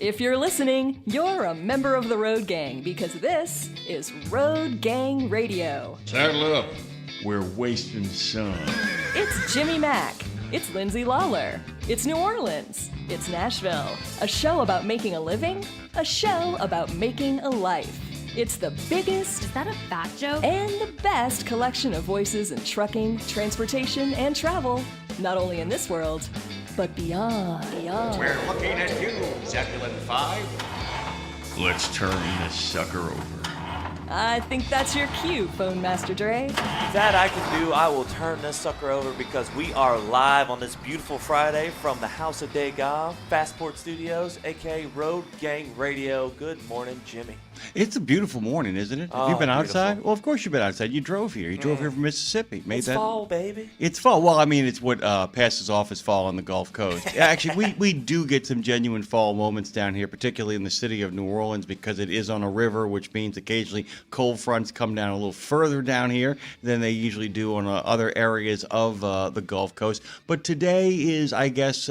If you're listening, you're a member of the Road Gang because this is Road Gang Radio. Saddle up. We're wasting sun. It's Jimmy Mack. It's Lindsay Lawler. It's New Orleans. It's Nashville. A show about making a living. A show about making a life. It's the biggest... Is that a fat joke? And the best collection of voices in trucking, transportation, and travel. Not only in this world, but beyond. We're looking at you, Zebulon 5. Let's turn this sucker over. I think that's your cue, Phone Master Dre. That I can do. I will turn this sucker over because we are live on this beautiful Friday from the House of Degas, Fastport Studios, aka Road Gang Radio. Good morning, Jimmy. It's a beautiful morning, isn't it? Have you been outside? Well, of course you've been outside. You drove here. You drove here from Mississippi. It's fall, baby. It's fall. Well, I mean, it's what passes off as fall on the Gulf Coast. Actually, we do get some genuine fall moments down here, particularly in the city of New Orleans, because it is on a river, which means occasionally cold fronts come down a little further down here than they usually do on other areas of the Gulf Coast. But today is, I guess,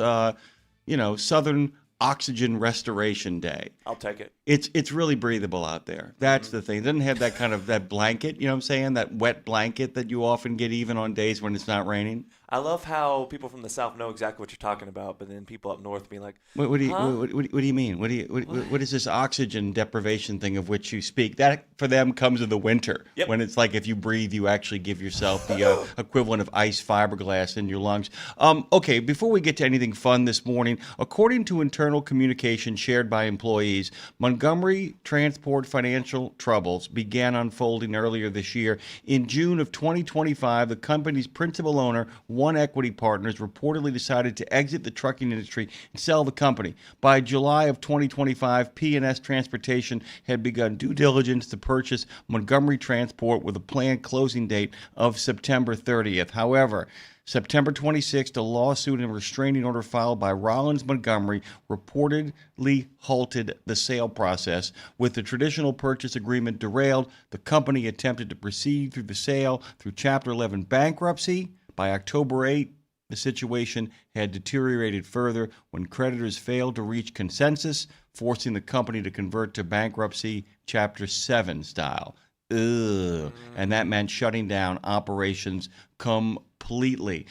Southern Oxygen Restoration Day. I'll take it. It's really breathable out there. That's the thing. It doesn't have that kind of that blanket, you know what I'm saying? That wet blanket that you often get even on days when it's not raining. I love how people from the South know exactly what you're talking about, but then people up north being like, What do you mean? What is this oxygen deprivation thing of which you speak? That for them comes in the winter, when it's like if you breathe, you actually give yourself the equivalent of ice fiberglass in your lungs. Okay, before we get to anything fun this morning, according to internal communication shared by employees, Montgomery Transport financial troubles began unfolding earlier this year. In June of 2025, the company's principal owner, One Equity Partners, reportedly decided to exit the trucking industry and sell the company. By July of 2025, P&S Transportation had begun due diligence to purchase Montgomery Transport with a planned closing date of September 30th. However, September 26th, a lawsuit and restraining order filed by Rollins Montgomery reportedly halted the sale process. With the traditional purchase agreement derailed, the company attempted to proceed through the sale through Chapter 11 bankruptcy. By October 8th, the situation had deteriorated further when creditors failed to reach consensus, forcing the company to convert to bankruptcy Chapter 7 style. And that meant shutting down operations completely.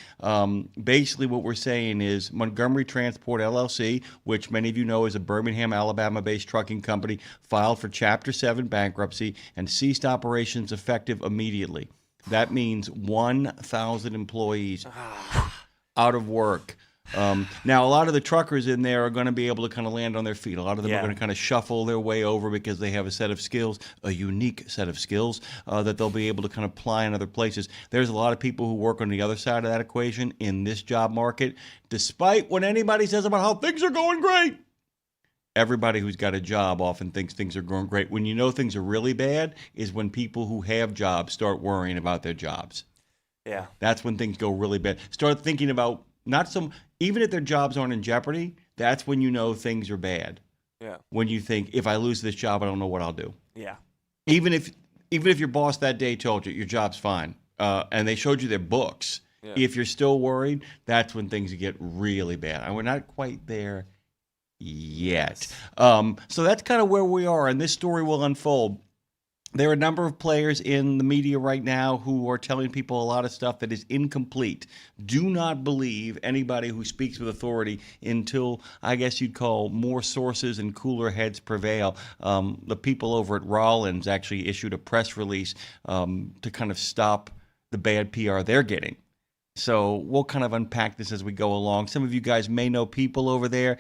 Basically, what we're saying is Montgomery Transport LLC, which many of you know is a Birmingham, Alabama-based trucking company, filed for Chapter 7 bankruptcy and ceased operations effective immediately. That means 1,000 employees out of work. Now, a lot of the truckers in there are going to be able to kind of land on their feet. A lot of them are going to kind of shuffle their way over because they have a set of skills, a unique set of skills that they'll be able to kind of apply in other places. There's a lot of people who work on the other side of that equation in this job market. Despite what anybody says about how things are going great, everybody who's got a job often thinks things are going great. When you know things are really bad is when people who have jobs start worrying about their jobs. Yeah. That's when things go really bad. Start thinking about even if their jobs aren't in jeopardy, that's when you know things are bad. Yeah. When you think, if I lose this job, I don't know what I'll do. Yeah. Even if your boss that day told you your job's fine, and they showed you their books, if you're still worried, that's when things get really bad. And we're not quite there yet. So that's kind of where we are, and this story will unfold. There are a number of players in the media right now who are telling people a lot of stuff that is incomplete. Do not believe anybody who speaks with authority until, I guess you'd call, more sources and cooler heads prevail. The people over at Rollins actually issued a press release to kind of stop the bad PR they're getting. So we'll kind of unpack this as we go along. Some of you guys may know people over there.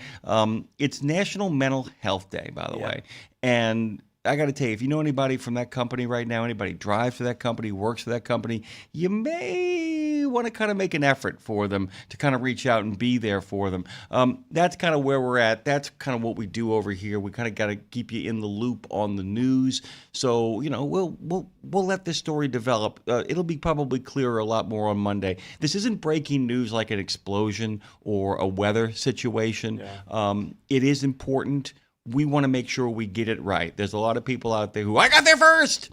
It's National Mental Health Day, by the way. And I got to tell you, if you know anybody from that company right now, anybody drives for that company, works for that company, you may want to kind of make an effort for them to kind of reach out and be there for them. That's kind of where we're at. That's kind of what we do over here. We kind of got to keep you in the loop on the news. So, we'll let this story develop. It'll be probably clearer a lot more on Monday. This isn't breaking news like an explosion or a weather situation. It is important. We want to make sure we get it right. There's a lot of people out there who, I got there first,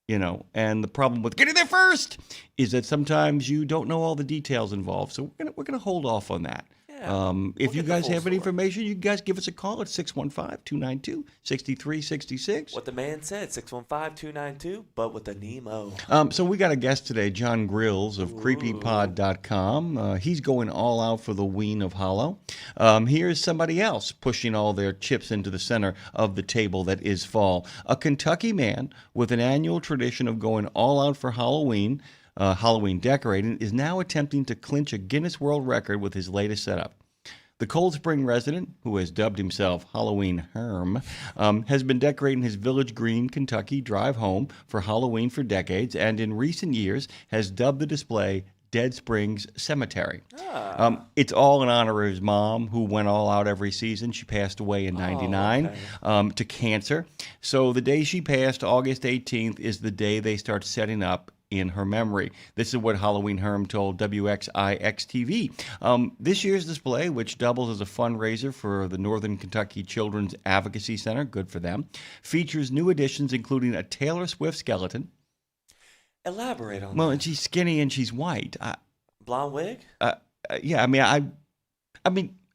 and the problem with getting there first is that sometimes you don't know all the details involved. So we're gonna hold off on that. If you get the guys full have any story. information, you guys give us a call at 615-292-6366. What the man said, 615-292, but with the Nemo. So we got a guest today, John Grills of creepypod.com. He's going all out for the Ween of Hollow. Here's somebody else pushing all their chips into the center of the table that is fall. A Kentucky man with an annual tradition of going all out for Halloween decorating is now attempting to clinch a Guinness World Record with his latest setup. The Cold Spring resident, who has dubbed himself Halloween Herm, has been decorating his Village Green, Kentucky drive home for Halloween for decades, and in recent years has dubbed the display Dead Springs Cemetery. It's all in honor of his mom, who went all out every season. She passed away in '99 to cancer. So the day she passed, August 18th, is the day they start setting up in her memory. This is what Halloween Herm told WXIX-TV. This year's display, which doubles as a fundraiser for the Northern Kentucky Children's Advocacy Center, good for them, features new additions including a Taylor Swift skeleton. Elaborate on Well, that. and she's skinny and she's white. Blonde wig? Yeah, I mean,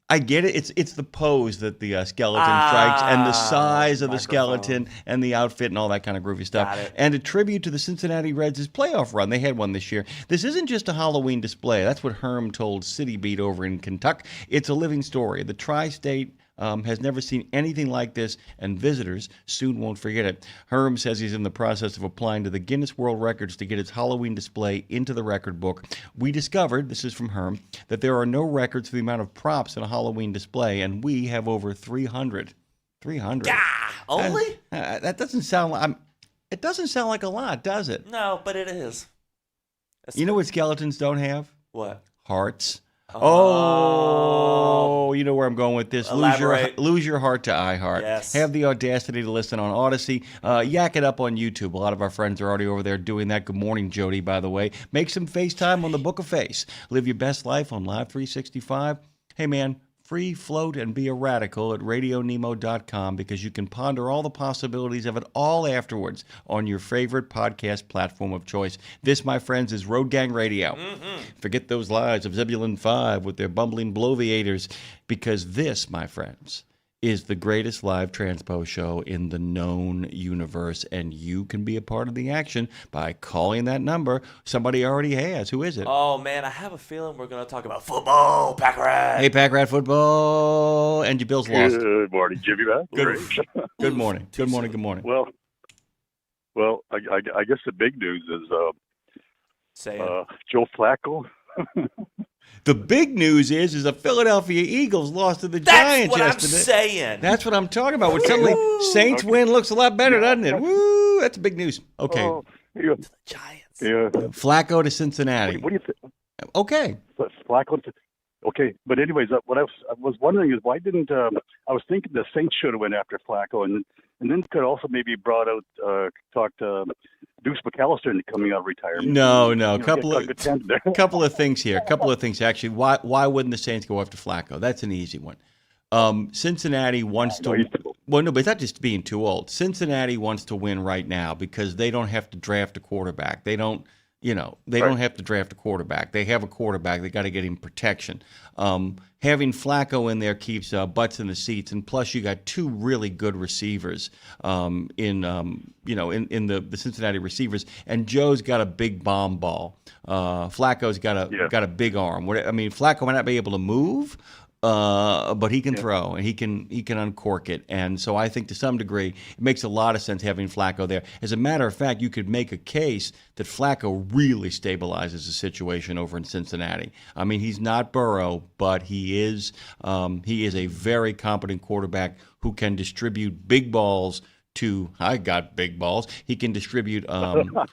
I get it. It's the pose that the skeleton strikes, and the size of the skeleton, and the outfit, and all that kind of groovy stuff. Got it. And a tribute to the Cincinnati Reds' playoff run. They had one this year. This isn't just a Halloween display. That's what Herm told City Beat over in Kentucky. It's a living story. The tri-state has never seen anything like this, and visitors soon won't forget it. Herm says he's in the process of applying to the Guinness World Records to get his Halloween display into the record book. We discovered, this is from Herm, that there are no records for the amount of props in a Halloween display, and we have over 300. 300. Yeah, only? That doesn't sound like... it doesn't sound like a lot, does it? No, but it is. You know what skeletons don't have? What? Hearts. Oh, you know where I'm going with this. Elaborate. Lose your heart to iHeart. Yes. Have the audacity to listen on Odyssey. Yak it up on YouTube. A lot of our friends are already over there doing that. Good morning, Jody, by the way. Make some FaceTime on the Book of Face. Live your best life on Live 365. Hey, man, free, float, and be a radical at RadioNemo.com because you can ponder all the possibilities of it all afterwards on your favorite podcast platform of choice. This, my friends, is Road Gang Radio. Forget those lies of Zebulon 5 with their bumbling bloviators, because this, my friends, is the greatest live transpo show in the known universe, and you can be a part of the action by calling that number. Somebody already has. Who is it? Oh, man, I have a feeling we're going to talk about football, Pack Rat. Hey, Pack Rat football, and your Bills lost. Good morning, Jimmy. Man. Good morning. Too Good morning. soon. Good morning. Well, I guess the big news is Say it. Joe Flacco. The big news is the Philadelphia Eagles lost to the That's Giants what I'm yesterday. saying. That's what I'm talking about. When suddenly Saints win looks a lot better, doesn't it? Woo! That's big news. Okay. Oh, yeah. Giants. Yeah. Flacco to Cincinnati. What do you think? Okay. Flacco. Okay, but anyways, what I was wondering is why didn't I was thinking the Saints should have went after Flacco, and then could also maybe talked Deuce McAllister into coming out of retirement. No. Couple Couple of things here. Couple of things actually. Why wouldn't the Saints go after Flacco? That's an easy one. Cincinnati wants to. Well, no, but it's not just being too old. Cincinnati wants to win right now because they don't have to draft a quarterback. They don't. Don't have to draft a quarterback. They have a quarterback. They got to get him protection. Having Flacco in there keeps butts in the seats, and plus you got two really good receivers in the Cincinnati receivers. And Joe's got a big bomb ball. Flacco's got a big arm. Flacco might not be able to move. But he can throw, and he can uncork it, and so I think to some degree it makes a lot of sense having Flacco there. As a matter of fact, you could make a case that Flacco really stabilizes the situation over in Cincinnati. I mean, he's not Burrow, but he is a very competent quarterback who can distribute big balls. I got big balls. He can distribute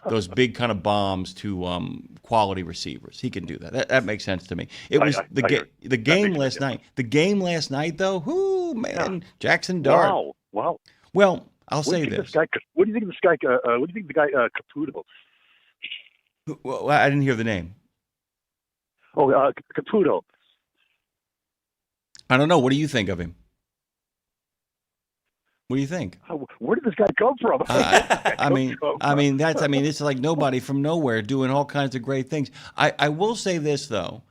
those big kind of bombs to quality receivers. He can do that. That makes sense to me. It was the game last night. The game last night, though. Whoo, man, yeah. Jackson Dart. Wow. Well, I'll say this. What do you think of this guy? What do you think of the guy Caputo? Well, I didn't hear the name. Oh, Caputo. I don't know. What do you think of him? What do you think? Where did this guy come from? It's like nobody from nowhere doing all kinds of great things. I will say this though,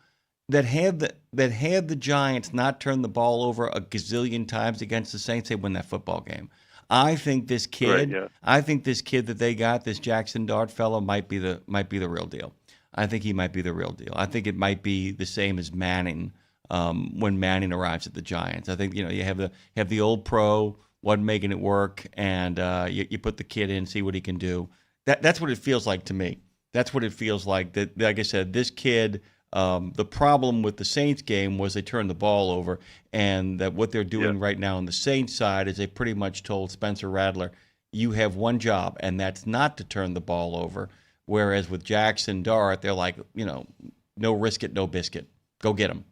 that had the Giants not turned the ball over a gazillion times against the Saints, they win that football game. I think this kid, Right, yeah. I think this kid that they got, this Jackson Dart fellow, might be the real deal. I think he might be the real deal. I think it might be the same as Manning when Manning arrives at the Giants. I think you have the old pro, wasn't making it work, and you put the kid in, see what he can do. That's what it feels like to me. That's what it feels like. That, like I said, this kid. The problem with the Saints game was they turned the ball over, and that what they're doing right now on the Saints side is they pretty much told Spencer Rattler, you have one job, and that's not to turn the ball over. Whereas with Jackson Dart, they're like, no risk it, no biscuit. Go get him.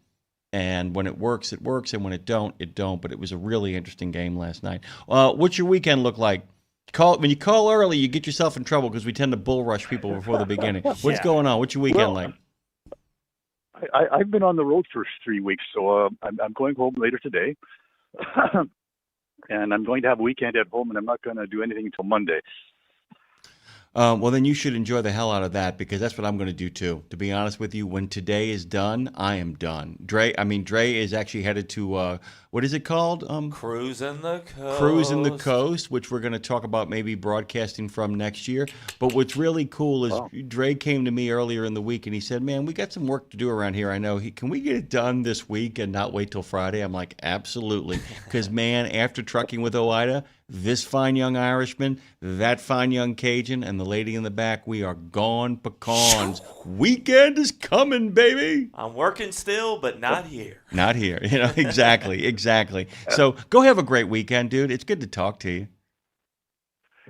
And when it works, it works, and when it don't, it don't. But it was a really interesting game last night. What's your weekend look like? When you call early, you get yourself in trouble because we tend to bull rush people before the beginning. What's going on? What's your weekend like? I've been on the road for 3 weeks, so I'm going home later today, and I'm going to have a weekend at home, and I'm not going to do anything until Monday. Well, then you should enjoy the hell out of that because that's what I'm going to do too. To be honest with you, when today is done, I am done. Dre is actually headed to what is it called? Cruising the Coast. Cruising the Coast, which we're going to talk about maybe broadcasting from next year. But what's really cool is Dre came to me earlier in the week and he said, "Man, we got some work to do around here. I know. Can we get it done this week and not wait till Friday?" I'm like, "Absolutely," because man, after trucking with OIDA. This fine young Irishman, that fine young Cajun, and the lady in the back, we are gone pecans. Weekend is coming, baby. I'm working still, but not here. Not here. Exactly. So go have a great weekend, dude. It's good to talk to you.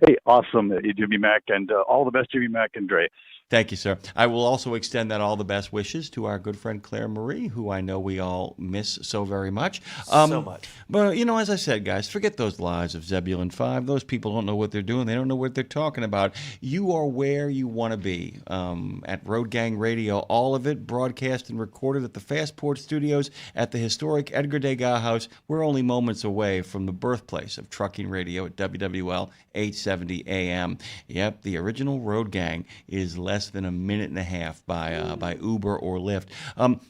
Hey, awesome, Jimmy Mack, and all the best, Jimmy Mack and Dre. Thank you, sir. I will also extend that all the best wishes to our good friend Claire Marie, who I know we all miss so very much. So much. But, as I said, guys, forget those lies of Zebulon 5. Those people don't know what they're doing. They don't know what they're talking about. You are where you want to be at Road Gang Radio. All of it broadcast and recorded at the Fastport Studios at the historic Edgar Degas House. We're only moments away from the birthplace of trucking radio at WWL 870 AM. Yep, the original Road Gang is less than a minute and a half by Uber or Lyft.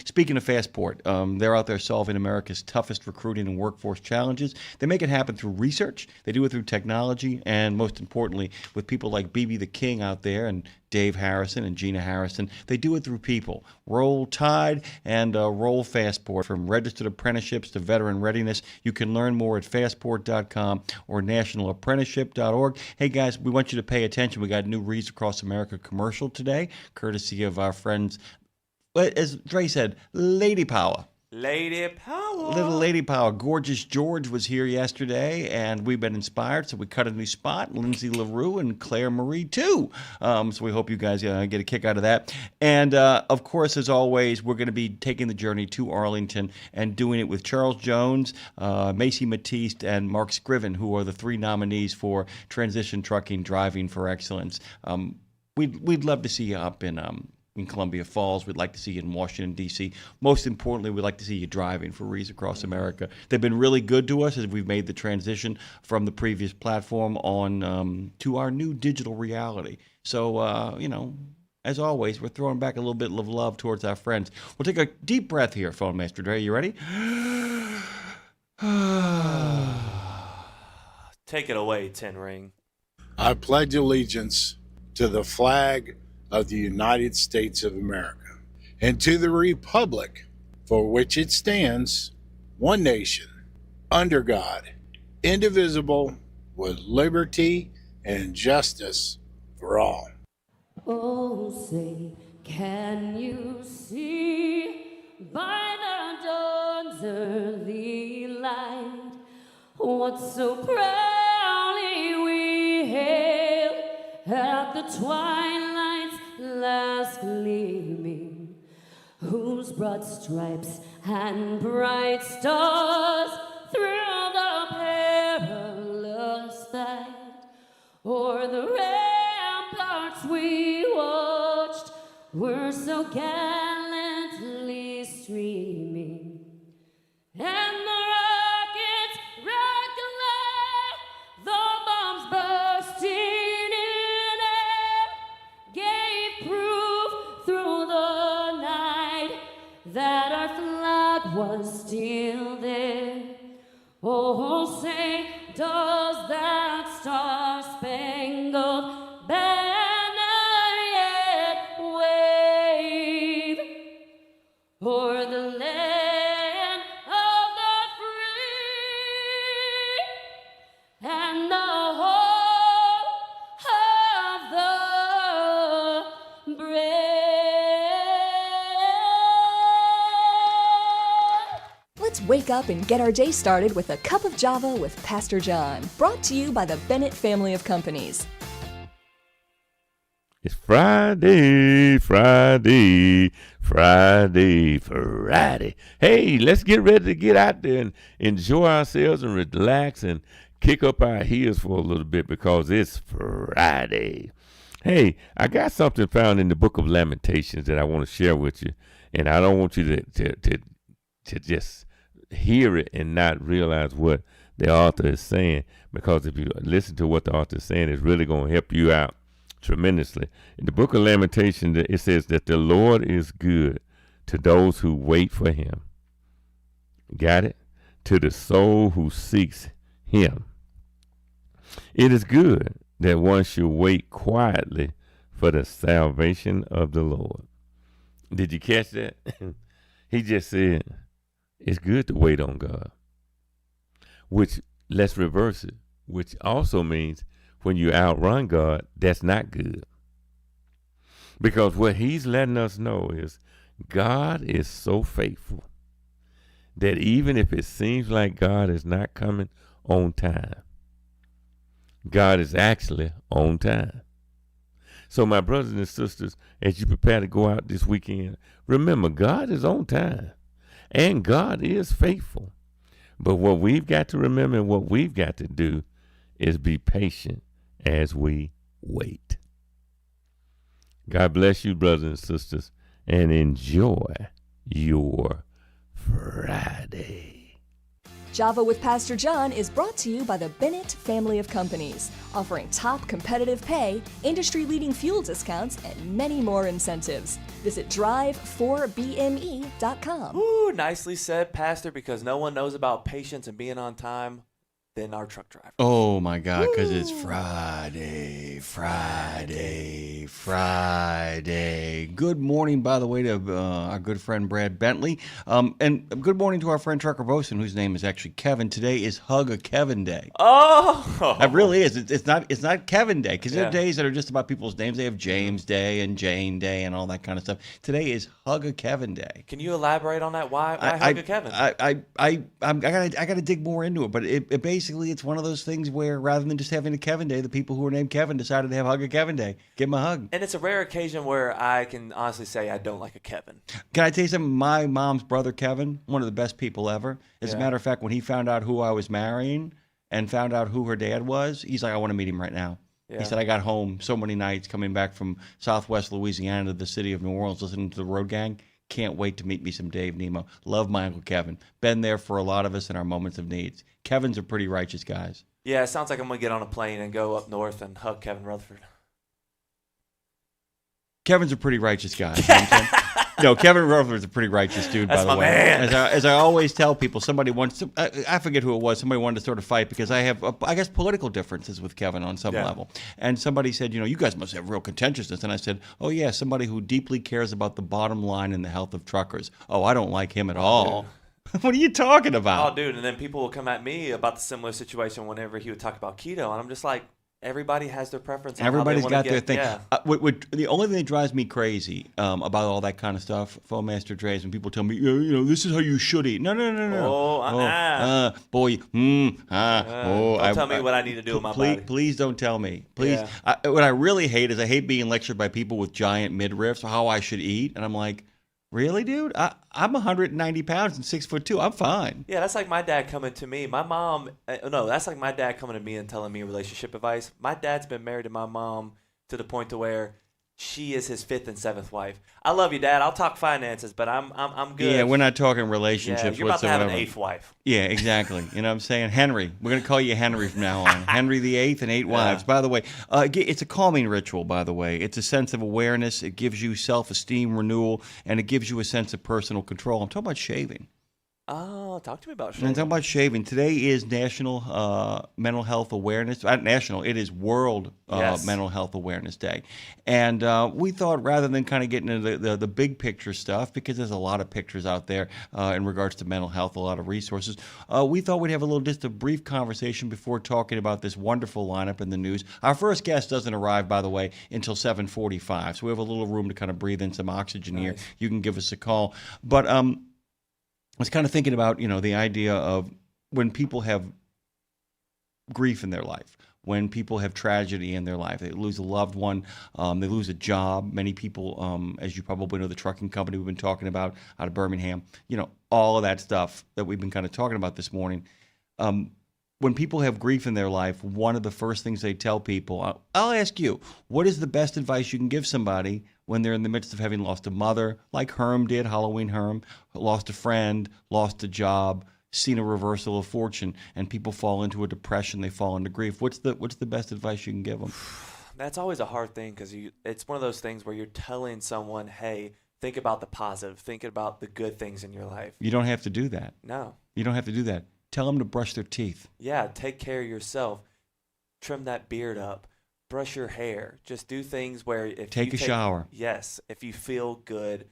Speaking of Fastport, they're out there solving America's toughest recruiting and workforce challenges. They make it happen through research. They do it through technology, and most importantly, with people like BB the King out there and Dave Harrison and Gina Harrison. They do it through people. Roll Tide and Roll Fastport. From registered apprenticeships to veteran readiness, you can learn more at fastport.com or nationalapprenticeship.org. Hey, guys, we want you to pay attention. We got a new Reads Across America commercial today, courtesy of our friends, as Dre said, Lady Power. Lady Power. Little Lady Power. Gorgeous George was here yesterday, and we've been inspired, so we cut a new spot. Lindsay LaRue and Claire Marie, too. So we hope you guys get a kick out of that. And, of course, as always, we're going to be taking the journey to Arlington and doing it with Charles Jones, Macy Matisse, and Mark Scriven, who are the 3 nominees for Transition Trucking Driving for Excellence. We'd love to see you up in Columbia Falls. We'd like to see you in Washington, D.C. Most importantly, we'd like to see you driving for Reads Across America. They've been really good to us as we've made the transition from the previous platform on to our new digital reality. So, as always, we're throwing back a little bit of love towards our friends. We'll take a deep breath here, Phone Master Dre. You ready? Take it away, Ten Ring. I pledge allegiance to the flag of the United States of America, and to the republic for which it stands, one nation, under God, indivisible, with liberty and justice for all. Oh, say, can you see by the dawn's early light what so proudly we hailed at the twilight's last gleaming, whose broad stripes and bright stars through the perilous fight o'er the ramparts we watched were so gallantly streaming, and the rockets rattling, the bombs bursting in air, gave proof through the night that was still there. Oh, say, does that star-spangled banner yet wave o'er the land of the free and the home of the brave? Let's wake up and get our day started with a cup of Java with Pastor John, brought to you by the Bennett family of companies. It's Friday. Hey, let's get ready to get out there and enjoy ourselves and relax and kick up our heels for a little bit because it's Friday. Hey, I got something found in the book of Lamentations that I want to share with you, and I don't want you to just hear it and not realize what the author is saying, because if you listen to what the author is saying, it's really going to help you out tremendously. In the book of Lamentations, it says that the Lord is good to those who wait for him. Got it? To the soul who seeks him. It is good that one should wait quietly for the salvation of the Lord. Did you catch that? He just said, it's good to wait on God. Which, let's reverse it, which also means when you outrun God, that's not good. Because what he's letting us know is God is so faithful that even if it seems like God is not coming on time, God is actually on time. So my brothers and sisters, as you prepare to go out this weekend, remember God is on time and God is faithful. But what we've got to remember and what we've got to do is be patient as we wait. God bless you, brothers and sisters, and enjoy your Friday. Java with Pastor John is brought to you by the Bennett family of companies, offering top competitive pay, industry-leading fuel discounts, and many more incentives. Visit drive4bme.com. Ooh, nicely said, Pastor, because no one knows about patience and being on time than our truck driver. Oh my God, because it's Friday. Good morning, by the way, to our good friend Brad Bentley. And good morning to our friend Trucker Boson, whose name is actually Kevin. Today is Hug a Kevin Day. Oh! It really is. It's not Kevin Day, because there are days that are just about people's names. They have James Day and Jane Day and all that kind of stuff. Today is Hug a Kevin Day. Can you elaborate on that? Why Hug a Kevin? I gotta dig more into it, but it basically it's one of those things where rather than just having a Kevin Day, the people who are named Kevin decided to have Hug a Kevin Day. Give them a hug. And it's a rare occasion where I can honestly say I don't like a Kevin. Can I tell you something? My mom's brother Kevin, one of the best people ever. As a matter of fact, when he found out who I was marrying and found out who her dad was, he's like, I want to meet him right now. Yeah. He said, I got home so many nights coming back from Southwest Louisiana to the city of New Orleans listening to the Road Gang. Can't wait to meet me some Dave Nemo. Love my Uncle Kevin. Been there for a lot of us in our moments of needs. Kevins are pretty righteous guys. Yeah, it sounds like I'm going to get on a plane and go up north and hug Kevin Rutherford. Kevin's a pretty righteous guy. You know what I'm saying? No, Kevin Rutherford's a pretty righteous dude, by the way. Man. As I always tell people, somebody wants to, I forget who it was, somebody wanted to sort of fight because I have, I guess, political differences with Kevin on some level. And somebody said, you guys must have real contentiousness. And I said, oh, yeah, somebody who deeply cares about the bottom line and the health of truckers. Oh, I don't like him at all. What are you talking about? Oh, dude, and then people will come at me about the similar situation whenever he would talk about keto. And I'm just like, everybody has their preference. Everybody's got their thing. Yeah. The only thing that drives me crazy about all that kind of stuff, Phil Master Dre, is when people tell me, this is how you should eat. No. Boy. Don't tell me what I need to do with my body. Please don't tell me. Please. Yeah. What I really hate is I hate being lectured by people with giant midriffs how I should eat. And I'm like, really, dude? I'm 190 pounds and 6'2". I'm fine. Yeah, that's like my dad coming to me. My mom, that's like my dad coming to me and telling me relationship advice. My dad's been married to my mom to the point to where she is his 5th and 7th wife. I love you, Dad. I'll talk finances, but I'm good. Yeah, we're not talking relationships you're about whatsoever. to have an 8th wife. Yeah, exactly. You know what I'm saying? Henry. We're going to call you Henry from now on. Henry the 8th and 8 wives. By the way, it's a calming ritual, by the way. It's a sense of awareness. It gives you self-esteem renewal, and it gives you a sense of personal control. I'm talking about shaving. Oh, talk to me about And I'm shaving. talking about shaving. Today is National Mental Health Awareness. National. It is World Yes. Mental Health Awareness Day. And we thought rather than kind of getting into the big picture stuff, because there's a lot of pictures out there in regards to mental health, a lot of resources, we thought we'd have just a brief conversation before talking about this wonderful lineup in the news. Our first guest doesn't arrive, by the way, until 7:45, so we have a little room to kind of breathe in some oxygen here. Nice. You can give us a call. But I was kind of thinking about, the idea of when people have grief in their life, when people have tragedy in their life, they lose a loved one, they lose a job. Many people, as you probably know, the trucking company we've been talking about out of Birmingham, all of that stuff that we've been kind of talking about this morning. When people have grief in their life, one of the first things they tell people, I'll ask you, what is the best advice you can give somebody when they're in the midst of having lost a mother, like Herm did, Halloween Herm, lost a friend, lost a job, seen a reversal of fortune, and people fall into a depression, they fall into grief. What's the best advice you can give them? That's always a hard thing because it's one of those things where you're telling someone, hey, think about the positive, think about the good things in your life. You don't have to do that. No. You don't have to do that. Tell them to brush their teeth. Yeah, take care of yourself. Trim that beard up. Brush your hair. Just do things where if Take a shower. Yes, if you feel good,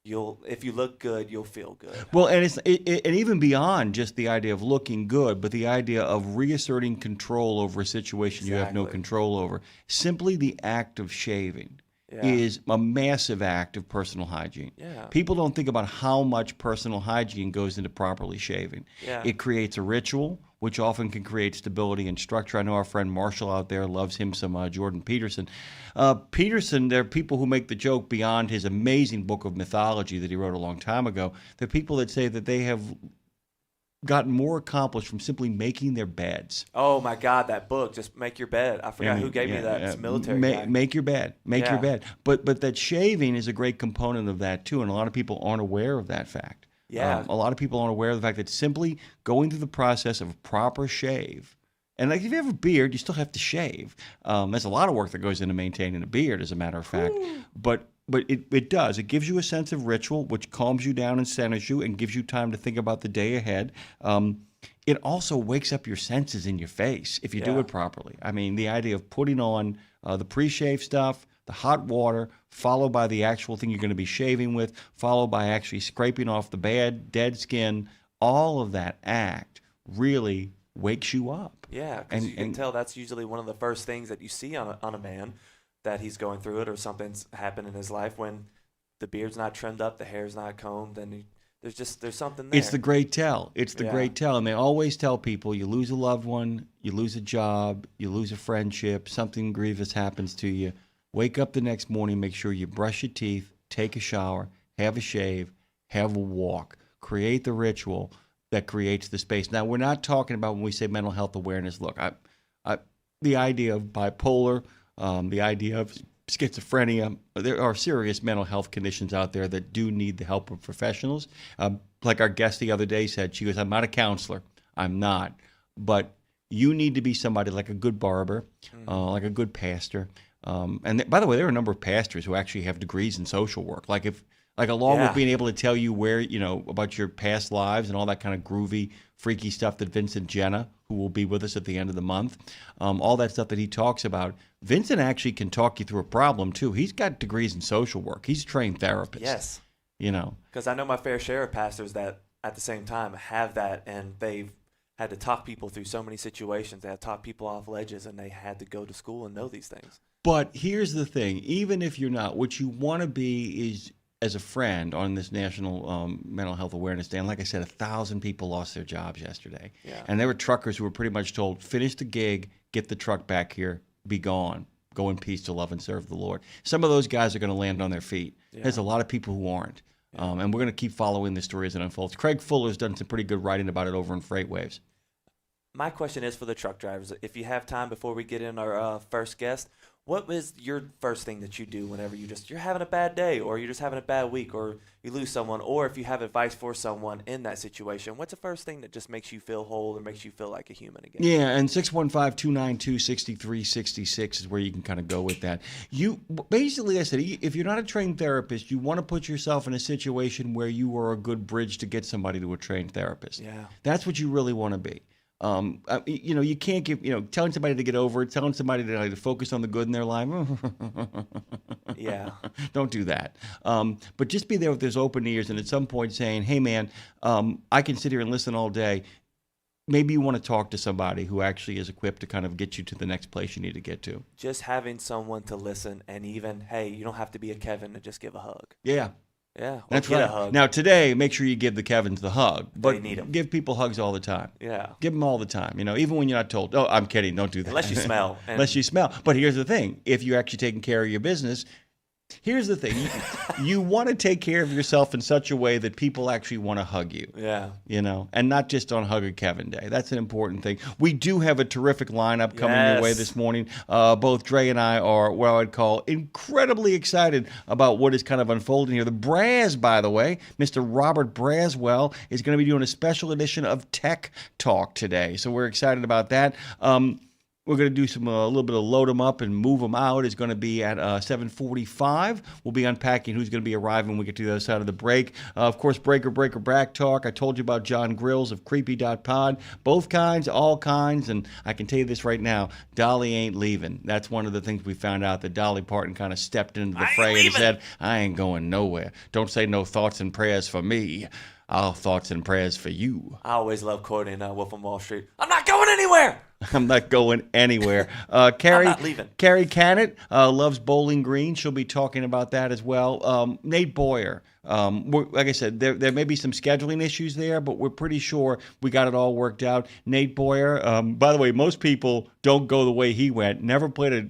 if you look good, you'll feel good. Well, and and even beyond just the idea of looking good, but the idea of reasserting control over a situation you have no Exactly. control over. Simply the act of shaving Yeah. is a massive act of personal hygiene. Yeah. People don't think about how much personal hygiene goes into properly shaving. Yeah. It creates a ritual, which often can create stability and structure. I know our friend Marshall out there loves him some Jordan Peterson. Peterson, there are people who make the joke beyond his amazing book of mythology that he wrote a long time ago. There are people that say that they have gotten more accomplished from simply making their beds. Oh my God, that book, Just Make Your Bed. I forgot who gave me that. It's a military guy. Make your bed. Make your Yeah. bed. But that shaving is a great component of that too, and a lot of people aren't aware of that fact. Yeah. A lot of people aren't aware of the fact that simply going through the process of a proper shave, and like if you have a beard, you still have to shave. There's a lot of work that goes into maintaining a beard, as a matter of fact. But it does. It gives you a sense of ritual, which calms you down and centers you and gives you time to think about the day ahead. It also wakes up your senses in your face if you do Yeah. it properly. I mean, the idea of putting on the pre-shave stuff, the hot water, followed by the actual thing you're going to be shaving with, followed by actually scraping off the dead skin, all of that act really wakes you up. Yeah, because you can tell that's usually one of the first things that you see on a man, that he's going through it or something's happened in his life when the beard's not trimmed up, the hair's not combed, and there's something there. It's the great tell. It's the Yeah. great tell. And they always tell people, you lose a loved one, you lose a job, you lose a friendship, something grievous happens to you. Wake up the next morning, make sure you brush your teeth, take a shower, have a shave, have a walk. Create the ritual that creates the space. Now, we're not talking about when we say mental health awareness. Look, the idea of bipolar, the idea of schizophrenia, there are serious mental health conditions out there that do need the help of professionals. Like our guest the other day said, she goes, I'm not a counselor. I'm not. But you need to be somebody like a good barber, like a good pastor. And by the way, there are a number of pastors who actually have degrees in social work. Along with being able to tell you where, about your past lives and all that kind of groovy, freaky stuff that Vincent Jenna, who will be with us at the end of the month, all that stuff that he talks about. Vincent actually can talk you through a problem too. He's got degrees in social work. He's a trained therapist. Yes. Because I know my fair share of pastors that at the same time have that, and they've had to talk people through so many situations. They had to talk people off ledges, and they had to go to school and know these things. But here's the thing. Even if you're not, what you want to be is, as a friend on this National Mental Health Awareness Day, and like I said, 1,000 people lost their jobs yesterday. Yeah. And there were truckers who were pretty much told, finish the gig, get the truck back here, be gone. Go in peace to love and serve the Lord. Some of those guys are going to land on their feet. Yeah. There's a lot of people who aren't. And we're going to keep following this story as it unfolds. Craig Fuller's done some pretty good writing about it over in Freight Waves. My question is for the truck drivers. If you have time before we get in our first guest, What is your first thing that you do whenever you're having a bad day, or you're just having a bad week, or you lose someone, or if you have advice for someone in that situation, what's the first thing that just makes you feel whole or makes you feel like a human again? Yeah, and 615-292-6366 is where you can kind of go with that. You basically, I said, if you're not a trained therapist, you want to put yourself in a situation where you are a good bridge to get somebody to a trained therapist. Yeah. That's what you really want to be. You can't give, telling somebody to get over it, telling somebody to focus on the good in their life. Yeah. Don't do that. But just be there with those open ears and at some point saying, hey, man, I can sit here and listen all day. Maybe you want to talk to somebody who actually is equipped to kind of get you to the next place you need to get to. Just having someone to listen, and even, hey, you don't have to be a Kevin to just give a hug. Yeah. Yeah, or that's get right. a hug. Now today, make sure you give the Kevins the hug, but They need 'em. give people hugs all the time. Yeah. Give them all the time. Even when you're not told. Oh, I'm kidding. Don't do that. Unless you smell. Unless you smell. But here's the thing: if you're actually taking care of your business. Here's the thing. You want to take care of yourself in such a way that people actually want to hug you. Yeah. And not just on Hug a Kevin Day. That's an important thing. We do have a terrific lineup coming your way this morning. Both Dre and I are what I would call incredibly excited about what is kind of unfolding here. The Braz, by the way, Mr. Robert Braswell is going to be doing a special edition of Tech Talk today. So we're excited about that. We're going to do a little bit of load them up and move them out. It's going to be at 7:45. We'll be unpacking who's going to be arriving when we get to the other side of the break. Of course, Breaker Brack Talk. I told you about John Grills of Creepy.pod. Both kinds, all kinds. And I can tell you this right now, Dolly ain't leaving. That's one of the things we found out, that Dolly Parton kind of stepped into the fray and said, I ain't going nowhere. Don't say no thoughts and prayers for me. I'll thoughts and prayers for you. I always love quoting Wolf on Wall Street. I'm not going anywhere. I'm not going anywhere. Carrie, I'm not leaving. Carrie Cannett loves Bowling Green. She'll be talking about that as well. Nate Boyer. Like I said, there may be some scheduling issues there, but we're pretty sure we got it all worked out. Nate Boyer. By the way, most people don't go the way he went. Never played a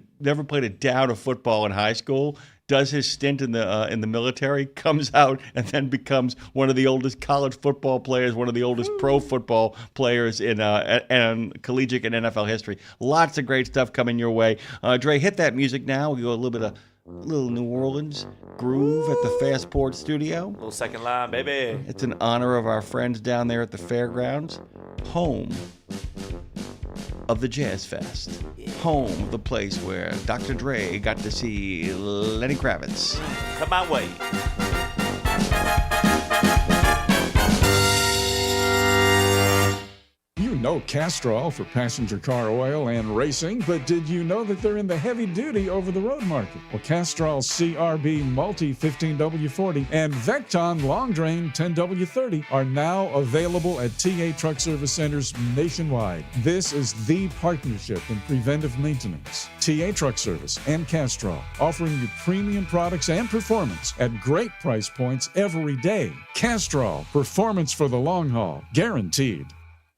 down of football in high school. Does his stint in the military, comes out, and then becomes one of the oldest college football players, one of the oldest pro football players in collegiate and NFL history. Lots of great stuff coming your way. Dre, hit that music now. We go a little New Orleans groove at the Fastport Studio. Little second line, baby. It's in honor of our friends down there at the fairgrounds, home of the Jazz Fest. Home of the place where Dr. Dre got to see Lenny Kravitz. Come my way. You know Castrol for passenger car oil and racing, but did you know that they're in the heavy-duty over-the-road market? Well, Castrol CRB Multi 15W40 and Vecton Long Drain 10W30 are now available at TA Truck Service Centers nationwide. This is the partnership in preventive maintenance. TA Truck Service and Castrol, offering you premium products and performance at great price points every day. Castrol, performance for the long haul, guaranteed.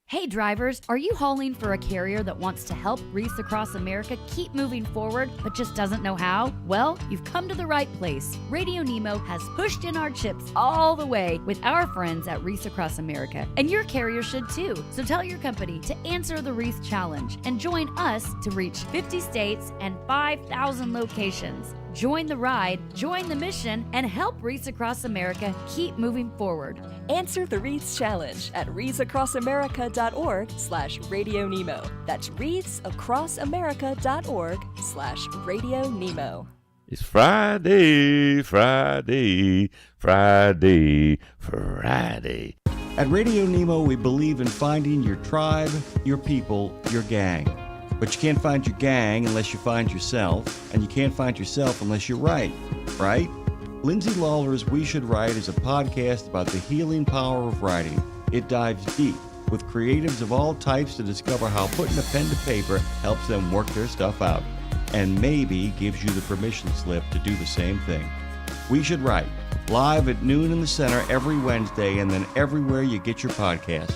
Hey drivers, are you hauling for a carrier that wants to help Reese Across America keep moving forward but just doesn't know how? Well, you've come to the right place. RadioNemo has pushed in our chips all the way with our friends at Reese Across America, and your carrier should too. So tell your company to answer the Reese Challenge and join us to reach 50 states and 5,000 locations. Join the ride, join the mission, and help Reese Across America keep moving forward. Answer the Reese Challenge at readsacrossamerica.org/RadioNemo. That's readsacrossamerica.org/RadioNemo. It's Friday, Friday, Friday, Friday. At Radio Nemo, we believe in finding your tribe, your people, your gang. But you can't find your gang unless you find yourself, and you can't find yourself unless you write, right? Lindsay Lawler's We Should Write is a podcast about the healing power of writing. It dives deep with creatives of all types to discover how putting a pen to paper helps them work their stuff out, and maybe gives you the permission slip to do the same thing. We Should Write, live at noon in the center every Wednesday, and then everywhere you get your podcast.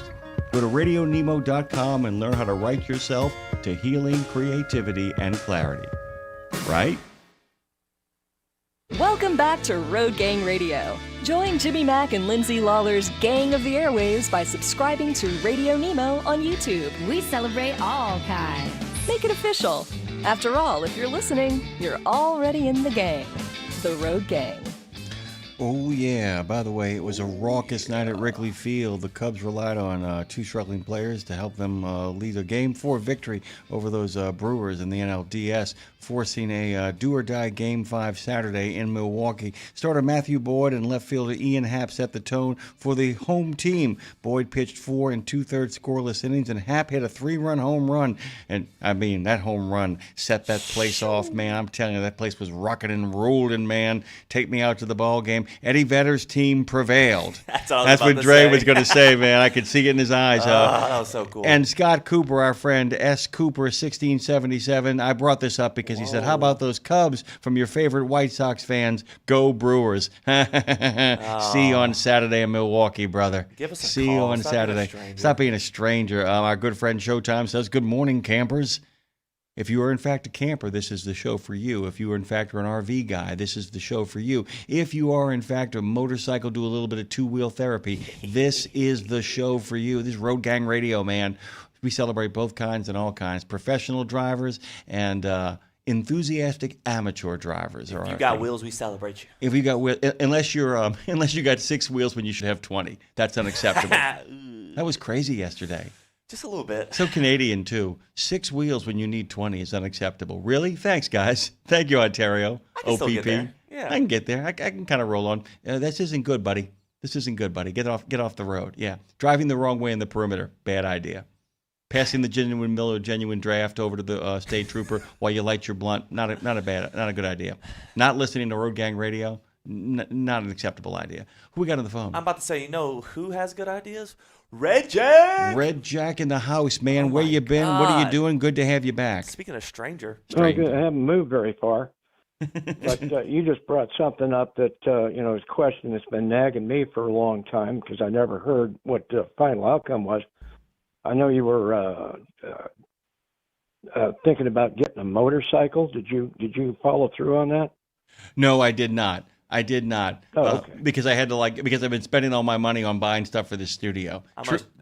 Go to RadioNemo.com and learn how to write yourself to healing, creativity, and clarity. Right? Welcome back to Road Gang Radio. Join Jimmy Mack and Lindsay Lawler's Gang of the Airwaves by subscribing to Radio Nemo on YouTube. We celebrate all kinds. Make it official. After all, if you're listening, you're already in the gang. The Road Gang. Oh, yeah. By the way, it was a raucous night at Wrigley Field. The Cubs relied on two struggling players to help them lead a Game 4 victory over those Brewers in the NLDS, forcing a do-or-die Game 5 Saturday in Milwaukee. Starter Matthew Boyd and left fielder Ian Happ set the tone for the home team. Boyd pitched 4 2/3 scoreless innings, and Happ hit a 3-run home run. And, I mean, that home run set that place off, man. I'm telling you, that place was rocking and rolling, man. Take me out to the ball game. Eddie Vedder's team prevailed. That's what Dre was going to say, man. I could see it in his eyes. That was so cool. And Scott Cooper, our friend S. Cooper, 1677. I brought this up because he said, how about those Cubs from your favorite White Sox fans? Go Brewers. See you on Saturday in Milwaukee, brother. Give us a See call. you on Stop being a Saturday. stranger. Stop being a stranger. Our good friend Showtime says, good morning, campers. If you are in fact a camper, this is the show for you. If you are in fact an RV guy, this is the show for you. If you are in fact a motorcycle, do a little bit of two-wheel therapy, this is the show for you. This is Road Gang Radio, man. We celebrate both kinds and all kinds. Professional drivers and enthusiastic amateur drivers. If you got wheels, we celebrate you. If you got wheels, unless you got 6 wheels when you should have 20, that's unacceptable. That was crazy yesterday. Just a little bit. So Canadian, too. 6 wheels when you need 20 is unacceptable. Really? Thanks, guys. Thank you, Ontario. I can still get there. Yeah. I can get there. I can kind of roll on. This isn't good, buddy. This isn't good, buddy. Get off the road. Yeah. Driving the wrong way in the perimeter. Bad idea. Passing the genuine Miller genuine draft over to the state trooper while you light your blunt. Not a good idea. Not listening to Road Gang Radio. Not an acceptable idea. Who we got on the phone? I'm about to say, you know who has good ideas? Red Jack! Red Jack in the house, man. Where you been? What are you doing? Good to have you back. Speaking of stranger. Oh, good. I haven't moved very far. But you just brought something up that, is a question that's been nagging me for a long time because I never heard what the final outcome was. I know you were thinking about getting a motorcycle. Did you follow through on that? No, I did not. Oh, okay. Because I had to because I've been spending all my money on buying stuff for the studio.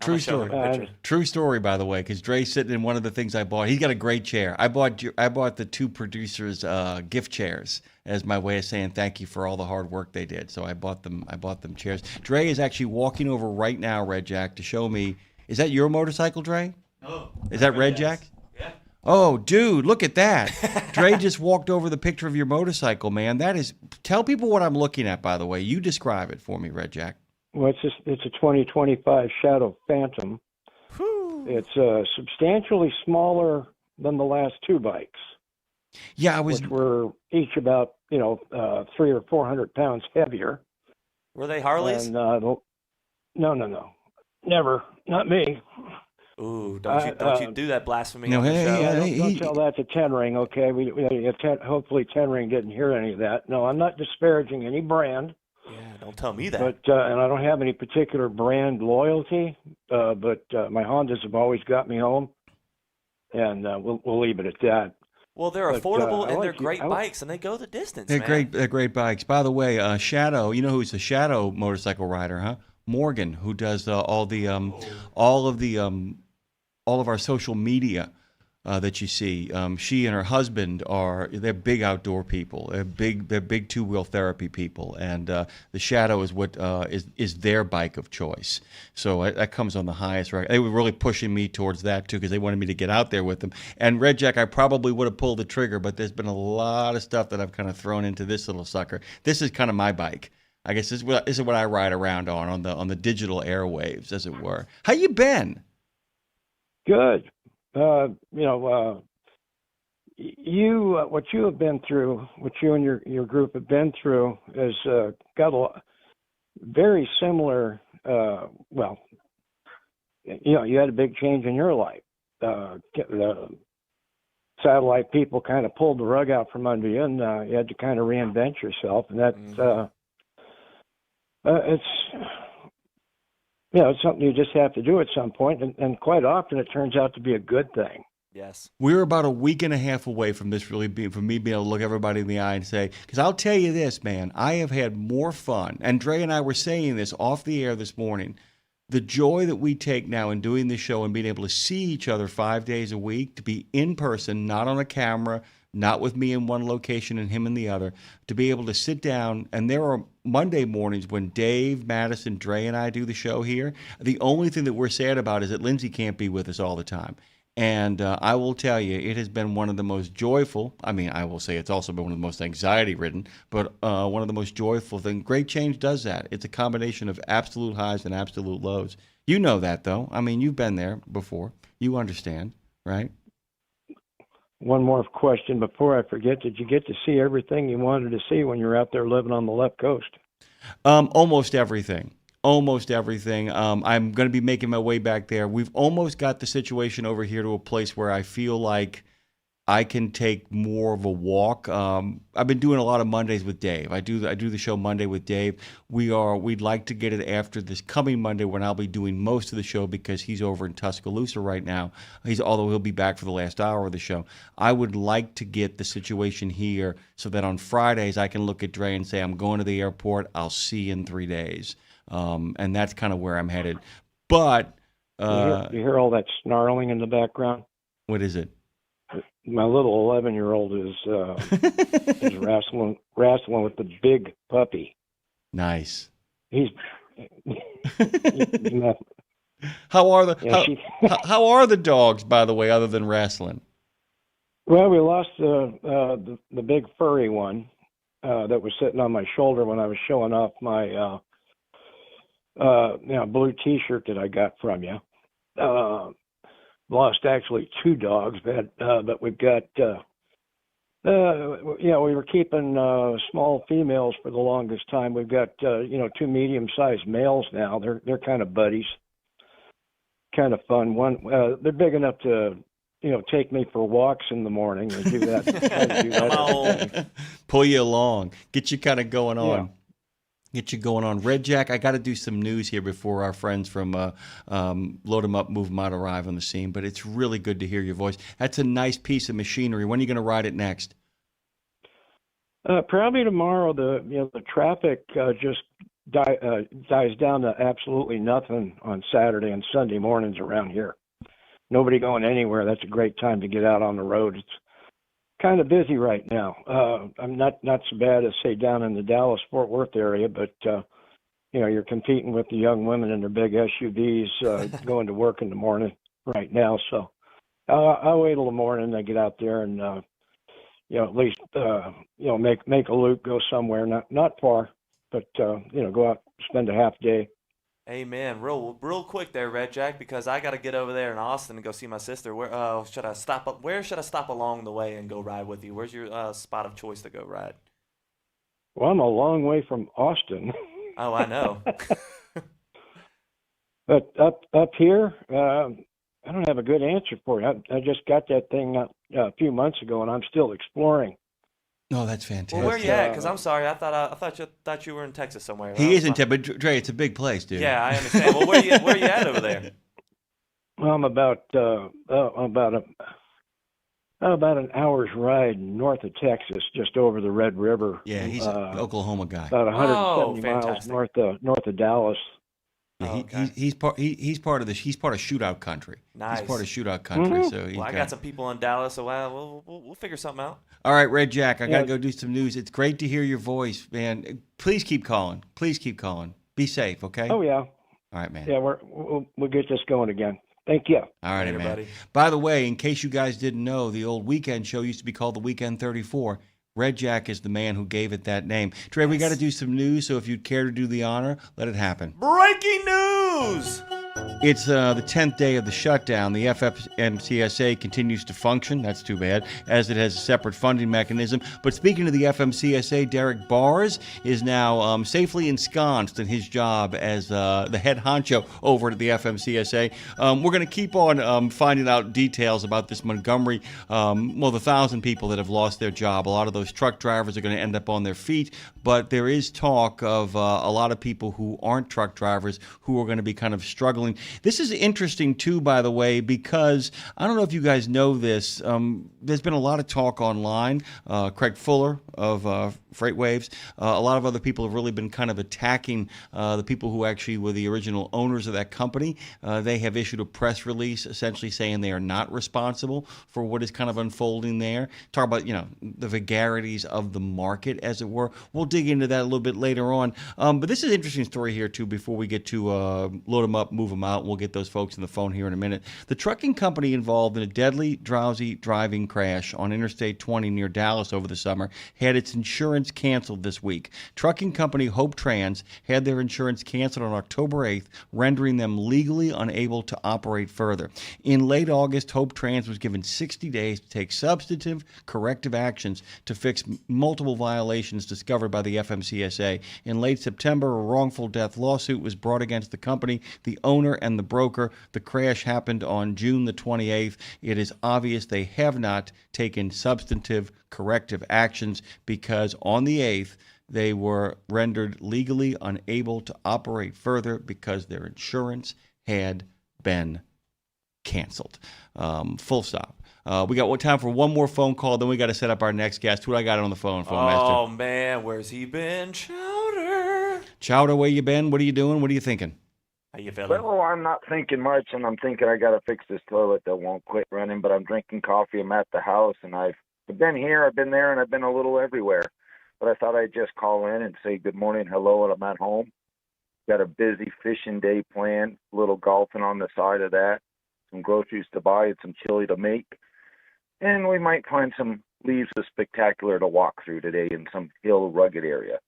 True story. True story, by the way, because Dre's sitting in one of the things I bought. He's got a great chair. I bought the 2 producers' gift chairs as my way of saying thank you for all the hard work they did. So I bought them chairs. Dre is actually walking over right now, Red Jack, to show me. Is that your motorcycle, Dre? No. Is that Red Jack? Yeah. Oh, dude, look at that. Dre just walked over the picture of your motorcycle, man. Tell people what I'm looking at, by the way. You describe it for me, Red Jack. Well, it's a 2025 Shadow Phantom. Whew. It's substantially smaller than the last 2 bikes. Yeah, which were each about 300 or 400 pounds heavier. Were they Harleys? And, no, never, not me. Ooh, don't you do that blasphemy on the show. Don't tell that to 10 Ring, okay? Hopefully 10 Ring didn't hear any of that. No, I'm not disparaging any brand. Yeah, don't tell me that. But and I don't have any particular brand loyalty. But my Hondas have always got me home, and we'll leave it at that. Well, they're affordable and they're great bikes, and they go the distance. They're great. They're great bikes. By the way, Shadow. You know who's a Shadow motorcycle rider, huh? Morgan, who does all of our social media that you see. She and her husband they're big outdoor people. They're big two-wheel therapy people, and the Shadow is what is their bike of choice. So that comes on the highest rank. They were really pushing me towards that too because they wanted me to get out there with them. And Red Jack, I probably would have pulled the trigger, but there's been a lot of stuff that I've kind of thrown into this little sucker. This is kind of my bike. I guess this is what I ride around on the digital airwaves, as it were. How you been? Good. What you have been through, what you and your group have been through, has got a very similar. You had a big change in your life. The satellite people kind of pulled the rug out from under you, and you had to kind of reinvent yourself, and that's. It's something you just have to do at some point, and quite often it turns out to be a good thing. Yes. We're about a week and a half away from this from me being able to look everybody in the eye and say, because I'll tell you this, man, I have had more fun, and Dre and I were saying this off the air this morning, the joy that we take now in doing this show and being able to see each other 5 days a week, to be in person, not on a camera, not with me in one location and him in the other, to be able to sit down. And there are Monday mornings when Dave, Madison, Dre, and I do the show here. The only thing that we're sad about is that Lindsay can't be with us all the time. And I will tell you, it has been one of the most joyful, I mean, I will say it's also been one of the most anxiety-ridden, but one of the most joyful things. Great change does that. It's a combination of absolute highs and absolute lows. You know that, though. I mean, you've been there before. You understand, right? One more question before I forget. Did you get to see everything you wanted to see when you were out there living on the left coast? Almost everything. Almost everything. I'm going to be making my way back there. We've almost got the situation over here to a place where I feel like I can take more of a walk. I've been doing a lot of Mondays with Dave. I do the show Monday with Dave. We'd like to get it after this coming Monday when I'll be doing most of the show because he's over in Tuscaloosa right now. Although he'll be back for the last hour of the show. I would like to get the situation here so that on Fridays I can look at Dre and say, I'm going to the airport. I'll see you in 3 days. And that's kind of where I'm headed. But you hear all that snarling in the background? What is it? My little 11-year-old is wrestling with the big puppy. Nice. He's how are how are the dogs, by the way, other than wrestling? Well, we lost the big furry one that was sitting on my shoulder when I was showing off my blue T-shirt that I got from you. Lost actually 2 dogs, but we've got, we were keeping small females for the longest time. We've got, 2 medium-sized males now. They're kind of buddies, kind of fun. They're big enough to, take me for walks in the morning and do that. Every day. Pull you along, get you kind of going on. Yeah. Get you going on. Red Jack, I got to do some news here before our friends from Load 'em Up, Move 'em Out arrive on the scene, but it's really good to hear your voice. That's a nice piece of machinery. When are you going to ride it next? Probably tomorrow. The traffic just dies down to absolutely nothing on Saturday and Sunday mornings around here. Nobody going anywhere. That's a great time to get out on the road. It's kind of busy right now. I'm not so bad as say down in the Dallas-Fort Worth area, but you're competing with the young women in their big SUVs going to work in the morning right now. So I'll wait till the morning. I get out there and at least make a loop, go somewhere not far, but go out, spend a half day. Amen. Real quick there, Red Jack, because I got to get over there in Austin and go see my sister. Where should I stop? Where should I stop along the way and go ride with you? Where's your spot of choice to go ride? Well, I'm a long way from Austin. Oh, I know. But up here, I don't have a good answer for you. I just got that thing a few months ago, and I'm still exploring. Oh, that's fantastic. Well, where you at? Because I'm sorry, I thought you were in Texas somewhere. He is in Texas, but Dre, it's a big place, dude. Yeah, I understand. Well, where you at over there? Well, I'm about an hour's ride north of Texas, just over the Red River. Yeah, he's an Oklahoma guy. About 170 miles north of Dallas. Yeah, he's part of shootout country. Nice. He's part of shootout country. Mm-hmm. So I got some people in Dallas, so we'll figure something out. All right, Red Jack, I got to go do some news. It's great to hear your voice, man. Please keep calling. Be safe, okay? Oh, yeah. All right, man. Yeah, we'll get this going again. Thank you. All right, man. Buddy. By the way, in case you guys didn't know, the old weekend show used to be called the Weekend 34. Red Jack is the man who gave it that name. Trey, we got to do some news, so if you'd care to do the honor, let it happen. Breaking news! It's the 10th day of the shutdown. The FMCSA continues to function. That's too bad, as it has a separate funding mechanism. But speaking of the FMCSA, Derek Bars is now safely ensconced in his job as the head honcho over at the FMCSA. We're going to keep on finding out details about this Montgomery, the 1,000 people that have lost their job. A lot of those truck drivers are going to end up on their feet, but there is talk of a lot of people who aren't truck drivers who are going to be kind of struggling. This is interesting, too, by the way, because I don't know if you guys know this. There's been a lot of talk online. Craig Fuller of Freight Waves, a lot of other people have really been kind of attacking the people who actually were the original owners of that company. They have issued a press release essentially saying they are not responsible for what is kind of unfolding there. Talk about, the vagaries of the market, as it were. We'll dig into that a little bit later on. But this is an interesting story here, too, before we get to load them up, move them out. We'll get those folks on the phone here in a minute. The trucking company involved in a deadly, drowsy driving crash on Interstate 20 near Dallas over the summer had its insurance canceled this week. Trucking company Hope Trans had their insurance canceled on October 8th, rendering them legally unable to operate further. In late August, Hope Trans was given 60 days to take substantive corrective actions to fix multiple violations discovered by the FMCSA. In late September, a wrongful death lawsuit was brought against the company, the owner, and the broker. The crash happened on June the 28th. It is obvious they have not taken substantive corrective actions because on the 8th, they were rendered legally unable to operate further because their insurance had been canceled. Full stop. We got time for one more phone call, then we got to set up our next guest. Who do I got on the phone, Master? Oh, man, where's he been? Chowder. Chowder, where you been? What are you doing? What are you thinking? How you feeling? Well, I'm not thinking much, and I'm thinking I got to fix this toilet that won't quit running, but I'm drinking coffee. I'm at the house, and I've been here, I've been there, and I've been a little everywhere. But I thought I'd just call in and say good morning, hello, and I'm at home. Got a busy fishing day planned, a little golfing on the side of that, some groceries to buy, and some chili to make. And we might find some leaves of spectacular to walk through today in some hill rugged area.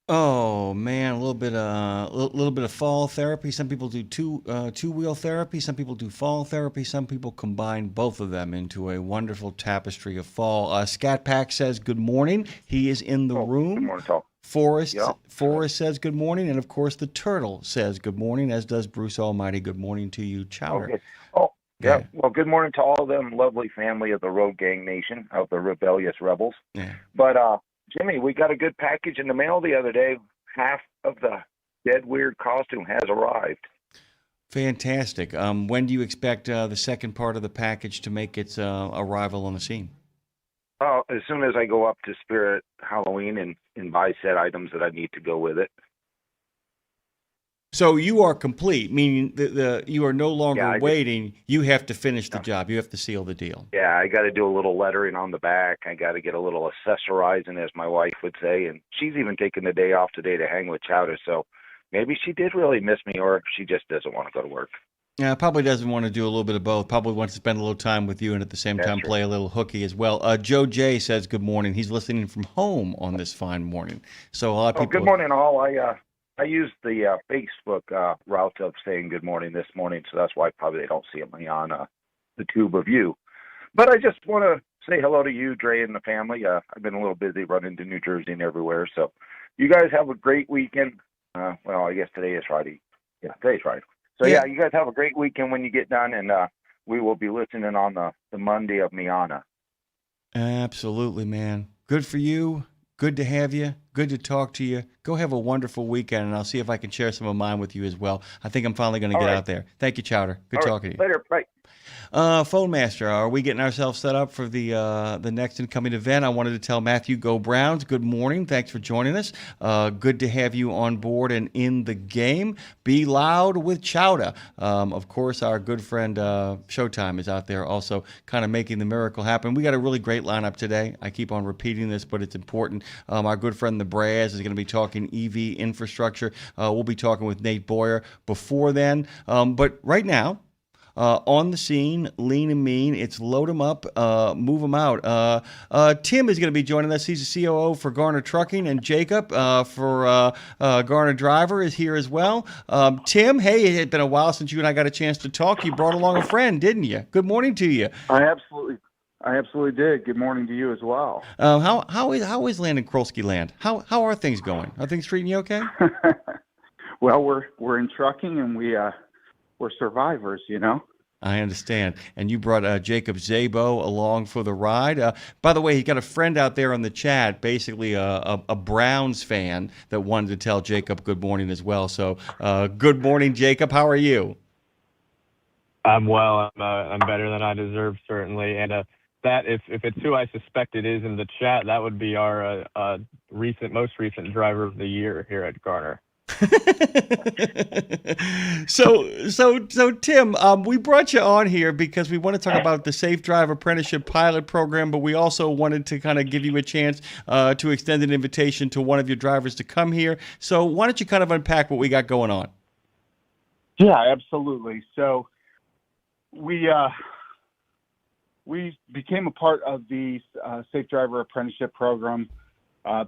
Oh man, a little bit of fall therapy. Some people do two-wheel therapy. Some people do fall therapy. Some people combine both of them into a wonderful tapestry of fall. Scat Pack says good morning. He is in the room. Good morning, Tom. Forrest says good morning, and of course the turtle says good morning, as does Bruce Almighty. Good morning to you, Chowder. Okay. Oh, yeah. Well, good morning to all them lovely family of the Road Gang Nation, of the rebellious rebels. Yeah. But Jimmy, we got a good package in the mail the other day. Half of the Dead Weird costume has arrived. Fantastic. When do you expect the second part of the package to make its arrival on the scene? As soon as I go up to Spirit Halloween and buy said items that I need to go with it. So you are complete, meaning you are no longer waiting. You have to finish the job. You have to seal the deal. Yeah, I got to do a little lettering on the back. I got to get a little accessorizing, as my wife would say. And she's even taking the day off today to hang with Chowder. So maybe she did really miss me, or she just doesn't want to go to work. Yeah, probably doesn't want to do a little bit of both. Probably wants to spend a little time with you and at the same time play a little hooky as well. Joe J says good morning. He's listening from home on this fine morning. So a lot of people. Good morning, all. I used the Facebook route of saying good morning this morning, so that's why probably they don't see me on the tube of you. But I just want to say hello to you, Dre, and the family. I've been a little busy running to New Jersey and everywhere. So you guys have a great weekend. Well, I guess today is Friday. Yeah, today's Friday. So, yeah, you guys have a great weekend when you get done, and we will be listening on the Monday of Miana. Absolutely, man. Good for you. Good to have you. Good to talk to you. Go have a wonderful weekend, and I'll see if I can share some of mine with you as well. I think I'm finally going to get out there. Thank you, Chowder. Good talking to you. Later. Bye. Phone Master, are we getting ourselves set up for the next incoming event? I wanted to tell Matthew Go Browns, good morning. Thanks for joining us. Good to have you on board and in the game. Be loud with Chowder. Of course, our good friend Showtime is out there also kind of making the miracle happen. We got a really great lineup today. I keep on repeating this, but it's important. Our good friend the Braz is going to be talking EV infrastructure. We'll be talking with Nate Boyer before then. But right now, on the scene, lean and mean. It's load them up, move them out. Tim is going to be joining us. He's the COO for Garner Trucking, and Jacob for Garner Driver is here as well. Tim, hey, it had been a while since you and I got a chance to talk. You brought along a friend, didn't you? Good morning to you. I absolutely did. Good morning to you as well. How is Landon Krolsky land? How are things going? Are things treating you okay? Well, we're in trucking, and we're survivors, you know. I understand. And you brought Jacob Zabo along for the ride. By the way, he got a friend out there on the chat, basically a Browns fan, that wanted to tell Jacob good morning as well. So good morning, Jacob. How are you? I'm well. I'm better than I deserve, certainly. And that if it's who I suspect it is in the chat, that would be our most recent driver of the year here at Garner. So Tim, we brought you on here because we want to talk about the Safe Drive Apprenticeship Pilot Program, but we also wanted to kind of give you a chance to extend an invitation to one of your drivers to come here. So why don't you kind of unpack what we got going on? Yeah, absolutely. So we became a part of the Safe Driver Apprenticeship Program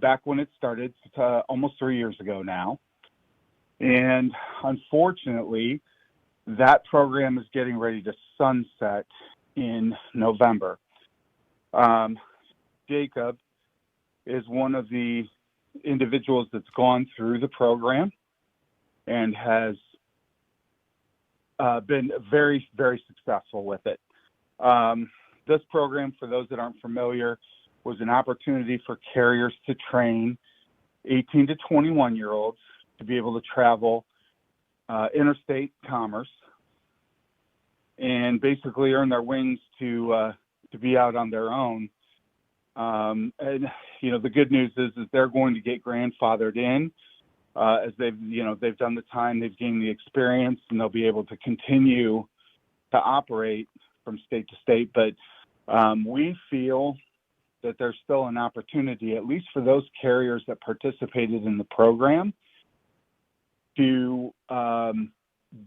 back when it started almost 3 years ago now. And unfortunately, that program is getting ready to sunset in November. Jacob is one of the individuals that's gone through the program and has been very, very successful with it. This program, for those that aren't familiar, was an opportunity for carriers to train 18 to 21-year-olds to be able to travel interstate commerce and basically earn their wings to be out on their own. And the good news is they're going to get grandfathered in as they've done the time, they've gained the experience, and they'll be able to continue to operate from state to state. But we feel that there's still an opportunity, at least for those carriers that participated in the program, to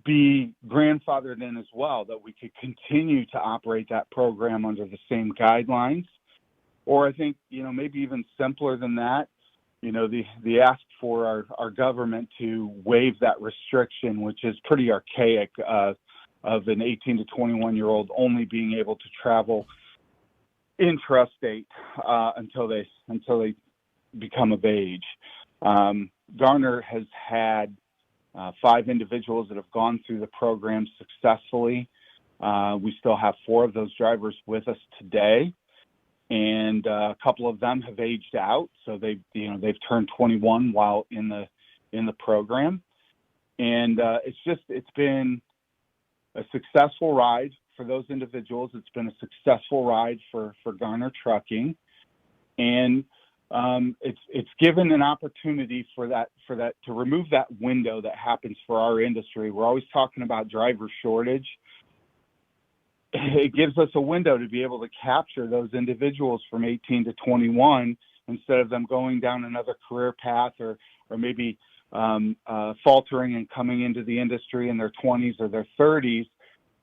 be grandfathered in as well, that we could continue to operate that program under the same guidelines. Or I think, maybe even simpler than that, the ask for our government to waive that restriction, which is pretty archaic, of an 18 to 21-year-old only being able to travel intrastate until they become of age. Garner has had 5 individuals that have gone through the program successfully. We still have 4 of those drivers with us today, and a couple of them have aged out, so they've turned 21 while in the program, and it's been a successful ride for those individuals. It's been a successful ride for Garner Trucking, and it's given an opportunity for that to remove that window that happens for our industry. We're always talking about driver shortage. It gives us a window to be able to capture those individuals from 18 to 21 instead of them going down another career path or maybe faltering and coming into the industry in their 20s or their 30s,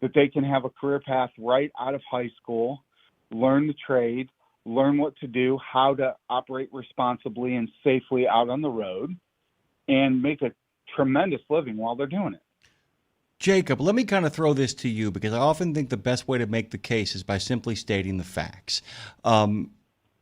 that they can have a career path right out of high school, learn the trade, learn what to do, how to operate responsibly and safely out on the road, and make a tremendous living while they're doing it. Jacob, let me kind of throw this to you because I often think the best way to make the case is by simply stating the facts.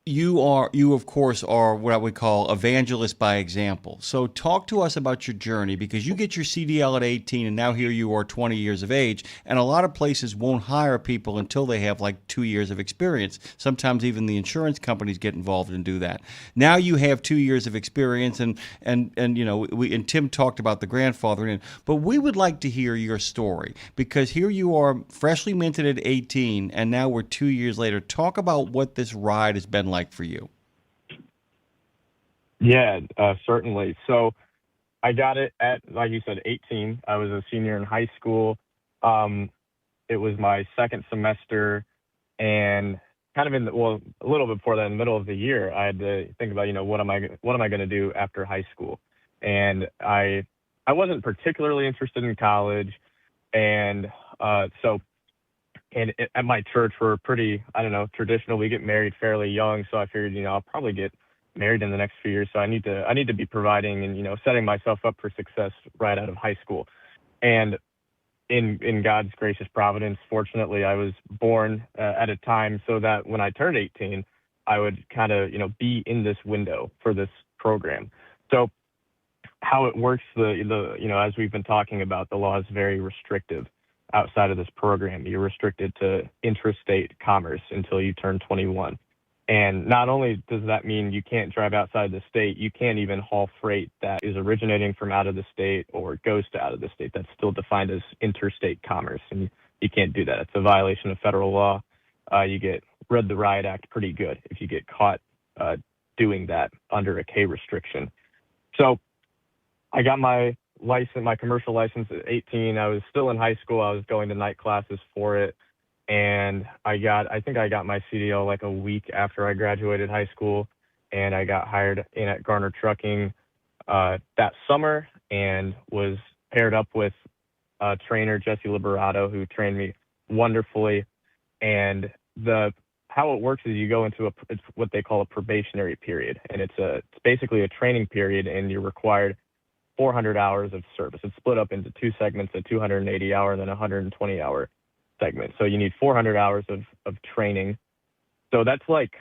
You of course are what I would call evangelist by example. So talk to us about your journey, because you get your CDL at 18 and now here you are 20 years of age, and a lot of places won't hire people until they have like 2 years of experience. Sometimes even the insurance companies get involved and do that. Now you have 2 years of experience, and Tim talked about the grandfathering, but we would like to hear your story, because here you are freshly minted at 18 and now we're 2 years later. Talk about what this ride has been like for you. Yeah, certainly. So I got it at, like you said, 18. I was a senior in high school. It was my second semester, and kind of a little bit before that, in the middle of the year, I had to think about, what am I going to do after high school? And I wasn't particularly interested in college, and at my church, we're pretty, traditional. We get married fairly young, so I figured, I'll probably get married in the next few years. So I need to be providing and, setting myself up for success right out of high school. And in God's gracious providence, fortunately, I was born at a time so that when I turned 18, I would kind of, be in this window for this program. So how it works, as we've been talking about, the law is very restrictive. Outside of this program, you're restricted to intrastate commerce until you turn 21. And not only does that mean you can't drive outside the state, you can't even haul freight that is originating from out of the state or goes to out of the state. That's still defined as interstate commerce. And you can't do that. It's a violation of federal law. You get read the riot act pretty good if you get caught doing that under a K restriction. So I got my license, my commercial license at 18. I was still in high school. I was going to night classes for it. And I think I got my CDL like a week after I graduated high school. And I got hired in at Garner Trucking that summer and was paired up with trainer Jesse Liberato, who trained me wonderfully. And how it works is you go into it's what they call a probationary period, and it's basically a training period, and you're required 400 hours of service. It's split up into two segments, a 280-hour and then a 120-hour segment. So you need 400 hours of training. So that's like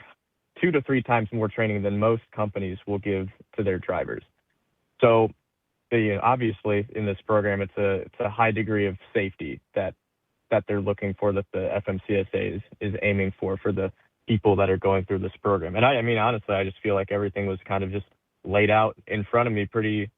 2 to 3 times more training than most companies will give to their drivers. So obviously in this program, it's a high degree of safety that they're looking for, that the FMCSA is aiming for the people that are going through this program. And I mean, honestly, I just feel like everything was kind of just laid out in front of me pretty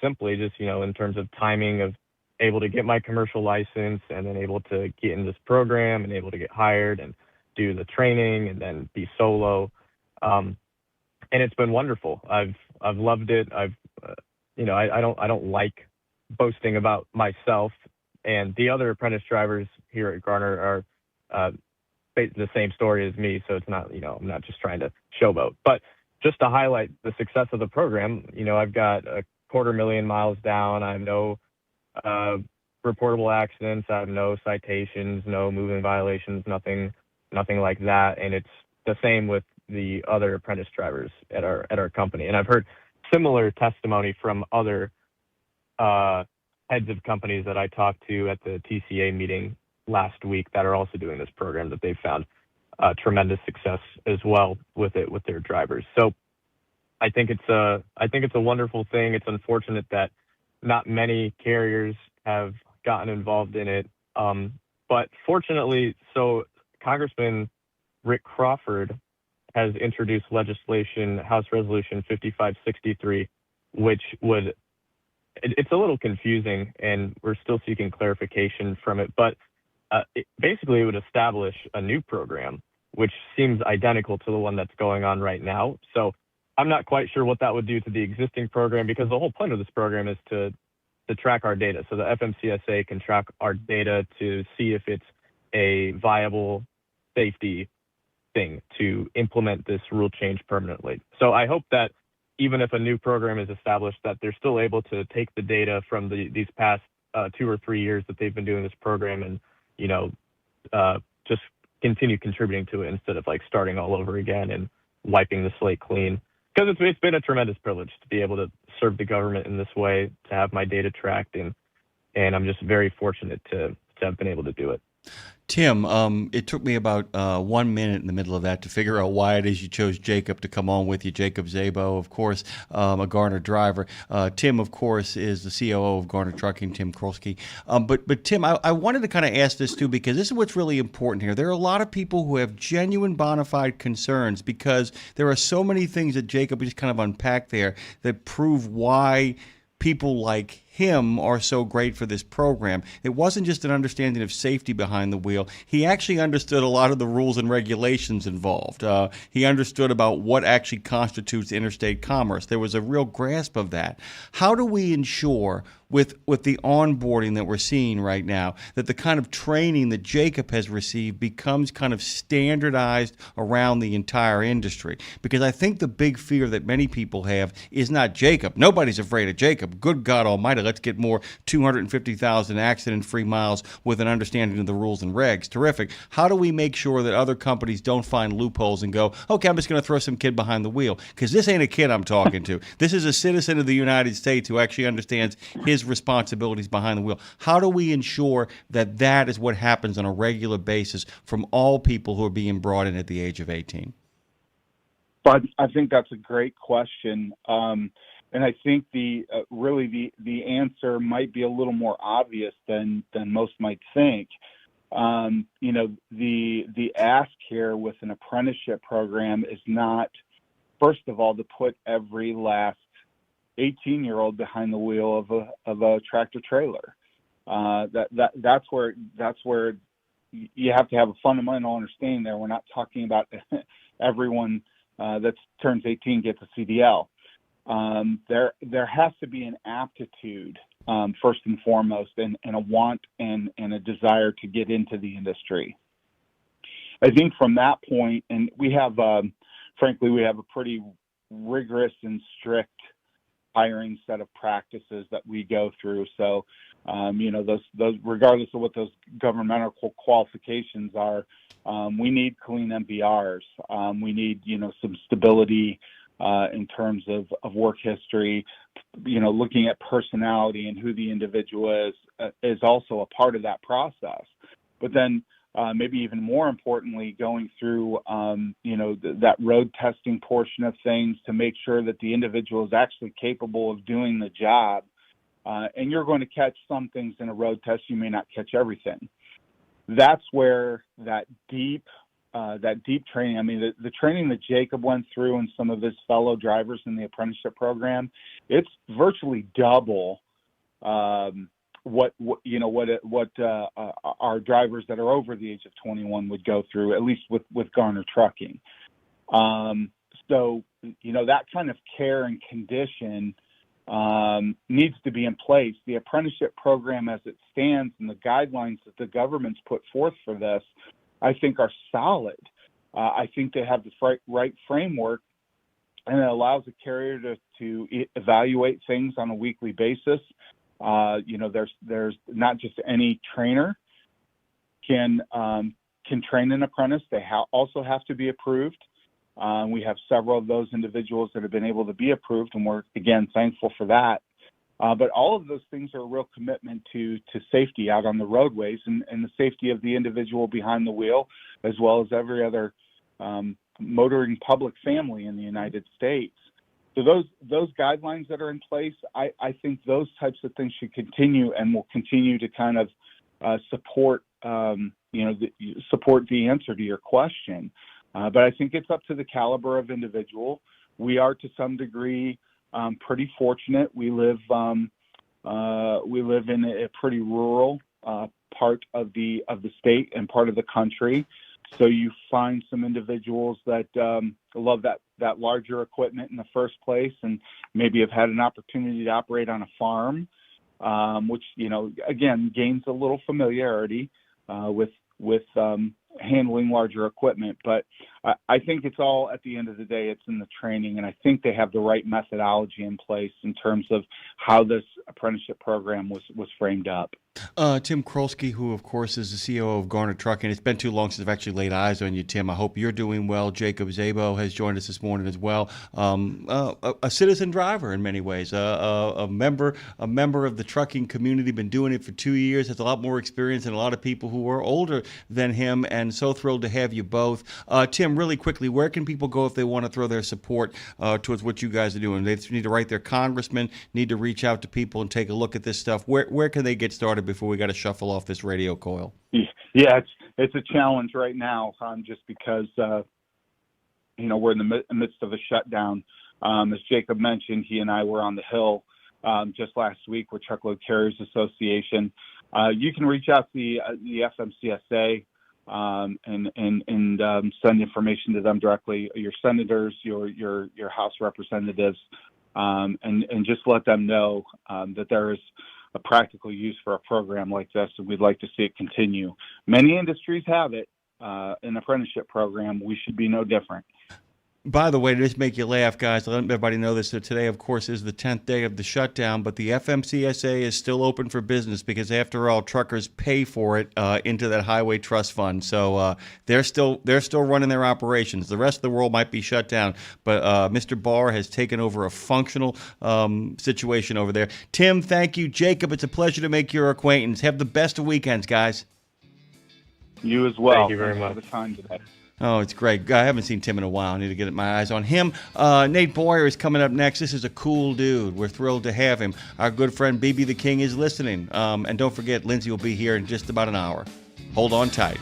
simply, just, in terms of timing of able to get my commercial license and then able to get in this program and able to get hired and do the training and then be solo. And it's been wonderful. I've loved it. I don't like boasting about myself, and the other apprentice drivers here at Garner are the same story as me. So it's not, I'm not just trying to showboat, but just to highlight the success of the program, I've got 250,000 miles down. I have no reportable accidents. I have no citations, no moving violations, nothing like that. And it's the same with the other apprentice drivers at our company. And I've heard similar testimony from other heads of companies that I talked to at the TCA meeting last week that are also doing this program, that they've found tremendous success as well with it with their drivers. So I think it's a wonderful thing. It's unfortunate that not many carriers have gotten involved in it. But fortunately, so Congressman Rick Crawford has introduced legislation, House Resolution 5563, which it's a little confusing, and we're still seeking clarification from it, but basically it would establish a new program, which seems identical to the one that's going on right now. So I'm not quite sure what that would do to the existing program, because the whole point of this program is to track our data. So the FMCSA can track our data to see if it's a viable safety thing to implement this rule change permanently. So I hope that even if a new program is established, that they're still able to take the data from these past 2 or 3 years that they've been doing this program and, just continue contributing to it instead of like starting all over again and wiping the slate clean. Because it's been a tremendous privilege to be able to serve the government in this way, to have my data tracked, and I'm just very fortunate to have been able to do it. Tim, it took me about 1 minute in the middle of that to figure out why it is you chose Jacob to come on with you. Jacob Szabo, of course, a Garner driver. Tim, of course, is the COO of Garner Trucking, Tim Krolsky. But Tim, I wanted to kind of ask this too, because this is what's really important here. There are a lot of people who have genuine bona fide concerns, because there are so many things that Jacob just kind of unpacked there that prove why people like him are so great for this program. It wasn't just an understanding of safety behind the wheel. He actually understood a lot of the rules and regulations involved. He understood about what actually constitutes interstate commerce. There was a real grasp of that. How do we ensure with the onboarding that we're seeing right now that the kind of training that Jacob has received becomes kind of standardized around the entire industry? Because I think the big fear that many people have is not Jacob. Nobody's afraid of Jacob. Good God Almighty, let's get more 250,000 accident-free miles with an understanding of the rules and regs. Terrific. How do we make sure that other companies don't find loopholes and go, okay, I'm just going to throw some kid behind the wheel? Because this ain't a kid I'm talking to. This is a citizen of the United States who actually understands his responsibilities behind the wheel. How do we ensure that that is what happens on a regular basis from all people who are being brought in at the age of 18? But I think that's a great question. And I think the answer might be a little more obvious than most might think. The ask here with an apprenticeship program is not, first of all, to put every last 18-year-old behind the wheel of a tractor trailer. That's where you have to have a fundamental understanding there. We're not talking about everyone that turns 18 gets a CDL. There has to be an aptitude, first and foremost, and a want and a desire to get into the industry. I think from that point, and we have, frankly, we have a pretty rigorous and strict hiring set of practices that we go through. So, those regardless of what those governmental qualifications are, we need clean MBRs. We need, some stability in terms of work history. Looking at personality and who the individual is also a part of that process. But then maybe even more importantly, going through, that road testing portion of things to make sure that the individual is actually capable of doing the job. And you're going to catch some things in a road test. You may not catch everything. That's where that deep training, I mean, the training that Jacob went through and some of his fellow drivers in the apprenticeship program, it's virtually double what our drivers that are over the age of 21 would go through, at least with Garner Trucking. So that kind of care and condition needs to be in place. The apprenticeship program as it stands and the guidelines that the government's put forth for this, I think, are solid. I think they have the right framework, and it allows the carrier to evaluate things on a weekly basis. There's not just any trainer can train an apprentice. They also have to be approved. We have several of those individuals that have been able to be approved, and we're, again, thankful for that. But all of those things are a real commitment to safety out on the roadways and the safety of the individual behind the wheel, as well as every other motoring public family in the United States. So those guidelines that are in place, I think those types of things should continue and will continue to kind of support the answer to your question. But I think it's up to the caliber of individual. We are, to some degree, pretty fortunate. We live in a pretty rural part of the state and part of the country. So you find some individuals that love that larger equipment in the first place, and maybe have had an opportunity to operate on a farm, which again gains a little familiarity with handling larger equipment. But I think it's all, at the end of the day, it's in the training, and I think they have the right methodology in place in terms of how this apprenticeship program was framed up. Tim Krolsky, who of course is the CEO of Garner Trucking. It's been too long since I've actually laid eyes on you, Tim. I hope you're doing well. Jacob Szabo has joined us this morning as well. A citizen driver in many ways, a member of the trucking community, been doing it for 2 years, has a lot more experience than a lot of people who are older than him, and so thrilled to have you both. Tim, really quickly, where can people go if they want to throw their support towards what you guys are doing? They need to write their congressman, need to reach out to people and take a look at this stuff. Where can they get started before we got to shuffle off this radio coil? Yeah, it's a challenge right now, just because we're in the midst of a shutdown. As Jacob mentioned, he and I were on the Hill just last week with Truckload Carriers Association. You can reach out to the FMCSA and send information to them directly, your senators, your House representatives, and just let them know that there is a practical use for a program like this, and we'd like to see it continue. Many industries have it, an apprenticeship program. We should be no different. By the way, to just make you laugh, guys, let everybody know this. So today, of course, is the 10th day of the shutdown, but the FMCSA is still open for business because, after all, truckers pay for it into that highway trust fund. So they're still running their operations. The rest of the world might be shut down, but Mr. Barr has taken over a functional situation over there. Tim, thank you. Jacob, it's a pleasure to make your acquaintance. Have the best of weekends, guys. You as well. Thank you very much for the time today. Oh, it's great. I haven't seen Tim in a while. I need to get my eyes on him. Nate Boyer is coming up next. This is a cool dude. We're thrilled to have him. Our good friend BB the King is listening. And don't forget, Lindsay will be here in just about an hour. Hold on tight.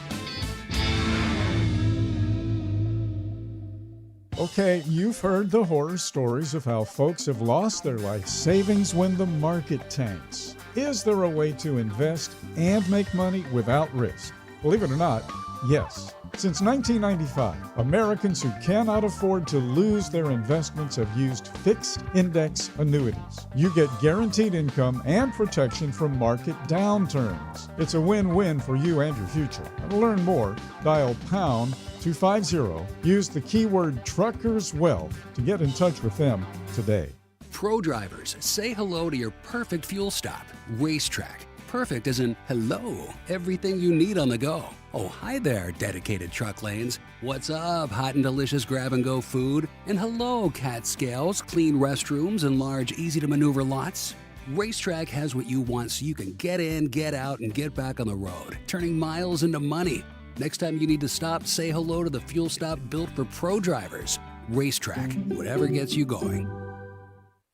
Okay, you've heard the horror stories of how folks have lost their life savings when the market tanks. Is there a way to invest and make money without risk? Believe it or not, yes. Since 1995, Americans who cannot afford to lose their investments have used fixed index annuities. You get guaranteed income and protection from market downturns. It's a win-win for you and your future. And to learn more, dial pound 250. Use the keyword Truckers Wealth to get in touch with them today. Pro drivers, say hello to your perfect fuel stop, Racetrack. Perfect as in hello, everything you need on the go. Oh, hi there, dedicated truck lanes. What's up, hot and delicious grab-and-go food? And hello, cat scales, clean restrooms, and large, easy-to-maneuver lots. Racetrack has what you want so you can get in, get out, and get back on the road, turning miles into money. Next time you need to stop, say hello to the fuel stop built for pro drivers. Racetrack, whatever gets you going.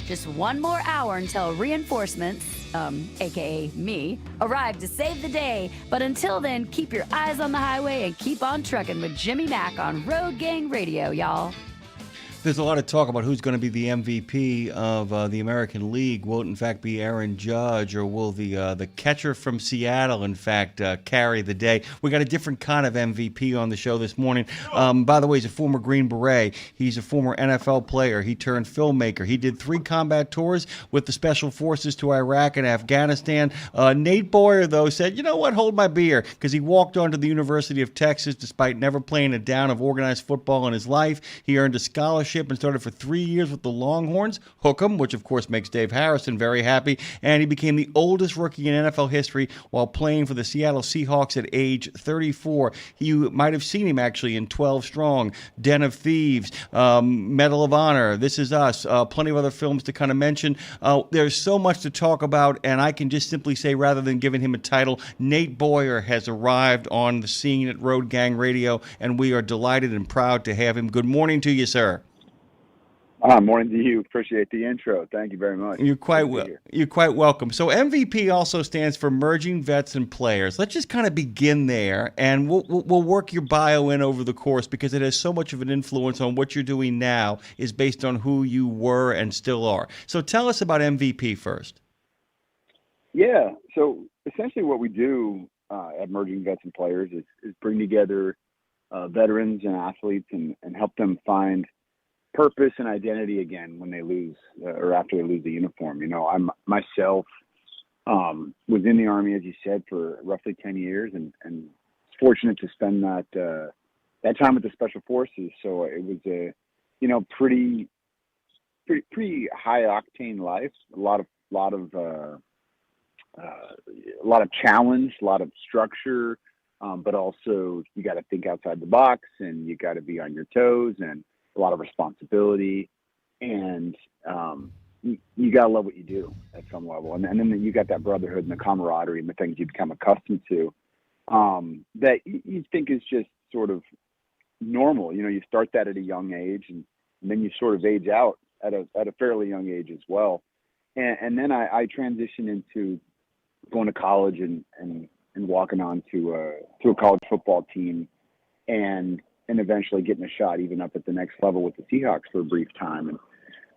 Just one more hour until reinforcements, aka me, arrive to save the day. But until then, keep your eyes on the highway and keep on trucking with Jimmy Mack on Road Gang Radio, y'all. There's a lot of talk about who's going to be the MVP of the American League. Will it, in fact, be Aaron Judge, or will the catcher from Seattle, in fact, carry the day? We got a different kind of MVP on the show this morning. By the way, he's a former Green Beret. He's a former NFL player. He turned filmmaker. He did 3 combat tours with the Special Forces to Iraq and Afghanistan. Nate Boyer, though, said, you know what, hold my beer, because he walked on to the University of Texas despite never playing a down of organized football in his life. He earned a scholarship and started for 3 years with the Longhorns, hook 'em, which of course makes Dave Harrison very happy, and he became the oldest rookie in NFL history while playing for the Seattle Seahawks at age 34. You might have seen him actually in 12 Strong, Den of Thieves, Medal of Honor, This Is Us, plenty of other films to kind of mention. There's so much to talk about, and I can just simply say, rather than giving him a title, Nate Boyer has arrived on the scene at Road Gang Radio, and we are delighted and proud to have him. Good morning to you, sir. Morning to you. Appreciate the intro. Thank you very much. You're quite welcome. So MVP also stands for Merging Vets and Players. Let's just kind of begin there, and we'll work your bio in over the course, because it has so much of an influence on what you're doing now is based on who you were and still are. So tell us about MVP first. Yeah. So essentially what we do at Merging Vets and Players is bring together veterans and athletes and help them find purpose and identity again when they lose or after they lose the uniform. You know, I'm myself was in the Army, as you said, for roughly 10 years and fortunate to spend that time with the Special Forces. So it was a, pretty high octane life, a lot of challenge, a lot of structure, but also you got to think outside the box and you got to be on your toes and a lot of responsibility, and you gotta love what you do at some level, and then you got that brotherhood and the camaraderie and the things you become accustomed to that you think is just sort of normal. You start that at a young age, and then you sort of age out at a fairly young age as well. And then I transitioned into going to college and walking on to a college football team, and eventually getting a shot even up at the next level with the Seahawks for a brief time,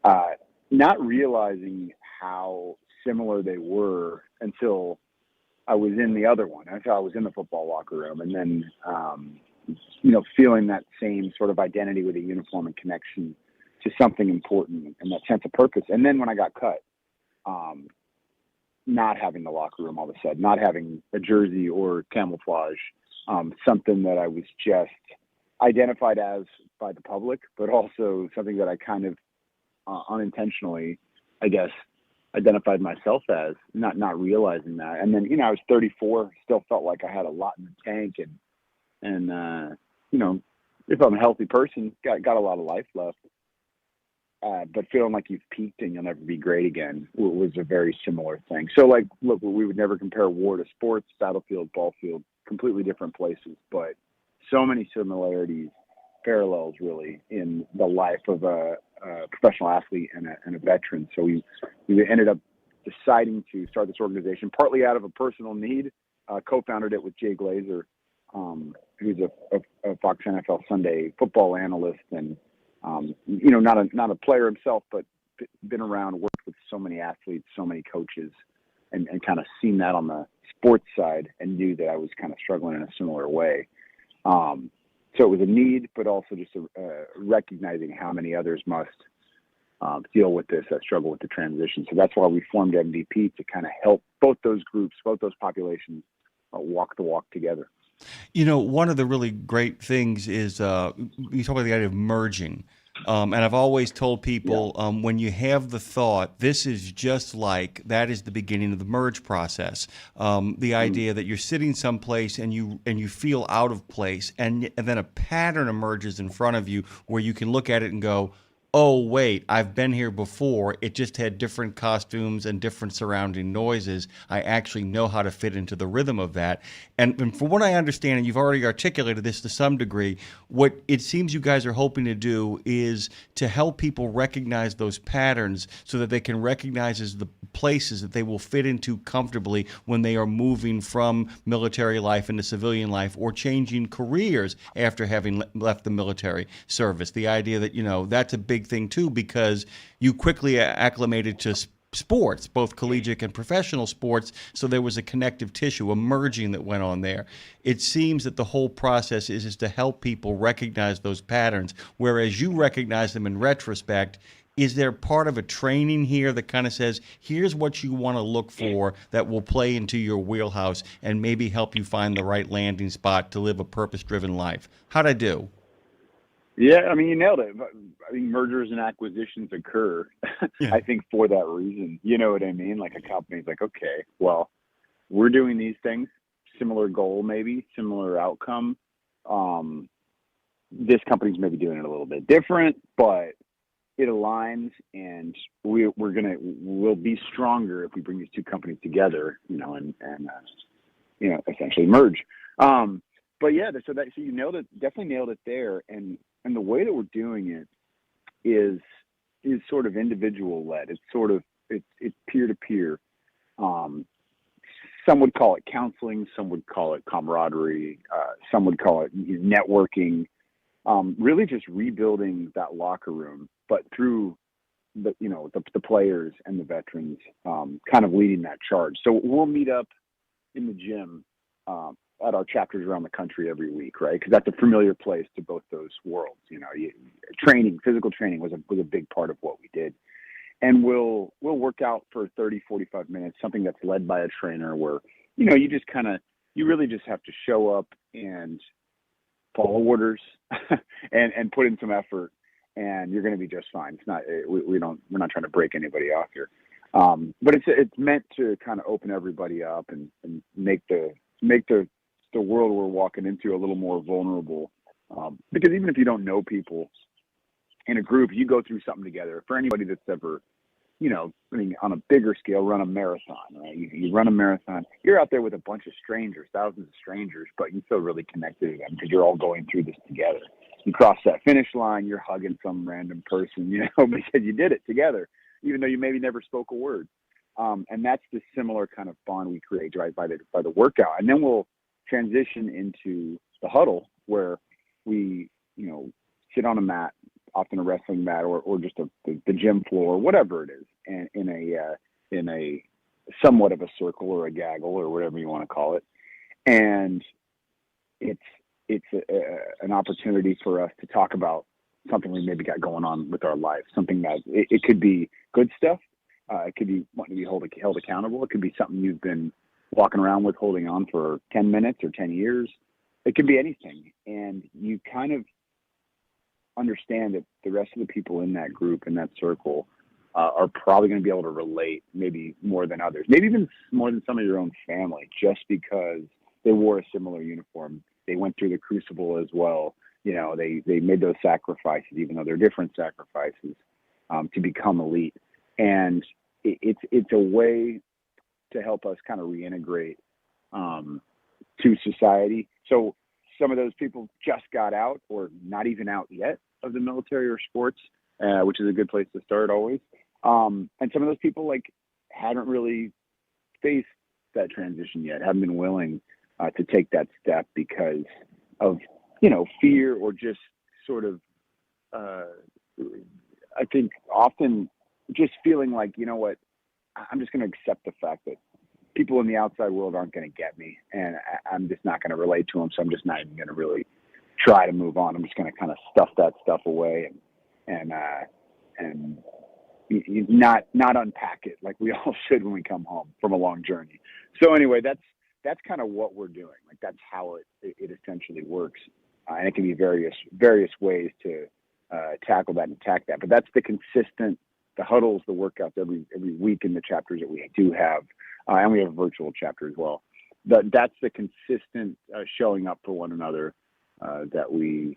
and not realizing how similar they were until I was in the other one, until I was in the football locker room, and then feeling that same sort of identity with a uniform and connection to something important and that sense of purpose. And then when I got cut, not having the locker room all of a sudden, not having a jersey or camouflage, something that I was just identified as by the public, but also something that I kind of unintentionally, I guess, identified myself as, not realizing that. And then, I was 34, still felt like I had a lot in the tank, and if I'm a healthy person, got a lot of life left. But feeling like you've peaked and you'll never be great again was a very similar thing. So, look, we would never compare war to sports, battlefield, ball field, completely different places, but so many similarities, parallels really in the life of a professional athlete and a veteran. So we ended up deciding to start this organization partly out of a personal need. Co-founded it with Jay Glazer, who's a Fox NFL Sunday football analyst, and not a player himself, but been around, worked with so many athletes, so many coaches, and kind of seen that on the sports side and knew that I was kind of struggling in a similar way. So it was a need, but also just recognizing how many others must deal with this, struggle with the transition. So that's why we formed MVP, to kind of help both those groups, both those populations walk the walk together. You know, one of the really great things is you talk about the idea of merging. And I've always told people when you have the thought, this is just like, that is the beginning of the merge process. The idea that you're sitting someplace and you feel out of place, and then a pattern emerges in front of you where you can look at it and go, oh, wait, I've been here before. It just had different costumes and different surrounding noises. I actually know how to fit into the rhythm of that. And from what I understand, and you've already articulated this to some degree, what it seems you guys are hoping to do is to help people recognize those patterns so that they can recognize as the places that they will fit into comfortably when they are moving from military life into civilian life, or changing careers after having left the military service. The idea that, you know, that's a big thing too, because you quickly acclimated to sports, both collegiate and professional sports, so there was a connective tissue, a merging that went on there. It seems that the whole process is to help people recognize those patterns, whereas you recognize them in retrospect. Is there part of a training here that kind of says, here's what you want to look for that will play into your wheelhouse and maybe help you find the right landing spot to live a purpose-driven life? How'd I do? Yeah, I mean, you nailed it. I think mergers and acquisitions occur, I think, for that reason. You know what I mean? Like, a company's like, okay, well, we're doing these things, similar goal maybe, similar outcome. This company's maybe doing it a little bit different, but it aligns, and we'll be stronger if we bring these two companies together, you know, and essentially merge. But yeah, so you nailed it, definitely nailed it there. And the way that we're doing it is sort of individual led. It's peer to peer. Some would call it counseling, some would call it camaraderie, some would call it networking. Really just rebuilding that locker room, but through the players and the veterans kind of leading that charge. So we'll meet up in the gym at our chapters around the country every week, right? Because that's a familiar place to both those worlds. You know, physical training was a big part of what we did. And we'll work out for 30, 45 minutes, something that's led by a trainer where, you know, you really just have to show up and follow orders and put in some effort, and you're going to be just fine. It's not, we're not trying to break anybody off here. But it's meant to kind of open everybody up and make the world we're walking into a little more vulnerable. Because even if you don't know people in a group, you go through something together. For anybody that's ever, you know, I mean, on a bigger scale, run a marathon, right? You run a marathon, you're out there with a bunch of strangers, thousands of strangers, but you feel really connected to them because you're all going through this together. You cross that finish line, you're hugging some random person, you know, because you did it together, even though you maybe never spoke a word. And that's the similar kind of bond we create, right, by the workout. And then we'll transition into the huddle, where we, you know, sit on a mat, often a wrestling mat, or just the gym floor, whatever it is, and in a somewhat of a circle or a gaggle or whatever you want to call it. And it's an opportunity for us to talk about something we maybe got going on with our life, something that it could be good stuff. It could be wanting to be held accountable. It could be something you've been walking around with, holding on for 10 minutes or 10 years. It could be anything. And you kind of understand that the rest of the people in that group, in that circle, are probably going to be able to relate maybe more than others, maybe even more than some of your own family, just because they wore a similar uniform. They went through the crucible as well. You know, they made those sacrifices, even though they're different sacrifices, to become elite. And it's a way to help us kind of reintegrate to society. So some of those people just got out, or not even out yet, of the military or sports, which is a good place to start always. And some of those people haven't really faced that transition yet, haven't been willing to take that step because of, you know, fear, or just sort of, I think often just feeling like, you know what, I'm just going to accept the fact that people in the outside world aren't going to get me, and I'm just not going to relate to them. So I'm just not even going to really try to move on. I'm just going to kind of stuff that stuff away and not unpack it like we all should when we come home from a long journey. So anyway, that's kind of what we're doing. Like that's how it essentially works, and it can be various ways to tackle that and attack that. But that's the huddles, the workouts every week in the chapters that we do have, and we have a virtual chapter as well. That's the consistent showing up for one another that we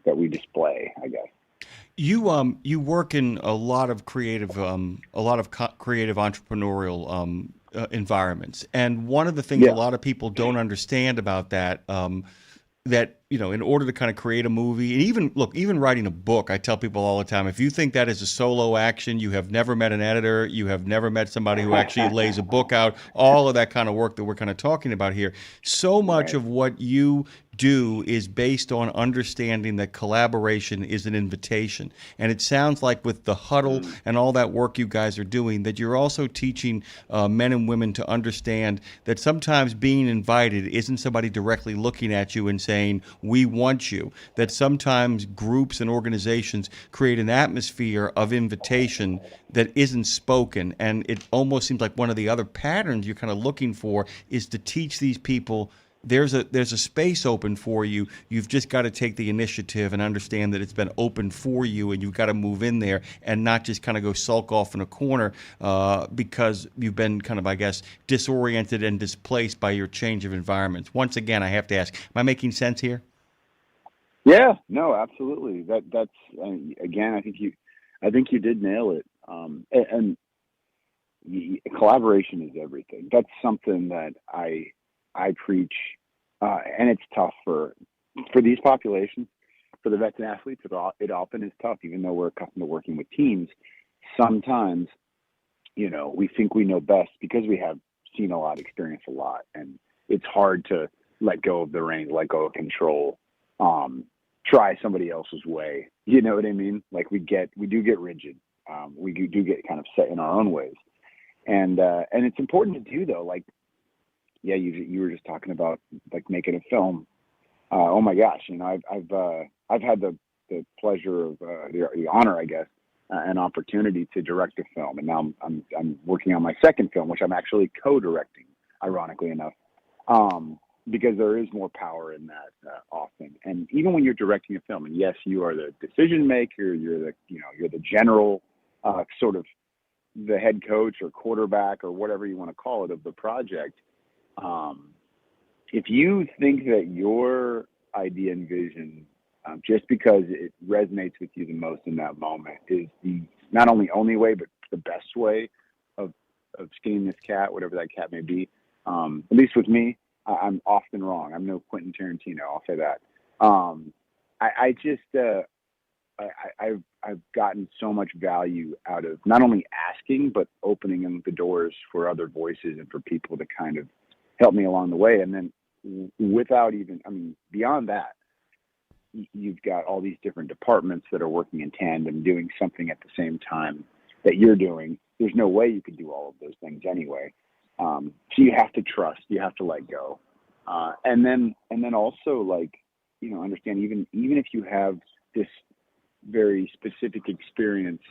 display, I guess. You work in a lot of creative entrepreneurial environments, and one of the things a lot of people don't understand about that. That, you know, in order to kind of create a movie, and even writing a book, I tell people all the time, if you think that is a solo action, you have never met an editor, you have never met somebody who actually lays a book out, all of that kind of work that we're kind of talking about here. So much of what you do is based on understanding that collaboration is an invitation. And it sounds like with the huddle and all that work you guys are doing, that you're also teaching men and women to understand that sometimes being invited isn't somebody directly looking at you and saying, we want you. That sometimes groups and organizations create an atmosphere of invitation that isn't spoken. And it almost seems like one of the other patterns you're kind of looking for is to teach these people there's a space open for you. You've just got to take the initiative and understand that it's been open for you, and you've got to move in there and not just kind of go sulk off in a corner because you've been kind of, I guess, disoriented and displaced by your change of environments. Once again, I have to ask, am I making sense here? Yeah, no, absolutely. That's again, I think you did nail it. And collaboration is everything. That's something that I preach, and it's tough for these populations, for the vets and athletes. It often is tough, even though we're accustomed to working with teams. Sometimes, you know, we think we know best because we have seen a lot, experienced a lot, and it's hard to let go of the reins, let go of control, try somebody else's way. You know what I mean? Like we do get rigid. We do get kind of set in our own ways, and it's important to do though. Like, yeah, you were just talking about like making a film. Oh my gosh, you know, I've had the pleasure of the honor, I guess, an opportunity to direct a film, and now I'm working on my second film, which I'm actually co-directing, ironically enough, because there is more power in that often. And even when you're directing a film, and yes, you are the decision maker, you're the general sort of the head coach or quarterback or whatever you want to call it of the project. If you think that your idea and vision, just because it resonates with you the most in that moment, is the not only way, but the best way of skinning this cat, whatever that cat may be. At least with me, I'm often wrong. I'm no Quentin Tarantino. I'll say that. I've gotten so much value out of not only asking, but opening the doors for other voices and for people to kind of help me along the way. And then without even, beyond that, you've got all these different departments that are working in tandem, doing something at the same time that you're doing. There's no way you could do all of those things anyway. So you have to trust, you have to let go. And then also, like, you know, understand even if you have this very specific experience,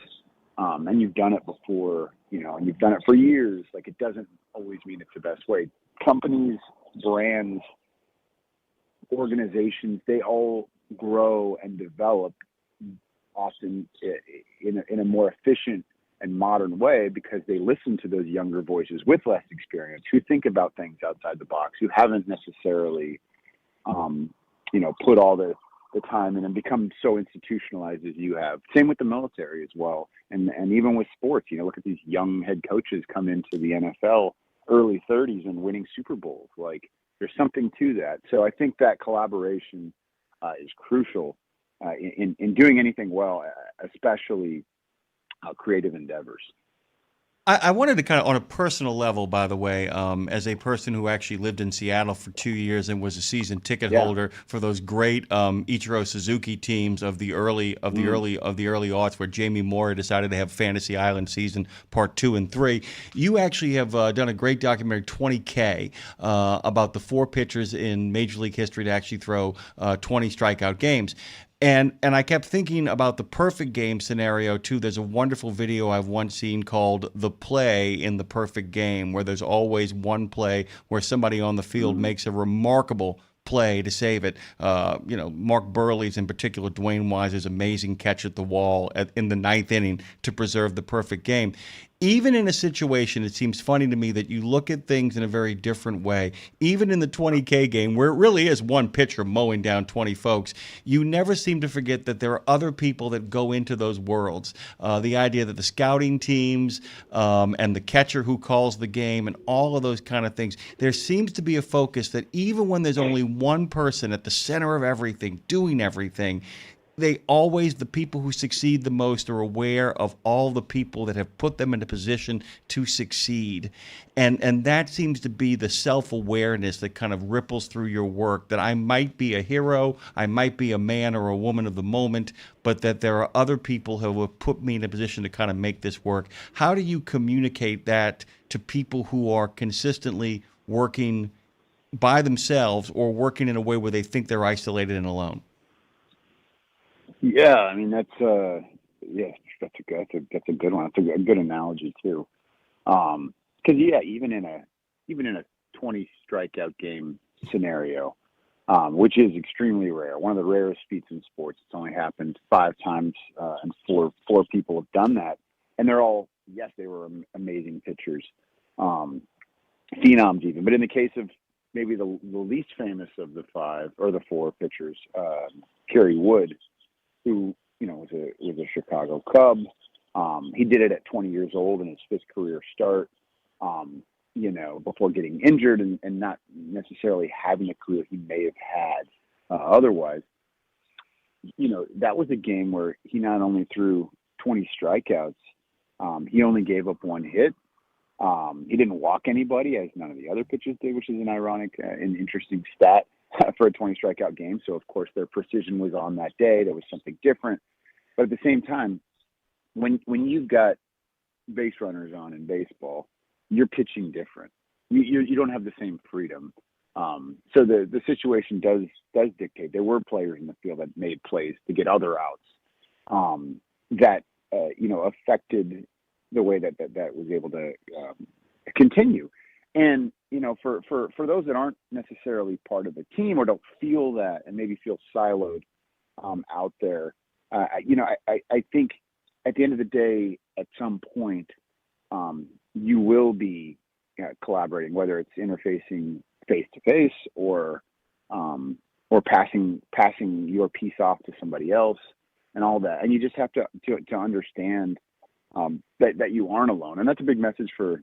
and you've done it before, you know, and you've done it for years, like, it doesn't always mean it's the best way. Companies, brands, organizations, they all grow and develop often in a more efficient and modern way because they listen to those younger voices with less experience who think about things outside the box, who haven't necessarily, put all the time in and become so institutionalized as you have. Same with the military as well. And even with sports, you know, look at these young head coaches come into the NFL early 30s and winning Super Bowls. Like, there's something to that. So I think that collaboration is crucial in doing anything well, especially creative endeavors. I wanted to kind of, on a personal level, by the way, as a person who actually lived in Seattle for 2 years and was a season ticket holder for those great Ichiro Suzuki teams of the early aughts, where Jamie Moore decided to have Fantasy Island season part 2 and 3. You actually have done a great documentary, 20K, about the 4 pitchers in Major League history to actually throw 20 strikeout games. And I kept thinking about the perfect game scenario, too. There's a wonderful video I've once seen called The Play in the Perfect Game, where there's always one play where somebody on the field makes a remarkable play to save it. Mark Burley's, in particular, Dwayne Wise's amazing catch at the wall in the 9th inning to preserve the perfect game. Even in a situation, it seems funny to me that you look at things in a very different way. Even in the 20K game, where it really is one pitcher mowing down 20 folks, you never seem to forget that there are other people that go into those worlds. The idea that the scouting teams and the catcher who calls the game and all of those kind of things, there seems to be a focus that even when there's only one person at the center of everything, doing everything, the people who succeed the most are aware of all the people that have put them in a position to succeed. And that seems to be the self-awareness that kind of ripples through your work, that I might be a hero, I might be a man or a woman of the moment, but that there are other people who have put me in a position to kind of make this work. How do you communicate that to people who are consistently working by themselves or working in a way where they think they're isolated and alone? Yeah, I mean that's a good one. That's a good analogy too. Because even in a 20 strikeout game scenario, which is extremely rare, one of the rarest feats in sports. It's only happened 5 times, and four people have done that, and they're all they were amazing pitchers, phenoms even. But in the case of maybe the least famous of the 5 or the 4 pitchers, Kerry Wood, who was a Chicago Cub. He did it at 20 years old in his 5th career start. Before getting injured and not necessarily having the career he may have had otherwise. That was a game where he not only threw 20 strikeouts, he only gave up 1 hit. He didn't walk anybody, as none of the other pitchers did, which is an ironic and interesting stat for a 20 strikeout game. So, of course, their precision was on that day. There was something different. But at the same time, when you've got base runners on in baseball, you're pitching different. You don't have the same freedom. So the situation does dictate. There were players in the field that made plays to get other outs that affected the way that was able to continue. And for those that aren't necessarily part of a team or don't feel that and maybe feel siloed out there, I think at the end of the day, at some point, you will be collaborating, whether it's interfacing face to face or passing your piece off to somebody else and all that. And you just have to understand that you aren't alone. And that's a big message for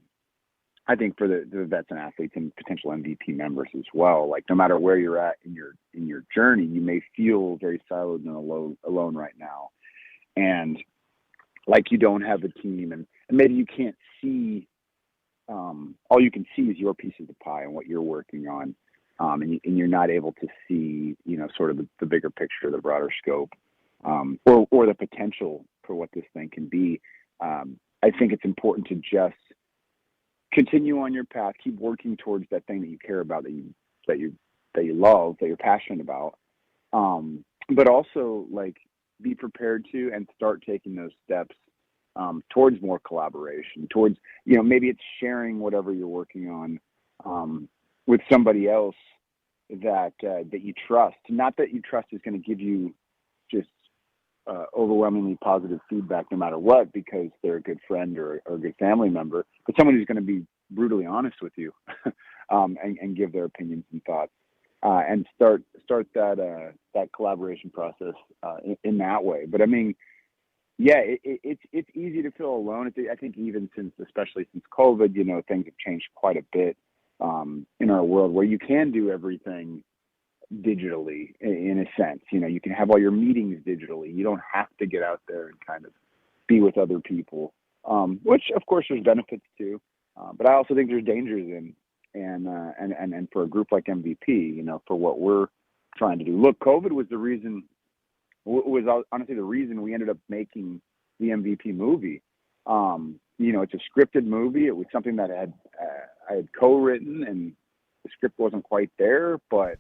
the vets and athletes and potential MVP members as well. Like, no matter where you're at in your journey, you may feel very siloed and alone right now, and like you don't have a team, and maybe you can't see. All you can see is your piece of the pie and what you're working on, and you're not able to see, sort of the bigger picture, the broader scope, or the potential for what this thing can be. I think it's important to just continue on your path, keep working towards that thing that you care about, that you love, that you're passionate about, but also be prepared to and start taking those steps towards more collaboration, towards maybe it's sharing whatever you're working on with somebody else that you trust. Not that you trust is going to give you just overwhelmingly positive feedback no matter what, because they're a good friend or a good family member, but someone who's going to be brutally honest with you and give their opinions and thoughts, and start that collaboration process in that way. But I mean, it's easy to feel alone. I think even especially since COVID, things have changed quite a bit in our world, where you can do everything digitally in a sense. You can have all your meetings digitally. You don't have to get out there and kind of be with other people. which of course there's benefits to, but I also think there's dangers in, and for a group like MVP, you know, for what we're trying to do. Look, COVID was the reason, was honestly the reason we ended up making the MVP movie. You know, it's a scripted movie. It was something that I had co-written, and the script wasn't quite there, but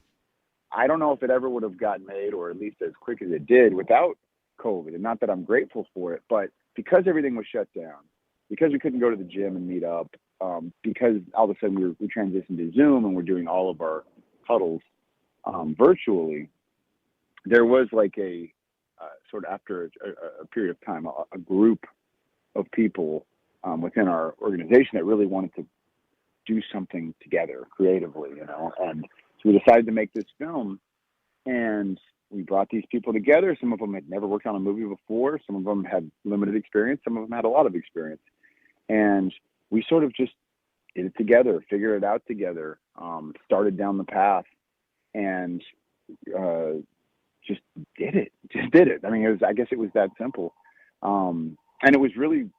I don't know if it ever would have gotten made, or at least as quick as it did, without COVID. And not that I'm grateful for it, but because everything was shut down, because we couldn't go to the gym and meet up, because all of a sudden we transitioned to Zoom and we're doing all of our huddles virtually, there was like a sort of, after a period of time, a group of people within our organization that really wanted to do something together creatively, you know. And so we decided to make this film, and we brought these people together. Some of them had never worked on a movie before. Some of them had limited experience. Some of them had a lot of experience. And we sort of just did it together, figured it out together, started down the path, and just did it. I mean, I guess it was that simple. And it was really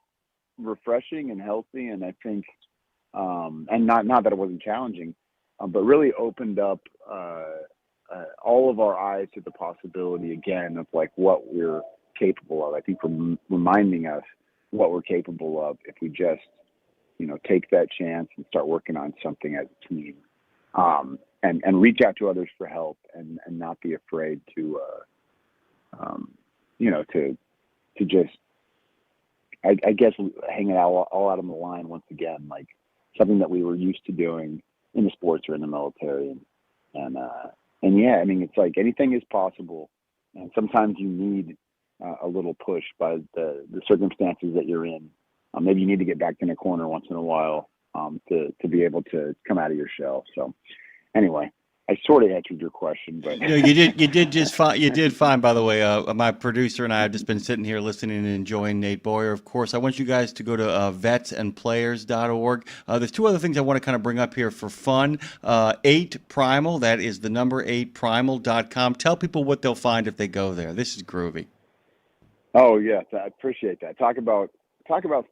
refreshing and healthy. And I think, and not that it wasn't challenging, but really opened up all of our eyes to the possibility again of like what we're capable of. I think reminding us what we're capable of if we just, you know, take that chance and start working on something as a team, and reach out to others for help, and not be afraid to, you know, to just, I guess, hang it all out on the line once again, like something that we were used to doing in the sports or in the military. And yeah, I mean, it's like anything is possible, and sometimes you need a little push by the circumstances that you're in. Maybe you need to get back in a corner once in a while to be able to come out of your shell. So anyway, I sort of answered your question, but No, you did just fine. You did fine, by the way. My producer and I have just been sitting here listening and enjoying Nate Boyer. Of course, I want you guys to go to vetsandplayers.org. There's two other things I want to kind of bring up here for fun. 8 Primal, that is the number 8primal.com. Tell people what they'll find if they go there. This is groovy. Oh yes, I appreciate that. Talk about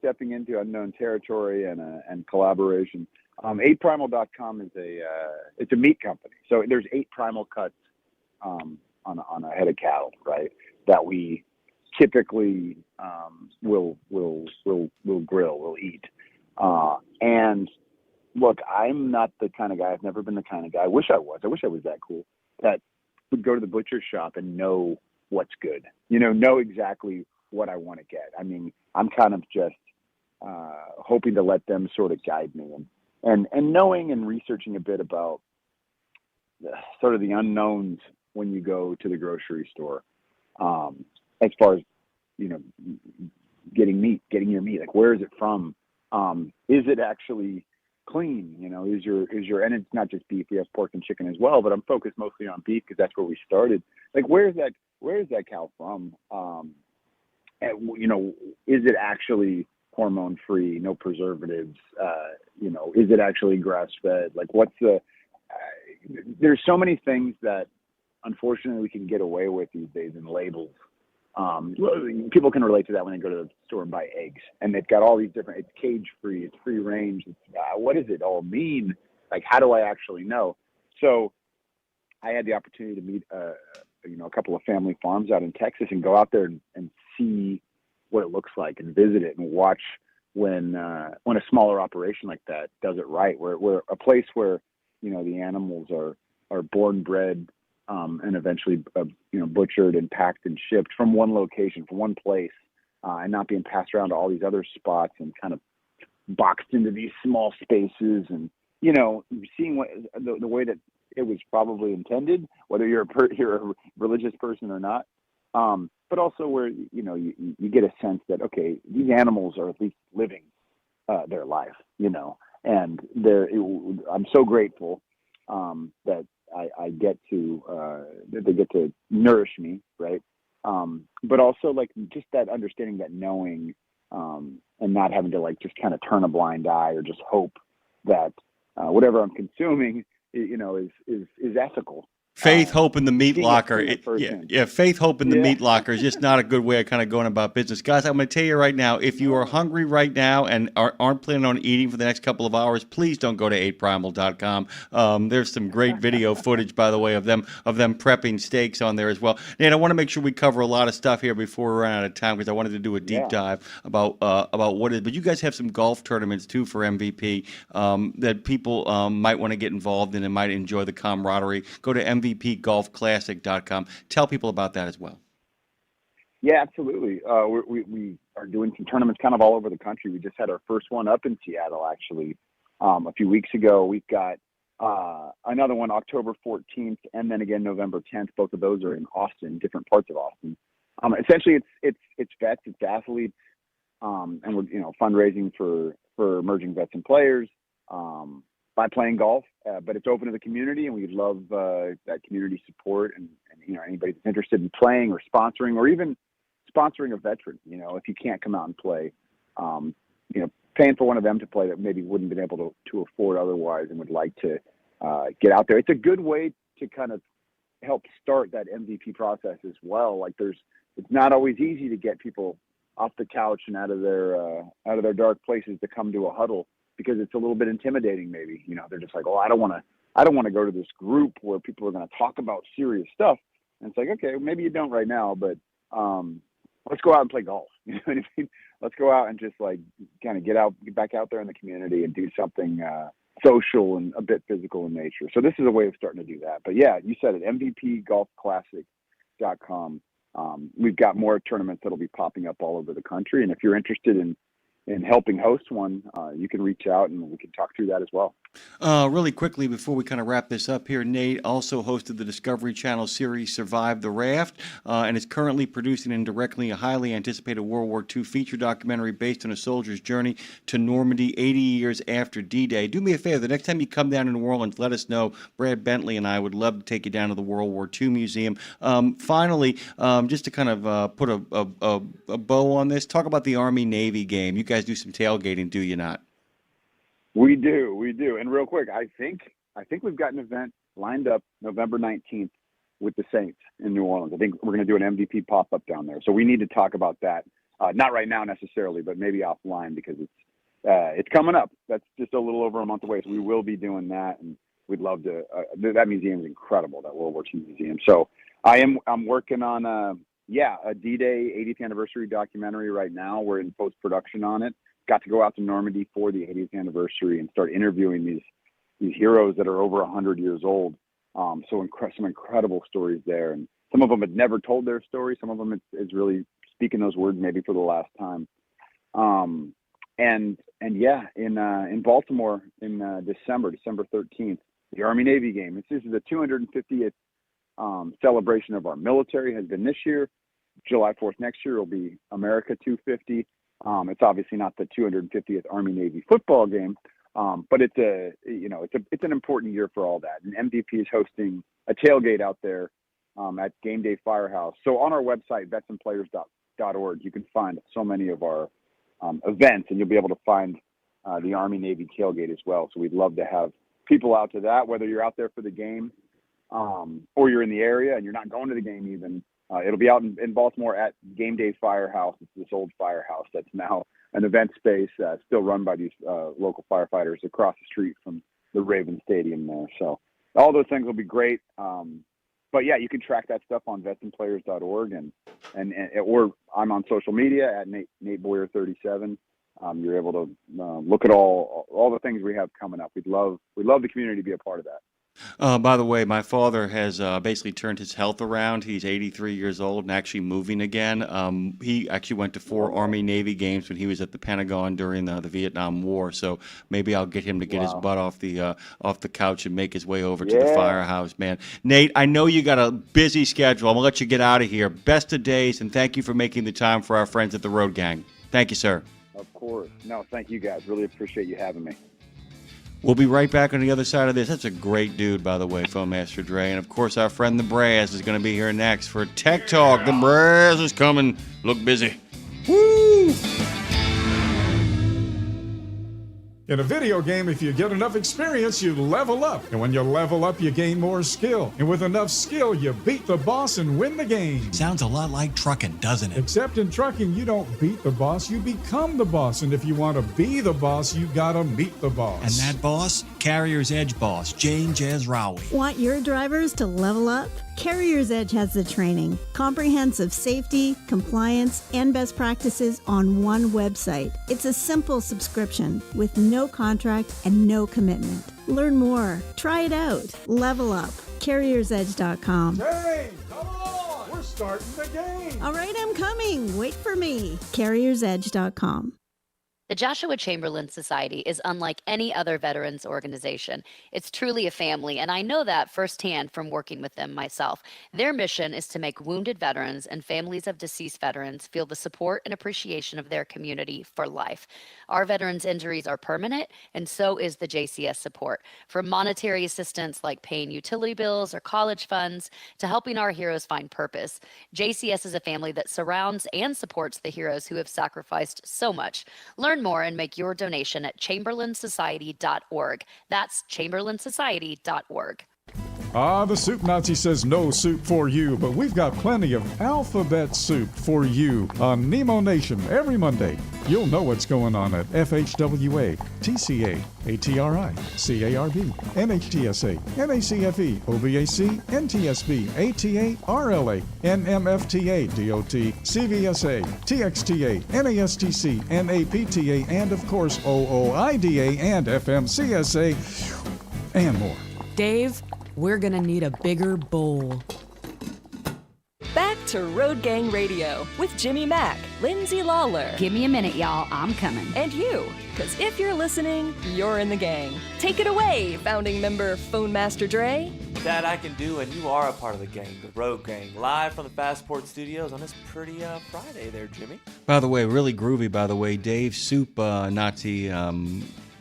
stepping into unknown territory and collaboration. 8primal.com is it's a meat company. So there's 8 primal cuts on a head of cattle, right? That we typically will grill, will eat. And look, I'm not the kind of guy. I've never been the kind of guy. I wish I was that cool, that would go to the butcher shop and know what's good. You know exactly what I want to get. I mean, I'm kind of just hoping to let them sort of guide me, and knowing and researching a bit about sort of the unknowns when you go to the grocery store, as far as, you know, getting your meat, like where is it from? Is it actually clean? You know, is your, and it's not just beef, we have pork and chicken as well, but I'm focused mostly on beef because that's where we started. Like, where is that cow from? And, you know, is it actually hormone free, no preservatives? You know, is it actually grass fed? Like, what's the, there's so many things that unfortunately we can get away with these days in labels. People can relate to that when they go to the store and buy eggs, and they've got all these different, it's cage free, it's free range. What does it all mean? Like, how do I actually know? So I had the opportunity to meet, you know, a couple of family farms out in Texas and go out there and see what it looks like and visit it and watch when a smaller operation like that does it right, where a place where, you know, the animals are born, bred, and eventually, you know, butchered and packed and shipped from one location, from one place, and not being passed around to all these other spots and kind of boxed into these small spaces, and, you know, seeing what the way that it was probably intended, whether you're a religious person or not, but also where, you know, you get a sense that, okay, these animals are at least living their life, you know, and I'm so grateful that I get to that they get to nourish me, right? But also, like, just that understanding, that knowing, and not having to, like, just kind of turn a blind eye or just hope that whatever I'm consuming, you know, is ethical. Faith, hope, and the meat locker. firsthand. Faith, hope, and the Yeah. meat locker is just not a good way of kind of going about business. Guys, I'm going to tell you right now, if you are hungry right now and aren't planning on eating for the next couple of hours, please don't go to 8primal.com. There's some great video footage, by the way, of them prepping steaks on there as well. Nate, I want to make sure we cover a lot of stuff here before we run out of time because I wanted to do a deep dive about what is. But you guys have some golf tournaments too for MVP that people might want to get involved in and might enjoy the camaraderie. Go to MVPGolfClassic.com. Tell people about that as well. Yeah, absolutely. We are doing some tournaments kind of all over the country. We just had our first one up in Seattle, actually, a few weeks ago. We've got another one October 14th, and then again November 10th. Both of those are in Austin, different parts of Austin. Essentially, it's vets, it's athletes, and we're fundraising for emerging vets and players by playing golf. But it's open to the community, and we love that community support and anybody that's interested in playing or sponsoring or even sponsoring a veteran. If you can't come out and play, paying for one of them to play that maybe wouldn't have been able to afford otherwise and would like to get out there. It's a good way to kind of help start that MVP process as well. Like it's not always easy to get people off the couch and out of their dark places to come to a huddle because it's a little bit intimidating. Maybe, they're just like, oh, I don't want to go to this group where people are going to talk about serious stuff. And it's like, okay, maybe you don't right now, but let's go out and play golf. You know what I mean? Let's go out and just like kind of get back out there in the community and do something social and a bit physical in nature. So this is a way of starting to do that. But yeah, you said it, MVPGolfClassic.com. We've got more tournaments that'll be popping up all over the country. And if you're interested in helping host one, you can reach out and we can talk through that as well. Really quickly, before we kind of wrap this up here, Nate also hosted the Discovery Channel series Survive the Raft and is currently producing and directing a highly anticipated World War II feature documentary based on a soldier's journey to Normandy 80 years after D-Day. Do me a favor, the next time you come down to New Orleans, let us know. Brad Bentley and I would love to take you down to the World War II Museum. Finally, just to kind of put a bow on this, talk about the Army-Navy game. You guys do some tailgating, do you not? We do. And real quick, I think we've got an event lined up November 19th with the Saints in New Orleans. I think we're going to do an MVP pop-up down there. So we need to talk about that. Not right now necessarily, but maybe offline because it's coming up. That's just a little over a month away. So we will be doing that, and we'd love to. That museum is incredible, that World War II museum. So I'm working on a D-Day 80th anniversary documentary right now. We're in post-production on it. Got to go out to Normandy for the 80th anniversary and start interviewing these heroes that are over 100 years old. So some incredible stories there, and some of them had never told their story. Some of them is really speaking those words maybe for the last time. In Baltimore in December 13th, the Army-Navy game. This is the 250th celebration of our military. Has been this year. July 4th next year will be America 250. It's obviously not the 250th Army-Navy football game, but it's an important year for all that. And MVP is hosting a tailgate out there at Game Day Firehouse. So on our website, vetsandplayers.org, you can find so many of our events, and you'll be able to find the Army-Navy tailgate as well. So we'd love to have people out to that, whether you're out there for the game or you're in the area and you're not going to the game even. It'll be out in Baltimore at Game Day Firehouse. It's this old firehouse that's now an event space still run by these local firefighters across the street from the Raven Stadium there. So all those things will be great. But yeah, you can track that stuff on vetsandplayers.org and or I'm on social media at Nate Boyer 37. You're able to look at all the things we have coming up. We'd love the community to be a part of that. By the way, my father has basically turned his health around. He's 83 years old and actually moving again. He actually went to 4 Army-Navy games when he was at the Pentagon during the Vietnam War. So maybe I'll get him to get his butt off the couch and make his way over to the firehouse, man. Nate, I know you got a busy schedule. I'm going to let you get out of here. Best of days, and thank you for making the time for our friends at the Road Gang. Thank you, sir. Of course. No, thank you guys. Really appreciate you having me. We'll be right back on the other side of this. That's a great dude, by the way, Phil Master Dre. And, of course, our friend the Brass is going to be here next for Tech Talk. The Brass is coming. Look busy. Woo! In a video game, if you get enough experience, you level up. And when you level up, you gain more skill. And with enough skill, you beat the boss and win the game. Sounds a lot like trucking, doesn't it? Except in trucking, you don't beat the boss, you become the boss. And if you want to be the boss, you gotta meet the boss. And that boss? Carrier's Edge boss, Jane Jazrawi. Want your drivers to level up? Carrier's Edge has the training, comprehensive safety, compliance, and best practices on one website. It's a simple subscription with no contract and no commitment. Learn more. Try it out. Level up. CarriersEdge.com. Hey, come on! We're starting the game! All right, I'm coming. Wait for me. CarriersEdge.com. The Joshua Chamberlain Society is unlike any other veterans organization. It's truly a family, and I know that firsthand from working with them myself. Their mission is to make wounded veterans and families of deceased veterans feel the support and appreciation of their community for life. Our veterans' injuries are permanent, and so is the JCS support. From monetary assistance like paying utility bills or college funds to helping our heroes find purpose, JCS is a family that surrounds and supports the heroes who have sacrificed so much. Learn more and make your donation at chamberlainsociety.org. That's chamberlainsociety.org. The Soup Nazi says no soup for you, but we've got plenty of alphabet soup for you on Nemo Nation every Monday. You'll know what's going on at FHWA, TCA, ATRI, CARB, NHTSA, NACFE, OBAC, NTSB, ATA, RLA, NMFTA, DOT, CVSA, TXTA, NASTC, NAPTA, and of course OOIDA and FMCSA, and more. Dave, we're gonna need a bigger bowl. Back to Road Gang Radio with Jimmy Mack, Lindsay Lawler. Give me a minute, y'all. I'm coming. And you, because if you're listening, you're in the gang. Take it away, founding member Phone Master Dre. That I can do, and you are a part of the gang, the Road Gang, live from the Fastport Studios on this pretty Friday there, Jimmy. By the way, really groovy, by the way, Dave's Soup Nazi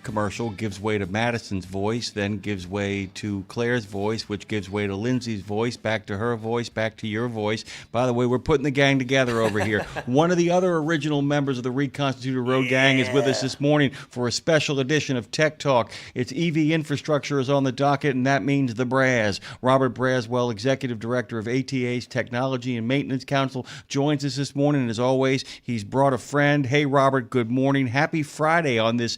commercial gives way to Madison's voice, then gives way to Claire's voice, which gives way to Lindsay's voice, back to her voice, back to your voice. By the way, we're putting the gang together over here. One of the other original members of the reconstituted Road Gang is with us this morning for a special edition of Tech Talk. Its EV infrastructure is on the docket, and that means the Braz. Robert Braswell, Executive Director of ATA's Technology and Maintenance Council, joins us this morning, and as always, he's brought a friend. Hey, Robert, good morning. Happy Friday on this,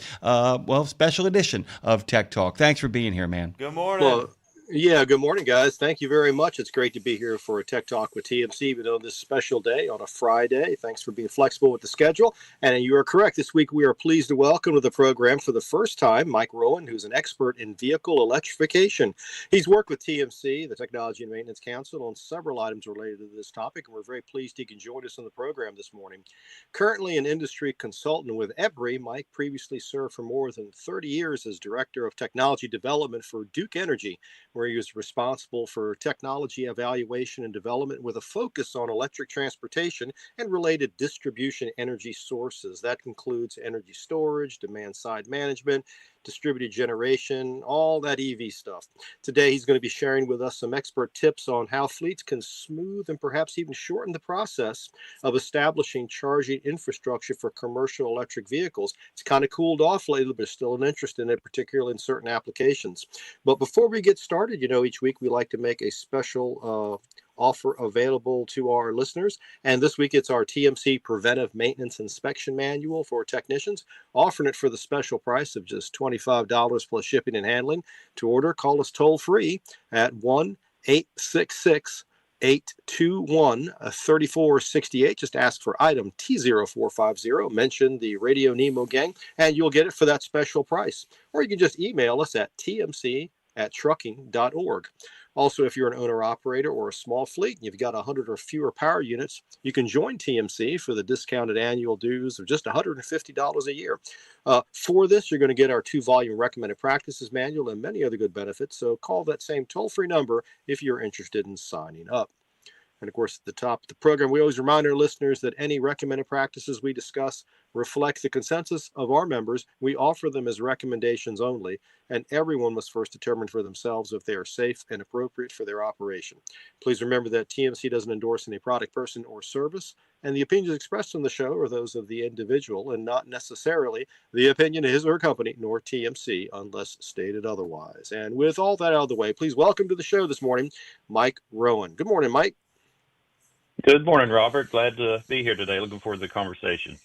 special edition of Tech Talk. Thanks for being here, man. Good morning. Well, yeah, good morning, guys. Thank you very much. It's great to be here for a Tech Talk with TMC, even on this special day on a Friday. Thanks for being flexible with the schedule. And you are correct. This week, we are pleased to welcome to the program for the first time Mike Rowan, who's an expert in vehicle electrification. He's worked with TMC, the Technology and Maintenance Council, on several items related to this topic, and we're very pleased he can join us on the program this morning. Currently an industry consultant with EBRI, Mike previously served for more than 30 years as Director of Technology Development for Duke Energy, where he was responsible for technology evaluation and development with a focus on electric transportation and related distribution energy sources. That includes energy storage, demand side management, distributed generation, all that EV stuff. Today, he's going to be sharing with us some expert tips on how fleets can smooth and perhaps even shorten the process of establishing charging infrastructure for commercial electric vehicles. It's kind of cooled off lately, but still an interest in it, particularly in certain applications. But before we get started, each week we like to make a special offer available to our listeners. And this week it's our TMC Preventive Maintenance Inspection Manual for technicians, offering it for the special price of just $25 plus shipping and handling. To order, call us toll free at 1-866-821-3468. Just ask for item T0450, mention the RadioNemo gang, and you'll get it for that special price. Or you can just email us at tmc@trucking.org. Also, if you're an owner-operator or a small fleet and you've got 100 or fewer power units, you can join TMC for the discounted annual dues of just $150 a year. For this, you're going to get our 2-volume recommended practices manual and many other good benefits. So call that same toll-free number if you're interested in signing up. And of course, at the top of the program, we always remind our listeners that any recommended practices we discuss reflect the consensus of our members. We offer them as recommendations only, and everyone must first determine for themselves if they are safe and appropriate for their operation. Please remember that TMC doesn't endorse any product, person, or service, and the opinions expressed on the show are those of the individual and not necessarily the opinion of his or her company, nor TMC, unless stated otherwise. And with all that out of the way, please welcome to the show this morning, Mike Rowan. Good morning, Mike. Good morning, Robert. Glad to be here today. Looking forward to the conversation.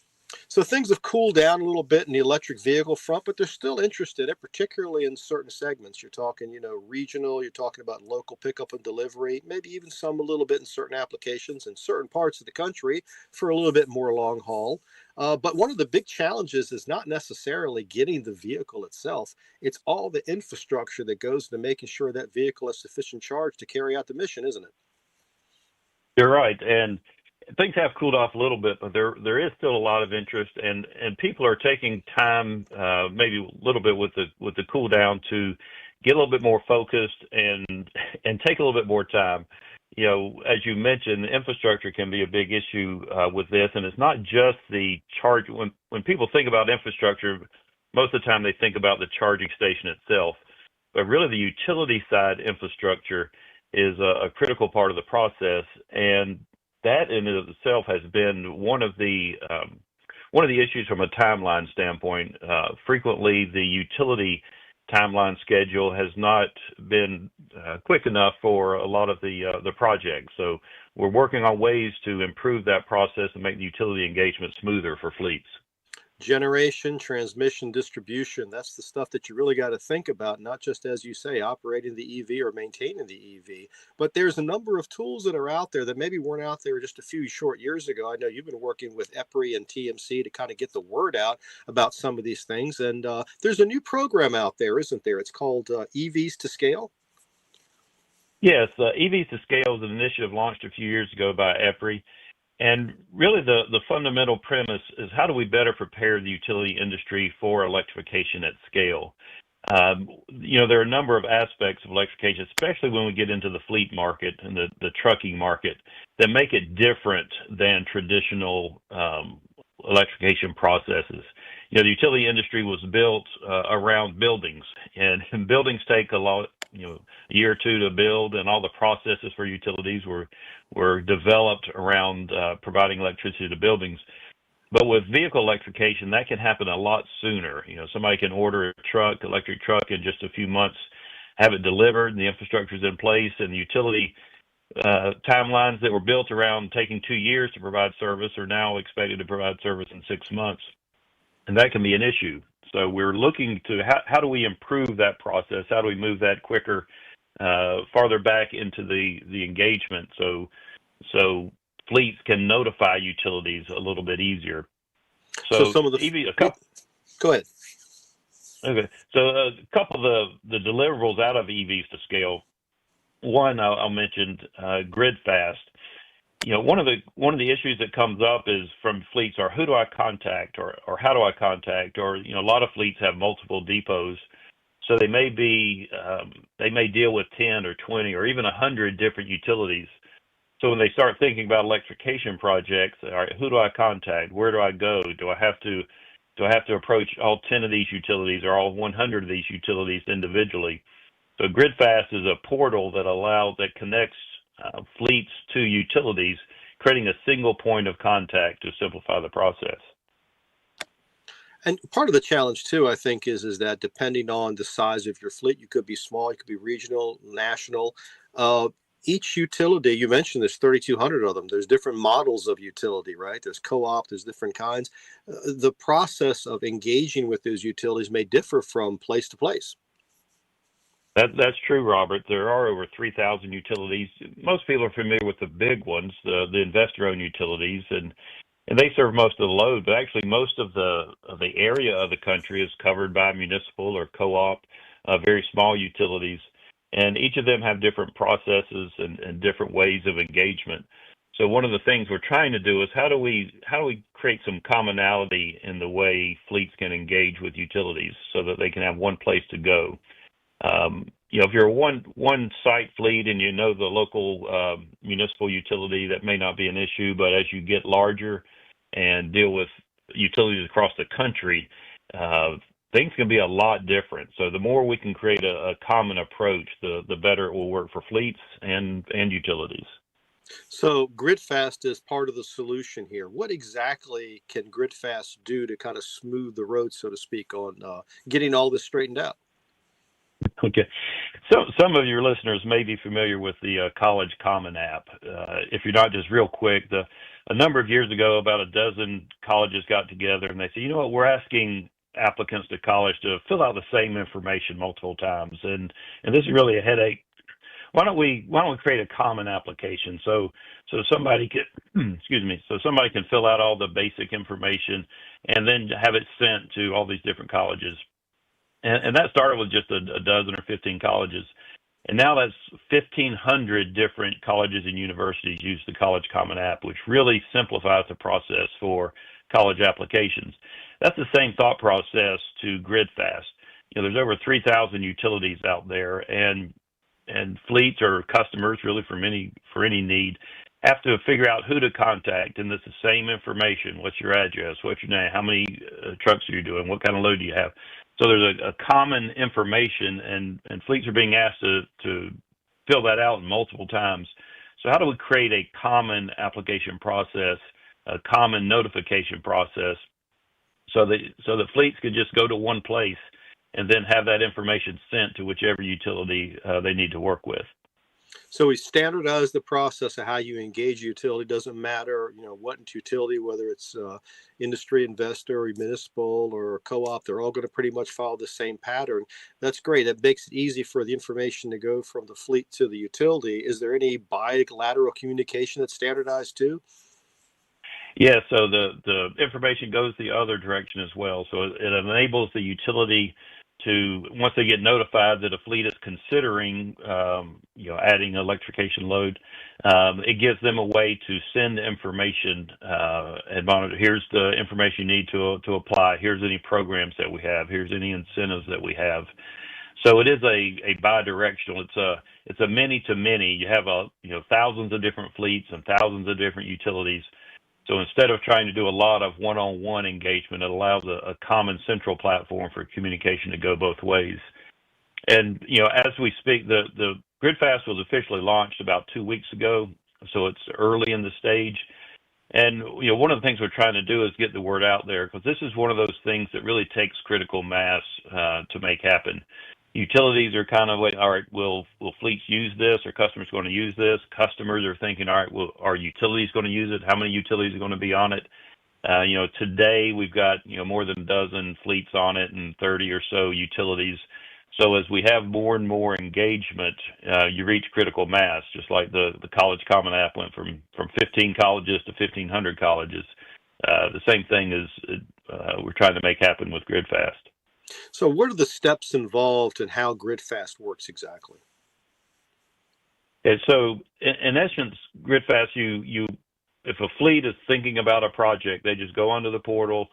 So things have cooled down a little bit in the electric vehicle front, but there's still interest in it, particularly in certain segments. You're talking, regional, you're talking about local pickup and delivery, maybe even some a little bit in certain applications in certain parts of the country for a little bit more long haul. But one of the big challenges is not necessarily getting the vehicle itself. It's all the infrastructure that goes into making sure that vehicle has sufficient charge to carry out the mission, isn't it? You're right. And things have cooled off a little bit, but there is still a lot of interest, and people are taking time, maybe a little bit with the cool down, to get a little bit more focused and take a little bit more time. As you mentioned, infrastructure can be a big issue with this, and it's not just the charge. When people think about infrastructure, most of the time they think about the charging station itself, but really the utility side infrastructure is a critical part of the process, and that in and of itself has been one of the issues from a timeline standpoint. Frequently, the utility timeline schedule has not been quick enough for a lot of the projects. So we're working on ways to improve that process and make the utility engagement smoother for fleets. Generation, transmission, distribution, that's the stuff that you really got to think about, not just, as you say, operating the EV or maintaining the EV. But there's a number of tools that are out there that maybe weren't out there just a few short years ago. I know you've been working with EPRI and TMC to kind of get the word out about some of these things. And there's a new program out there, isn't there? It's called EVs to Scale. Yes, EVs to Scale is an initiative launched a few years ago by EPRI. And really the fundamental premise is, how do we better prepare the utility industry for electrification at scale? There are a number of aspects of electrification, especially when we get into the fleet market and the trucking market, that make it different than traditional electrification processes. The utility industry was built around buildings, and buildings take a year or two to build, and all the processes for utilities were developed around providing electricity to buildings. But with vehicle electrification, that can happen a lot sooner. Somebody can order a electric truck in just a few months, have it delivered, and the infrastructure is in place, and the utility timelines that were built around taking 2 years to provide service are now expected to provide service in 6 months. And that can be an issue. So we're looking to how do we improve that process? How do we move that quicker, farther back into the engagement, so fleets can notify utilities a little bit easier. So some of the go ahead. Okay, so a couple of the deliverables out of EVs to Scale. One I'll mention, grid fast. One of the issues that comes up is from fleets are, who do I contact, or how do I contact, or a lot of fleets have multiple depots, so they may deal with 10 or 20 or even 100 different utilities. So when they start thinking about electrification projects, all right, who do I contact? Where do I go? Do I have to approach all 10 of these utilities or all 100 of these utilities individually? So GridFast is a portal that connects fleets to utilities, creating a single point of contact to simplify the process. And part of the challenge too, I think, is that depending on the size of your fleet, you could be small, you could be regional, national. Each utility, you mentioned there's 3,200 of them. There's different models of utility, right? There's co-op, there's different kinds. The process of engaging with those utilities may differ from place to place. That's true, Robert. There are over 3,000 utilities. Most people are familiar with the big ones, the investor-owned utilities, and they serve most of the load. But actually, most of the area of the country is covered by municipal or co-op, very small utilities, and each of them have different processes and different ways of engagement. So one of the things we're trying to do is how do we create some commonality in the way fleets can engage with utilities so that they can have one place to go. If you're a one site fleet and the local municipal utility, that may not be an issue, but as you get larger and deal with utilities across the country, things can be a lot different. So the more we can create a common approach, the better it will work for fleets and utilities. So GridFast is part of the solution here. What exactly can GridFast do to kind of smooth the road, so to speak, on getting all this straightened out? Okay. So some of your listeners may be familiar with the College Common app. If you're not, just real quick, a number of years ago, about a dozen colleges got together and they said, you know what, we're asking applicants to college to fill out the same information multiple times. And this is really a headache. Why don't we create a common application so somebody can excuse me, so somebody can fill out all the basic information and then have it sent to all these different colleges. And that started with just a dozen or 15 colleges. And now that's 1,500 different colleges and universities use the College Common app, which really simplifies the process for college applications. That's the same thought process to GridFast. You know, there's over 3,000 utilities out there, and fleets or customers, really for any need, have to figure out who to contact. And it's the same information. What's your address? What's your name? How many trucks are you doing? What kind of load do you have? So there's a common information, and fleets are being asked to fill that out multiple times. So how do we create a common application process, a common notification process, so that fleets could just go to one place and then have that information sent to whichever utility they need to work with? So we standardize the process of how you engage utility. Doesn't matter, you know, what utility, whether it's industry, investor, or municipal, or co-op, they're all going to pretty much follow the same pattern. That's great. That makes it easy for the information to go from the fleet to the utility. Is there any bilateral communication that's standardized too? Yeah, so the information goes the other direction as well. So it enables the utility to, once they get notified that a fleet is considering, adding electrification load, it gives them a way to send the information and monitor. Here's the information you need to apply. Here's any programs that we have. Here's any incentives that we have. So it is a bi-directional. It's a many to many. You have thousands of different fleets and thousands of different utilities. So instead of trying to do a lot of one-on-one engagement, it allows a common central platform for communication to go both ways. And, as we speak, the GridFast was officially launched about 2 weeks ago, so it's early in the stage. And, one of the things we're trying to do is get the word out there, because this is one of those things that really takes critical mass to make happen. Utilities are kind of like, all right, will fleets use this? Are customers going to use this? Customers are thinking, all right, well, are utilities going to use it? How many utilities are going to be on it? Today we've got, more than a dozen fleets on it and 30 or so utilities. So as we have more and more engagement, you reach critical mass, just like the College Common app went from 15 colleges to 1,500 colleges. The same thing is we're trying to make happen with GridFast. So what are the steps involved and how GridFast works exactly? And so in essence, GridFast, if a fleet is thinking about a project, they just go onto the portal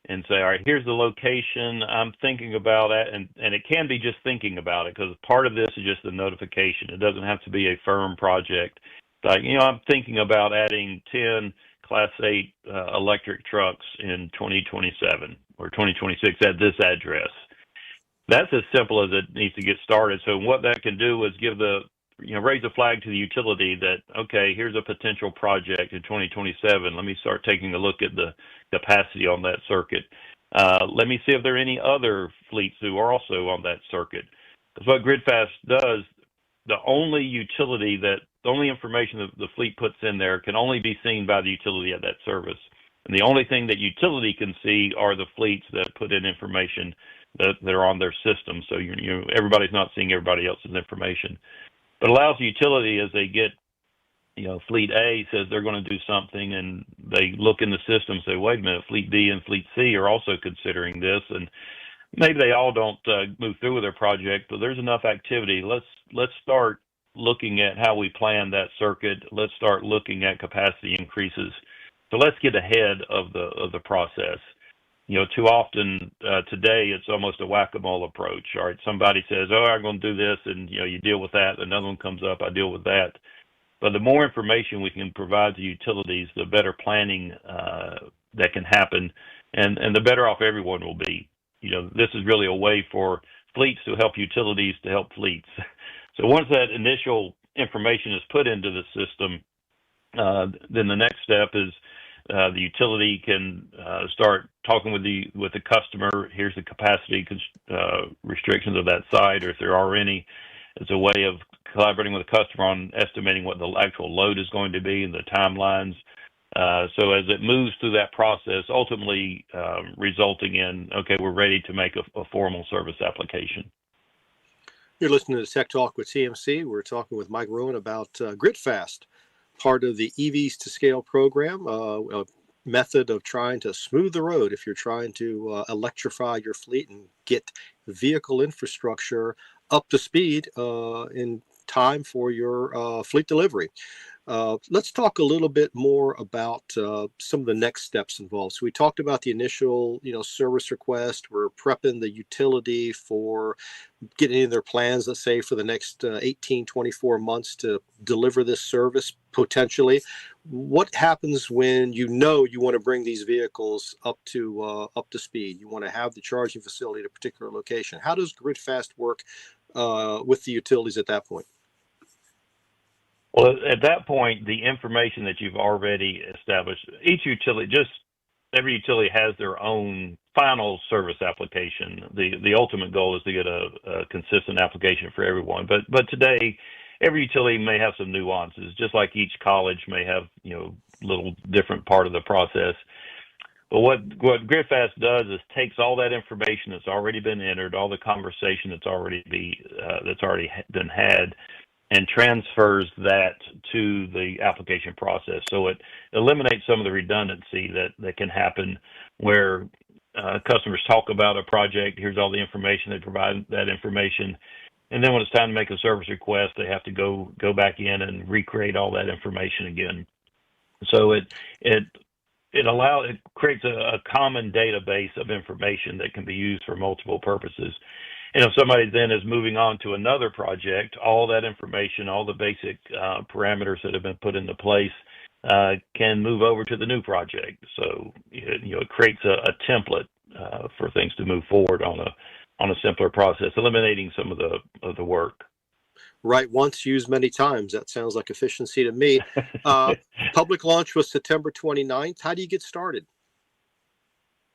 and say, all right, here's the location I'm thinking about it. And it can be just thinking about it, because part of this is just the notification. It doesn't have to be a firm project. Like, I'm thinking about adding 10 Class 8 electric trucks in 2027 or 2026 at this address. That's as simple as it needs to get started. So what that can do is give raise a flag to the utility that, okay, here's a potential project in 2027. Let me start taking a look at the capacity on that circuit. Let me see if there are any other fleets who are also on that circuit. Because what GridFast does, the only information that the fleet puts in there can only be seen by the utility at that service. And the only thing that utility can see are the fleets that put in information that are on their system. So everybody's not seeing everybody else's information. But it allows the utility, as they get, fleet A says they're going to do something, and they look in the system and say, wait a minute, fleet B and fleet C are also considering this, and maybe they all don't move through with their project, but there's enough activity. Let's start looking at how we plan that circuit. Let's start looking at capacity increases. So let's get ahead of the process. Too often today it's almost a whack-a-mole approach. All right, somebody says, "Oh, I'm going to do this," and you deal with that. Another one comes up, I deal with that. But the more information we can provide to utilities, the better planning that can happen, and the better off everyone will be. This is really a way for fleets to help utilities to help fleets. So once that initial information is put into the system, then the next step is the utility can start talking with the customer. Here's the capacity restrictions of that site, or if there are any. It's a way of collaborating with the customer on estimating what the actual load is going to be and the timelines. So as it moves through that process, ultimately resulting in, okay, we're ready to make a formal service application. You're listening to Tech Talk with TMC. We're talking with Mike Rowan about GridFast, part of the EVs to Scale program, a method of trying to smooth the road if you're trying to electrify your fleet and get vehicle infrastructure up to speed in time for your fleet delivery. Let's talk a little bit more about some of the next steps involved. So we talked about the initial, service request. We're prepping the utility for getting in their plans, let's say, for the next 18, 24 months to deliver this service potentially. What happens when you want to bring these vehicles up to speed? You want to have the charging facility at a particular location. How does GridFast work with the utilities at that point? Well, at that point, the information that you've already established, every utility has their own final service application. The ultimate goal is to get a consistent application for everyone. But today, every utility may have some nuances, just like each college may have, little different part of the process. But what GridFast does is takes all that information that's already been entered, all the conversation that's already been had, and transfers that to the application process. So it eliminates some of the redundancy that can happen where customers talk about a project, here's all the information, they provide that information, and then when it's time to make a service request, they have to go back in and recreate all that information again. So it creates a common database of information that can be used for multiple purposes. And if somebody then is moving on to another project, all that information, all the basic parameters that have been put into place can move over to the new project. So it creates a template for things to move forward on a simpler process, eliminating some of the work. Right, once used many times. That sounds like efficiency to me. Public launch was September 29th. How do you get started?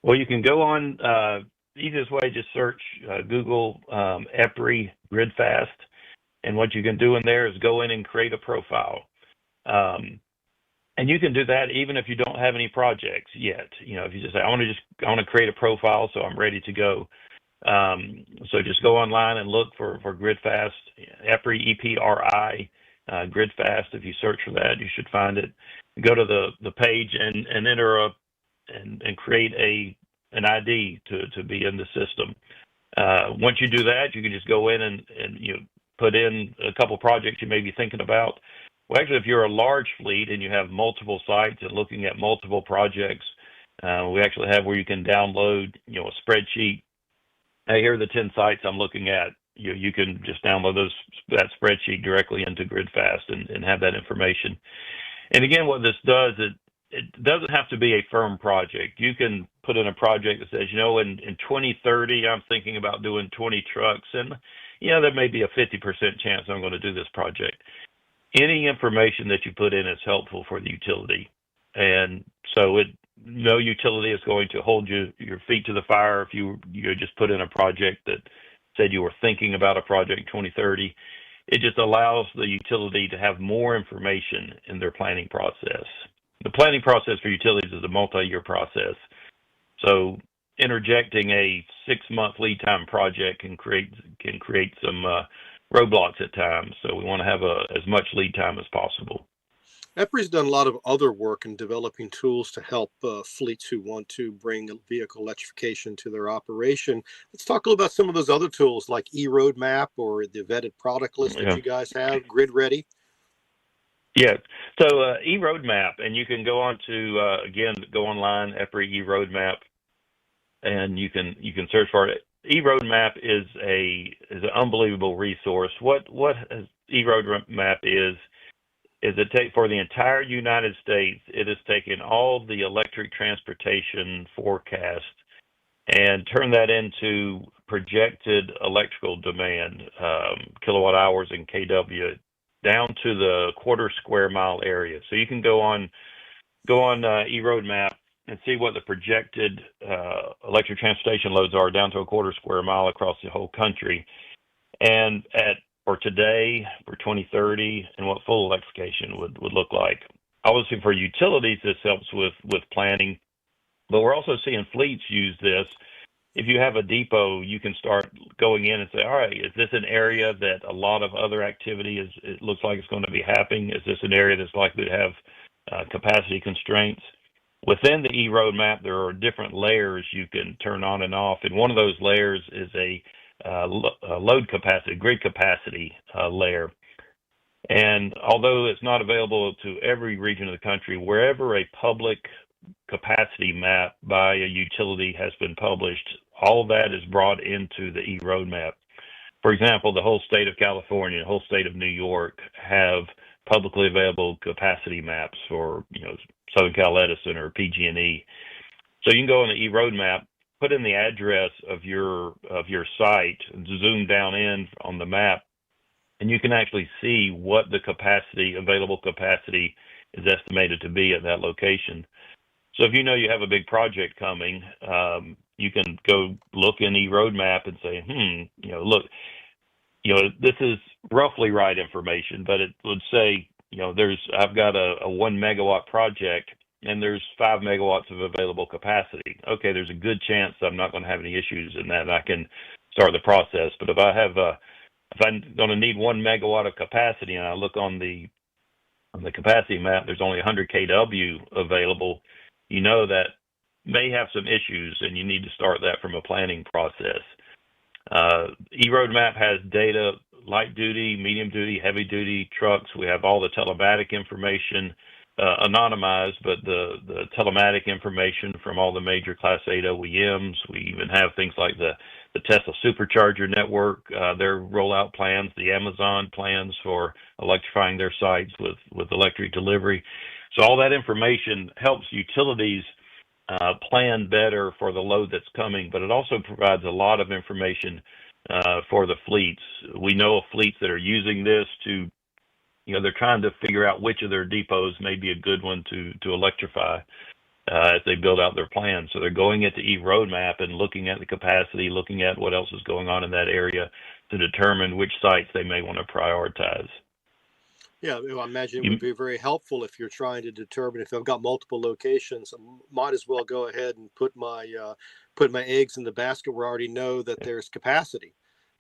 Well, you can go on. Easiest way, just search Google EPRI GridFast, and what you can do in there is go in and create a profile. And you can do that even if you don't have any projects yet. If you just say, I want to create a profile, so I'm ready to go. So just go online and look for GridFast, EPRI, EPRI, GridFast. If you search for that, you should find it. Go to the page and enter and create an ID to be in the system. Once you do that, you can just go in and put in a couple projects you may be thinking about. Well, actually, if you're a large fleet and you have multiple sites and looking at multiple projects, we actually have where you can download a spreadsheet. Hey, here are the 10 sites I'm looking at. You can just download that spreadsheet directly into GridFast and have that information. And again, what this does, it doesn't have to be a firm project. You can put in a project that says, in 2030, I'm thinking about doing 20 trucks, and there may be a 50% chance I'm going to do this project. Any information that you put in is helpful for the utility, and so no utility is going to hold your feet to the fire if you just put in a project that said you were thinking about a project in 2030. It just allows the utility to have more information in their planning process. The planning process for utilities is a multi-year process. So interjecting a 6-month lead time project can create some roadblocks at times. So we want to have as much lead time as possible. EPRI's done a lot of other work in developing tools to help fleets who want to bring vehicle electrification to their operation. Let's talk a little about some of those other tools like eRoadmap or the vetted product list that you guys have, Grid Ready. Yeah. So eRoadmap, and you can go on to go online, EPRI eRoadmap, and you can search for it. eRoadmap is an unbelievable resource. What eRoadmap is is it take for the entire United States, it has taken all the electric transportation forecast and turned that into projected electrical demand, kilowatt hours and kW, down to the quarter square mile area. So you can go on eRoadmap and see what the projected electric transportation loads are down to a quarter square mile across the whole country. And for today, for 2030, and what full electrification would look like. Obviously, for utilities, this helps with planning, but we're also seeing fleets use this. If you have a depot, you can start going in and say, all right, is this an area that a lot of other activity it looks like it's going to be happening? Is this an area that's likely to have capacity constraints? Within the eRoadmap, there are different layers you can turn on and off, and one of those layers is a load capacity, grid capacity layer. And although it's not available to every region of the country, wherever a public capacity map by a utility has been published, all of that is brought into the eRoadmap. For example, the whole state of California, the whole state of New York have publicly available capacity maps for, Southern Cal Edison or PG&E. So you can go on the eRoadmap, put in the address of your site, zoom down in on the map, and you can actually see what the available capacity is estimated to be at that location. So if you know you have a big project coming, you can go look in eRoadmap and say, look, this is roughly right information, but it would say, I've got a 1 megawatt project and there's 5 megawatts of available capacity. Okay, there's a good chance I'm not going to have any issues in that, and I can start the process. But if I'm going to need 1 megawatt of capacity and I look on the capacity map, there's only 100 kW available, that may have some issues, and you need to start that from a planning process. eRoadmap has data, light duty, medium duty, heavy duty trucks. We have all the telematic information, anonymized, but the telematic information from all the major Class 8 OEMs. We even have things like the Tesla Supercharger network, their rollout plans, the Amazon plans for electrifying their sites with electric delivery. So all that information helps utilities plan better for the load that's coming, but it also provides a lot of information for the fleets. We know of fleets that are using this to, they're trying to figure out which of their depots may be a good one to electrify as they build out their plans. So they're going into eRoadmap and looking at the capacity, looking at what else is going on in that area to determine which sites they may want to prioritize. Yeah, I imagine it would be very helpful if you're trying to determine if I've got multiple locations. I might as well go ahead and put my eggs in the basket where I already know that there's capacity.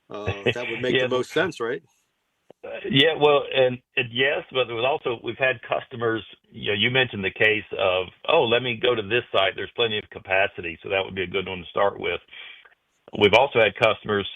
That would make the most sense, right? Yeah, well, and yes, but there was also, we've had customers, you mentioned the case of, let me go to this site. There's plenty of capacity, so that would be a good one to start with. We've also had customers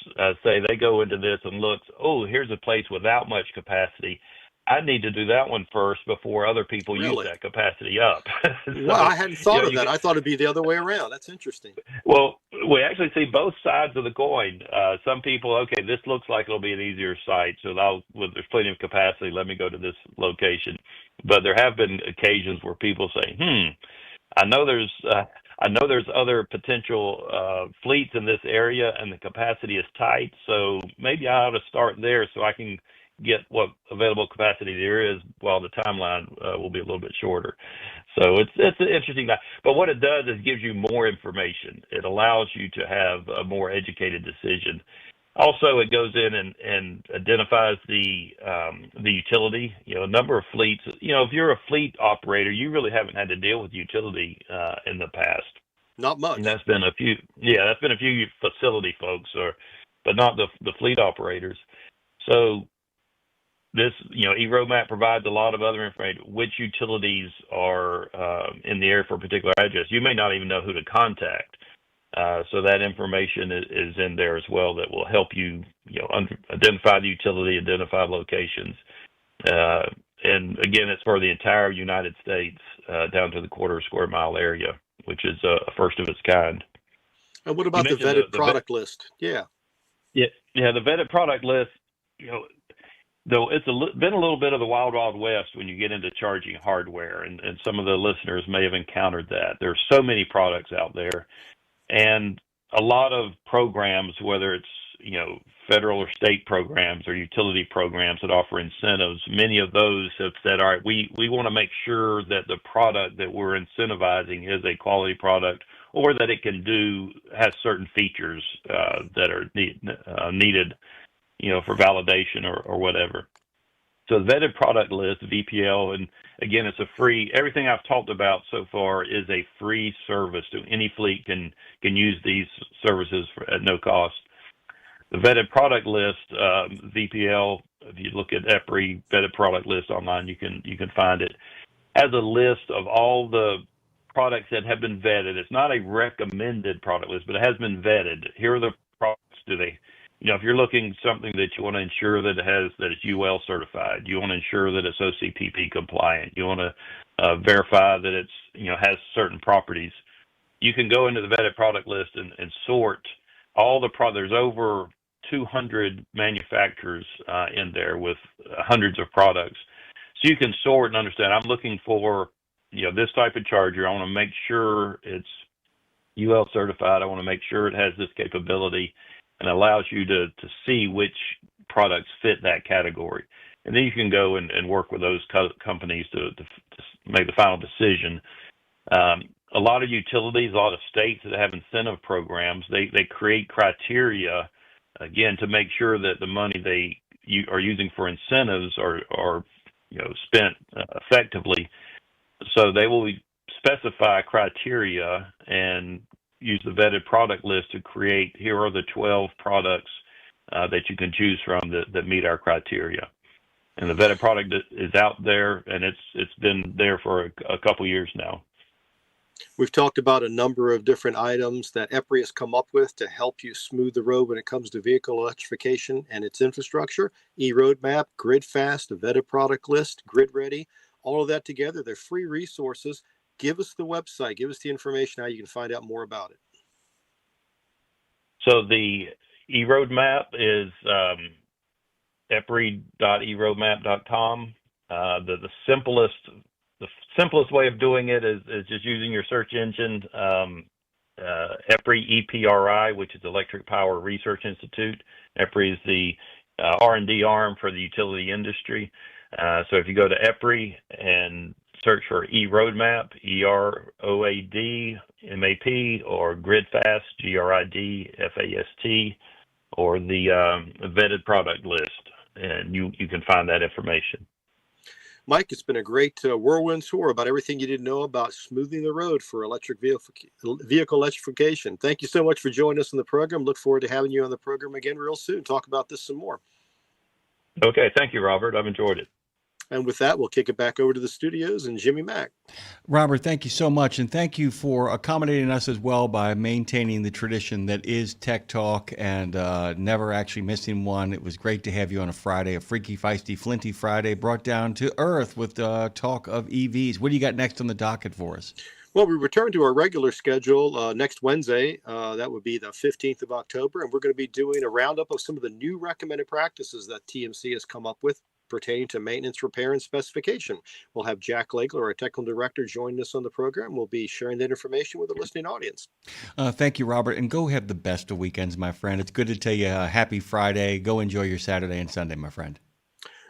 say they go into this and look, here's a place without much capacity. I need to do that one first before other people use that capacity up. Well, I hadn't thought of that. I thought it'd be the other way around. That's interesting. Well, we actually see both sides of the coin. Some people, this looks like it'll be an easier site, so there's plenty of capacity. Let me go to this location. But there have been occasions where people say, I know there's other potential fleets in this area, and the capacity is tight. So maybe I ought to start there so I can get what available capacity there is while the timeline will be a little bit shorter. So it's an interesting. But what it does is gives you more information. It allows you to have a more educated decision. Also, it goes in and identifies the utility. A number of fleets. If you're a fleet operator, you really haven't had to deal with utility in the past. Not much. And that's been a few. Yeah, that's been a few facility folks, but not the fleet operators. So this, eRoadmap provides a lot of other information. Which utilities are in the area for a particular address? You may not even know who to contact. So that information is in there as well that will help you, identify the utility, identify locations. And again, it's for the entire United States down to the quarter square mile area, which is a first of its kind. And what about the vetted product list? Yeah. Yeah, the vetted product list, though it's been a little bit of the wild, wild west when you get into charging hardware, and some of the listeners may have encountered that. There's so many products out there, and a lot of programs, whether it's federal or state programs or utility programs that offer incentives, many of those have said, all right, we want to make sure that the product that we're incentivizing is a quality product, or that it has certain features that are needed, for validation or whatever. So the vetted product list, VPL, and again, it's a free, everything I've talked about so far is a free service. So any fleet can use these services at no cost. The vetted product list, VPL, if you look at EPRI vetted product list online, you can find it, has a list of all the products that have been vetted. It's not a recommended product list, but it has been vetted. Here are the products. If you're looking something that you want to ensure that it's UL certified, you want to ensure that it's OCPP compliant, you want to verify that it's has certain properties, you can go into the vetted product list and sort all the products. There's over 200 manufacturers in there with hundreds of products. So you can sort and understand, I'm looking for, this type of charger. I want to make sure it's UL certified. I want to make sure it has this capability, and allows you to see which products fit that category. And then you can go and work with those companies to make the final decision. A lot of utilities, a lot of states that have incentive programs, they create criteria, again, to make sure that the money they are using for incentives are spent effectively. So they will specify criteria and use the vetted product list to create, here are the 12 products that you can choose from that meet our criteria. And the vetted product is out there, and it's been there for a couple years now. We've talked about a number of different items that EPRI has come up with to help you smooth the road when it comes to vehicle electrification and its infrastructure. E-Roadmap, GridFast, a vetted product list, Grid Ready, all of that together. They're free resources. Give us the website. Give us the information how you can find out more about it. So the E-Roadmap is epri.eroadmap.com. The simplest way of doing it is just using your search engine, EPRI, EPRI, which is Electric Power Research Institute. EPRI is the R&D arm for the utility industry. So if you go to EPRI and search for E-Roadmap, EROADMAP, or GridFast, GRIDFAST, or the vetted product list, and you can find that information. Mike, it's been a great whirlwind tour about everything you didn't know about smoothing the road for electric vehicle electrification. Thank you so much for joining us on the program. Look forward to having you on the program again real soon. Talk about this some more. Okay, thank you, Robert. I've enjoyed it. And with that, we'll kick it back over to the studios and Jimmy Mack. Robert, thank you so much. And thank you for accommodating us as well by maintaining the tradition that is Tech Talk and never actually missing one. It was great to have you on a Friday, a freaky, feisty, flinty Friday, brought down to earth with talk of EVs. What do you got next on the docket for us? Well, we return to our regular schedule next Wednesday. That would be the 15th of October. And we're going to be doing a roundup of some of the new recommended practices that TMC has come up with pertaining to maintenance, repair, and specification. We'll have Jack Legler, our technical director, joining us on the program. We'll be sharing that information with the listening audience. Thank you, Robert. And go have the best of weekends, my friend. It's good to tell you happy Friday. Go enjoy your Saturday and Sunday, my friend.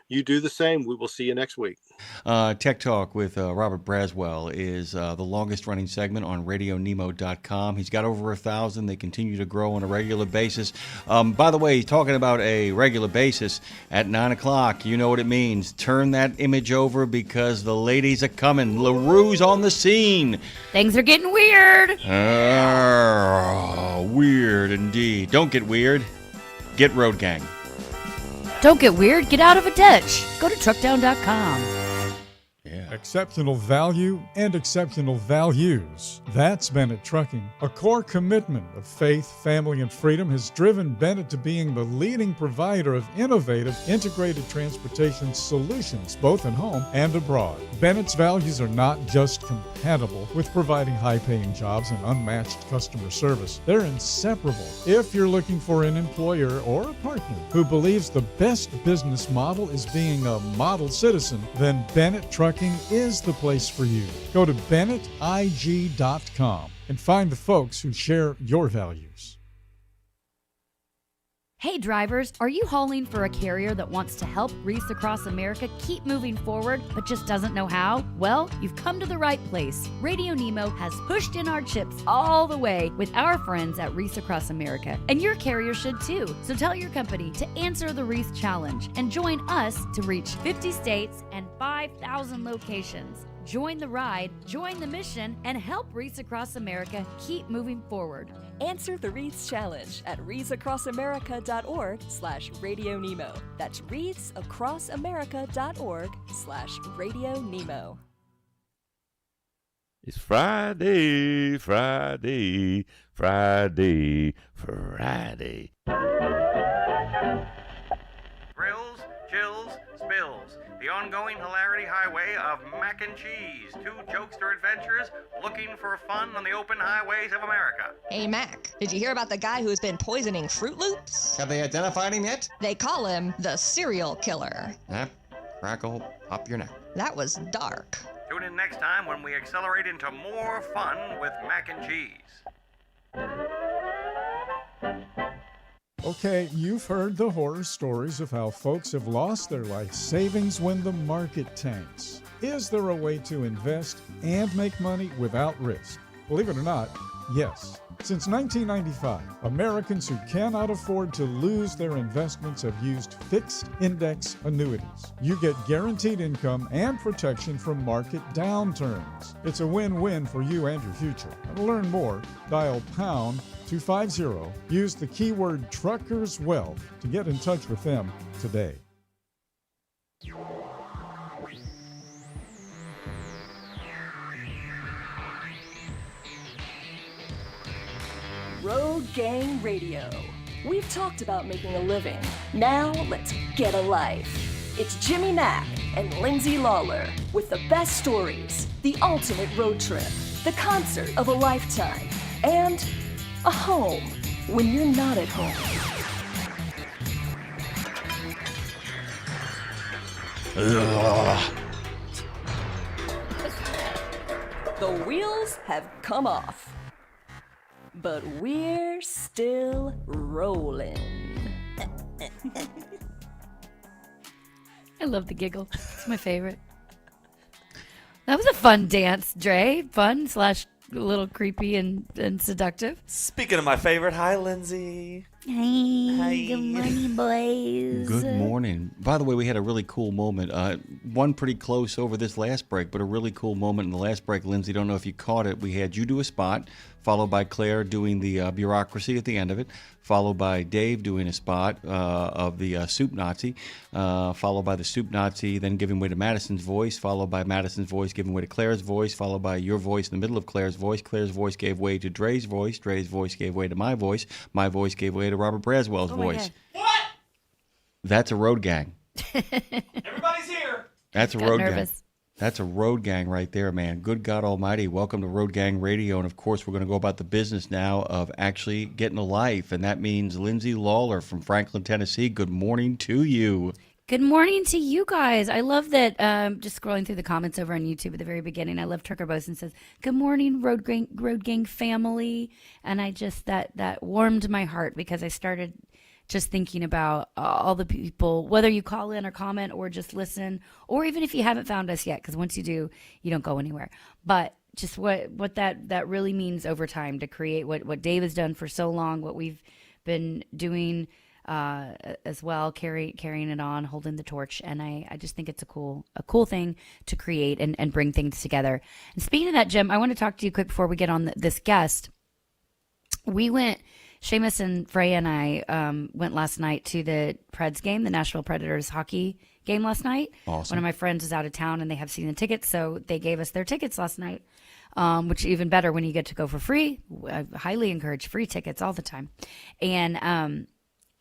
You do the same. We will see you next week. Tech Talk with Robert Braswell is the longest running segment on RadioNemo.com. He's got over 1,000. They continue to grow on a regular basis. By the way, talking about a regular basis, at 9 o'clock, you know what it means. Turn that image over because the ladies are coming. LaRue's on the scene. Things are getting weird. Weird indeed. Don't get weird. Get Road Gang. Don't get weird. Get out of a ditch. Go to truckdown.com. Yeah. Exceptional value and exceptional values. That's Bennett Trucking. A core commitment of faith, family, and freedom has driven Bennett to being the leading provider of innovative, integrated transportation solutions, both at home and abroad. Bennett's values are not just compatible with providing high-paying jobs and unmatched customer service. They're inseparable. If you're looking for an employer or a partner who believes the best business model is being a model citizen, then Bennett Trucking is the place for you. Go to BennettIG.com and find the folks who share your values. Hey drivers, are you hauling for a carrier that wants to help Reese Across America keep moving forward but just doesn't know how? Well, you've come to the right place. RadioNemo has pushed in our chips all the way with our friends at Reese Across America, and your carrier should too. So tell your company to answer the Reese Challenge and join us to reach 50 states and 5,000 locations. Join the ride, join the mission, and help Reese Across America keep moving forward. Answer the Reese Challenge at readsacrossamerica.org/RadioNemo. That's readsacrossamerica.org/RadioNemo. It's Friday, Friday, Friday, Friday. Grills, chills, spills. The ongoing hilarity highway of mac and cheese. Two jokester adventurers looking for fun on the open highways of America. Hey, Mac, did you hear about the guy who's been poisoning Fruit Loops? Have they identified him yet? They call him the serial killer. Crackle, pop your neck. That was dark. Tune in next time when we accelerate into more fun with mac and cheese. Okay, you've heard the horror stories of how folks have lost their life savings when the market tanks. Is there a way to invest and make money without risk? Believe it or not, yes. Since 1995, Americans who cannot afford to lose their investments have used fixed index annuities. You get guaranteed income and protection from market downturns. It's a win-win for you and your future. And to learn more, dial pound 250. Use the keyword Truckers Wealth to get in touch with them today. Road Gang Radio. We've talked about making a living. Now let's get a life. It's Jimmy Mack and Lindsay Lawler with the best stories, the ultimate road trip, the concert of a lifetime, and a home when you're not at home. The wheels have come off. But we're still rolling. I love the giggle. It's my favorite. That was a fun dance, Dre. Fun / a little creepy and seductive. Speaking of my favorite, hi, Lindsay. Hey, good morning, boys. Good morning. By the way, we had a really cool moment. One pretty close over this last break, but a really cool moment in the last break. Lindsay, don't know if you caught it. We had you do a spot, followed by Claire doing the bureaucracy at the end of it, followed by Dave doing a spot of the Soup Nazi, followed by the Soup Nazi, then giving way to Madison's voice, followed by Madison's voice giving way to Claire's voice, followed by your voice in the middle of Claire's voice. Claire's voice gave way to Dre's voice gave way to my voice gave way to Robert Braswell's voice. What? That's a road gang. Everybody's here. That's a Got road nervous. gang. That's a road gang right there, man. Good God Almighty. Welcome to Road Gang Radio. And, of course, we're going to go about the business now of actually getting a life. And that means Lindsay Lawler from Franklin, Tennessee. Good morning to you. Good morning to you guys. I love that, just scrolling through the comments over on YouTube at the very beginning, I love Trucker Bosun says, good morning, Road Gang family. And I just, that warmed my heart because I started just thinking about all the people, whether you call in or comment or just listen, or even if you haven't found us yet, because once you do, you don't go anywhere. But just what that really means over time to create what Dave has done for so long, what we've been doing as well, carrying it on, holding the torch. And I just think it's a cool thing to create and bring things together. And speaking of that, Jim, I want to talk to you quick before we get on this guest. We went, Seamus and Freya and I went last night to the Preds game, the Nashville Predators hockey game last night. Awesome. One of my friends is out of town and they have season tickets, so they gave us their tickets last night, which even better when you get to go for free. I highly encourage free tickets all the time. And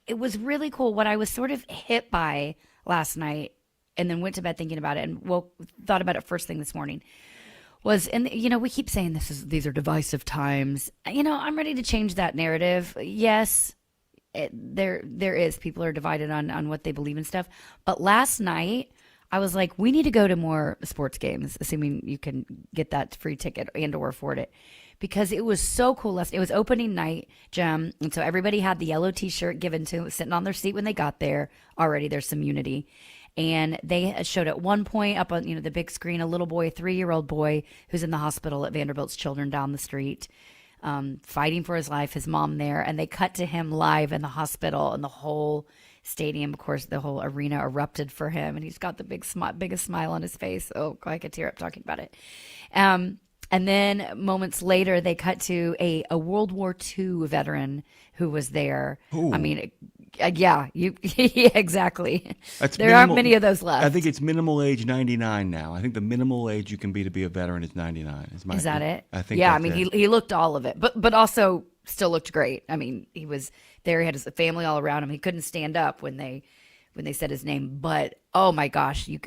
it was really cool. What I was sort of hit by last night and then went to bed thinking about it and thought about it first thing this morning was, and we keep saying these are divisive times. I'm ready to change that narrative. Yes, there is. People are divided on what they believe and stuff. But last night, I was like, we need to go to more sports games, assuming you can get that free ticket and or afford it. Because it was so cool. It was opening night, Jem, and so everybody had the yellow T-shirt given to them, sitting on their seat when they got there. Already there's some unity. And they showed at one point up on the big screen a little boy, a 3-year-old boy who's in the hospital at Vanderbilt's Children down the street, fighting for his life, his mom there. And they cut to him live in the hospital, and the whole stadium, of course, the whole arena erupted for him. And he's got the biggest smile on his face. Oh, I could tear up talking about it. And then moments later, they cut to a World War II veteran who was there. Ooh. I mean, yeah, exactly. There aren't many of those left. I think it's minimal age 99 now. I think the minimal age you can be to be a veteran is 99. Is that it? I think. Yeah, that's he looked all of it, but also still looked great. I mean, he was there. He had his family all around him. He couldn't stand up when they said his name. But oh my gosh, you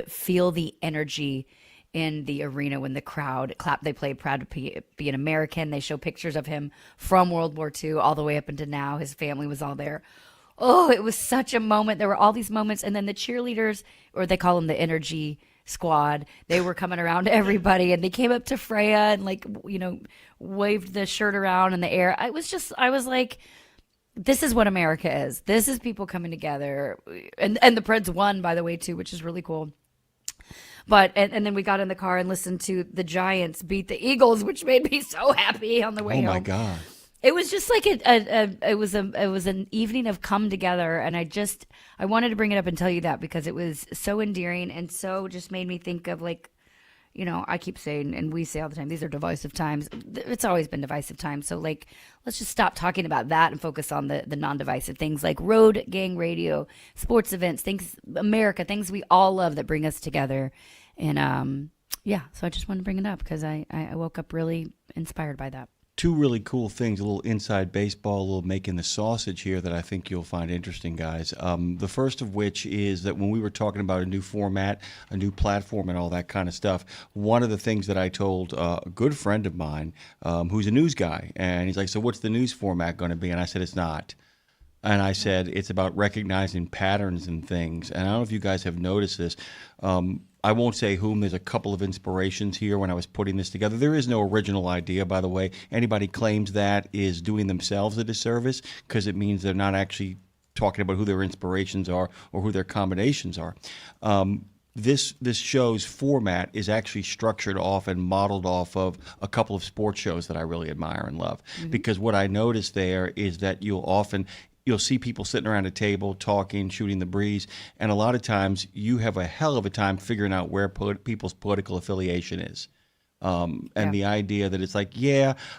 feel the energy in the arena when the crowd clapped. They played Proud to be an American. They show pictures of him from World War II all the way up into now. His family was all there. Oh, it was such a moment. There were all these moments. And then the cheerleaders, or they call them the energy squad, they were coming around to everybody, and they came up to Freya and waved the shirt around in the air. I was like, this is what America is. This is people coming together. And the Preds won, by the way, too, which is really cool. But and then we got in the car and listened to the Giants beat the Eagles, which made me so happy on the way home. Oh my God! It was just like it was an evening of come together, and I wanted to bring it up and tell you that because it was so endearing and so just made me think of I keep saying, and we say all the time, these are divisive times. It's always been divisive times. So let's just stop talking about that and focus on the non-divisive things like road gang radio, sports events, things, America, things we all love that bring us together. And so I just wanted to bring it up because I woke up really inspired by that. Two really cool things, a little inside baseball, a little making the sausage here that I think you'll find interesting, guys. The first of which is that when we were talking about a new format, a new platform, and all that kind of stuff, one of the things that I told a good friend of mine who's a news guy, and he's like, so what's the news format going to be? And I said, it's not. And I said, it's about recognizing patterns and things. And I don't know if you guys have noticed this. I won't say whom. There's a couple of inspirations here when I was putting this together. There is no original idea, by the way. Anybody claims that is doing themselves a disservice because it means they're not actually talking about who their inspirations are or who their combinations are. This show's format is actually structured off and modeled off of a couple of sports shows that I really admire and love. Mm-hmm. Because what I noticed there is that you'll see people sitting around a table talking, shooting the breeze, and a lot of times you have a hell of a time figuring out where people's political affiliation is. The idea that it's like,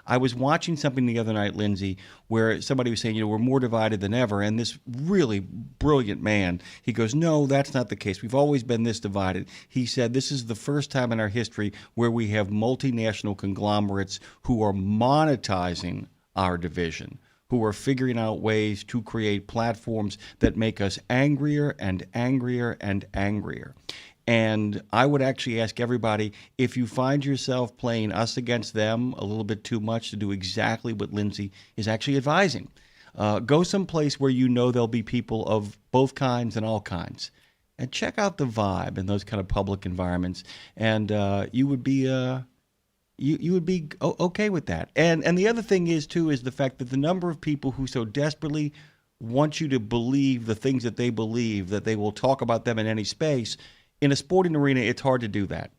I was watching something the other night, Lindsay, where somebody was saying, we're more divided than ever, and this really brilliant man, he goes, no, that's not the case. We've always been this divided. He said, this is the first time in our history where we have multinational conglomerates who are monetizing our division, who are figuring out ways to create platforms that make us angrier and angrier and angrier. And I would actually ask everybody, if you find yourself playing us against them a little bit too much, to do exactly what Lindsay is actually advising. Go someplace where there'll be people of both kinds and all kinds. And check out the vibe in those kind of public environments. And you would be... You would be okay with that. And the other thing is the fact that the number of people who so desperately want you to believe the things that they believe, that they will talk about them in any space, in a sporting arena, it's hard to do that.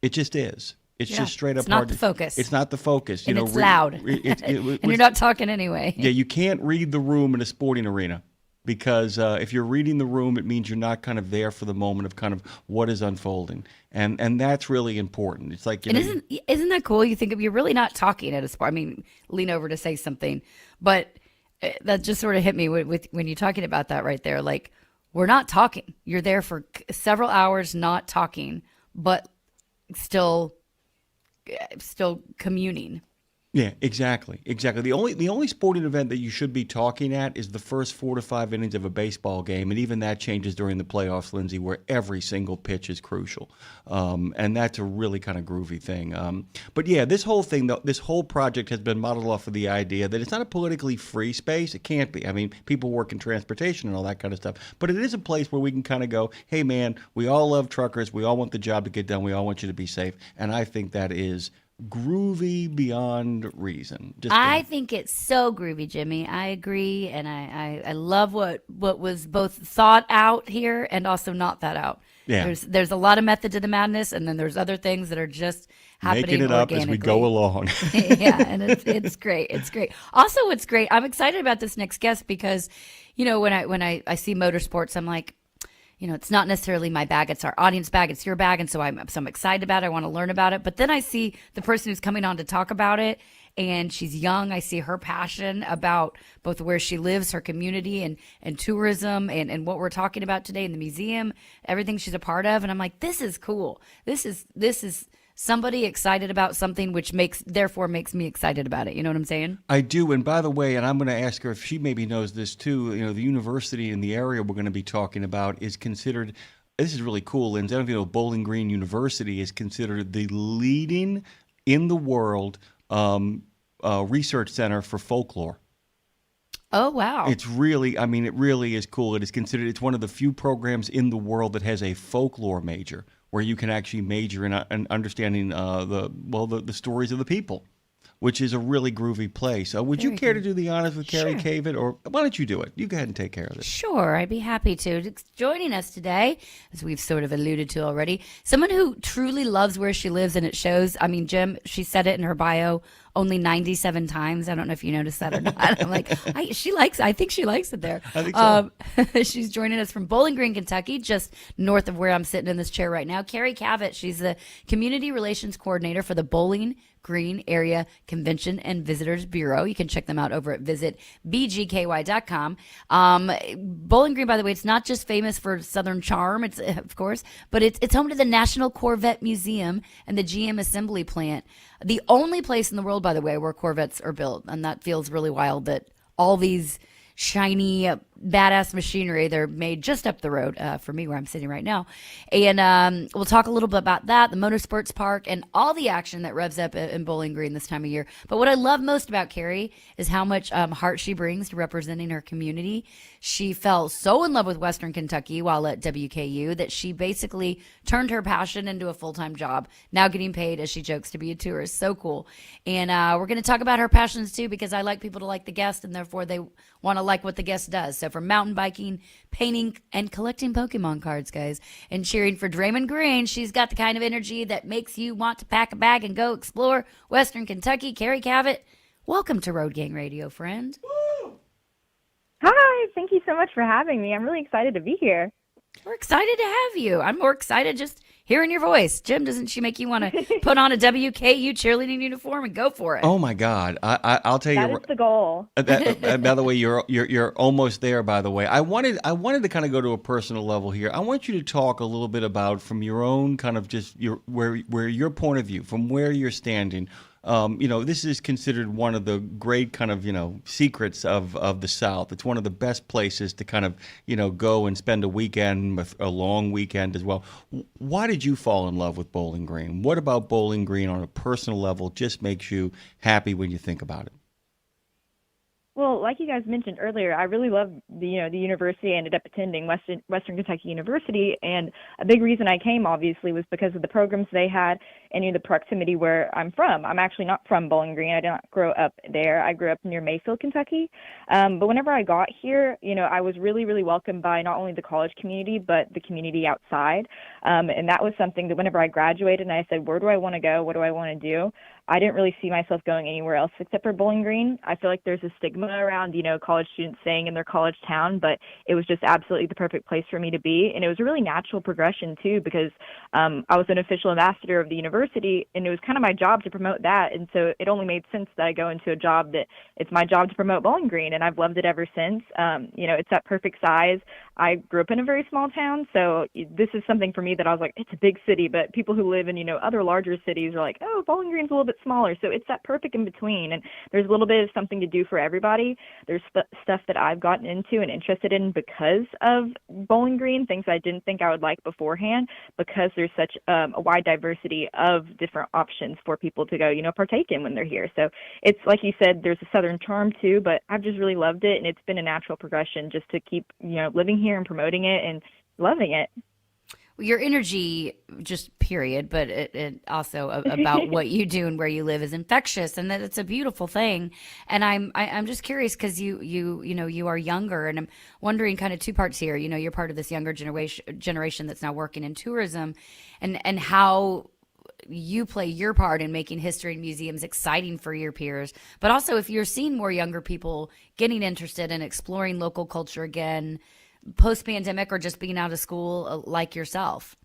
It just is. It's just straight up hard. It's not the focus. It's not the focus. And it's loud. And you're not talking anyway. Yeah, you can't read the room in a sporting arena. Because if you're reading the room, it means you're not kind of there for the moment of kind of what is unfolding, and that's really important. It's like, isn't that cool? You think you're really not talking at a sport. I mean, lean over to say something, but that just sort of hit me with when you're talking about that right there. Like, we're not talking. You're there for several hours not talking, but still communing. Yeah, exactly. The only sporting event that you should be talking at is the first 4 to 5 innings of a baseball game, and even that changes during the playoffs, Lindsay, where every single pitch is crucial, and that's a really kind of groovy thing. But yeah, this whole thing, though, this whole project has been modeled off of the idea that it's not a politically free space. It can't be. I mean, people work in transportation and all that kind of stuff, but it is a place where we can kind of go, hey man, we all love truckers, we all want the job to get done, we all want you to be safe, and I think that is groovy beyond reason. I think it's so groovy, Jimmy. I agree, and I love what was both thought out here and also not thought out. Yeah. There's a lot of method to the madness, and then there's other things that are just happening making it up as we go along. Yeah, and it's great. It's great. Also, what's great, I'm excited about this next guest because, when I see motorsports, I'm like, it's not necessarily my bag. It's our audience bag. It's your bag. And so I'm excited about it. I want to learn about it. But then I see the person who's coming on to talk about it, and she's young. I see her passion about both where she lives, her community, and tourism, and what we're talking about today in the museum, everything she's a part of. And I'm like, this is cool. This is somebody excited about something, which therefore makes me excited about it. You know what I'm saying? I do. And by the way, and I'm going to ask her if she maybe knows this too, the university in the area we're going to be talking about is considered, this is really cool, Lindsay, I don't know if you know, Bowling Green University is considered the leading in the world research center for folklore. Oh, wow. It's really, it really is cool. It is considered, it's one of the few programs in the world that has a folklore major, where you can actually major in understanding the stories of the people, which is a really groovy place. Would you care to do the honors with Carrie Cavett, or why don't you do it? You go ahead and take care of this. Sure, I'd be happy to. Joining us today, as we've sort of alluded to already, someone who truly loves where she lives, and it shows. I mean, Jim, she said it in her bio only 97 times. I don't know if you noticed that or not. I'm like, I think she likes it there. I think so. She's joining us from Bowling Green, Kentucky, just north of where I'm sitting in this chair right now. Carrie Cavett, she's the Community Relations Coordinator for the Bowling Green Area Convention and Visitors Bureau. You can check them out over at visitbgky.com. Bowling Green, by the way, it's not just famous for Southern charm, it's of course, but it's home to the National Corvette Museum and the GM Assembly Plant. The only place in the world, by the way, where Corvettes are built, and that feels really wild that all these shiny, badass machinery, they're made just up the road for me where I'm sitting right now. And we'll talk a little bit about that, the motorsports park, and all the action that revs up in Bowling Green this time of year. But what I love most about Carrie is how much heart she brings to representing her community. She fell so in love with Western Kentucky while at WKU that she basically turned her passion into a full-time job, now getting paid, as she jokes, to be a tourist. So cool. And we're going to talk about her passions too, because I like people to like the guest, and therefore they want to like what the guest does. So from mountain biking, painting, and collecting Pokemon cards, guys, and cheering for Draymond Green, she's got the kind of energy that makes you want to pack a bag and go explore Western Kentucky. Carrie Cavett, welcome to Road Gang Radio, friend. Hi, thank you so much for having me. I'm really excited to be here. We're excited to have you. I'm more excited just hearing your voice. Jim, doesn't she make you want to put on a WKU cheerleading uniform and go for it? Oh my God! I'll tell you. That is the goal. By the way, you're almost there. By the way, I wanted to kind of go to a personal level here. I want you to talk a little bit about, from your own kind of just where your point of view, from where you're standing. This is considered one of the great kind of, secrets of the South. It's one of the best places to kind of, go and spend a weekend, a long weekend as well. Why did you fall in love with Bowling Green? What about Bowling Green on a personal level just makes you happy when you think about it? Well, like you guys mentioned earlier, I really love the university. I ended up attending Western Kentucky University, and a big reason I came, obviously, was because of the programs they had and the proximity where I'm from. I'm actually not from Bowling Green. I did not grow up there. I grew up near Mayfield, Kentucky. But whenever I got here, I was really, really welcomed by not only the college community, but the community outside. And that was something that whenever I graduated and I said, where do I want to go? What do I want to do? I didn't really see myself going anywhere else except for Bowling Green. I feel like there's a stigma around, college students staying in their college town, but it was just absolutely the perfect place for me to be. And it was a really natural progression too, because I was an official ambassador of the university, and it was kind of my job to promote that. And so it only made sense that I go into a job that it's my job to promote Bowling Green, and I've loved it ever since. It's that perfect size. I grew up in a very small town, so this is something for me that I was like, it's a big city, but people who live in, other larger cities are like, oh, Bowling Green's a little bit smaller. So it's that perfect in between, and there's a little bit of something to do for everybody. There's stuff that I've gotten into and interested in because of Bowling Green, things I didn't think I would like beforehand, because there's such a wide diversity of different options for people to go, partake in when they're here. So it's like you said, there's a southern charm too, but I've just really loved it, and it's been a natural progression just to keep, living here and promoting it and loving it. Your energy, just period, but it also about what you do and where you live is infectious, and that it's a beautiful thing. And I'm just curious because you are younger, and I'm wondering kind of two parts here. You're part of this younger generation that's now working in tourism, and how you play your part in making history and museums exciting for your peers, but also if you're seeing more younger people getting interested in exploring local culture again post-pandemic, or just being out of school like yourself.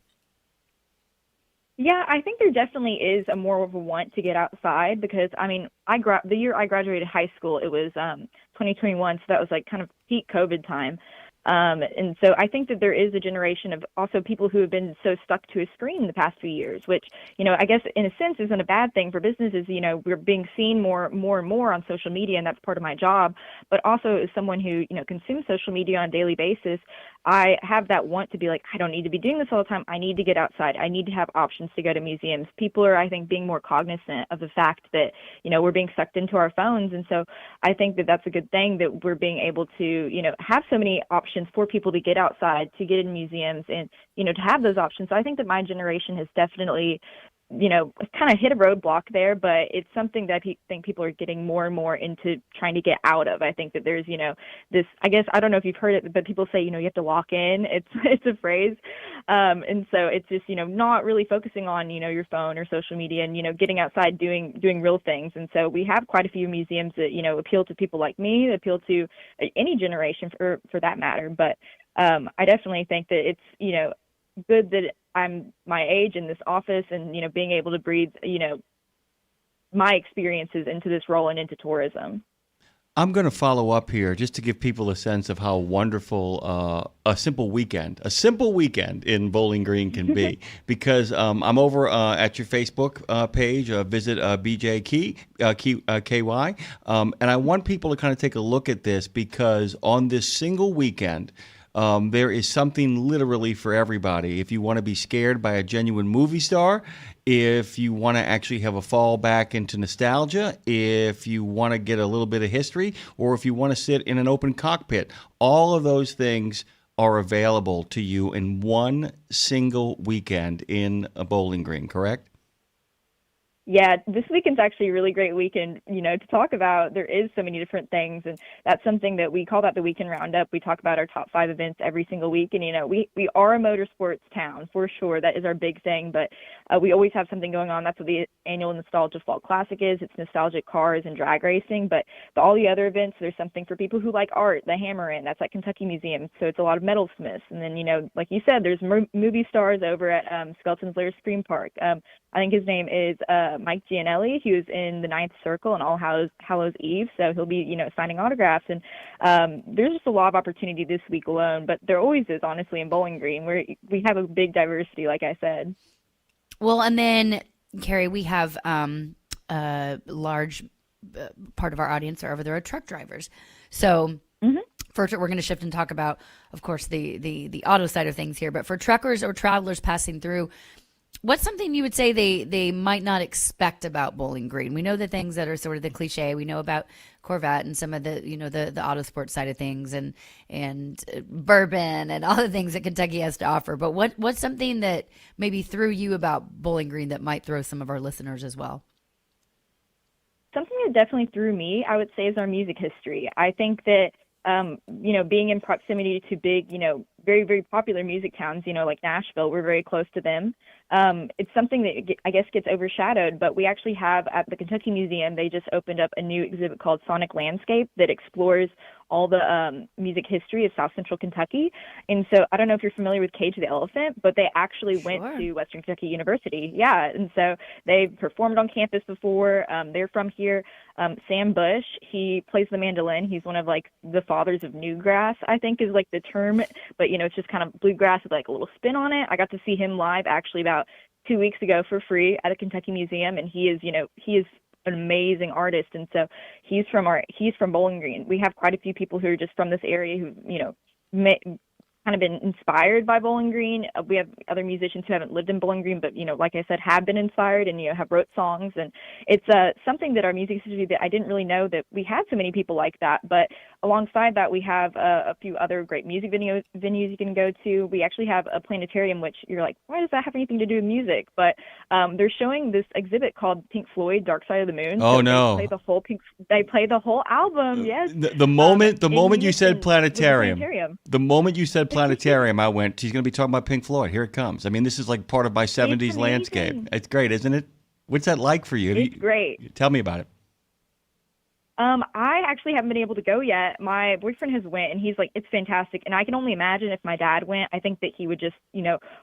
Yeah, I think there definitely is a more of a want to get outside, because the year I graduated high school, it was 2021, so that was like kind of peak COVID time. And so I think that there is a generation of also people who have been so stuck to a screen the past few years, which, I guess in a sense isn't a bad thing for businesses. We're being seen more and more on social media, and that's part of my job. But also as someone who, consumes social media on a daily basis, I have that want to be like, I don't need to be doing this all the time. I need to get outside. I need to have options to go to museums. People are, I think, being more cognizant of the fact that, we're being sucked into our phones. And so I think that that's a good thing that we're being able to, have so many options for people to get outside, to get in museums, and, to have those options. So I think that my generation has definitely, kind of hit a roadblock there, but it's something that I think people are getting more and more into trying to get out of. I think that there's, this, I guess, I don't know if you've heard it, but people say, you have to lock in. It's a phrase. And so it's just, not really focusing on, your phone or social media, and, getting outside, doing real things. And so we have quite a few museums that, appeal to people like me, that appeal to any generation for that matter. But I definitely think that it's, good that I'm my age in this office, and, being able to breathe, my experiences into this role and into tourism. I'm going to follow up here just to give people a sense of how wonderful a simple weekend in Bowling Green can be. Because I'm over at your Facebook page, visit BJ KY, and I want people to kind of take a look at this, because on this single weekend, there is something literally for everybody. If you want to be scared by a genuine movie star, if you want to actually have a fall back into nostalgia, if you want to get a little bit of history, or if you want to sit in an open cockpit, all of those things are available to you in one single weekend in Bowling Green, correct? Yeah, this weekend's actually a really great weekend, to talk about. There is so many different things, and that's something that we call that the Weekend Roundup. We talk about our top 5 events every single week, and, we are a motorsports town, for sure. That is our big thing, but we always have something going on. That's what the annual Nostalgia Fall Classic is. It's nostalgic cars and drag racing, but all the other events, there's something for people who like art. The Hammer Inn, that's at Kentucky Museum, so it's a lot of metalsmiths. And then, like you said, there's movie stars over at Skeleton's Lair Scream Park. I think his name is Mike Gianelli. He was in the Ninth Circle on All Hallows Eve, so he'll be, signing autographs. And there's just a lot of opportunity this week alone, but there always is, honestly, in Bowling Green, where we have a big diversity, like I said. Well, and then, Carrie, we have a large part of our audience are over there are truck drivers. So we're going to shift and talk about, of course, the auto side of things here. But for truckers or travelers passing through, what's something you would say they might not expect about Bowling Green? We know the things that are sort of the cliche. We know about Corvette and some of the, the auto sports side of things, and bourbon and all the things that Kentucky has to offer. But what's something that maybe threw you about Bowling Green that might throw some of our listeners as well? Something that definitely threw me, I would say, is our music history. I think that being in proximity to big, very, very popular music towns, like Nashville, we're very close to them. It's something that I guess gets overshadowed, but we actually have at the Kentucky Museum, they just opened up a new exhibit called Sonic Landscape that explores all the music history of South Central Kentucky. And so I don't know if you're familiar with Cage the Elephant, but they actually went to Western Kentucky University. Yeah, and so they performed on campus before. They're from here. Sam Bush, he plays the mandolin. He's one of like the fathers of newgrass, I think is like the term, but it's just kind of bluegrass with like a little spin on it. I got to see him live actually about 2 weeks ago for free at a Kentucky Museum, and he is an amazing artist. And so he's from Bowling Green. We have quite a few people who are just from this area who kind of been inspired by Bowling Green. We have other musicians who haven't lived in Bowling Green, but like I said, have been inspired and have wrote songs. And it's something that our music history that I didn't really know that we had so many people like that. But alongside that, we have a few other great music venues you can go to. We actually have a planetarium, which you're like, why does that have anything to do with music? But they're showing this exhibit called Pink Floyd, Dark Side of the Moon. Oh, so no. They play the whole album. Yes. The moment you said planetarium, I went, he's going to be talking about Pink Floyd. Here it comes. I mean, this is like part of my 70s landscape. It's great, isn't it? What's that like for you? It's great. Tell me about it. I actually haven't been able to go yet. My boyfriend has went, and he's like, it's fantastic. And I can only imagine if my dad went, I think that he would just,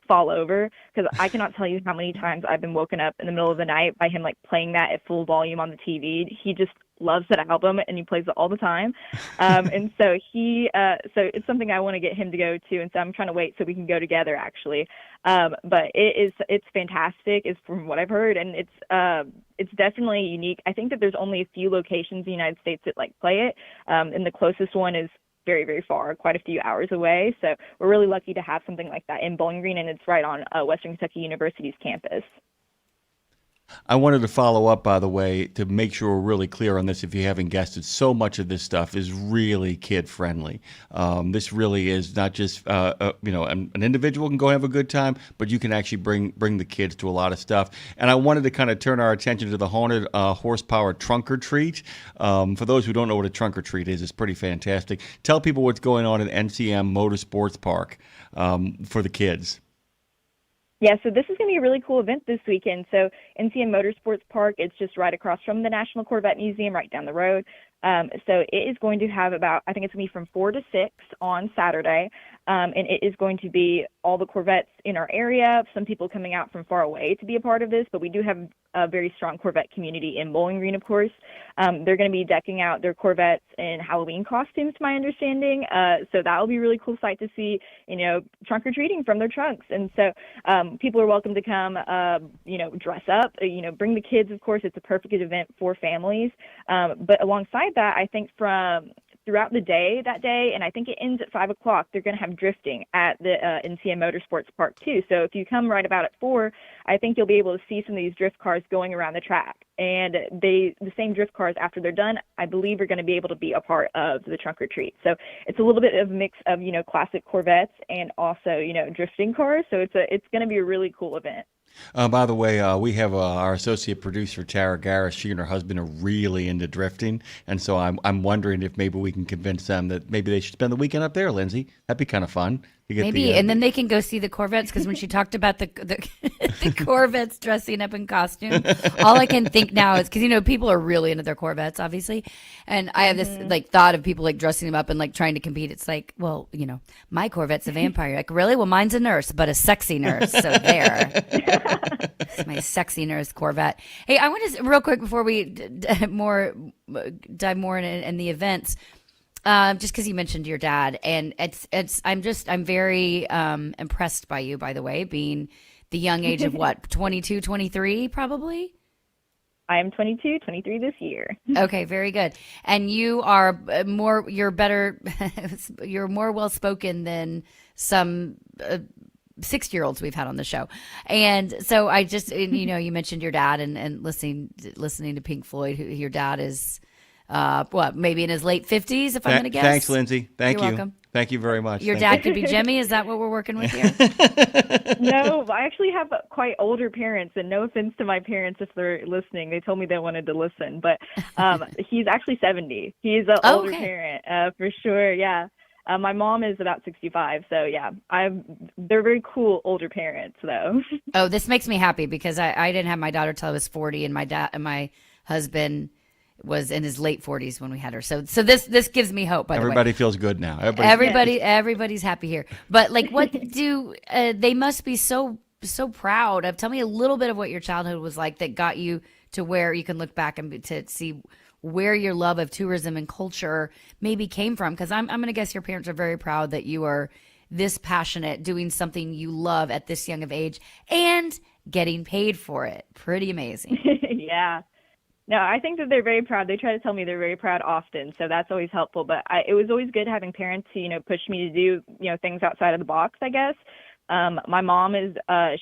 fall over, because I cannot tell you how many times I've been woken up in the middle of the night by him like playing that at full volume on the TV. He just loves that album, and he plays it all the time. And so so it's something I want to get him to go to, and so I'm trying to wait so we can go together actually. But it's fantastic, is from what I've heard, and it's definitely unique. I think that there's only a few locations in the United States that like play it, and the closest one is very, very far, quite a few hours away. So we're really lucky to have something like that in Bowling Green, and it's right on Western Kentucky University's campus. I wanted to follow up, by the way, to make sure we're really clear on this. If you haven't guessed it, so much of this stuff is really kid friendly. This really is not just an individual can go have a good time, but you can actually bring the kids to a lot of stuff. And I wanted to kind of turn our attention to the haunted horsepower trunk or treat. For those who don't know what a trunk or treat is, it's pretty fantastic. Tell people what's going on at NCM Motorsports Park for the kids. Yeah, so this is going to be a really cool event this weekend. So NCM Motorsports Park, it's just right across from the National Corvette Museum, right down the road. So it is going to have I think it's going to be from 4 to 6 on Saturday. And it is going to be all the Corvettes in our area, some people coming out from far away to be a part of this, but we do have a very strong Corvette community in Bowling Green, of course. They're going to be decking out their Corvettes in Halloween costumes, to my understanding. So that will be a really cool sight to see, trunk or treating from their trunks. And so people are welcome to come, dress up, bring the kids, of course. It's a perfect event for families. But alongside that, I think throughout the day that day, and I think it ends at 5 o'clock, they're going to have drifting at the NCM Motorsports Park too. So if you come right about at 4, I think you'll be able to see some of these drift cars going around the track. And the same drift cars, after they're done, I believe are going to be able to be a part of the trunk or treat. So it's a little bit of a mix of, classic Corvettes and also, drifting cars. So it's going to be a really cool event. By the way, we have our associate producer, Tara Garris. She and her husband are really into drifting. And so I'm wondering if maybe we can convince them that maybe they should spend the weekend up there, Lindsay. That'd be kind of fun. Maybe, and then they can go see the Corvettes, because when she talked about the the Corvettes dressing up in costume, all I can think now is, because, people are really into their Corvettes, obviously. And I have this thought of people dressing them up and trying to compete. It's like, well, my Corvette's a vampire. Like, really? Well, mine's a nurse, but a sexy nurse. So there. It's my sexy nurse Corvette. Hey, I want to, real quick, before we dive more in the events, just because you mentioned your dad, and I'm very impressed by you, by the way, being the young age of what, 22, 23 probably? I am 22, 23 this year. Okay, very good. And you are you're more well-spoken than some 6-year-olds we've had on the show. And so I just, you mentioned your dad and listening to Pink Floyd, your dad is, maybe in his late 50s, if I'm going to guess. Thanks, Lindsay. Thank you. You're welcome. Thank you very much. Your Thank dad could be Jimmy. Is that what we're working with here? No, I actually have quite older parents, and no offense to my parents if they're listening. They told me they wanted to listen, but he's actually 70. He's an older parent, for sure, yeah. My mom is about 65, so yeah, they're very cool older parents, though. Oh, this makes me happy because I didn't have my daughter till I was 40, and my husband was in his late 40s when we had her. So this gives me hope. By the way, everybody feels good now. Everybody's happy here. But like, what do they must be so proud of? Tell me a little bit of what your childhood was like that got you to where you can look back and to see where your love of tourism and culture maybe came from. Because I'm going to guess your parents are very proud that you are this passionate, doing something you love at this young of age, and getting paid for it. Pretty amazing. Yeah. No, I think that they're very proud. They try to tell me they're very proud often, so that's always helpful. But it was always good having parents who, push me to do, things outside of the box, I guess. My mom is,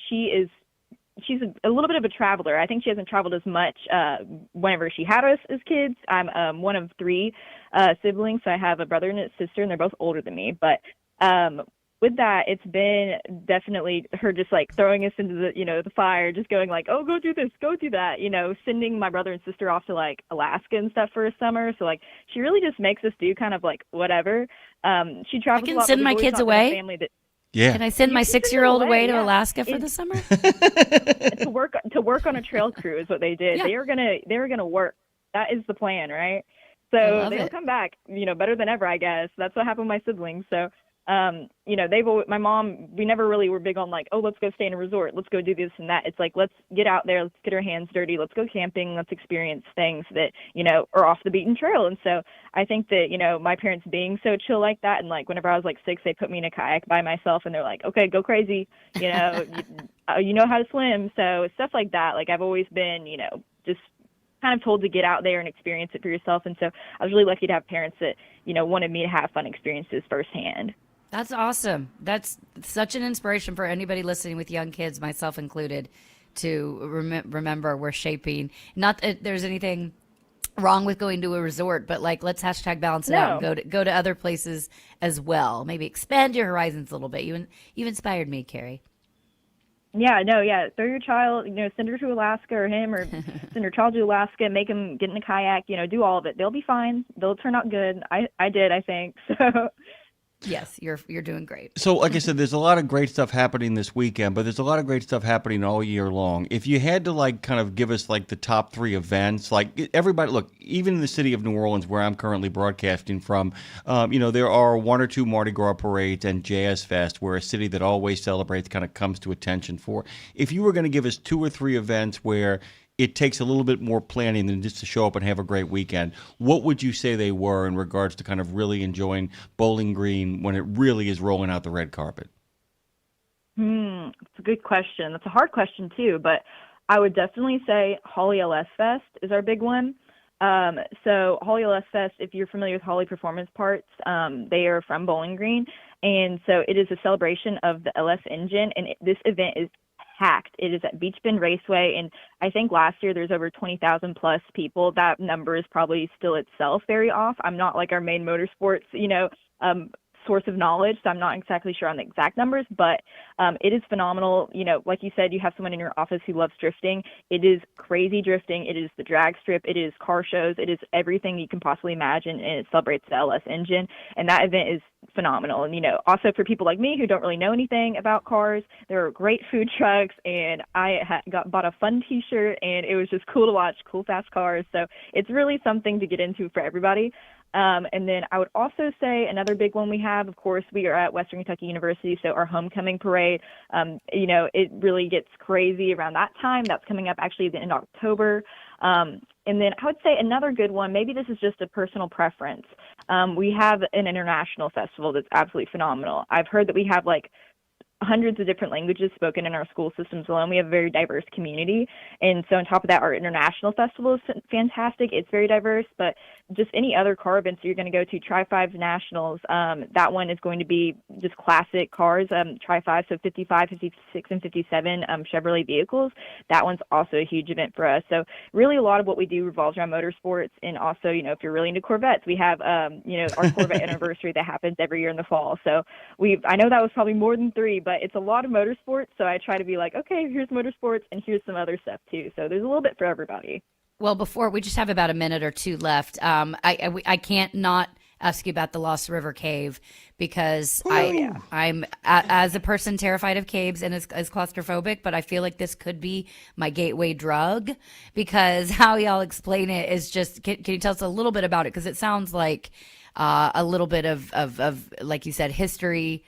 she's a little bit of a traveler. I think she hasn't traveled as much whenever she had us as kids. I'm one of three siblings, so I have a brother and a sister, and they're both older than me. But with that, it's been definitely her just like throwing us into the fire, just going like, oh, go do this, go do that, sending my brother and sister off to like Alaska and stuff for a summer. So like she really just makes us do kind of like whatever. She travels. I a lot, can send my kids away. Yeah. Can I send my 6-year-old away to Alaska for the summer? to work on a trail crew is what they did. Yeah. They were gonna work. That is the plan, right? So they'll come back, better than ever, I guess. That's what happened with my siblings. So my mom, we never really were big on like, oh, let's go stay in a resort. Let's go do this and that. It's like, let's get out there. Let's get our hands dirty. Let's go camping. Let's experience things that, are off the beaten trail. And so I think that, my parents being so chill like that. And like, whenever I was like 6, they put me in a kayak by myself and they're like, okay, go crazy. You know how to swim. So stuff like that. Like I've always been, just kind of told to get out there and experience it for yourself. And so I was really lucky to have parents that, wanted me to have fun experiences firsthand. That's awesome. That's such an inspiration for anybody listening with young kids, myself included, to remember we're shaping. Not that there's anything wrong with going to a resort, but like let's #balance it out and go to other places as well. Maybe expand your horizons a little bit. You inspired me, Carrie. Yeah, no, yeah. Throw your child, send her to Alaska or him, or send her child to Alaska, make them get in a kayak, do all of it. They'll be fine. They'll turn out good. I did, I think. So. Yes, you're doing great. So, like I said, there's a lot of great stuff happening this weekend, but there's a lot of great stuff happening all year long. If you had to like kind of give us like the top 3 events, like everybody, look, even in the city of New Orleans, where I'm currently broadcasting from, there are 1 or 2 Mardi Gras parades and Jazz Fest, where a city that always celebrates kind of comes to attention for. If you were going to give us 2 or 3 events where it takes a little bit more planning than just to show up and have a great weekend, what would you say they were in regards to kind of really enjoying Bowling Green when it really is rolling out the red carpet? It's a good question. That's a hard question too, but I would definitely say Holly LS Fest is our big one. So Holly LS Fest, if you're familiar with Holly Performance Parts, they are from Bowling Green. And so it is a celebration of the LS engine, and this event is packed. It is at Beach Bend Raceway, and I think last year there's over 20,000 plus people. That number is probably still itself very off. I'm not like our main motorsports, source of knowledge, so I'm not exactly sure on the exact numbers, but it is phenomenal. Like you said, you have someone in your office who loves drifting. It is crazy drifting. It is the drag strip. It is car shows. It is everything you can possibly imagine, and it celebrates the LS engine, and that event is phenomenal. And also for people like me who don't really know anything about cars, there are great food trucks, and I bought a fun t-shirt, and it was just cool to watch cool fast cars. So it's really something to get into for everybody. And then I would also say another big one we have, of course, we are at Western Kentucky University, so our homecoming parade, it really gets crazy around that time. That's coming up actually in October. And then I would say another good one, maybe this is just a personal preference. We have an international festival that's absolutely phenomenal. I've heard that we have like hundreds of different languages spoken in our school systems alone. We have a very diverse community. And so on top of that, our international festival is fantastic. It's very diverse, but just any other car events you're going to go to, Tri-5 Nationals, that one is going to be just classic cars, Tri-5, so 55, 56, and 57 Chevrolet vehicles. That one's also a huge event for us. So really a lot of what we do revolves around motorsports. And also, if you're really into Corvettes, we have, our Corvette anniversary that happens every year in the fall. So I know that was probably more than 3, but it's a lot of motorsports. So I try to be like, okay, here's motorsports and here's some other stuff too. So there's a little bit for everybody. Well, before we just have about a minute or two left, I can't not ask you about the Lost River Cave because I'm as a person terrified of caves and as claustrophobic, but I feel like this could be my gateway drug because how y'all explain it is just. Can you tell us a little bit about it? Because it sounds like a little bit of like you said history.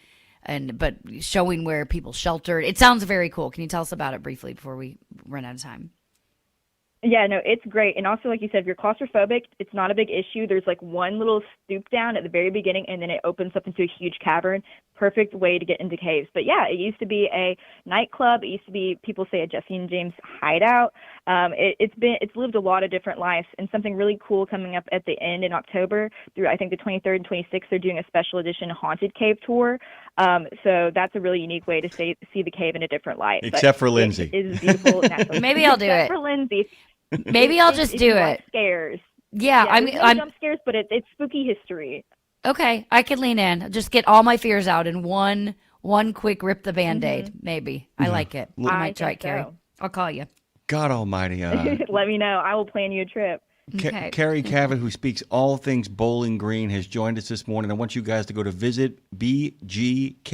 But showing where people sheltered. It sounds very cool. Can you tell us about it briefly before we run out of time? Yeah, no, it's great. And also, like you said, if you're claustrophobic, it's not a big issue. There's like one little stoop down at the very beginning, and then it opens up into a huge cavern. Perfect way to get into caves. But yeah, it used to be a nightclub. It used to be, people say, a Jesse and James hideout. It's lived a lot of different lives. And something really cool coming up at the end in October through, I think, the 23rd and 26th, they're doing a special edition haunted cave tour. So that's a really unique way to see the cave in a different light. Except for Lindsay. It is beautiful. Maybe I'll do it. Except for Lindsay. Maybe I'll just do it. Scares. Yeah, I'm jump scares, but it's spooky history. Okay, I can lean in. Just get all my fears out in one quick rip the Band-Aid. Maybe I like it. I might try it, Carrie. I'll call you. God Almighty. Let me know. I will plan you a trip. Okay. Carrie Cavett, who speaks all things Bowling Green, has joined us this morning. I want you guys to go to visit bgky.com.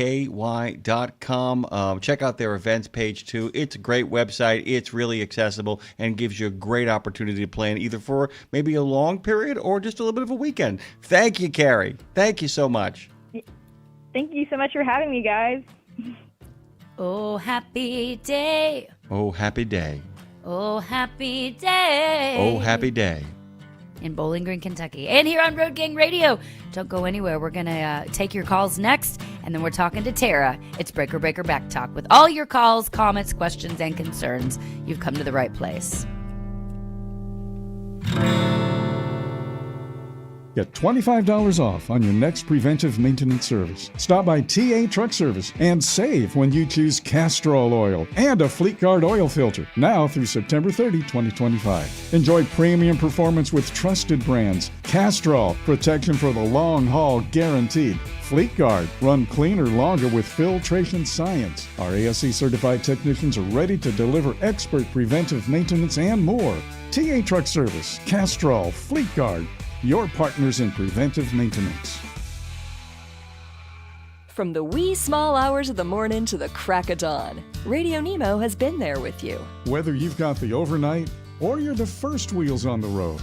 Check out their events page, too. It's a great website. It's really accessible and gives you a great opportunity to plan either for maybe a long period or just a little bit of a weekend. Thank you, Carrie. Thank you so much. Thank you so much for having me, guys. Oh, happy day. Oh, happy day. Oh, happy day. Oh, happy day. In Bowling Green, Kentucky. And here on Road Gang Radio. Don't go anywhere. We're going to take your calls next, and then we're talking to Tara. It's Breaker Breaker Back Talk. With all your calls, comments, questions, and concerns, you've come to the right place. Get $25 off on your next preventive maintenance service. Stop by TA Truck Service and save when you choose Castrol oil and a Fleet Guard oil filter. Now through September 30, 2025. Enjoy premium performance with trusted brands. Castrol, protection for the long haul guaranteed. Fleet Guard, run cleaner longer with filtration science. Our ASC certified technicians are ready to deliver expert preventive maintenance and more. TA Truck Service, Castrol, Fleet Guard, your partners in preventive maintenance. From the wee small hours of the morning to the crack of dawn, RadioNemo has been there with you. Whether you've got the overnight or you're the first wheels on the road,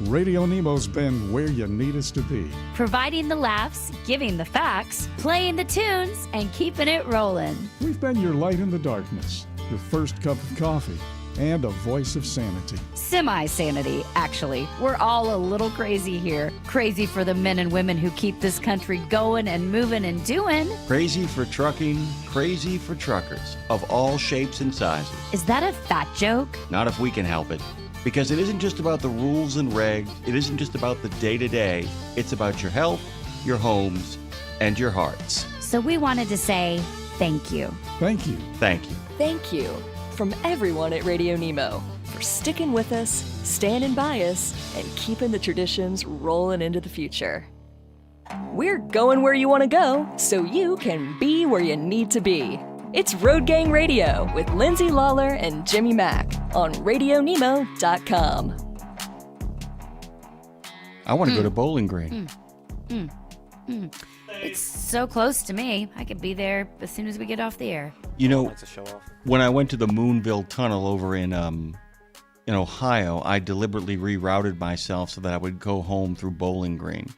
RadioNemo's been where you need us to be. Providing the laughs, giving the facts, playing the tunes, and keeping it rolling. We've been your light in the darkness, your first cup of coffee, and a voice of sanity. Semi-sanity, actually. We're all a little crazy here. Crazy for the men and women who keep this country going and moving and doing. Crazy for trucking, crazy for truckers of all shapes and sizes. Is that a fat joke? Not if we can help it. Because it isn't just about the rules and regs. It isn't just about the day-to-day. It's about your health, your homes, and your hearts. So we wanted to say thank you. Thank you. Thank you. Thank you from everyone at RadioNemo for sticking with us, standing by us, and keeping the traditions rolling into the future. We're going where you want to go so you can be where you need to be. It's Road Gang Radio with Lindsay, Lawler, and Jimmy Mack on RadioNemo.com. I want to go to Bowling Green. It's so close to me. I could be there as soon as we get off the air. You know, when I went to the Moonville Tunnel over in Ohio, I deliberately rerouted myself so that I would go home through Bowling Green,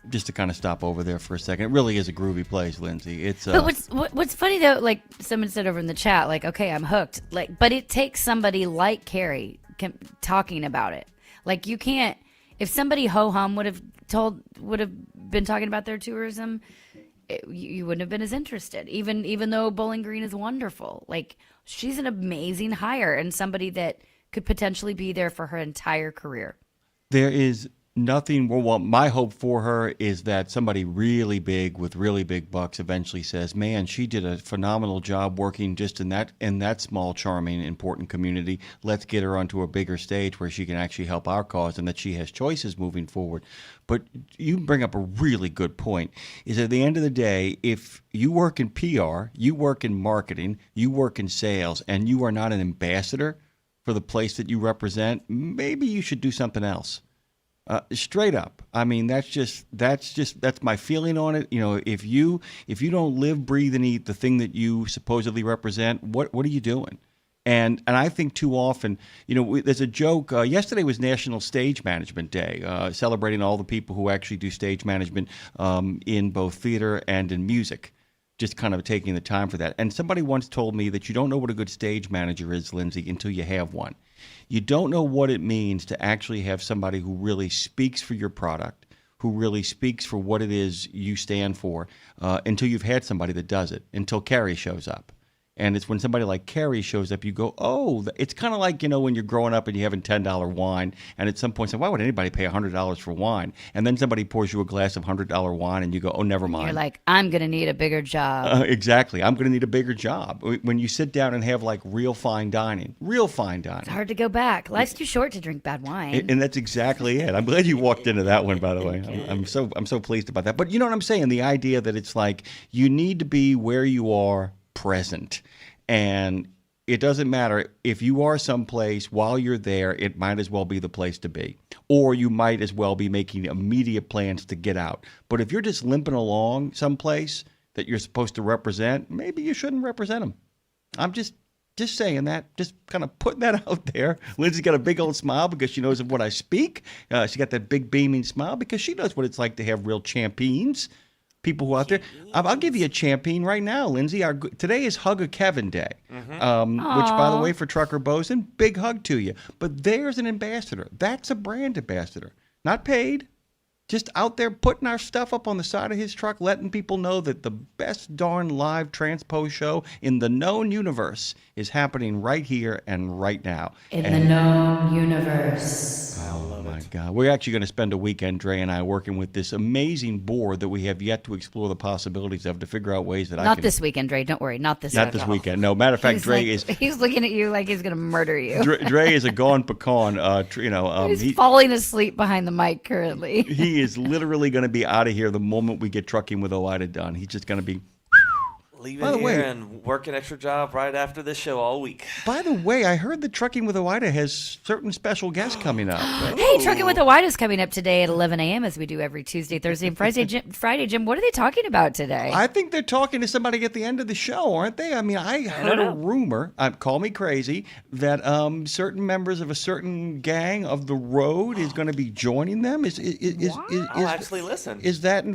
just to kind of stop over there for a second. It really is a groovy place, Lindsay. It's. But what's funny though, like someone said over in the chat, like, okay, I'm hooked. Like, but it takes somebody like Carrie talking about it. Like, you can't. If somebody ho hum would have been talking about their tourism, you wouldn't have been as interested, even though Bowling Green is wonderful. Like, she's an amazing hire and somebody that could potentially be there for her entire career. There is nothing. Well, my hope for her is that somebody really big with really big bucks eventually says, "Man, she did a phenomenal job working just in that small, charming, important community. Let's get her onto a bigger stage where she can actually help our cause, and that she has choices moving forward." But you bring up a really good point. Is at the end of the day, if you work in PR, you work in marketing, you work in sales, and you are not an ambassador for the place that you represent, maybe you should do something else. Straight up. I mean, that's my feeling on it. You know, if you don't live, breathe, and eat the thing that you supposedly represent, what are you doing? And I think too often, you know, there's a joke. Yesterday was National Stage Management Day, celebrating all the people who actually do stage management in both theater and in music. Just kind of taking the time for that. And somebody once told me that you don't know what a good stage manager is, Lindsay, until you have one. You don't know what it means to actually have somebody who really speaks for your product, who really speaks for what it is you stand for, until you've had somebody that does it, until Carrie shows up. And it's when somebody like Carrie shows up, you go, oh, it's kind of like, you know, when you're growing up and you're having $10 wine, and at some point say, why would anybody pay $100 for wine? And then somebody pours you a glass of $100 wine, and you go, oh, never mind. You're like, I'm going to need a bigger job. Exactly. I'm going to need a bigger job. When you sit down and have like real fine dining. It's hard to go back. Life's too short to drink bad wine. And that's exactly it. I'm glad you walked into that one, by the way. I'm so pleased about that. But you know what I'm saying? The idea that it's like you need to be where you are present. And it doesn't matter if you are someplace while you're there, it might as well be the place to be. Or you might as well be making immediate plans to get out. But if you're just limping along someplace that you're supposed to represent, maybe you shouldn't represent them. I'm just saying that, just kind of putting that out there. Lindsay's got a big old smile because she knows of what I speak. She got that big beaming smile because she knows what it's like to have real champions. People who are out there. I'll give you a champion right now, Lindsay. Today is Hug a Kevin Day, which, by the way, for Trucker Bosun, big hug to you. But there's an ambassador. That's a brand ambassador. Not paid, just out there putting our stuff up on the side of his truck, letting people know that the best darn live transpose show in the known universe is happening right here and right now. The known universe. Oh, my God. We're actually going to spend a weekend, Dre and I, working with this amazing board that we have yet to explore the possibilities of to figure out ways that Not this weekend, Dre. Don't worry. Not this weekend. No, matter of fact, He's looking at you like he's going to murder you. Dre is a gone pecan. He's falling asleep behind the mic currently. He is literally going to be out of here the moment we get Trucking with Oida done. He's just going to be... Leaving here and work an extra job right after this show all week. By the way, I heard that Trucking with Oida has certain special guests coming up. Hey, Trucking with Oida is coming up today at 11 a.m. as we do every Tuesday, Thursday, and Friday. Jim, what are they talking about today? I think they're talking to somebody at the end of the show, aren't they? I mean, I heard a rumor, call me crazy, that certain members of a certain gang of the road is going to be joining them. I'll actually listen. Is that...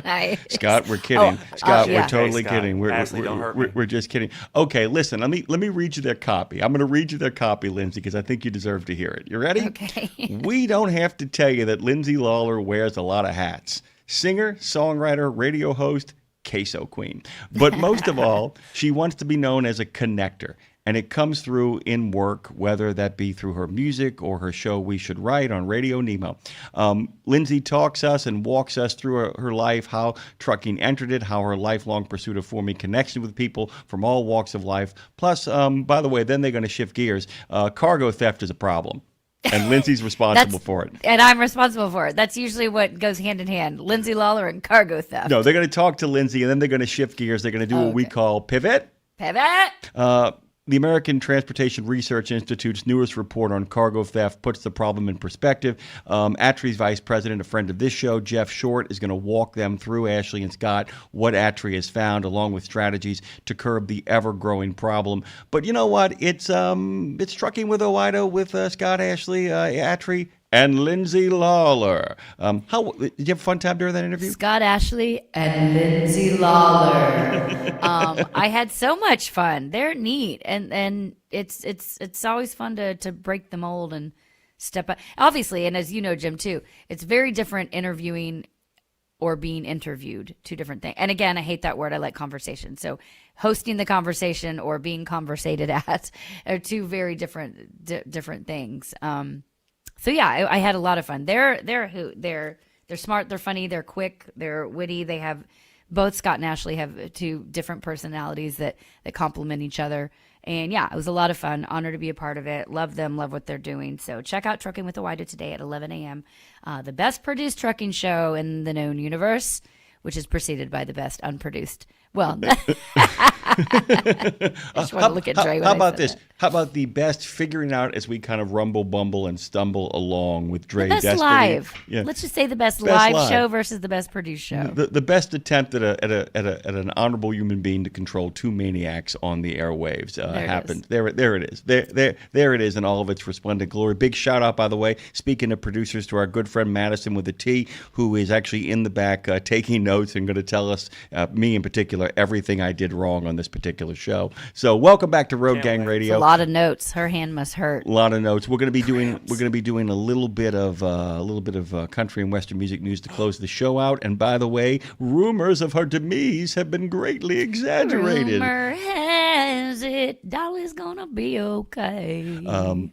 Nice. Scott, we're kidding. Scott, yeah. we're totally kidding. Don't hurt me. We're just kidding. Okay, listen. Let me read you their copy. I'm going to read you their copy, Lindsay, because I think you deserve to hear it. You ready? Okay. We don't have to tell you that Lindsay Lawler wears a lot of hats. Singer, songwriter, radio host, queso queen. But most of all, she wants to be known as a connector. And it comes through in work, whether that be through her music or her show We Should Write on RadioNemo. Lindsay talks us and walks us through her life, how trucking entered it, how her lifelong pursuit of forming connection with people from all walks of life. Plus, by the way, then they're going to shift gears. Cargo theft is a problem. And Lindsay's responsible for it. And I'm responsible for it. That's usually what goes hand in hand. Lindsay Lawler and cargo theft. No, they're going to talk to Lindsay, and then they're going to shift gears. They're going to do what we call pivot. The American Transportation Research Institute's newest report on cargo theft puts the problem in perspective. ATRI's vice president, a friend of this show, Jeff Short, is going to walk them through, Ashley and Scott, what ATRI has found, along with strategies to curb the ever-growing problem. But you know what? It's Trucking with Oida with Scott, Ashley, ATRI, and Lindsay Lawler. Did you have a fun time during that interview? Scott Ashley and Lindsay Lawler. I had so much fun. They're neat, and it's always fun to break the mold and step up. Obviously, and as you know, Jim, too, it's very different interviewing or being interviewed, two different things. And again, I hate that word. I like conversation. So hosting the conversation or being conversated at are two very different things. So yeah, I had a lot of fun. They're smart, they're funny, they're quick, they're witty. They have both Scott and Ashley have two different personalities that complement each other. And yeah, it was a lot of fun. Honored to be a part of it. Love them, love what they're doing. So check out Trucking with the Wider today at 11 a.m. The best produced trucking show in the known universe, which is preceded by the best unproduced. Well, I just want to look at Dre when how about I said this? that. How about the best figuring out as we kind of rumble, bumble, and stumble along with Dre The best Desperately? live. Yeah. Let's just say the best Best live show versus the best produced show. The best attempt at an honorable human being to control two maniacs on the airwaves happened. There it is. There it is in all of its resplendent glory. Big shout out, by the way, speaking of producers, to our good friend Madison with a T, who is actually in the back taking notes and going to tell us, me in particular, everything I did wrong on this particular show. So welcome back to Road Gang Radio. It's a lot of notes. Her hand must hurt. A lot of notes. We're going to be doing a little bit of country and western music news to close the show out. And by the way, rumors of her demise have been greatly exaggerated. Rumor has it Dolly's gonna be okay.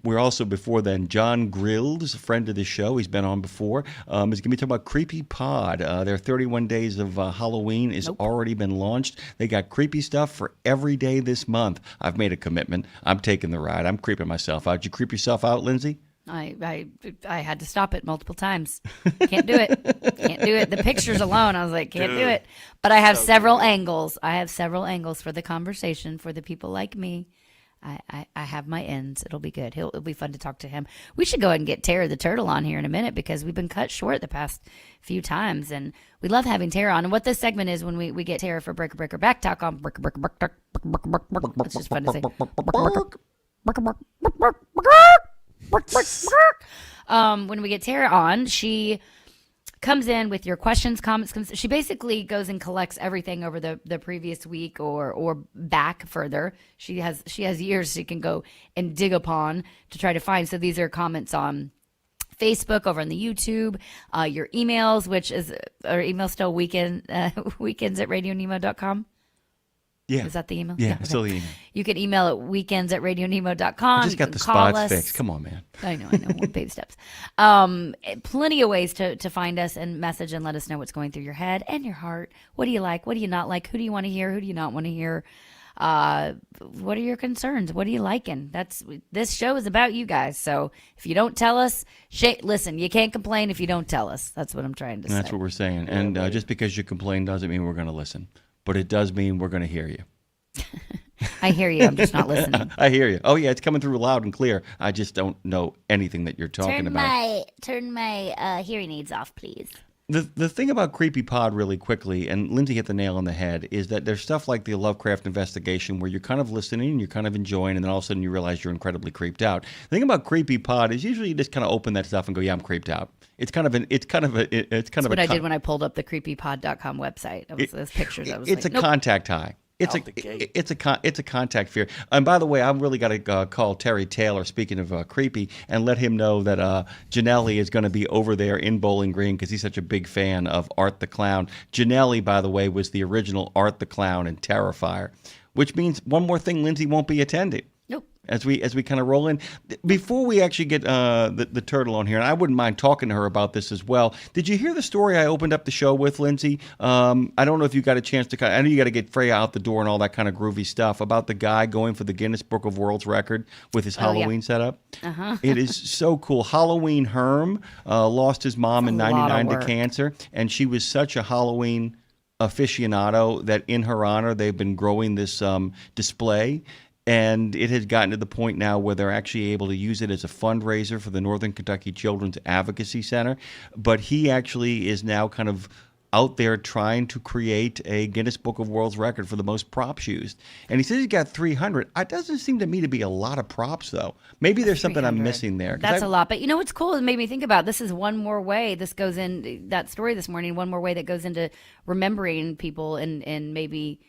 We're also, before then, John Grills, a friend of the show. He's been on before. He's going to be talking about Creepy Pod. Their 31 Days of Halloween is already been launched. They got creepy stuff for every day this month. I've made a commitment. I'm taking the ride. I'm creeping myself out. Did you creep yourself out, Lindsay? I had to stop it multiple times. Can't do it. Can't do it. The pictures alone, I was like, can't do it. But I have several angles. I have several angles for the conversation for the people like me. I have my ends. It'll be good. It'll be fun to talk to him. We should go ahead and get Tara the Turtle on here in a minute because we've been cut short the past few times, and we love having Tara on. And what this segment is when we get Tara for Breaker Back Talk on Breaker. It's just fun to say. When we get Tara on, she comes in with your questions, comments. She basically goes and collects everything over the previous week or back further. She has years she can go and dig upon to try to find. So these are comments on Facebook, over on the YouTube, your emails, which is our email still weekends at radionemo.com. Yeah. Is that the email? Yeah, okay. still the email. You can email at weekends@radionemo.com. I just got the spots fixed. Come on, man. I know. Baby steps. Plenty of ways to find us and message and let us know what's going through your head and your heart. What do you like? What do you not like? Who do you want to hear? Who do you not want to hear? What are your concerns? What are you liking? This show is about you guys. So if you don't tell us, listen, you can't complain if you don't tell us. That's what I'm trying to say. That's what we're saying. And just because you complain doesn't mean we're going to listen. But it does mean we're going to hear you. I hear you. I'm just not listening. I hear you. Oh, yeah, it's coming through loud and clear. I just don't know anything that you're talking about. Turn my hearing aids off, please. The thing about Creepy Pod really quickly, and Lindsay hit the nail on the head, is that there's stuff like the Lovecraft investigation where you're kind of listening and you're kind of enjoying, and then all of a sudden you realize you're incredibly creeped out. The thing about Creepy Pod is usually you just kind of open that stuff and go, yeah, I'm creeped out. That's what I did when I pulled up the creepypod.com website. It was those pictures. I was it's like, a nope. contact high. It's a contact fear. And by the way, I've really got to call Terry Taylor, speaking of creepy, and let him know that Janelli is going to be over there in Bowling Green because he's such a big fan of Art the Clown. Janelli, by the way, was the original Art the Clown in Terrifier, which means one more thing, Lindsay won't be attending. Nope. As we kind of roll in, before we actually get the turtle on here, and I wouldn't mind talking to her about this as well. Did you hear the story I opened up the show with, Lindsay? I don't know if you got a chance to. I know you got to get Freya out the door and all that kind of groovy stuff about the guy going for the Guinness Book of World Record with his Halloween setup. Uh-huh. It is so cool. Halloween Herm lost his mom in '99 to cancer, and she was such a Halloween aficionado that in her honor they've been growing this display. And it has gotten to the point now where they're actually able to use it as a fundraiser for the Northern Kentucky Children's Advocacy Center. But he actually is now kind of out there trying to create a Guinness Book of World Record for the most props used. And he says he's got 300. It doesn't seem to me to be a lot of props, though. Maybe there's something I'm missing there. That's a lot. But you know what's cool? It made me think about this is one more way. This goes in that story this morning, one more way that goes into remembering people and maybe,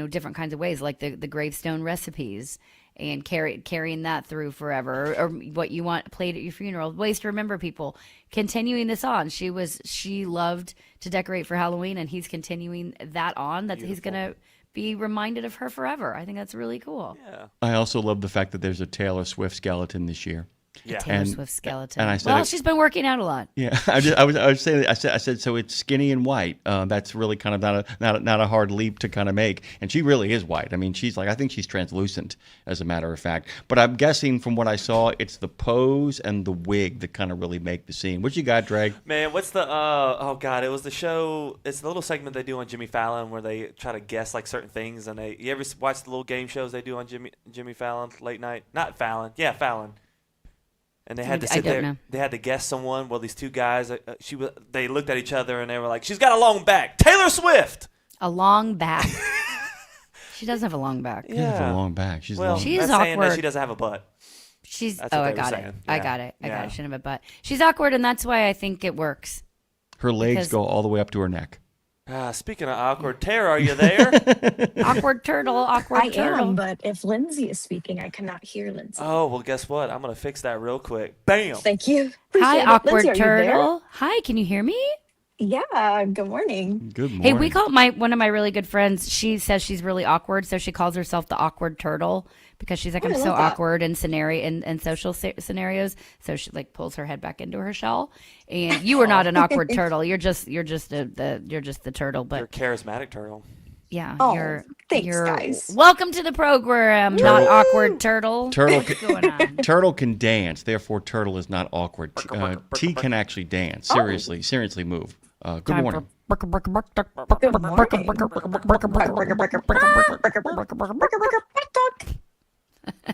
different kinds of ways, like the gravestone recipes and carrying that through forever, or what you want played at your funeral. Ways to remember people. Continuing this on. She loved to decorate for Halloween, and he's continuing that on. That he's gonna be reminded of her forever. I think that's really cool. Yeah. I also love the fact that there's a Taylor Swift skeleton this year. Yeah. Taylor Swift skeleton. And I said, she's been working out a lot. Yeah, I was saying, I said so it's skinny and white. That's really kind of not a hard leap to kind of make. And she really is white. I mean, I think she's translucent, as a matter of fact. But I'm guessing from what I saw, it's the pose and the wig that kind of really make the scene. What you got, Drake? Man, what's the oh god, it was the show. It's the little segment they do on Jimmy Fallon where they try to guess like certain things. And you ever watch the little game shows they do on Jimmy Fallon late night? Not Fallon, yeah, Fallon. And they had to sit there. They had to guess someone. Well, these two guys, they looked at each other and they were like, "She's got a long back." Taylor Swift. A long back. She doesn't have a long back. She doesn't have a long back. She's awkward. Saying that she doesn't have a butt. I got it. I got it. She shouldn't have a butt. She's awkward, and that's why I think it works. Her legs go all the way up to her neck. Speaking of awkward, Tara, are you there? Awkward turtle. I am, but if Lindsay is speaking, I cannot hear Lindsay. Oh, well, guess what? I'm going to fix that real quick. Bam! Thank you. Hi, Appreciate it. awkward Lindsay, are you there? turtle. Hi, can you hear me? Yeah, good morning. Good morning. Hey, we call one of my really good friends. She says she's really awkward, so she calls herself the awkward turtle because she's like, I'm so awkward in social scenarios. So she like pulls her head back into her shell. And you are not an awkward turtle. You're just the turtle. But you're a charismatic turtle. Yeah. Oh, thanks, guys. Welcome to the program, not awkward turtle. What's going on? Turtle can dance, therefore turtle is not awkward. T can actually dance. Seriously move. Good morning.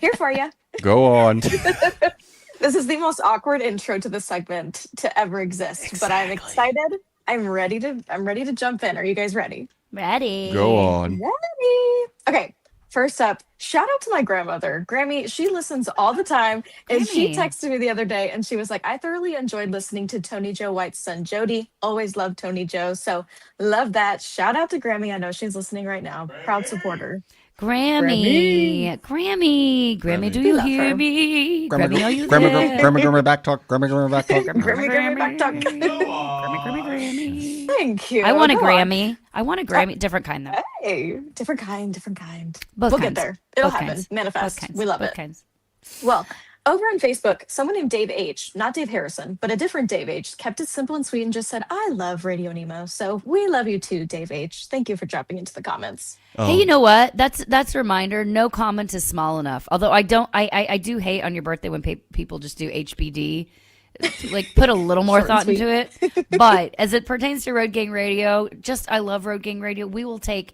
Here for you. Go on. This is the most awkward intro to the segment to ever exist, but I'm excited. I'm ready to jump in. Are you guys ready? Ready. Go on. Ready. Okay. First up, shout out to my grandmother. Grammy, she listens all the time. And she texted me the other day and she was like, I thoroughly enjoyed listening to Tony Joe White's son, Jody. Always loved Tony Joe. So love that. Shout out to Grammy. I know she's listening right now. Proud supporter. Grammy, do you hear me? Grammy, are you there? Grammy, back talk. Grammy, back talk. Grammy, back talk. Grammy. Thank you. I want a Grammy. Different kind though. Hey, different kind. We'll get there. It'll happen. Manifest. We love it. Well, over on Facebook, someone named Dave H, not Dave Harrison, but a different Dave H, kept it simple and sweet and just said, I love RadioNemo. So we love you too, Dave H. Thank you for dropping into the comments. Oh. Hey, you know what? That's a reminder. No comment is small enough. Although I do hate on your birthday when people just do HBD. Like put a little more thought into it. But as it pertains to Road Gang Radio, I love Road Gang Radio. We will take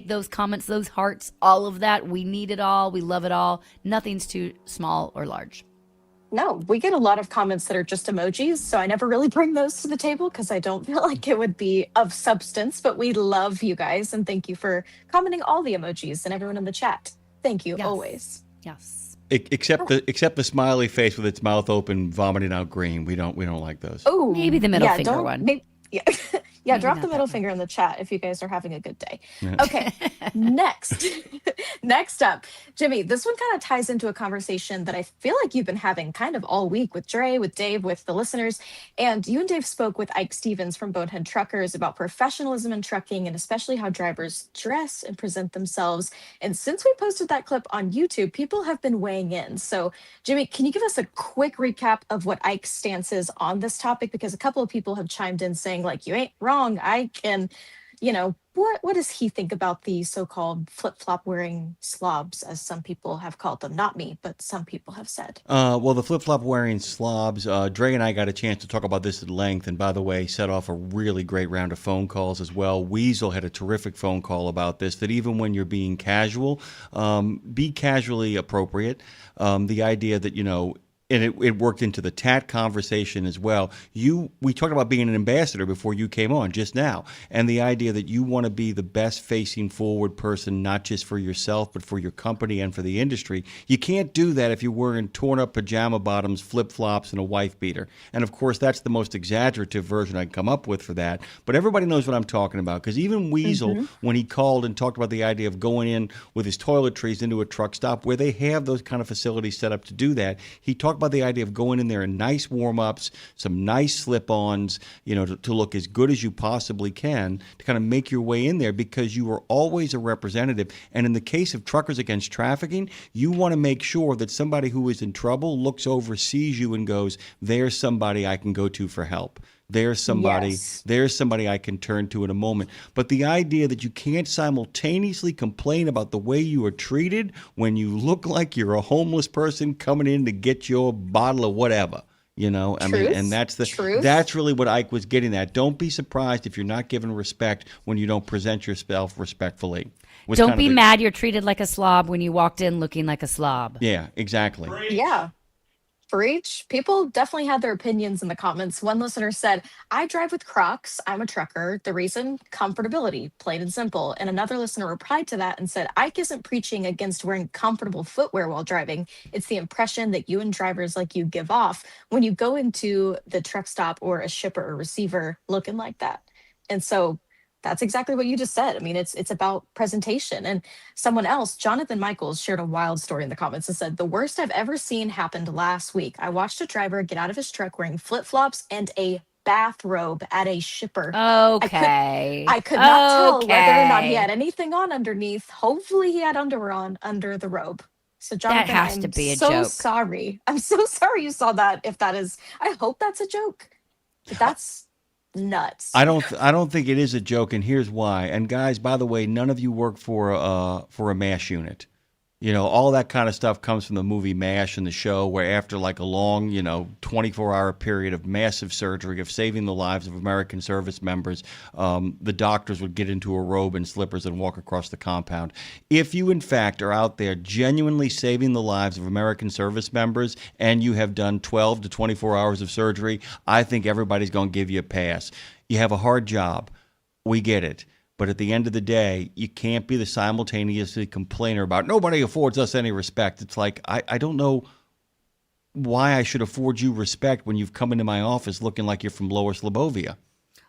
those comments, those hearts, all of that. We need it all. We love it all. Nothing's too small or large. No, we get a lot of comments that are just emojis, so I never really bring those to the table because I don't feel like it would be of substance, but we love you guys and thank you for commenting all the emojis and everyone in the chat. Thank you always. Yes. Except the smiley face with its mouth open, vomiting out green. We don't like those. Oh, maybe the middle finger one. Yeah, drop the middle finger in the chat if you guys are having a good day. Yeah. Okay, next up, Jimmy, this one kind of ties into a conversation that I feel like you've been having kind of all week with Dre, with Dave, with the listeners. And you and Dave spoke with Ike Stevens from Bonehead Truckers about professionalism in trucking and especially how drivers dress and present themselves. And since we posted that clip on YouTube, people have been weighing in. So, Jimmy, can you give us a quick recap of what Ike's stance is on this topic? Because a couple of people have chimed in saying, like, you ain't wrong, Ike, and what does he think about the so-called flip-flop wearing slobs, as some people have called them? Not me, but some people have said. Well, the flip-flop wearing slobs, Dre and I got a chance to talk about this at length, and by the way, set off a really great round of phone calls as well. Weasel had a terrific phone call about this, that even when you're being casual, be casually appropriate. The idea that, and it worked into the TAT conversation as well. We talked about being an ambassador before you came on just now, and the idea that you want to be the best facing forward person, not just for yourself, but for your company and for the industry. You can't do that if you're wearing torn up pajama bottoms, flip flops, and a wife beater. And of course, that's the most exaggerative version I can come up with for that. But everybody knows what I'm talking about, because even Weasel, when he called and talked about the idea of going in with his toiletries into a truck stop where they have those kind of facilities set up to do that, he talked about the idea of going in there in nice warm-ups, some nice slip-ons, to look as good as you possibly can, to kind of make your way in there, because you are always a representative. And in the case of Truckers Against Trafficking, you want to make sure that somebody who is in trouble looks over, sees you, and goes, there's somebody I can go to for help. There's somebody I can turn to in a moment. But the idea that you can't simultaneously complain about the way you are treated when you look like you're a homeless person coming in to get your bottle of whatever, I mean, and that's really what Ike was getting at. Don't be surprised if you're not given respect when you don't present yourself respectfully. Don't be mad you're treated like a slob when you walked in looking like a slob. Yeah, exactly. Yeah. For each, people definitely had their opinions in the comments. One listener said, I drive with Crocs. I'm a trucker. The reason? Comfortability, plain and simple. And another listener replied to that and said, Ike isn't preaching against wearing comfortable footwear while driving. It's the impression that you and drivers like you give off when you go into the truck stop or a shipper or receiver looking like that. And so that's exactly what you just said. I mean, it's about presentation. And someone else, Jonathan Michaels, shared a wild story in the comments and said, the worst I've ever seen happened last week. I watched a driver get out of his truck wearing flip-flops and a bathrobe at a shipper. Okay. I could not tell whether or not he had anything on underneath. Hopefully he had underwear on under the robe. So Jonathan, that has to be a so joke. Sorry. I'm so sorry you saw that. If that is, I hope that's a joke. But that's nuts. I don't think it is a joke, and here's why. And guys, by the way, none of you work for a MASH unit. All that kind of stuff comes from the movie MASH and the show, where after like a long, 24-hour period of massive surgery of saving the lives of American service members, the doctors would get into a robe and slippers and walk across the compound. If you, in fact, are out there genuinely saving the lives of American service members and you have done 12 to 24 hours of surgery, I think everybody's going to give you a pass. You have a hard job. We get it. But at the end of the day, you can't be the simultaneously complainer about nobody affords us any respect. It's like, I don't know why I should afford you respect when you've come into my office looking like you're from Lower Slobovia.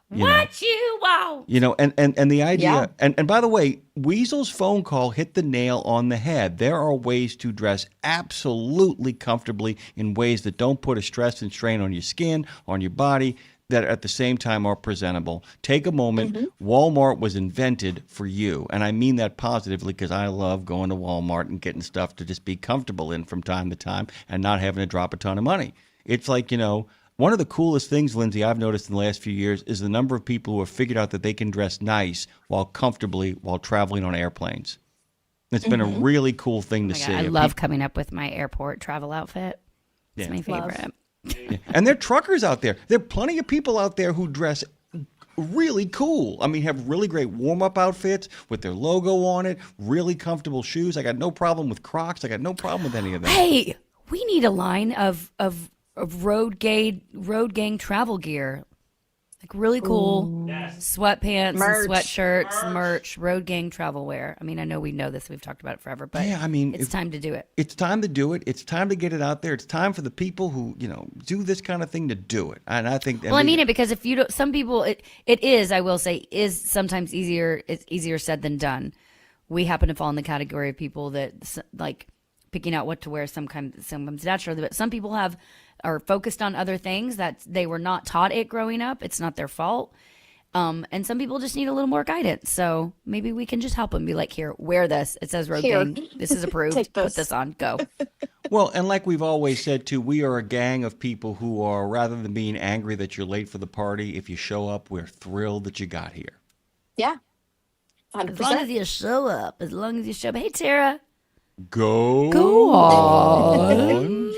What you want? And the idea, and by the way, Weasel's phone call hit the nail on the head. There are ways to dress absolutely comfortably in ways that don't put a stress and strain on your skin, on your body, that at the same time are presentable. Take a moment. Walmart was invented for you. And I mean that positively, because I love going to Walmart and getting stuff to just be comfortable in from time to time and not having to drop a ton of money. It's like, one of the coolest things, Lindsay, I've noticed in the last few years is the number of people who have figured out that they can dress nice while comfortably while traveling on airplanes. It's been a really cool thing to see. I love coming up with my airport travel outfit. It's my favorite. Yeah. And there are truckers out there. There are plenty of people out there who dress really cool. I mean, have really great warm-up outfits with their logo on it, really comfortable shoes. I got no problem with Crocs. I got no problem with any of that. Hey, we need a line of road gang travel gear. Like really cool sweatpants and sweatshirts, merch, road gang travel wear. I mean, I know we know this. We've talked about it forever, but it's time to do it. It's time to do it. It's time to get it out there. It's time for the people who, do this kind of thing to do it. And I think... I mean it because if you don't... Some people, it is, I will say, is sometimes easier. It's easier said than done. We happen to fall in the category of people that, like, picking out what to wear sometimes naturally, but some people are focused on other things that they were not taught it growing up. It's not their fault. And some people just need a little more guidance. So maybe we can just help them. Be like, here, wear this. It says road gang. This is approved. Put this on. Go. Well, and like we've always said, too, we are a gang of people who are, rather than being angry that you're late for the party, if you show up, we're thrilled that you got here. Yeah. 100%. As long as you show up. As long as you show up. Hey, Tara. Go on.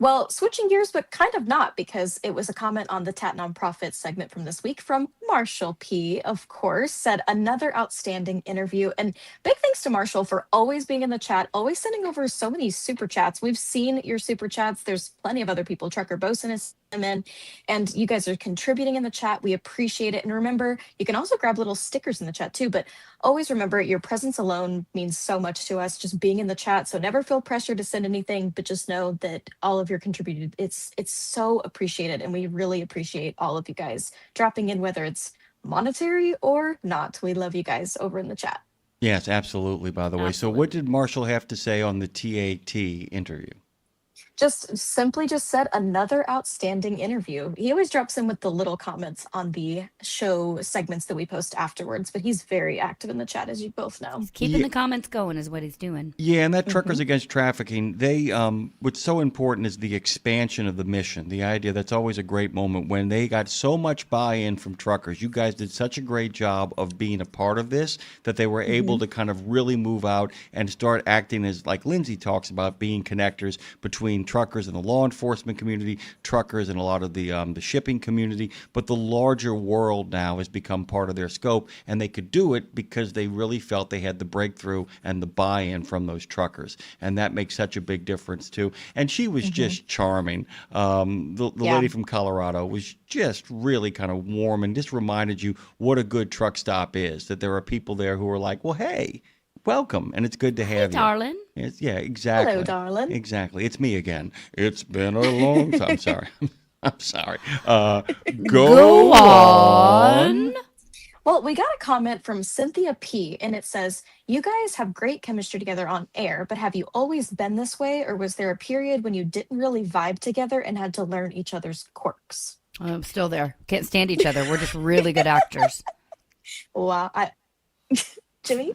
Well, switching gears, but kind of not, because it was a comment on the TAT Nonprofit segment from this week from Marshall P, of course, said another outstanding interview. And big thanks to Marshall for always being in the chat, always sending over so many super chats. We've seen your super chats. There's plenty of other people. Trucker Bosun is in, and you guys are contributing in the chat. We appreciate it. And remember, you can also grab little stickers in the chat too, but always remember your presence alone means so much to us, just being in the chat. So never feel pressure to send anything, but just know that all of your contributed, it's so appreciated. And we really appreciate all of you guys dropping in, whether it's monetary or not. We love you guys over in the chat. Yes, absolutely, by the way. So what did Marshall have to say on the TAT interview? Just simply just said another outstanding interview. He always drops in with the little comments on the show segments that we post afterwards, but he's very active in the chat, as you both know. He's keeping the comments going is what he's doing. Yeah, and that Truckers Against Trafficking, they what's so important is the expansion of the mission. The idea that's always a great moment when they got so much buy-in from truckers. You guys did such a great job of being a part of this that they were able to kind of really move out and start acting as, like Lindsay talks about, being connectors between truckers and the law enforcement community, truckers and a lot of the shipping community. But the larger world now has become part of their scope, and they could do it because they really felt they had the breakthrough and the buy-in from those truckers, and that makes such a big difference too. And she was just charming. The lady from Colorado was just really kind of warm and just reminded you what a good truck stop is, that there are people there who are like, well, hey, welcome, and it's good to have you. Darling. Yeah, exactly. Hello, darling. Exactly. It's me again. It's been a long time. I'm sorry. I'm sorry. Go on. Well, we got a comment from Cynthia P, and it says, you guys have great chemistry together on air, but have you always been this way, or was there a period when you didn't really vibe together and had to learn each other's quirks? I'm still there. Can't stand each other. We're just really good actors. Wow. Jimmy?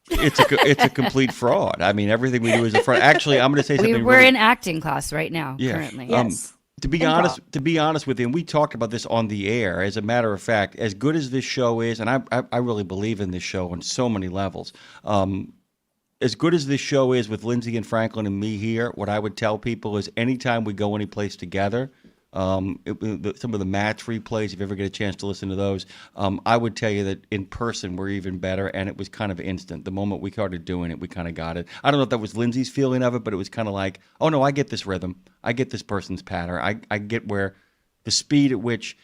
It's a complete fraud. I mean, everything we do is a fraud. Actually, I'm going to say something. We're in acting class right now, Yeah. currently. Yes. To be honest with you, and we talked about this on the air. As a matter of fact, as good as this show is, and I really believe in this show on so many levels. As good as this show is with Lindsay and Franklin and me here, what I would tell people is anytime we go any place together, some of the match replays, if you ever get a chance to listen to those, I would tell you that in person we're even better, and it was kind of instant. The moment we started doing it, we kind of got it. I don't know if that was Lindsay's feeling of it, but it was kind of like, oh no, I get this rhythm. I get this person's pattern. I get where the speed at which.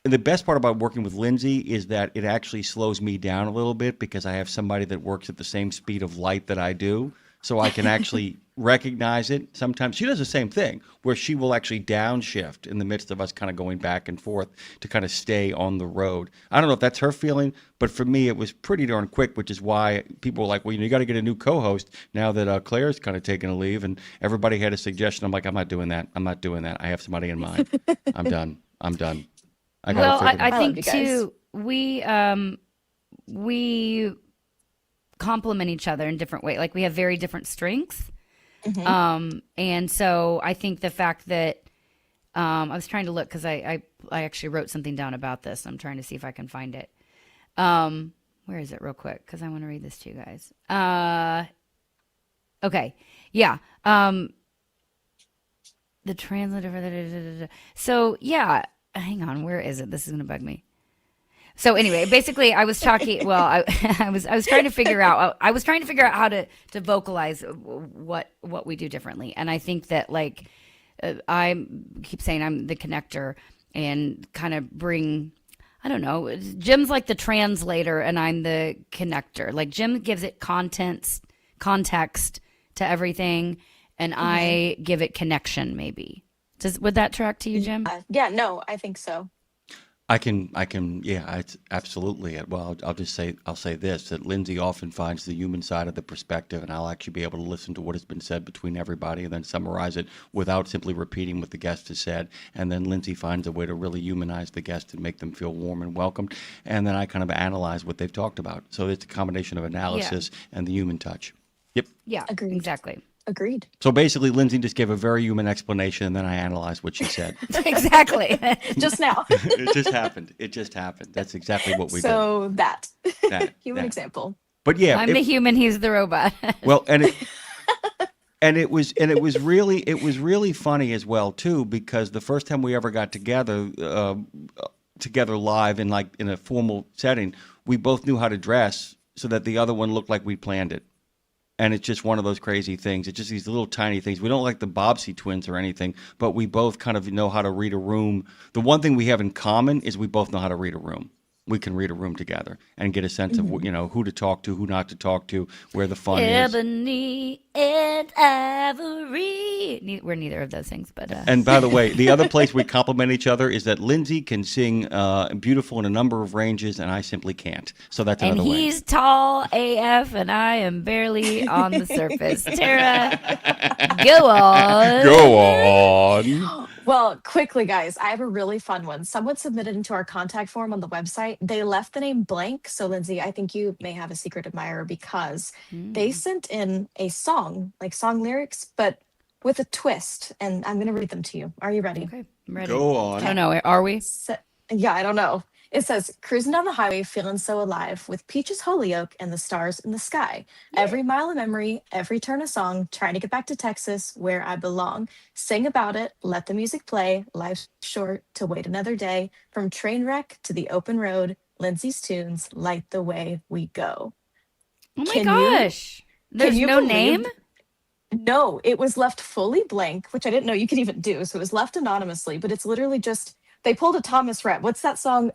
And the best part about working with Lindsay is that it actually slows me down a little bit because I have somebody that works at the same speed of light that I do. So I can actually recognize it. Sometimes she does the same thing where she will actually downshift in the midst of us kind of going back and forth to kind of stay on the road. I don't know if that's her feeling, but for me it was pretty darn quick, which is why people were like, well, you got to get a new co-host now that Claire's kind of taking a leave, and everybody had a suggestion. I'm like, I'm not doing that. I have somebody in mind. I'm done. I think too, we complement each other in different ways. Like we have very different strengths. And so I think the fact that I was trying to look because I actually wrote something down about this. I'm trying to see if I can find it. Where is it real quick? Because I want to read this to you guys. Okay. Yeah. The translator. So yeah, hang on. Where is it? This is going to bug me. So anyway, basically, I was talking. Well, I was trying to figure out. I was trying to figure out how to vocalize what we do differently, and I think that like I keep saying I'm the connector and kind of bring. I don't know. Jim's like the translator, and I'm the connector. Like Jim gives it context to everything, and I give it connection. Maybe would that track to you, Jim? Yeah. No, I think so. I can, yeah, it's absolutely. Well, I'll say this, that Lindsay often finds the human side of the perspective, and I'll actually be able to listen to what has been said between everybody and then summarize it without simply repeating what the guest has said. And then Lindsay finds a way to really humanize the guest and make them feel warm and welcomed. And then I kind of analyze what they've talked about. So it's a combination of analysis and the human touch. Yep. Yeah, agreed. Exactly. Agreed. So basically, Lindsay just gave a very human explanation, and then I analyzed what she said. Exactly. Just now. It just happened. That's exactly what we did. So that human example. But yeah, I'm the human. He's the robot. Well, and And it was really funny as well too, because the first time we ever got together live in a formal setting, we both knew how to dress so that the other one looked like we planned it. And it's just one of those crazy things. It's just these little tiny things. We don't like the Bobbsey twins or anything, but we both kind of know how to read a room. The one thing we have in common is we both know how to read a room. We can read a room together and get a sense of, who to talk to, who not to talk to, where the fun is. Ebony and Ivory. We're neither of those things, but. And by the way, the other place we compliment each other is that Lindsay can sing beautiful in a number of ranges, and I simply can't. So that's another way. And he's tall AF, and I am barely on the surface. Tara, go on. Go on. Well, quickly, guys, I have a really fun one. Someone submitted into our contact form on the website. They left the name blank. So, Lindsay, I think you may have a secret admirer because they sent in a song, like song lyrics, but with a twist. And I'm going to read them to you. Are you ready? Okay, I'm ready. Go on. I don't know. Are we? Yeah, I don't know. It says, cruising down the highway, feeling so alive, with peaches, Holyoke, and the stars in the sky. Every mile a memory, every turn a song, trying to get back to Texas, where I belong. Sing about it, let the music play, life's short to wait another day. From train wreck to the open road, Lindsay's tunes light the way we go. Oh my gosh. There's no name? No, it was left fully blank, which I didn't know you could even do. So it was left anonymously, but it's literally just... They pulled a Thomas Rhett. What's that song?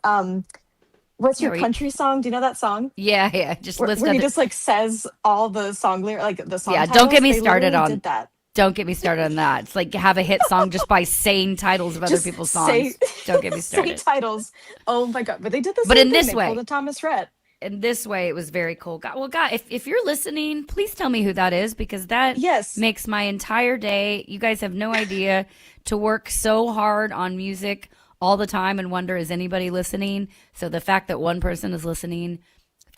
What's your country song? Do you know that song? Yeah. Just list where he just says all the song lyrics, like the song. Yeah, titles. don't get me They started literally on did that. Don't get me started on that. It's like have a hit song just by saying titles of other people's songs. Don't get me started. Say titles. Oh my god! But they did this. But in thing. this They way, pulled a Thomas Rhett. In this way, it was very cool. God, if you're listening, please tell me who that is because that makes my entire day. You guys have no idea to work so hard on music all the time and wonder, is anybody listening? So the fact that one person is listening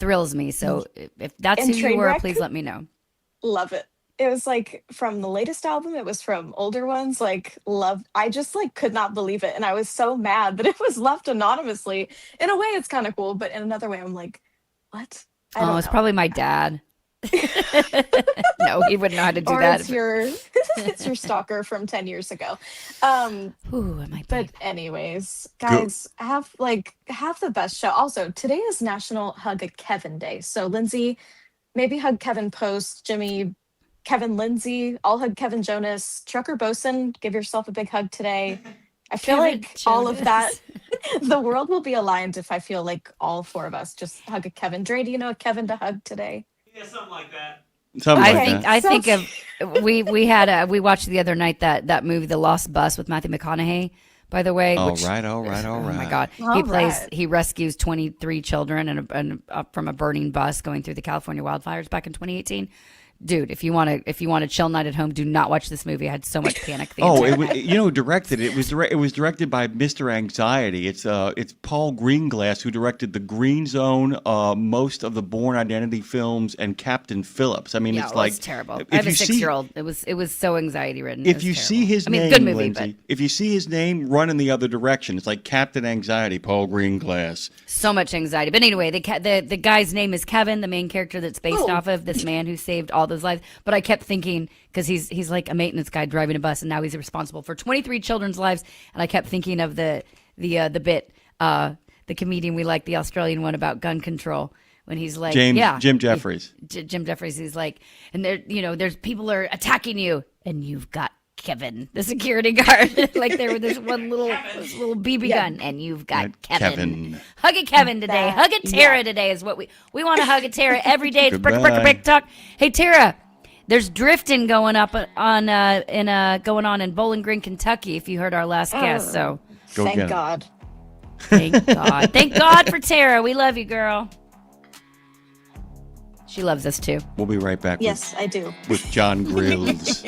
thrills me. So if that's who you were, please let me know. Love it. It was like from the latest album. It was from older ones. Like love. I just like could not believe it. And I was so mad that it was left anonymously. In a way, it's kind of cool. But in another way, I'm like, what? It's probably my dad. No, he wouldn't know how to do that. It's your stalker from 10 years ago. But anyways, guys, have the best show. Also, today is National Hug a Kevin Day. So Lindsay, maybe hug Kevin Post, Jimmy, Kevin Lindsay, I'll hug Kevin Jonas, Trucker Bosun, give yourself a big hug today. I feel like all of that, the world will be aligned if I feel like all four of us just hug a Kevin. Dre, do you know a Kevin to hug today? Yeah, something like that. I think we watched the other night that movie The Lost Bus with Matthew McConaughey, by the way. All right. Oh my God. He rescues 23 children from a burning bus going through the California wildfires back in 2018. Dude, if you want a chill night at home, do not watch this movie. I had so much panic. Directed it was directed by Mr. Anxiety. It's Paul Greenglass who directed The Green Zone, most of the Bourne Identity films, and Captain Phillips. I mean, it's like terrible. I have a 6-year-old. It was so anxiety ridden. If you see his name, good movie, Lindsay, if you see his name, run in the other direction. It's like Captain Anxiety, Paul Greenglass. So much anxiety. But anyway, the guy's name is Kevin, the main character that's based off of this man who saved all those lives. But I kept thinking, because he's like a maintenance guy driving a bus, and now he's responsible for 23 children's lives. And I kept thinking of the bit, the comedian we like, the Australian one about gun control, when he's like, Jim Jeffries. Jim Jeffries. He's like, and there's people are attacking you, and you've got Kevin, the security guard. Like there's one little BB gun, and you've got Kevin. Hug a Kevin today. Hug a Tara today is what we want to hug a Tara every day. It's brick talk. Hey Tara, there's drifting going on in Bowling Green, Kentucky. If you heard our last guest, so thank God. Thank God. Thank God for Tara. We love you, girl. She loves us too. We'll be right back. Yes, I do. With John Grills.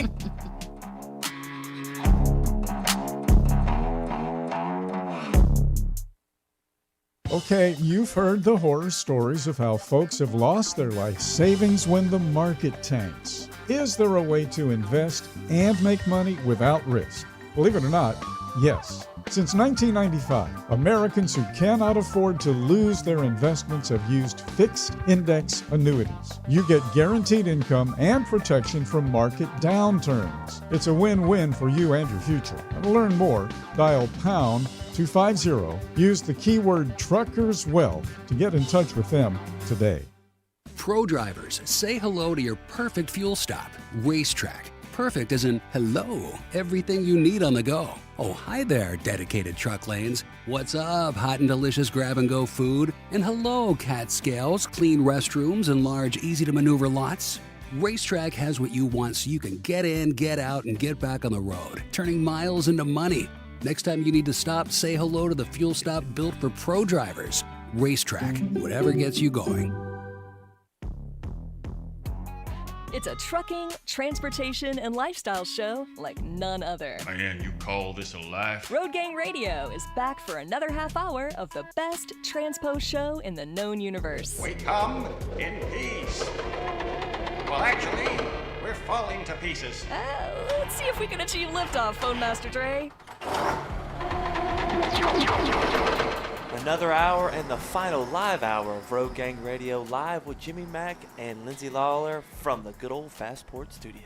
Okay, you've heard the horror stories of how folks have lost their life savings when the market tanks. Is there a way to invest and make money without risk? Believe it or not, yes. Since 1995, Americans who cannot afford to lose their investments have used fixed index annuities. You get guaranteed income and protection from market downturns. It's a win-win for you and your future. To learn more, dial pound 250. Use the keyword Truckers Wealth to get in touch with them today. Pro drivers, say hello to your perfect fuel stop, Racetrack. Perfect as in hello, everything you need on the go. Oh, hi there, dedicated truck lanes. What's up, hot and delicious grab-and-go food? And hello, cat scales, clean restrooms, and large, easy-to-maneuver lots. Racetrack has what you want so you can get in, get out, and get back on the road, turning miles into money. Next time you need to stop, say hello to the fuel stop built for pro drivers. Racetrack, whatever gets you going. It's a trucking, transportation, and lifestyle show like none other. Man, you call this a life? Road Gang Radio is back for another half hour of the best transpo show in the known universe. We come in peace. Well, actually, we're falling to pieces. Let's see if we can achieve liftoff, Phone Master Dre. Another hour and the final live hour of Road Gang Radio, live with Jimmy Mack and Lindsay Lawler from the good old Fastport Studios.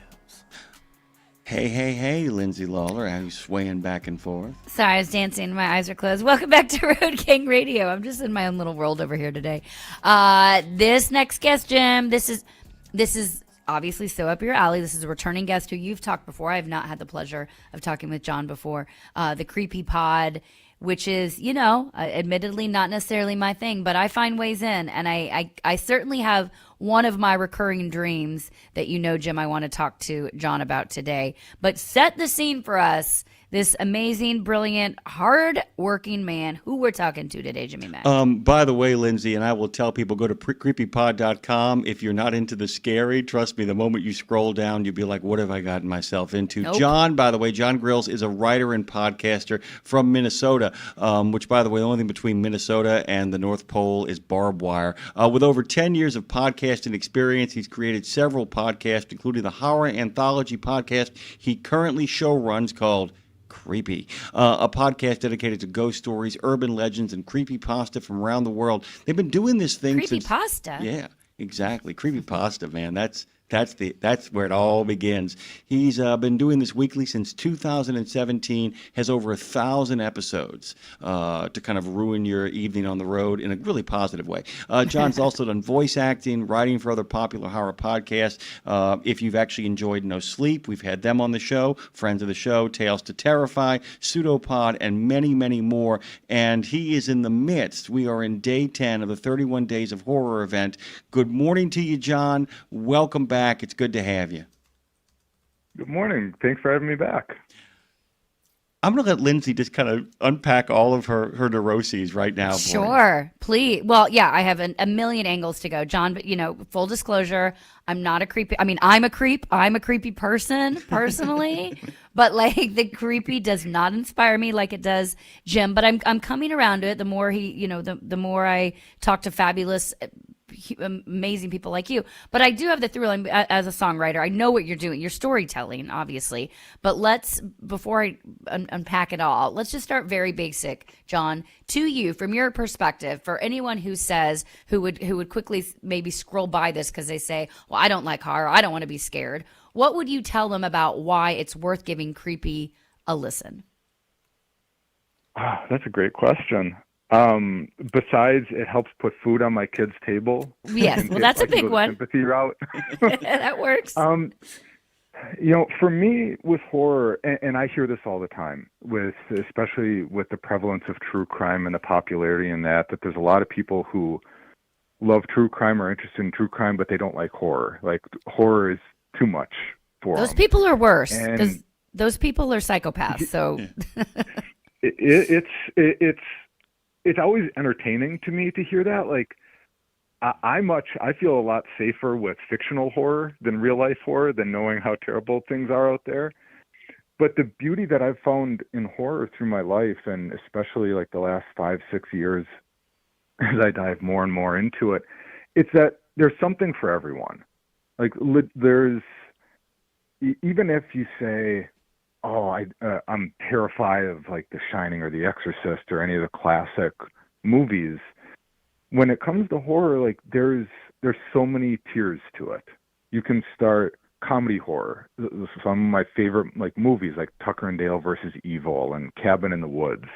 Hey, Lindsay Lawler, how you swaying back and forth? Sorry, I was dancing. My eyes are closed. Welcome back to Road Gang Radio. I'm just in my own little world over here today. This next guest, Jim, this is obviously so up your alley. This is a returning guest who you've talked before. I have not had the pleasure of talking with John before. The Creepy Pod, which is, admittedly not necessarily my thing, but I find ways in. And I certainly have one of my recurring dreams that Jim, I want to talk to John about today. But set the scene for us, this amazing, brilliant, hard-working man who we're talking to today, Jimmy Mack. By the way, Lindsay, and I will tell people, go to creepypod.com. If you're not into the scary, trust me, the moment you scroll down, you'll be like, what have I gotten myself into? Nope. John, by the way, John Grills is a writer and podcaster from Minnesota, which, by the way, the only thing between Minnesota and the North Pole is barbed wire. With over 10 years of podcasting experience, he's created several podcasts, including the horror anthology podcast he currently show runs called Creepy, a podcast dedicated to ghost stories, urban legends, and creepypasta from around the world. They've been doing this thing since... Creepypasta? Yeah, exactly. Creepypasta, man. That's where it all begins. He's been doing this weekly since 2017, has over 1,000 episodes to kind of ruin your evening on the road in a really positive way. John's also done voice acting, writing for other popular horror podcasts. If you've actually enjoyed No Sleep, we've had them on the show, friends of the show, Tales to Terrify, Pseudopod, and many, many more. And he is in the midst. We are in day 10 of the 31 Days of Horror event. Good morning to you, John. Welcome back. It's good to have you. Good morning. Thanks for having me back. I'm going to let Lindsay just kind of unpack all of her neuroses right now. Sure, please. Well, yeah, I have a million angles to go. John, but, full disclosure, I'm not a creepy. I mean, I'm a creep. I'm a creepy person, personally. But, the creepy does not inspire me like it does Jim. But I'm coming around to it. The more the more I talk to fabulous, amazing people like you. But I do have the thrill as a songwriter. I know what you're doing. You're storytelling, obviously. But before I unpack it all, let's just start very basic, John. To you, from your perspective, for anyone who would quickly maybe scroll by this because they say, well, I don't like horror, I don't want to be scared. What would you tell them about why it's worth giving Creepy a listen? That's a great question. Besides, it helps put food on my kids' table. Yes, well, that's a big one. Sympathy route. That works. For me with horror, and I hear this all the time, especially with the prevalence of true crime and the popularity in that there's a lot of people who love true crime or interested in true crime, but they don't like horror. Like, horror is too much for them. Those people are worse because those people are psychopaths. So it's always entertaining to me to hear that. Like, I feel a lot safer with fictional horror than real life horror, than knowing how terrible things are out there. But the beauty that I've found in horror through my life, and especially like the last 5-6 years, as I dive more and more into it, it's that there's something for everyone. Like, there's, even if you say, I'm terrified of like The Shining or The Exorcist or any of the classic movies. When it comes to horror, like there's so many tiers to it. You can start comedy horror. Some of my favorite like movies, like Tucker and Dale versus Evil and Cabin in the Woods,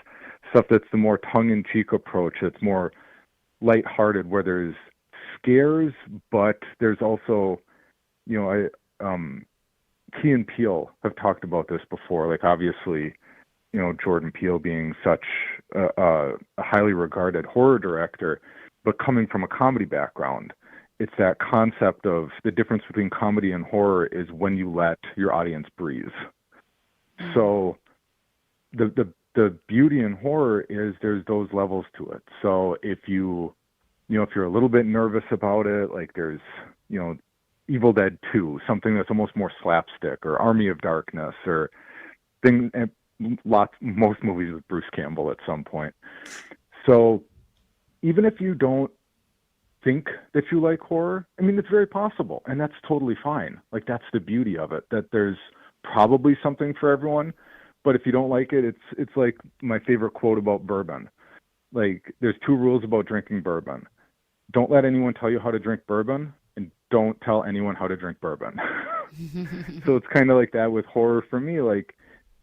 stuff that's the more tongue-in-cheek approach. That's more lighthearted, where there's scares, but there's also, Key and Peele have talked about this before. Like obviously, Jordan Peele being such a highly regarded horror director, but coming from a comedy background, it's that concept of the difference between comedy and horror is when you let your audience breathe. So the beauty in horror is there's those levels to it. So if you're a little bit nervous about it, like there's, Evil Dead 2, something that's almost more slapstick, or Army of Darkness, or most movies with Bruce Campbell at some point. So even if you don't think that you like horror, I mean, it's very possible, and that's totally fine. Like, that's the beauty of it, that there's probably something for everyone. But if you don't like it, it's like my favorite quote about bourbon. Like, there's 2 rules about drinking bourbon. Don't let anyone tell you how to drink bourbon, and don't tell anyone how to drink bourbon. So it's kind of like that with horror for me. Like,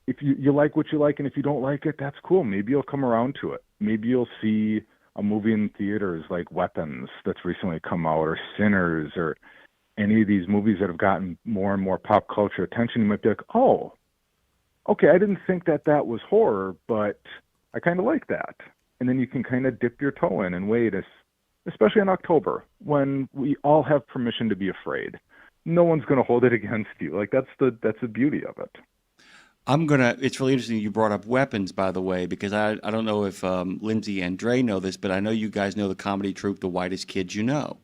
if you like what you like, and if you don't like it, that's cool. Maybe you'll come around to it. Maybe you'll see a movie in theaters like Weapons that's recently come out, or Sinners, or any of these movies that have gotten more and more pop culture attention. You might be like, oh, okay, I didn't think that was horror, but I kind of like that. And then you can kind of dip your toe in and wait, especially in October, when we all have permission to be afraid. No one's going to hold it against you. Like, that's the beauty of it. It's really interesting you brought up Weapons, by the way, because I don't know if Lindsay and Dre know this, but I know you guys know the comedy troupe, The Whitest Kids You Know.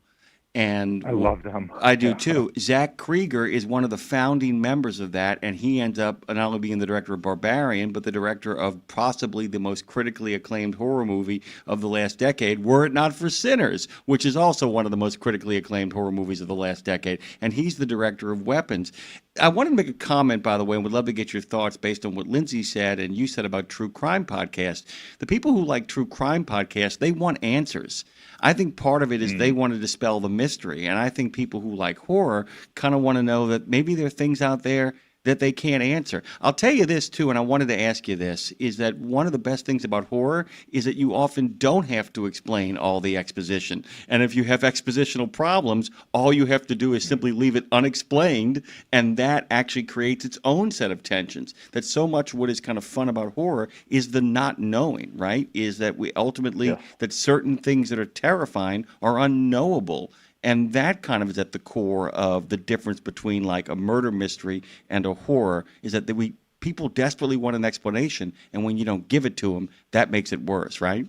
And I love them. I do too. Zach Krieger is one of the founding members of that, and he ends up not only being the director of Barbarian, but the director of possibly the most critically acclaimed horror movie of the last decade, were it not for Sinners, which is also one of the most critically acclaimed horror movies of the last decade. And he's the director of Weapons. I wanted to make a comment, by the way, and would love to get your thoughts based on what Lindsay said and you said about true crime podcasts. The people who like true crime podcasts, they want answers. I think part of it is they want to dispel the mystery. And I think people who like horror kind of want to know that maybe there are things out there that they can't answer. I'll tell you this, too, and I wanted to ask you this, is that one of the best things about horror is that you often don't have to explain all the exposition. And if you have expositional problems, all you have to do is simply leave it unexplained, and that actually creates its own set of tensions. That so much what is kind of fun about horror is the not knowing, right? Is that we ultimately, that certain things that are terrifying are unknowable. And that kind of is at the core of the difference between like a murder mystery and a horror, is that people desperately want an explanation, and when you don't give it to them, that makes it worse, right?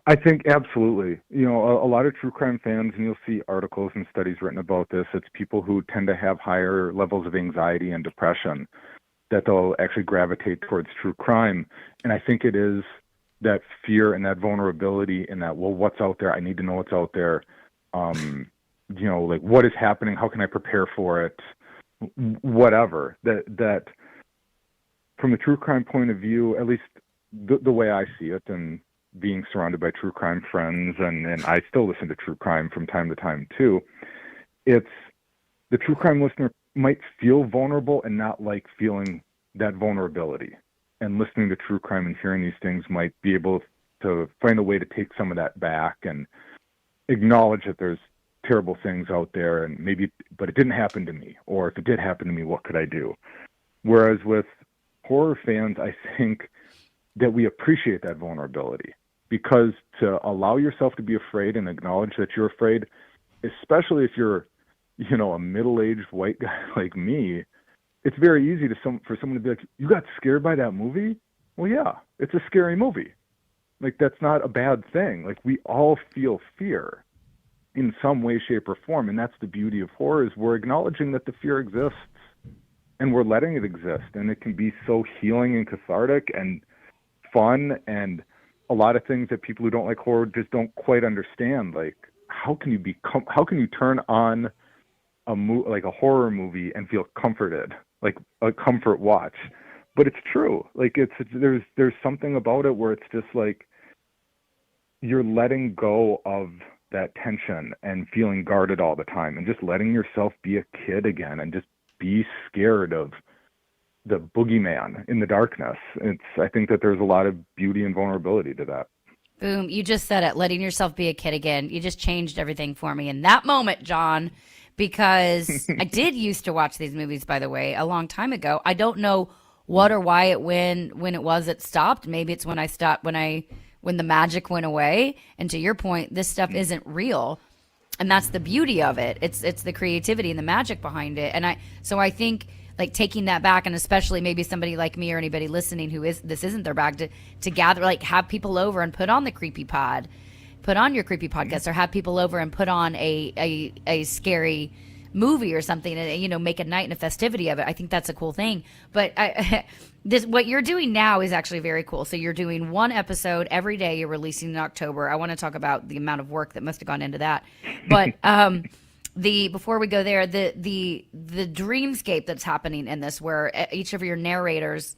I think absolutely. A lot of true crime fans, and you'll see articles and studies written about this, it's people who tend to have higher levels of anxiety and depression that they'll actually gravitate towards true crime. And I think it is that fear and that vulnerability in that, well, what's out there? I need to know what's out there. Like, what is happening? How can I prepare for it? Whatever. That from a true crime point of view, at least the way I see it, and being surrounded by true crime friends, and I still listen to true crime from time to time too, it's the true crime listener might feel vulnerable and not like feeling that vulnerability. And listening to true crime and hearing these things might be able to find a way to take some of that back and acknowledge that there's terrible things out there, and but it didn't happen to me. Or if it did happen to me, what could I do? Whereas with horror fans, I think that we appreciate that vulnerability, because to allow yourself to be afraid and acknowledge that you're afraid, especially if you're, a middle-aged white guy like me, it's very easy for someone to be like, you got scared by that movie? Well, yeah, it's a scary movie. Like, that's not a bad thing. Like, we all feel fear in some way, shape, or form. And that's the beauty of horror, is we're acknowledging that the fear exists and we're letting it exist. And it can be so healing and cathartic and fun, and a lot of things that people who don't like horror just don't quite understand. Like, how can you turn on like a horror movie and feel comforted? like a comfort watch. But it's true. Like there's something about it where it's just like you're letting go of that tension and feeling guarded all the time and just letting yourself be a kid again and just be scared of the boogeyman in the darkness. I think that there's a lot of beauty and vulnerability to that. Boom. You just said it, letting yourself be a kid again. You just changed everything for me in that moment, John, because I did used to watch these movies, by the way, a long time ago. I don't know what or why when it stopped. Maybe it's when I stopped, when the magic went away. And to your point, this stuff isn't real. And that's the beauty of it. It's the creativity and the magic behind it. And I think like taking that back, and especially maybe somebody like me or anybody listening this isn't their bag, to gather, like have people over and put on the creepy pod, put on your creepy podcast, or have people over and put on a scary movie or something, and make a night and a festivity of it. I think that's a cool thing. But what you're doing now is actually very cool. So you're doing one episode every day. You're releasing in October. I want to talk about the amount of work that must have gone into that. But before we go there, the dreamscape that's happening in this, where each of your narrators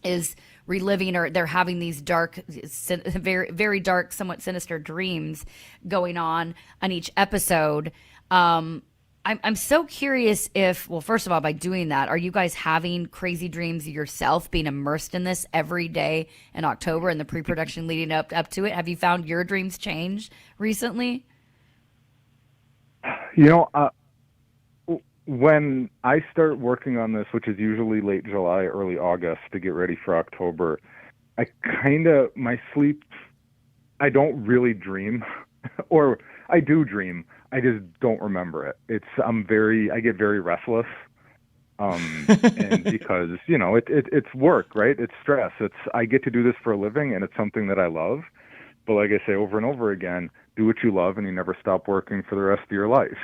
is reliving, or they're having these dark, very, very dark, somewhat sinister dreams going on each episode. I'm so curious well, first of all, by doing that, are you guys having crazy dreams yourself, being immersed in this every day in October and the pre-production leading up to it? Have you found your dreams change recently? When I start working on this, which is usually late July, early August to get ready for October, my sleep, I don't really dream, or I do dream. I just don't remember it. I get very restless. And because, it's work, right? It's stress. I get to do this for a living, and it's something that I love. But like I say over and over again, do what you love and you never stop working for the rest of your life,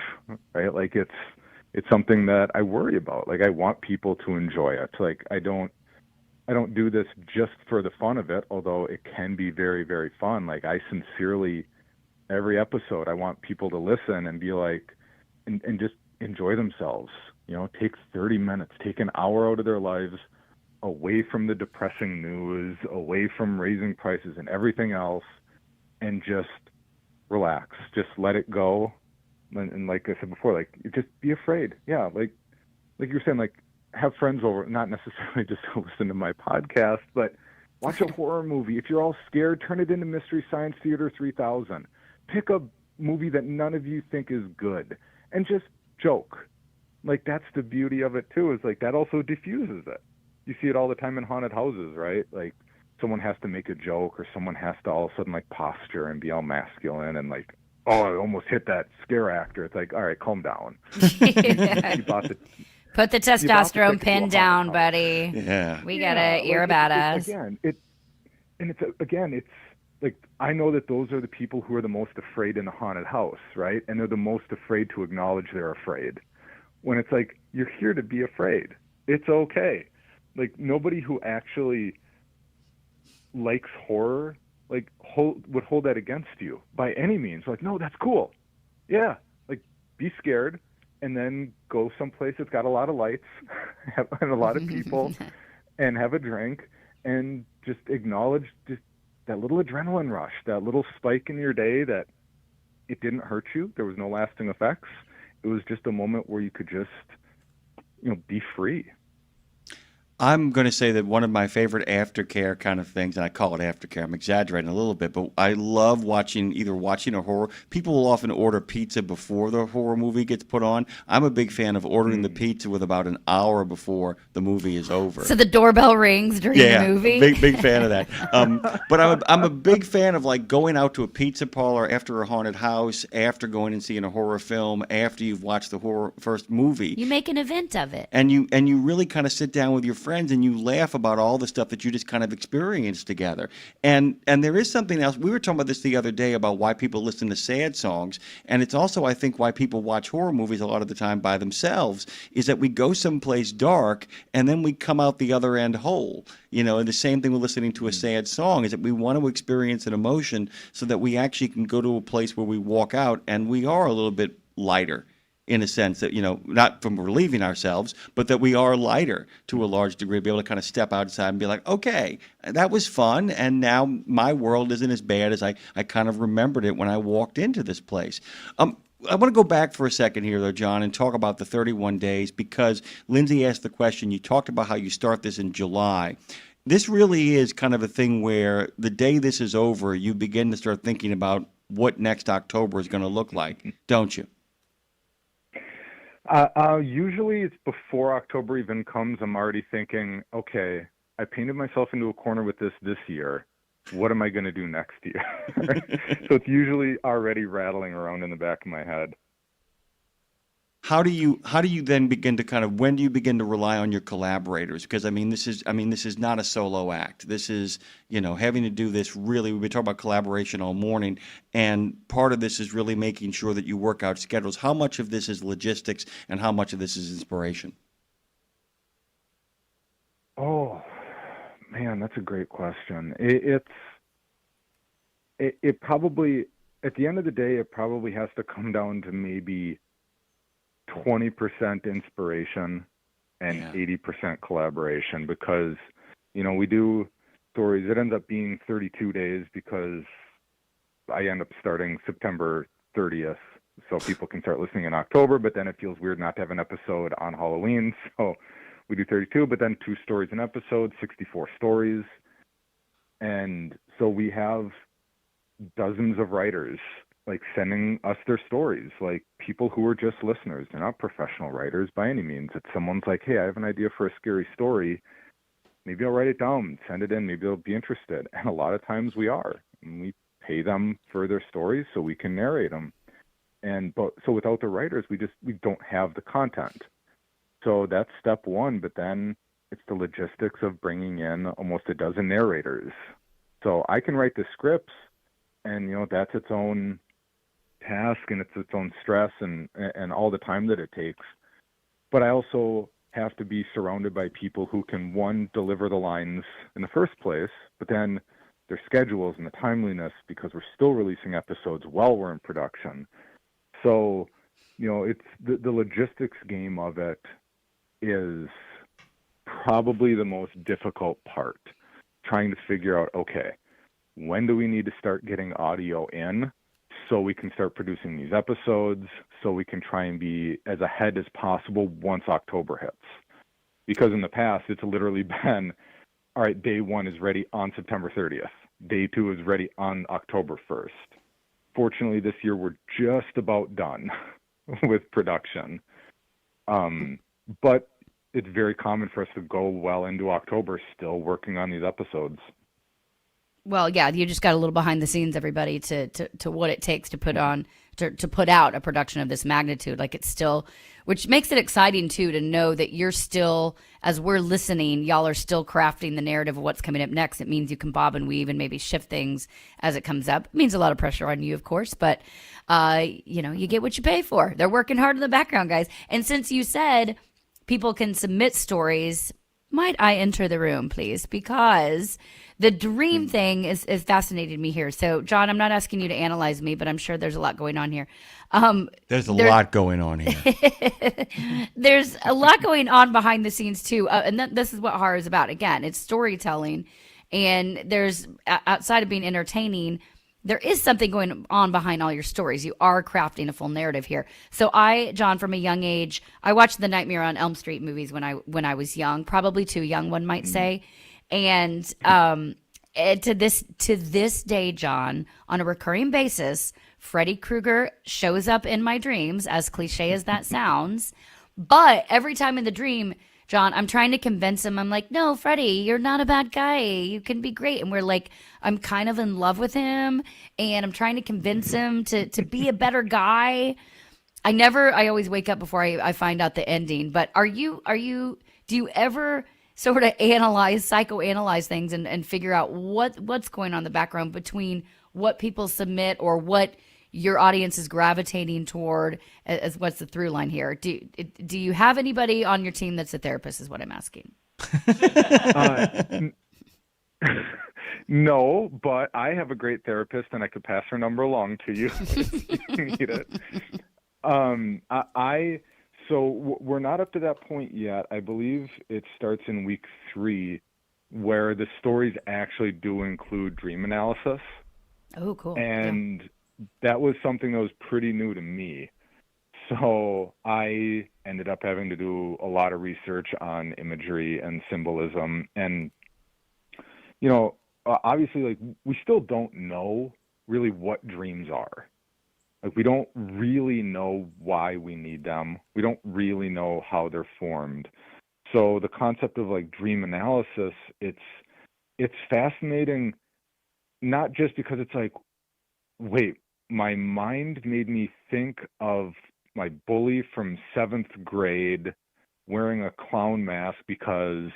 right? Like it's something that I worry about. Like I want people to enjoy it. Like I don't do this just for the fun of it, although it can be very, very fun. Like I sincerely, every episode, I want people to listen and be like, and just enjoy themselves. Take 30 minutes, take an hour out of their lives away from the depressing news, away from raising prices and everything else, and just relax, just let it go. And like I said before, like just be afraid. Yeah. Like you were saying, like have friends over, not necessarily just to listen to my podcast, but watch a horror movie. If you're all scared, turn it into Mystery Science Theater 3000. Pick a movie that none of you think is good and just joke. Like that's the beauty of it too, is like that also diffuses it. You see it all the time in haunted houses, right? Like someone has to make a joke, or someone has to all of a sudden like posture and be all masculine and like, oh, I almost hit that scare actor. It's like, all right, calm down. Put the testosterone pin down, buddy. Yeah. We get it. You're a badass. It's like, I know that those are the people who are the most afraid in a haunted house, right? And they're the most afraid to acknowledge they're afraid. When it's like, you're here to be afraid. It's okay. Like nobody who actually likes horror would hold that against you by any means. Like, no, that's cool. Yeah, like be scared and then go someplace that's got a lot of lights and a lot of people and have a drink and just acknowledge just that little adrenaline rush, that little spike in your day, that it didn't hurt you. There was no lasting effects. It was just a moment where you could just, be free. I'm going to say that one of my favorite aftercare kind of things, and I call it aftercare, I'm exaggerating a little bit, but I love watching a horror. People will often order pizza before the horror movie gets put on. I'm a big fan of ordering the pizza with about an hour before the movie is over. So the doorbell rings during the movie? Big fan of that. But I'm a big fan of like going out to a pizza parlor after a haunted house, after going and seeing a horror film, after you've watched the horror first movie. You make an event of it. And you really kind of sit down with your friends and you laugh about all the stuff that you just kind of experienced together. And there is something else. We were talking about this the other day about why people listen to sad songs. And it's also, I think, why people watch horror movies a lot of the time by themselves, is that we go someplace dark and then we come out the other end whole. And the same thing with listening to a sad song, is that we want to experience an emotion so that we actually can go to a place where we walk out and we are a little bit lighter in a sense that, not from relieving ourselves, but that we are lighter to a large degree, be able to kind of step outside and be like, okay, that was fun, and now my world isn't as bad as I kind of remembered it when I walked into this place. I want to go back for a second here, though, John, and talk about the 31 days, because Lindsay asked the question. You talked about how you start this in July. This really is kind of a thing where the day this is over, you begin to start thinking about what next October is going to look like, don't you? Usually it's before October even comes. I'm already thinking, okay, I painted myself into a corner with this year. What am I going to do next year? So it's usually already rattling around in the back of my head. How do you then begin to when do you begin to rely on your collaborators? Because this is not a solo act. This is, having to do this really, we've been talking about collaboration all morning, and part of this is really making sure that you work out schedules. How much of this is logistics and how much of this is inspiration? Oh, man, that's a great question. It probably, at the end of the day, it probably has to come down to maybe 20% inspiration and 80% collaboration, because we do stories. It ends up being 32 days because I end up starting September 30th, so people can start listening in October, but then it feels weird not to have an episode on Halloween, so we do 32, but then 2 stories an episode, 64 stories. And so we have dozens of writers sending us their stories, people who are just listeners. They're not professional writers by any means. It's someone's like, hey, I have an idea for a scary story. Maybe I'll write it down, send it in. Maybe they'll be interested. And a lot of times we are. And we pay them for their stories so we can narrate them. So without the writers, we don't have the content. So that's step one. But then it's the logistics of bringing in almost a dozen narrators. So I can write the scripts, and that's its own task, and it's its own stress and all the time that it takes. But I also have to be surrounded by people who can, one, deliver the lines in the first place, but then their schedules and the timeliness, because we're still releasing episodes while we're in production. So, it's the logistics game of it is probably the most difficult part, trying to figure out, okay, when do we need to start getting audio in so we can start producing these episodes, so we can try and be as ahead as possible once October hits. Because in the past, it's literally been, all right, day 1 is ready on September 30th. Day 2 is ready on October 1st. Fortunately, this year we're just about done with production. But it's very common for us to go well into October still working on these episodes. Well, yeah, you just got a little behind the scenes, everybody, to what it takes to put on to put out a production of this magnitude. It's still, which makes it exciting too, to know that you're still, as we're listening, y'all are still crafting the narrative of what's coming up next. It means you can bob and weave and maybe shift things as it comes up. It means a lot of pressure on you, of course, but you get what you pay for. They're working hard in the background, guys. And since you said people can submit stories, might I enter the room, please? Because the dream thing is fascinating me here. So, John, I'm not asking you to analyze me, but I'm sure there's a lot going on here. There's a lot going on here. There's a lot going on behind the scenes, too. And this is what horror is about. Again, it's storytelling. And there's, outside of being entertaining, there is something going on behind all your stories. You are crafting a full narrative here. So John, from a young age, I watched the Nightmare on Elm Street movies when I was young, probably too young, one might say. And to this day, John, on a recurring basis, Freddy Krueger shows up in my dreams, as cliche as that sounds. But every time in the dream, John, I'm trying to convince him. I'm like, no, Freddie, you're not a bad guy. You can be great. And we're like, I'm kind of in love with him, and I'm trying to convince him to be a better guy. I always wake up before I find out the ending. But do you ever sort of psychoanalyze things and figure out what's going on in the background between what people submit or what your audience is gravitating toward as what's the through line here? Do you have anybody on your team that's a therapist, is what I'm asking? No, but I have a great therapist, and I could pass her number along to you if you need it. We're not up to that point yet. I believe it starts in week 3, where the stories actually do include dream analysis. Oh, cool. And that was something that was pretty new to me. So I ended up having to do a lot of research on imagery and symbolism. And, obviously, like, we still don't know really what dreams are. Like, we don't really know why we need them. We don't really know how they're formed. So the concept of like dream analysis, it's fascinating, not just because it's like, wait, my mind made me think of my bully from 7th grade wearing a clown mask because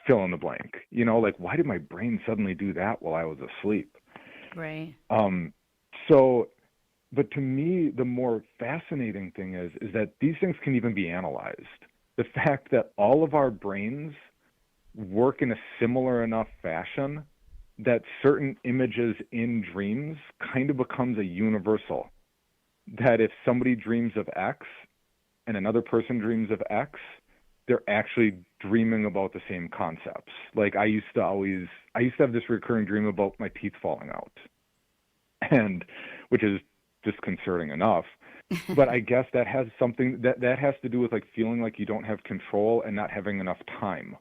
fill in the blank. Like, why did my brain suddenly do that while I was asleep? Right. But to me, the more fascinating thing is that these things can even be analyzed. The fact that all of our brains work in a similar enough fashion that certain images in dreams kind of becomes a universal. That if somebody dreams of X and another person dreams of X, they're actually dreaming about the same concepts. Like, I used to have this recurring dream about my teeth falling out, and which is disconcerting enough. But I guess that has something that has to do with like feeling like you don't have control and not having enough time.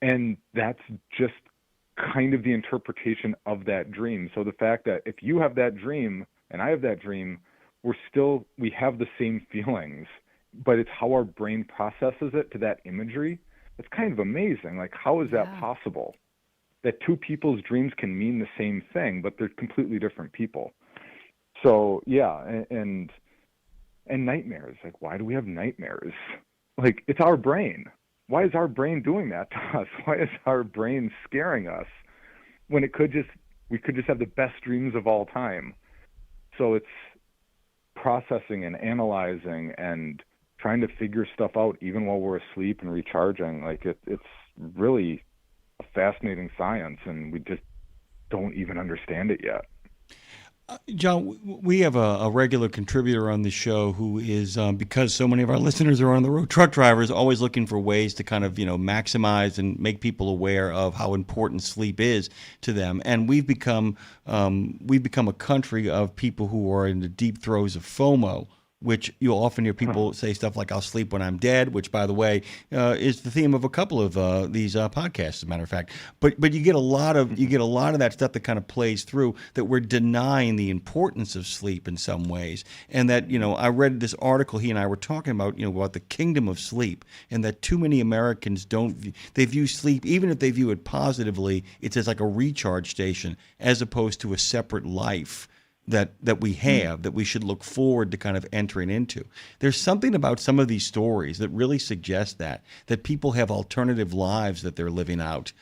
And that's just kind of the interpretation of that dream. So the fact that if you have that dream and I have that dream, we have the same feelings, but it's how our brain processes it to that imagery. It's kind of amazing. Like, how is that possible? That two people's dreams can mean the same thing, but they're completely different people. So and nightmares. Like, why do we have nightmares? Like, it's our brain. Why is our brain doing that to us? Why is our brain scaring us when we could just have the best dreams of all time? So it's processing and analyzing and trying to figure stuff out even while we're asleep and recharging. Like, it's really a fascinating science, and we just don't even understand it yet. John, we have a regular contributor on the show who is, because so many of our listeners are on the road, truck drivers, always looking for ways to kind of, maximize and make people aware of how important sleep is to them. And we've become a country of people who are in the deep throes of FOMO, which you'll often hear people say stuff like, I'll sleep when I'm dead, which, by the way, is the theme of a couple of these podcasts, as a matter of fact. But you get a lot of that stuff that kind of plays through, that we're denying the importance of sleep in some ways. And that, I read this article he and I were talking about, about the kingdom of sleep, and that too many Americans they view sleep, even if they view it positively, it's as like a recharge station as opposed to a separate life that we have, that we should look forward to kind of entering into. There's something about some of these stories that really suggest that people have alternative lives that they're living out,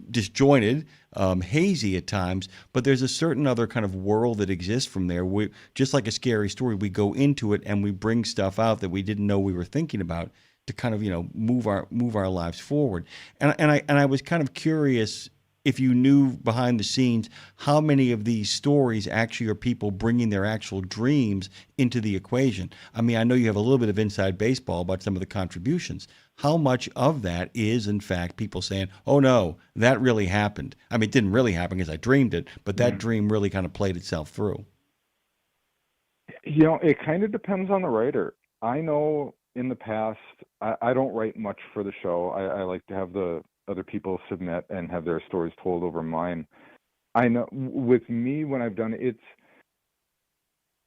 disjointed, hazy at times, but there's a certain other kind of world that exists from there. We, just like a scary story, we go into it and we bring stuff out that we didn't know we were thinking about to kind of, move our lives forward. And I was kind of curious if you knew behind the scenes how many of these stories actually are people bringing their actual dreams into the equation. I mean, I know you have a little bit of inside baseball about some of the contributions. How much of that is, in fact, people saying, oh, no, that really happened? I mean, it didn't really happen because I dreamed it, but that dream really kind of played itself through. It kind of depends on the writer. I know in the past, I don't write much for the show. I like to have the other people submit and have their stories told over mine. I know with me, when I've done it,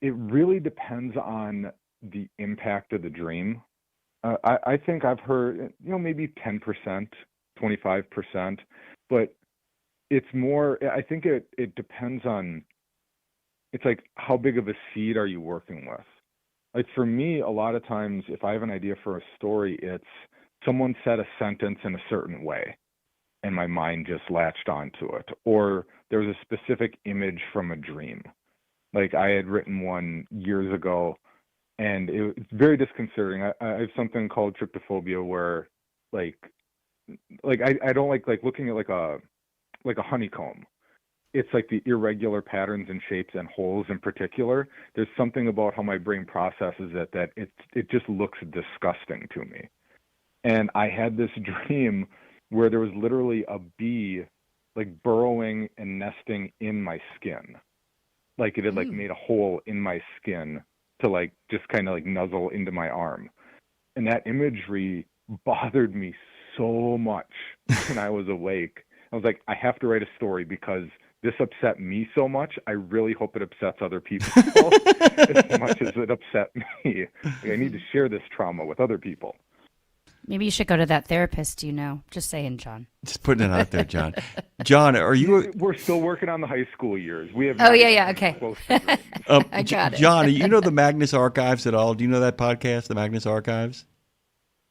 it really depends on the impact of the dream. I think I've heard, maybe 10%, 25%, but it's more, I think it depends on, it's like, how big of a seed are you working with? Like, for me, a lot of times, if I have an idea for a story, it's someone said a sentence in a certain way and my mind just latched onto it. Or there was a specific image from a dream. Like, I had written one years ago and it's very disconcerting. I have something called tryptophobia where like I don't like looking at like a honeycomb. it's like the irregular patterns and shapes and holes in particular. There's something about how my brain processes it that it just looks disgusting to me. And I had this dream where there was literally a bee like burrowing and nesting in my skin. Like it had like made a hole in my skin to like just kind of like nuzzle into my arm. And that imagery bothered me so much when I was awake. I was like, I have to write a story because this upset me so much. I really hope it upsets other people as much as it upset me. Like, I need to share this trauma with other people. Maybe you should go to that therapist, Just saying, John. Just putting it out there, John. John, are you... We're still working on the high school years. We have. Oh, yeah, okay. I got it. John, you know the Magnus Archives at all? Do you know that podcast, the Magnus Archives?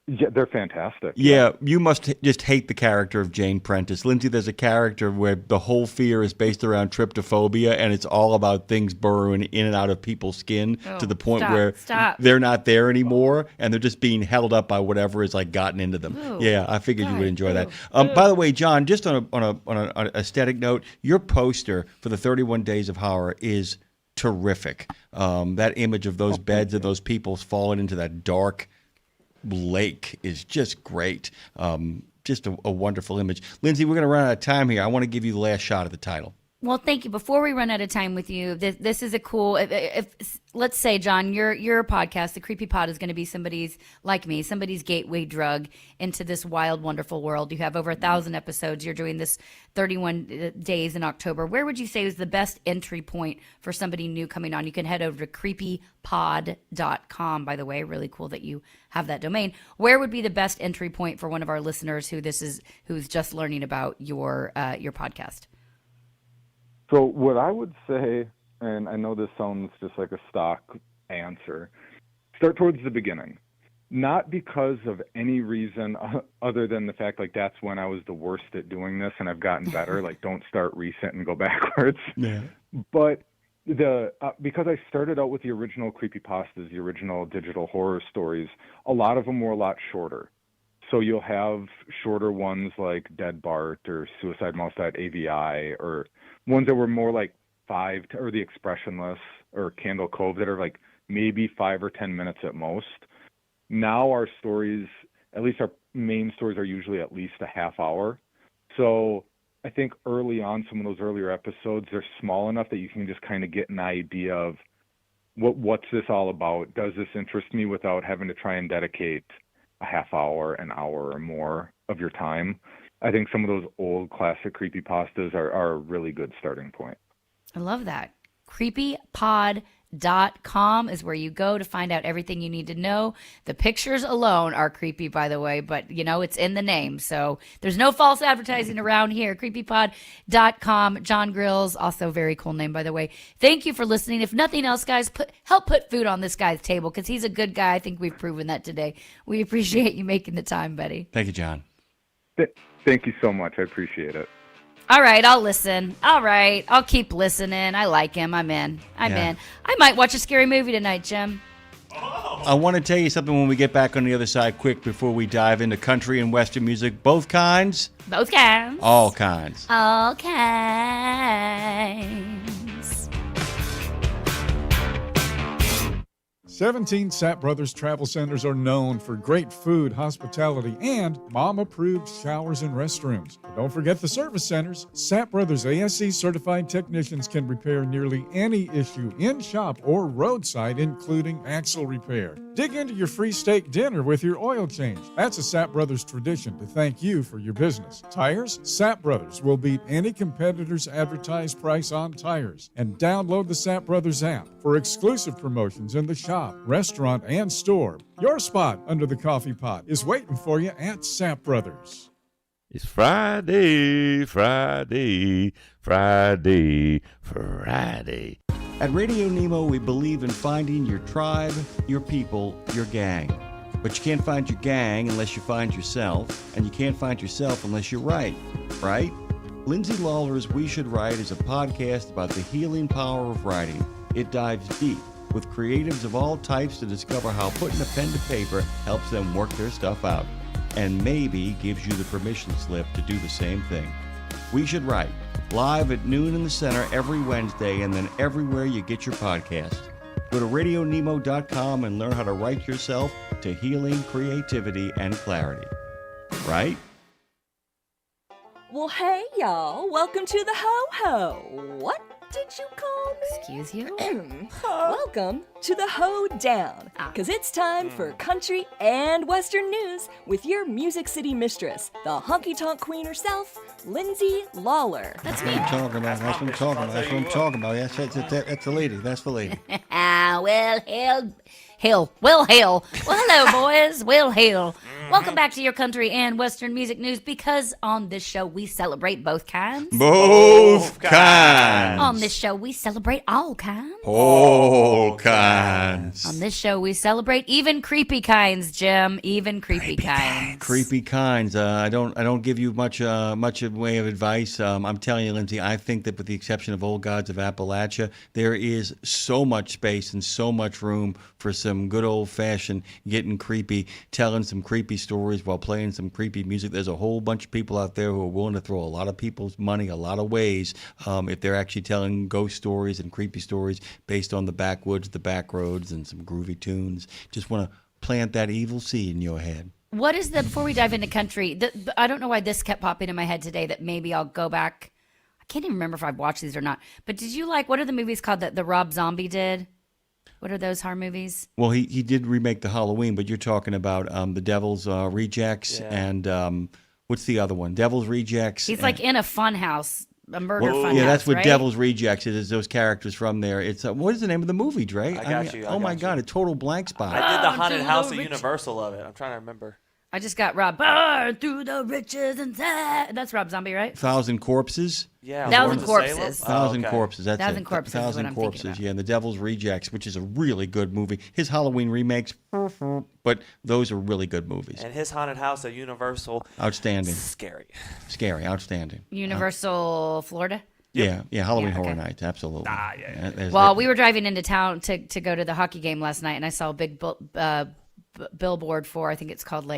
Yeah, they're fantastic. Yeah, you must just hate the character of Jane Prentice. Lindsay, there's a character where the whole fear is based around tryptophobia, and it's all about things burrowing in and out of people's skin to the point where they're not there anymore, and they're just being held up by whatever has like gotten into them. Ooh. Yeah, I figured you would enjoy that. By the way, John, just on an aesthetic note, your poster for the 31 Days of Horror is terrific. That image of those beds and those people falling into that dark lake is just great. Just a wonderful image. Lindsay, we're going to run out of time here. I want to give you the last shot at the title. Well, thank you. Before we run out of time with you, this is a cool. If let's say, John, your podcast, the Creepy Pod, is going to be somebody's gateway drug into this wild, wonderful world. You have over 1,000 episodes. You're doing this 31 days in October. Where would you say is the best entry point for somebody new coming on? You can head over to creepypod.com. By the way, really cool that you have that domain. Where would be the best entry point for one of our listeners who's just learning about your podcast? So what I would say, and I know this sounds just like a stock answer, start towards the beginning. Not because of any reason other than the fact like that's when I was the worst at doing this and I've gotten better. Like don't start recent and go backwards. Yeah. But because I started out with the original creepypastas, the original digital horror stories, a lot of them were a lot shorter. So you'll have shorter ones like Dead Bart or Suicide Mouse.avi or ones that were more like or The Expressionless or Candle Cove that are like maybe 5 or 10 minutes at most. Now our stories, at least our main stories, are usually at least a half hour. So I think early on, some of those earlier episodes, they're small enough that you can just kind of get an idea of what's this all about? Does this interest me without having to try and dedicate a half hour, an hour or more of your time? I think some of those old classic creepypastas are a really good starting point. I love that. Creepypod.com is where you go to find out everything you need to know. The pictures alone are creepy, by the way, but it's in the name. So there's no false advertising around here. Creepypod.com. John Grills, also very cool name, by the way. Thank you for listening. If nothing else, guys, help put food on this guy's table because he's a good guy. I think we've proven that today. We appreciate you making the time, buddy. Thank you, John. Thank you so much. I appreciate it. All right, I'll listen. All right, I'll keep listening. I like him. I'm in. I'm in. I might watch a scary movie tonight, Jim. I want to tell you something when we get back on the other side quick before we dive into country and Western music. Both kinds? Both kinds. All kinds. All kinds. 17 Sapp Brothers Travel Centers are known for great food, hospitality, and mom-approved showers and restrooms. But don't forget the service centers. Sapp Brothers ASE certified technicians can repair nearly any issue in shop or roadside, including axle repair. Dig into your free steak dinner with your oil change. That's a Sapp Brothers tradition to thank you for your business. Tires? Sapp Brothers will beat any competitor's advertised price on tires. And download the Sapp Brothers app for exclusive promotions in the shop, restaurant, and store. Your spot under the coffee pot is waiting for you at Sapp Brothers. It's Friday, Friday, Friday, Friday. At RadioNemo, we believe in finding your tribe, your people, your gang. But you can't find your gang unless you find yourself, and you can't find yourself unless you write, right? Lindsay Lawler's We Should Write is a podcast about the healing power of writing. It dives deep with creatives of all types to discover how putting a pen to paper helps them work their stuff out, and maybe gives you the permission slip to do the same thing. We Should Write, live at noon in the center every Wednesday, and then everywhere you get your podcast. Go to RadioNemo.com and learn how to write yourself to healing, creativity, and clarity. Right? Well, hey, y'all. Welcome to the Ho-Ho. What did you call me? Excuse you? Welcome to the Ho-Down, because it's time for country and western news with your Music City mistress, the honky-tonk queen herself, Lindsay Lawler. That's what I'm talking about. That's what I'm talking about. That's what I'm talking about. That's the lady. That's the lady. Well, hell. Well, hello, boys. Well, hell. Welcome back to your country and western music news, because on this show we celebrate both kinds. Both kinds. On this show we celebrate all kinds. All kinds. On this show we celebrate even creepy kinds, Jim. Even creepy kinds. Creepy kinds. I don't give you much in way of advice. I'm telling you, Lindsay, I think that with the exception of Old Gods of Appalachia, there is so much space and so much room for some good old-fashioned getting creepy, telling some creepy stories while playing some creepy music. There's a whole bunch of people out there who are willing to throw a lot of people's money a lot of ways if they're actually telling ghost stories and creepy stories based on the backwoods, the back roads, and some groovy tunes. Just want to plant that evil seed in your head. What is before we dive into country, I don't know why this kept popping in my head today, that maybe I'll go back. I can't even remember if I've watched these or not. But did you what are the movies called that the Rob Zombie did? What are those horror movies? Well, he did remake the Halloween, but you're talking about the Devil's Rejects and what's the other one? Devil's Rejects. He's in a fun house, a murder fun house. Yeah, that's what right? Devil's Rejects is. Those characters from there. It's what is the name of the movie, Dre? I got you. Oh my God, a total blank spot. I did the haunted house at Universal of it. I'm trying to remember. I just got Rob. Burn through the riches and that's Rob Zombie, right? Thousand Corpses. Yeah, Thousand Corpses. Thousand Corpses. That's Thousand it. Corpses. Thousand is what Corpses. I'm thinking Yeah, and the Devil's Rejects, which is a really good movie. His Halloween remakes, but those are really good movies. And his haunted house at Universal. Outstanding. Scary. Outstanding. Universal, Florida. Yeah, Halloween Horror Nights, absolutely. Well, we were driving into town to go to the hockey game last night, and I saw a big billboard for, I think it's called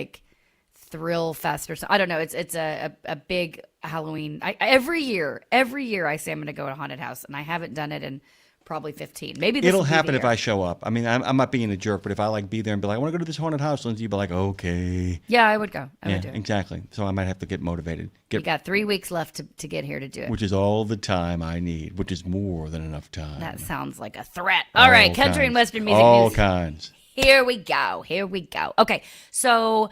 Thrill Fest or something. I don't know. It's a big Halloween. Every year I say I'm going to go to a haunted house, and I haven't done it in probably 15. Maybe this it'll will be happen the if year. I show up. I mean, I'm not being a jerk, but if I be there and be like, I want to go to this haunted house, Lindsay, you'd be like, okay. Yeah, I would go. I would do it. Exactly. So I might have to get motivated. You got 3 weeks left to get here to do it. Which is all the time I need, which is more than enough time. That sounds like a threat. All right, country and western music all news. kinds. Here we go. Okay, so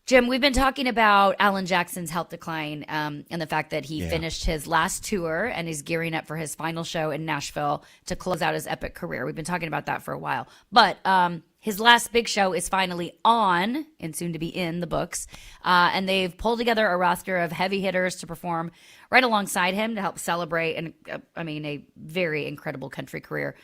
Jim, we've been talking about Alan Jackson's health decline and the fact that he finished his last tour and is gearing up for his final show in Nashville to close out his epic career. We've been talking about that for a while. But his last big show is finally on and soon to be in the books. And they've pulled together a roster of heavy hitters to perform right alongside him to help celebrate a very incredible country career.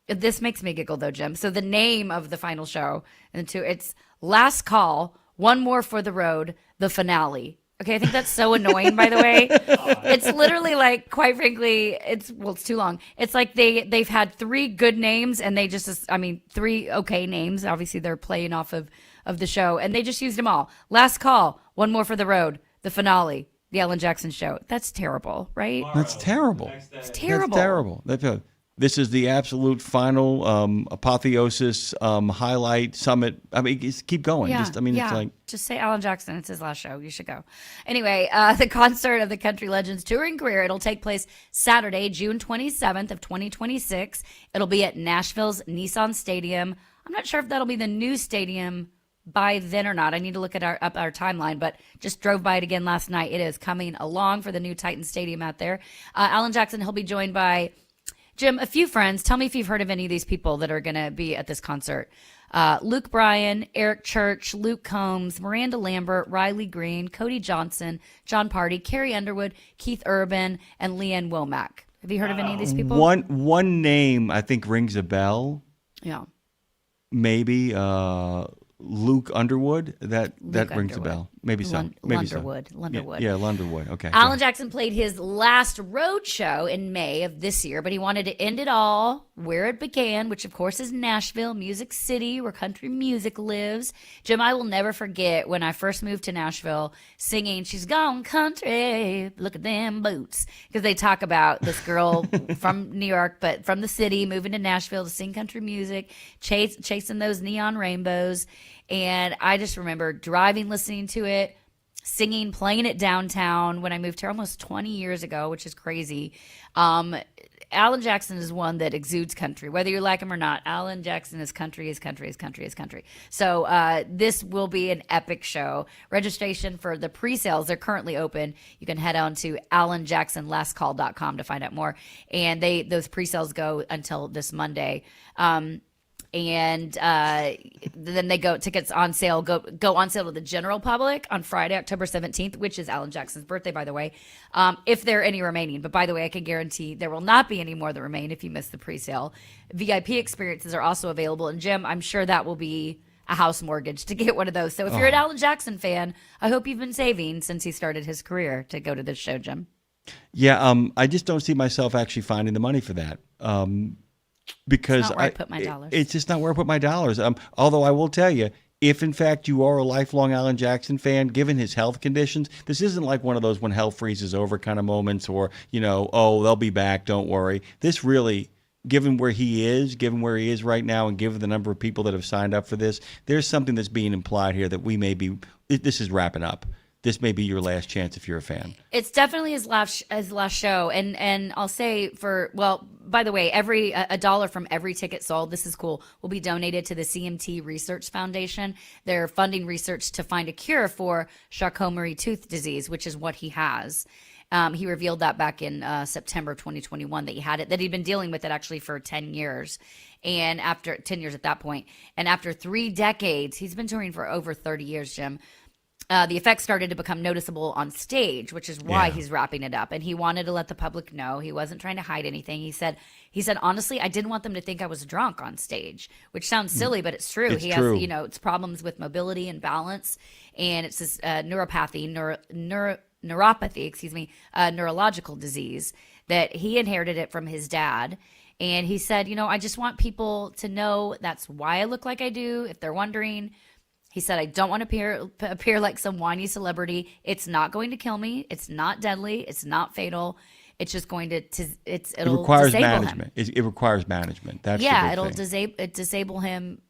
This makes me giggle though, Jim. So the name of the final show, it's Last Call, One More for the Road, the finale. Okay, I think that's so annoying, by the way. It's literally quite frankly, it's too long. It's like they've had 3 good names and they just, 3 okay names. Obviously, they're playing off of the show and they just used them all. Last Call, One More for the Road, the finale, the Alan Jackson Show. That's terrible, right? That's terrible. It's terrible. That's terrible. This is the absolute final apotheosis, highlight, summit. Just keep going. Yeah, It's like... Just say Alan Jackson. It's his last show. You should go. Anyway, the concert of the country legend's touring career, it'll take place Saturday, June 27th of 2026. It'll be at Nashville's Nissan Stadium. I'm not sure if that'll be the new stadium by then or not. I need to look at our timeline, but just drove by it again last night. It is coming along for the new Titan Stadium out there. Alan Jackson, he'll be joined by... Jim, a few friends. Tell me if you've heard of any of these people that are going to be at this concert. Luke Bryan, Eric Church, Luke Combs, Miranda Lambert, Riley Green, Cody Johnson, John Party, Carrie Underwood, Keith Urban, and Leanne Womack. Have you heard of any of these people? One name I think rings a bell. Yeah. Maybe Luke Underwood. That Luke rings a Underwood. bell. Maybe so. Maybe so. Lunderwood. Yeah, Lunderwood. Okay. Alan Jackson played his last road show in May of this year, but he wanted to end it all where it began, which of course is Nashville, Music City, where country music lives. Jim, I will never forget when I first moved to Nashville singing "She's Gone Country, Look at Them Boots," because they talk about this girl from New York, but from the city, moving to Nashville to sing country music, chasing those neon rainbows. And I just remember driving, listening to it, singing, playing it downtown when I moved here almost 20 years ago, which is crazy. Alan Jackson is one that exudes country. Whether you like him or not, Alan Jackson is country, is country, is country, is country. So this will be an epic show. Registration for the pre-sales, they're currently open. You can head on to alanjacksonlastcall.com to find out more. And those pre-sales go until this Monday. And then tickets on sale go on sale to the general public on Friday, October 17th, which is Alan Jackson's birthday, by the way, if there are any remaining. But by the way, I can guarantee there will not be any more that remain if you miss the pre-sale. VIP experiences are also available. And Jim, I'm sure that will be a house mortgage to get one of those. So if you're an Alan Jackson fan, I hope you've been saving since he started his career to go to this show, Jim. Yeah, I just don't see myself actually finding the money for that. Because it's not where I put my dollars. It's just not where I put my dollars. Although I will tell you, if in fact you are a lifelong Alan Jackson fan, given his health conditions, this isn't like one of those when hell freezes over kind of moments, or oh, they'll be back, don't worry. This really, given where he is right now, and given the number of people that have signed up for this, there's something that's being implied here that this is wrapping up. This may be your last chance if you're a fan. It's definitely his last show, and I'll say by the way, a dollar from every ticket sold, this is cool, will be donated to the CMT Research Foundation. They're funding research to find a cure for Charcot-Marie-Tooth disease, which is what he has. He revealed that back in September 2021 that he had it, that he'd been dealing with it actually for 10 years. And after 10 years at that point, and after 3 decades, he's been touring for over 30 years, Jim. The effects started to become noticeable on stage, which is why he's wrapping it up. And he wanted to let the public know. He wasn't trying to hide anything. He said, honestly, I didn't want them to think I was drunk on stage, which sounds silly, but it's true. He has, it's problems with mobility and balance. And it's this neuropathy, neurological disease that he inherited it from his dad. And he said, I just want people to know that's why I look like I do. If they're wondering, he said, I don't want to appear like some whiny celebrity. It's not going to kill me. It's not deadly. It's not fatal. It's just going to it'll requires disable management. him. It requires management. That's it'll thing. disable him.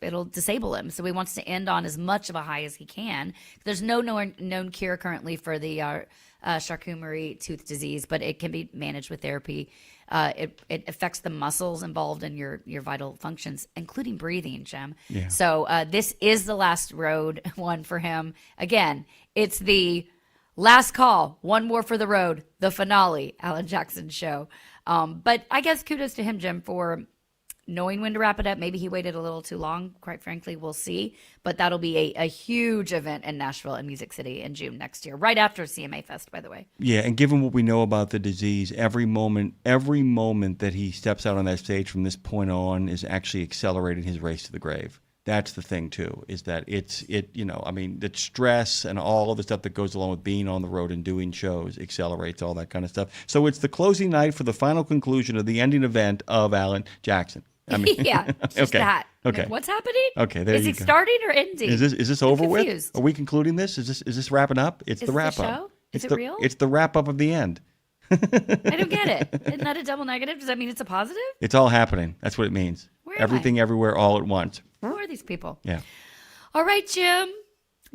It'll disable him. So he wants to end on as much of a high as he can. There's no known cure currently for the Charcot-Marie-Tooth disease, but it can be managed with therapy. It affects the muscles involved in your vital functions, including breathing, Jim. Yeah. So this is the last road one for him. Again, it's the last call. One more for the road. The finale, Alan Jackson show. But I guess kudos to him, Jim, for knowing when to wrap it up. Maybe he waited a little too long, quite frankly. We'll see. But that'll be a huge event in Nashville and Music City in June next year, right after CMA Fest, by the way. Yeah, and given what we know about the disease, every moment that he steps out on that stage from this point on is actually accelerating his race to the grave. That's the thing, too, is that the stress and all of the stuff that goes along with being on the road and doing shows accelerates all that kind of stuff. So it's the closing night for the final conclusion of the ending event of Alan Jackson. Yeah, just okay. that. Okay. Like, what's happening? Okay, there is you he go. starting or ending? Is this over I'm with? confused. Are we concluding this? Is this wrapping up? It's the wrap the up. show? Is it real? It's the wrap up of the end. I don't get it. Isn't that a double negative? Does that mean it's a positive? It's all happening. That's what it means. Where am Everything, everywhere, all at once. Who are these people? Yeah. All right, Jim.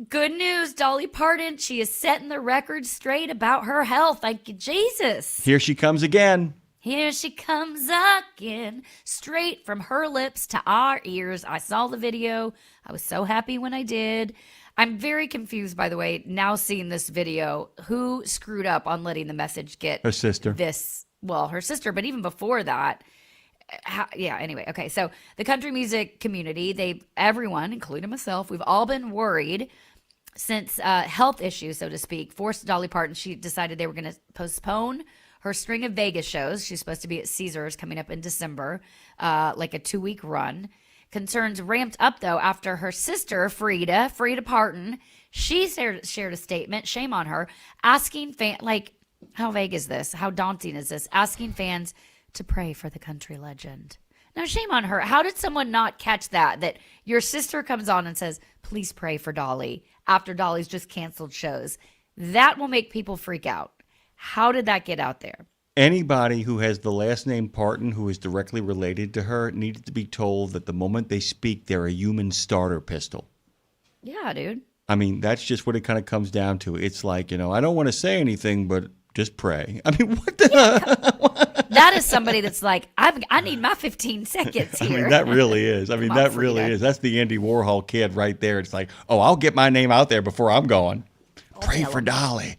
Good news. Dolly Parton, she is setting the record straight about her health. Thank you, Jesus. Here she comes again. Here she comes again, straight from her lips to our ears. I saw the video. I was so happy when I did. I'm very confused, by the way, now seeing this video. Who screwed up on letting the message get Her sister. Her sister, but even before that. Anyway, okay. So the country music community, everyone, including myself, we've all been worried since health issues, so to speak, forced Dolly Parton. She decided they were going to postpone her string of Vegas shows. She's supposed to be at Caesars coming up in December, like a 2-week run, concerns ramped up, though, after her sister, Frida Parton, she shared a statement, shame on her, asking how vague is this? How daunting is this? Asking fans to pray for the country legend. Now, shame on her. How did someone not catch that your sister comes on and says, please pray for Dolly after Dolly's just canceled shows? That will make people freak out. How did that get out there? Anybody who has the last name Parton who is directly related to her needed to be told that the moment they speak, they're a human starter pistol. Yeah, dude. I mean, that's just what it kind of comes down to. It's like, I don't want to say anything, but just pray. I mean, what the... That is somebody that's like, I need my 15 seconds here. I mean, that really is. I mean, that really is. That's the Andy Warhol kid right there. It's like, I'll get my name out there before I'm going. Pray for Dolly.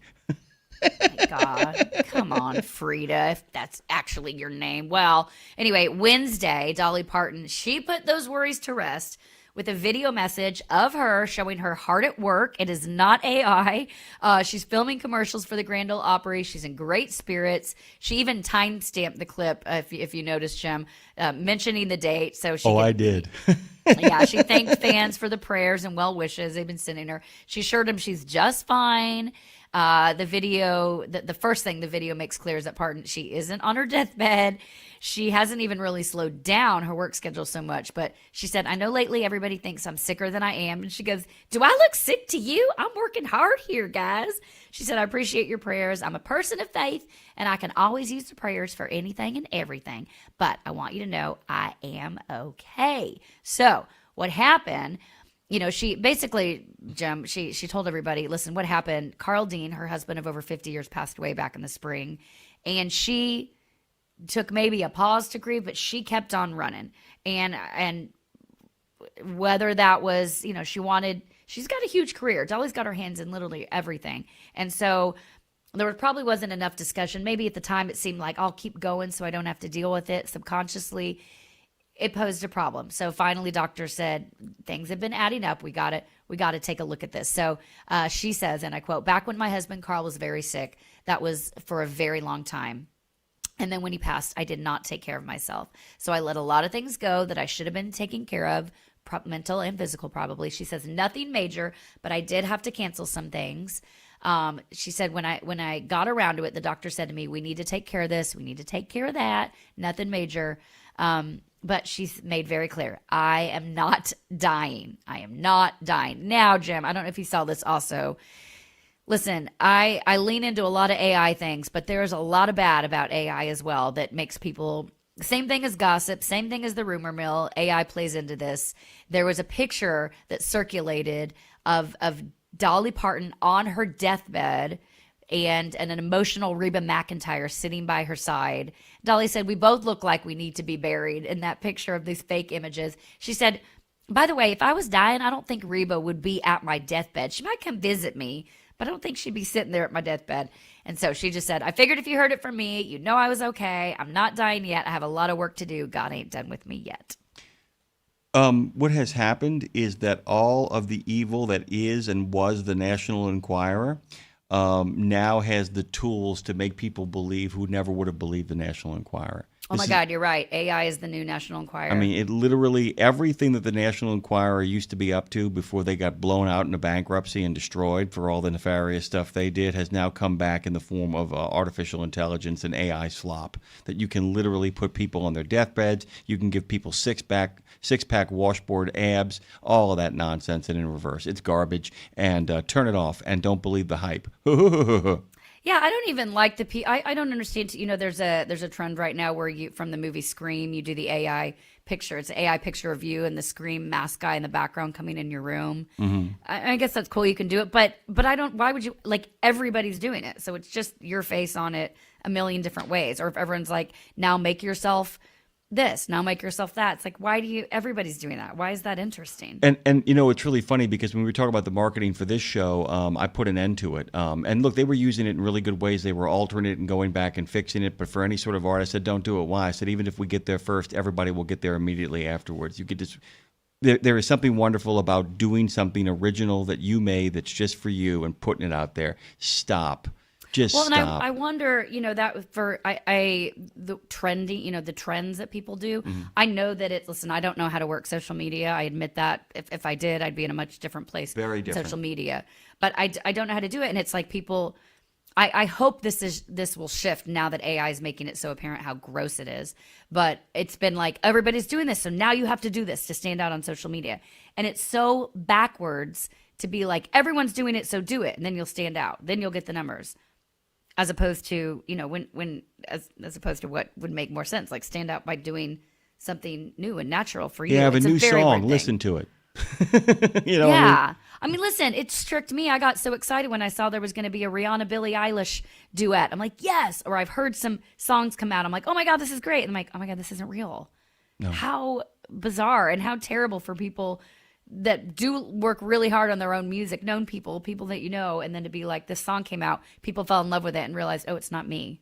My God, come on, Frida, if that's actually your name. Well, anyway, Wednesday, Dolly Parton, she put those worries to rest with a video message of her showing her hard at work. It is not AI. She's filming commercials for the Grand Ole Opry. She's in great spirits. She even time-stamped the clip, if you noticed, Jim, mentioning the date. So I did. Yeah, she thanked fans for the prayers and well wishes they've been sending her. She assured them she's just fine. The video, the first thing the video makes clear is that Parton, she isn't on her deathbed. She hasn't even really slowed down her work schedule so much. But she said, I know lately everybody thinks I'm sicker than I am. And she goes, do I look sick to you? I'm working hard here, guys. She said, I appreciate your prayers. I'm a person of faith, and I can always use the prayers for anything and everything. But I want you to know I am okay. So what happened... she basically, Jim, she told everybody, listen, what happened? Carl Dean, her husband of over 50 years, passed away back in the spring. And she took maybe a pause to grieve, but she kept on running. And whether that was, she's got a huge career. Dolly's got her hands in literally everything. And so there probably wasn't enough discussion. Maybe at the time it seemed like I'll keep going so I don't have to deal with it. Subconsciously, it posed a problem. So finally, doctor said, things have been adding up. We got to take a look at this. So she says, and I quote, back when my husband Carl was very sick, that was for a very long time. And then when he passed, I did not take care of myself. So I let a lot of things go that I should have been taking care of, mental and physical probably. She says, nothing major, but I did have to cancel some things. She said, when I got around to it, the doctor said to me, we need to take care of this. We need to take care of that. Nothing major. But she's made very clear, I am not dying. I am not dying. Now, Jim, I don't know if you saw this also. Listen, I lean into a lot of AI things, but there's a lot of bad about AI as well that makes people, same thing as gossip, same thing as the rumor mill. AI plays into this. There was a picture that circulated of Dolly Parton on her deathbed and an emotional Reba McEntire sitting by her side. Dolly said, we both look like we need to be buried in that picture of these fake images. She said, by the way, if I was dying, I don't think Reba would be at my deathbed. She might come visit me, but I don't think she'd be sitting there at my deathbed. And so she just said, I figured if you heard it from me, you know I was okay. I'm not dying yet. I have a lot of work to do. God ain't done with me yet. What has happened is that all of the evil that is and was the National Enquirer now has the tools to make people believe who never would have believed the National Enquirer. Oh my God, you're right. AI is the new National Enquirer. I mean, it literally, everything that the National Enquirer used to be up to before they got blown out into bankruptcy and destroyed for all the nefarious stuff they did has now come back in the form of artificial intelligence and AI slop that you can literally put people on their deathbeds. You can give people six-pack washboard abs, all of that nonsense and in reverse. It's garbage, and turn it off and don't believe the hype. Yeah, I don't even like I don't understand. There's a trend right now where you, from the movie Scream, you do the AI picture. It's an AI picture of you and the Scream mask guy in the background coming in your room. Mm-hmm. I guess that's cool. You can do it, but I don't. Why would you? Like, everybody's doing it, so it's just your face on it a million different ways. Or if everyone's like, now make yourself this, now make yourself that. It's like, why do you? Everybody's doing that. Why is that interesting? And it's really funny because when we were talking about the marketing for this show, I put an end to it. And look, they were using it in really good ways. They were altering it and going back and fixing it. But for any sort of art, I said, don't do it. Why? I said, even if we get there first, everybody will get there immediately afterwards. You could just. There is something wonderful about doing something original that you made that's just for you and putting it out there. Stop Just well, stop. And I wonder, that for the trendy, the trends that people do. Mm-hmm. I know that listen, I don't know how to work social media. I admit that. If I did, I'd be in a much different place. Very in different. social media. But I don't know how to do it. And it's like people, I hope this will shift now that AI is making it so apparent how gross it is. But it's been like, everybody's doing this, so now you have to do this to stand out on social media. And it's so backwards to be like, everyone's doing it, so do it, and then you'll stand out. Then you'll get the numbers. As opposed to, as opposed to what would make more sense, like stand out by doing something new and natural for you. You have It's a new very weird song. thing. Listen to it. Yeah. I mean, listen, it stripped me. I got so excited when I saw there was going to be a Rihanna Billie Eilish duet. I'm like, yes. Or I've heard some songs come out. I'm like, oh my God, this is great. And I'm like, oh my God, this isn't real. No. How bizarre and how terrible for people that do work really hard on their own music, known people that you know, and then to be like, this song came out, people fell in love with it and realized, oh, it's not me.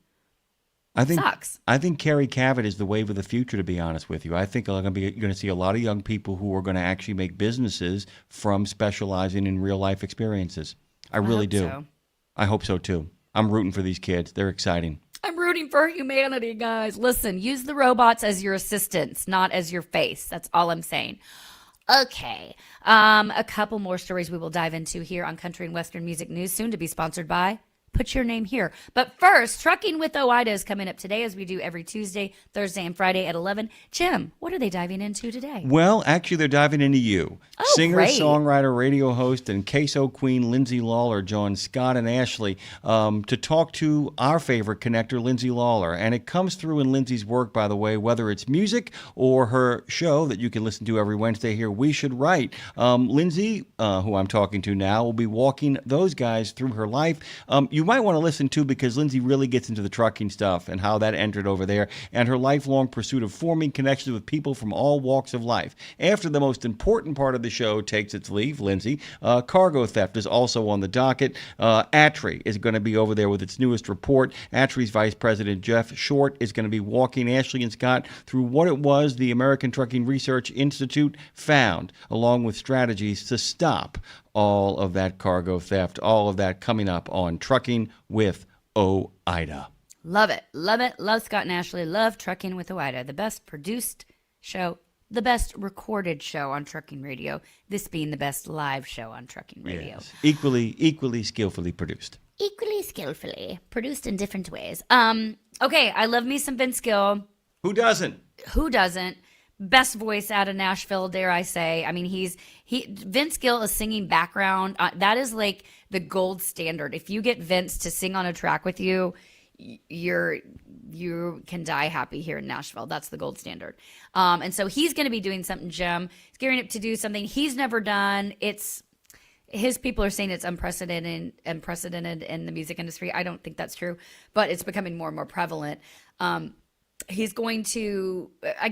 Sucks. I think Carrie Cavett is the wave of the future, to be honest with you. I think you're going to see a lot of young people who are going to actually make businesses from specializing in real life experiences. I really do. So. I hope so too. I'm rooting for these kids. They're exciting. I'm rooting for humanity, guys. Listen, use the robots as your assistants, not as your face. That's all I'm saying. Okay. A couple more stories we will dive into here on Country and Western Music News, soon to be sponsored by Put Your Name Here. But first, Trucking with Oida is coming up today, as we do every Tuesday, Thursday, and Friday at 11. Jim, what are they diving into today? Well, actually, they're diving into you. Oh, Singer, great. songwriter, radio host, and queso queen Lindsay Lawler joins Scott and Ashley to talk to our favorite connector, Lindsay Lawler. And it comes through in Lindsay's work, by the way, whether it's music or her show that you can listen to every Wednesday here, We Should Write. Lindsay, who I'm talking to now, will be walking those guys through her life. You might want to listen to, because Lindsay really gets into the trucking stuff and how that entered over there, and her lifelong pursuit of forming connections with people from all walks of life. After the most important part of the show takes its leave, Lindsay, cargo theft is also on the docket. ATRI is going to be over there with its newest report. ATRI's Vice President Jeff Short is going to be walking Ashley and Scott through what it was the American Trucking Research Institute found, along with strategies to stop all of that cargo theft, all of that coming up on Trucking with Oida. Love it. Love it. Love Scott and Ashley. Love Trucking with Oida. The best produced show, the best recorded show on Trucking Radio. This being the best live show on Trucking Radio. Yes. Equally skillfully produced. Equally skillfully produced in different ways. Okay, I love me some Vince Gill. Who doesn't? Who doesn't? Best voice out of Nashville, dare I say. I mean, Vince Gill is singing background. That is like the gold standard. If you get Vince to sing on a track with you, you can die happy here in Nashville. That's the gold standard. And so he's going to be doing something, Jim. He's gearing up to do something he's never done. His people are saying it's unprecedented in the music industry. I don't think that's true, but it's becoming more and more prevalent. He's going to,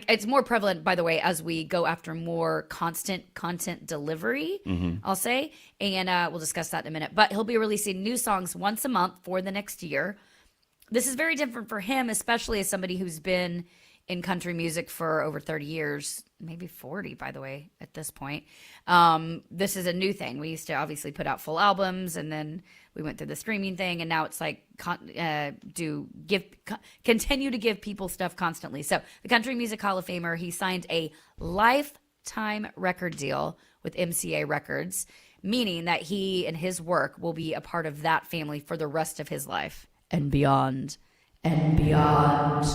it's more prevalent, by the way, as we go after more constant content delivery, I'll say, and we'll discuss that in a minute. But he'll be releasing new songs once a month for the next year. This is very different for him, especially as somebody who's been in country music for over 30 years, maybe 40, by the way, at this point. This is a new thing. We used to obviously put out full albums, and then we went through the streaming thing, and now it's like continue to give people stuff constantly. So the Country Music Hall of Famer, he signed a lifetime record deal with MCA Records, meaning that he and his work will be a part of that family for the rest of his life and beyond. And beyond.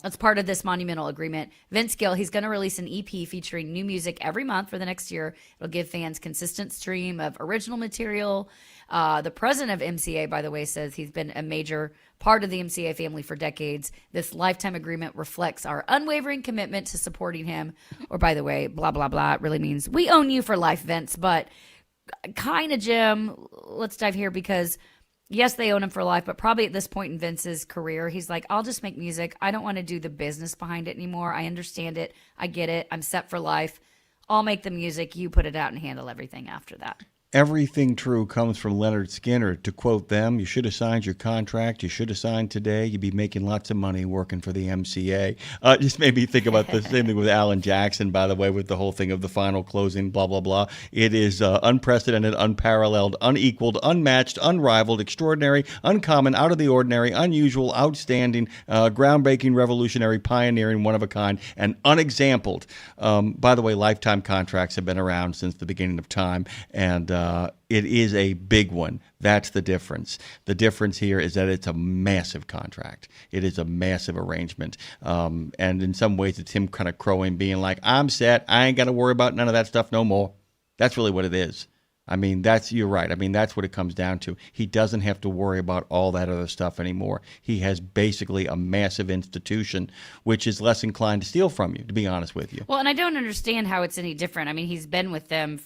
As part of this monumental agreement, Vince Gill, he's going to release an EP featuring new music every month for the next year. It'll give fans consistent stream of original material. The president of MCA, by the way, says he's been a major part of the MCA family for decades. This lifetime agreement reflects our unwavering commitment to supporting him. Or, by the way, blah, blah, blah. It really means we own you for life, Vince. But kind of, Jim, let's dive here because yes, they own him for life, but probably at this point in Vince's career, he's like, I'll just make music. I don't want to do the business behind it anymore. I understand it. I get it. I'm set for life. I'll make the music. You put it out and handle everything after that. Everything true comes from Leonard Skinner. To quote them, you should have signed your contract. You should have signed today. You'd be making lots of money working for the MCA. Just made me think about the same thing with Alan Jackson, by the way, with the whole thing of the final closing, blah, blah, blah. It is unprecedented, unparalleled, unequaled, unmatched, unrivaled, extraordinary, uncommon, out of the ordinary, unusual, outstanding, groundbreaking, revolutionary, pioneering, one of a kind, and unexampled. By the way, lifetime contracts have been around since the beginning of time, and it is a big one. That's the difference. The difference here is that it's a massive contract. It is a massive arrangement. And in some ways, it's him kind of crowing, being like, I'm set. I ain't got to worry about none of that stuff no more. That's really what it is. I mean, you're right. I mean, that's what it comes down to. He doesn't have to worry about all that other stuff anymore. He has basically a massive institution, which is less inclined to steal from you, to be honest with you. Well, and I don't understand how it's any different. I mean, he's been with them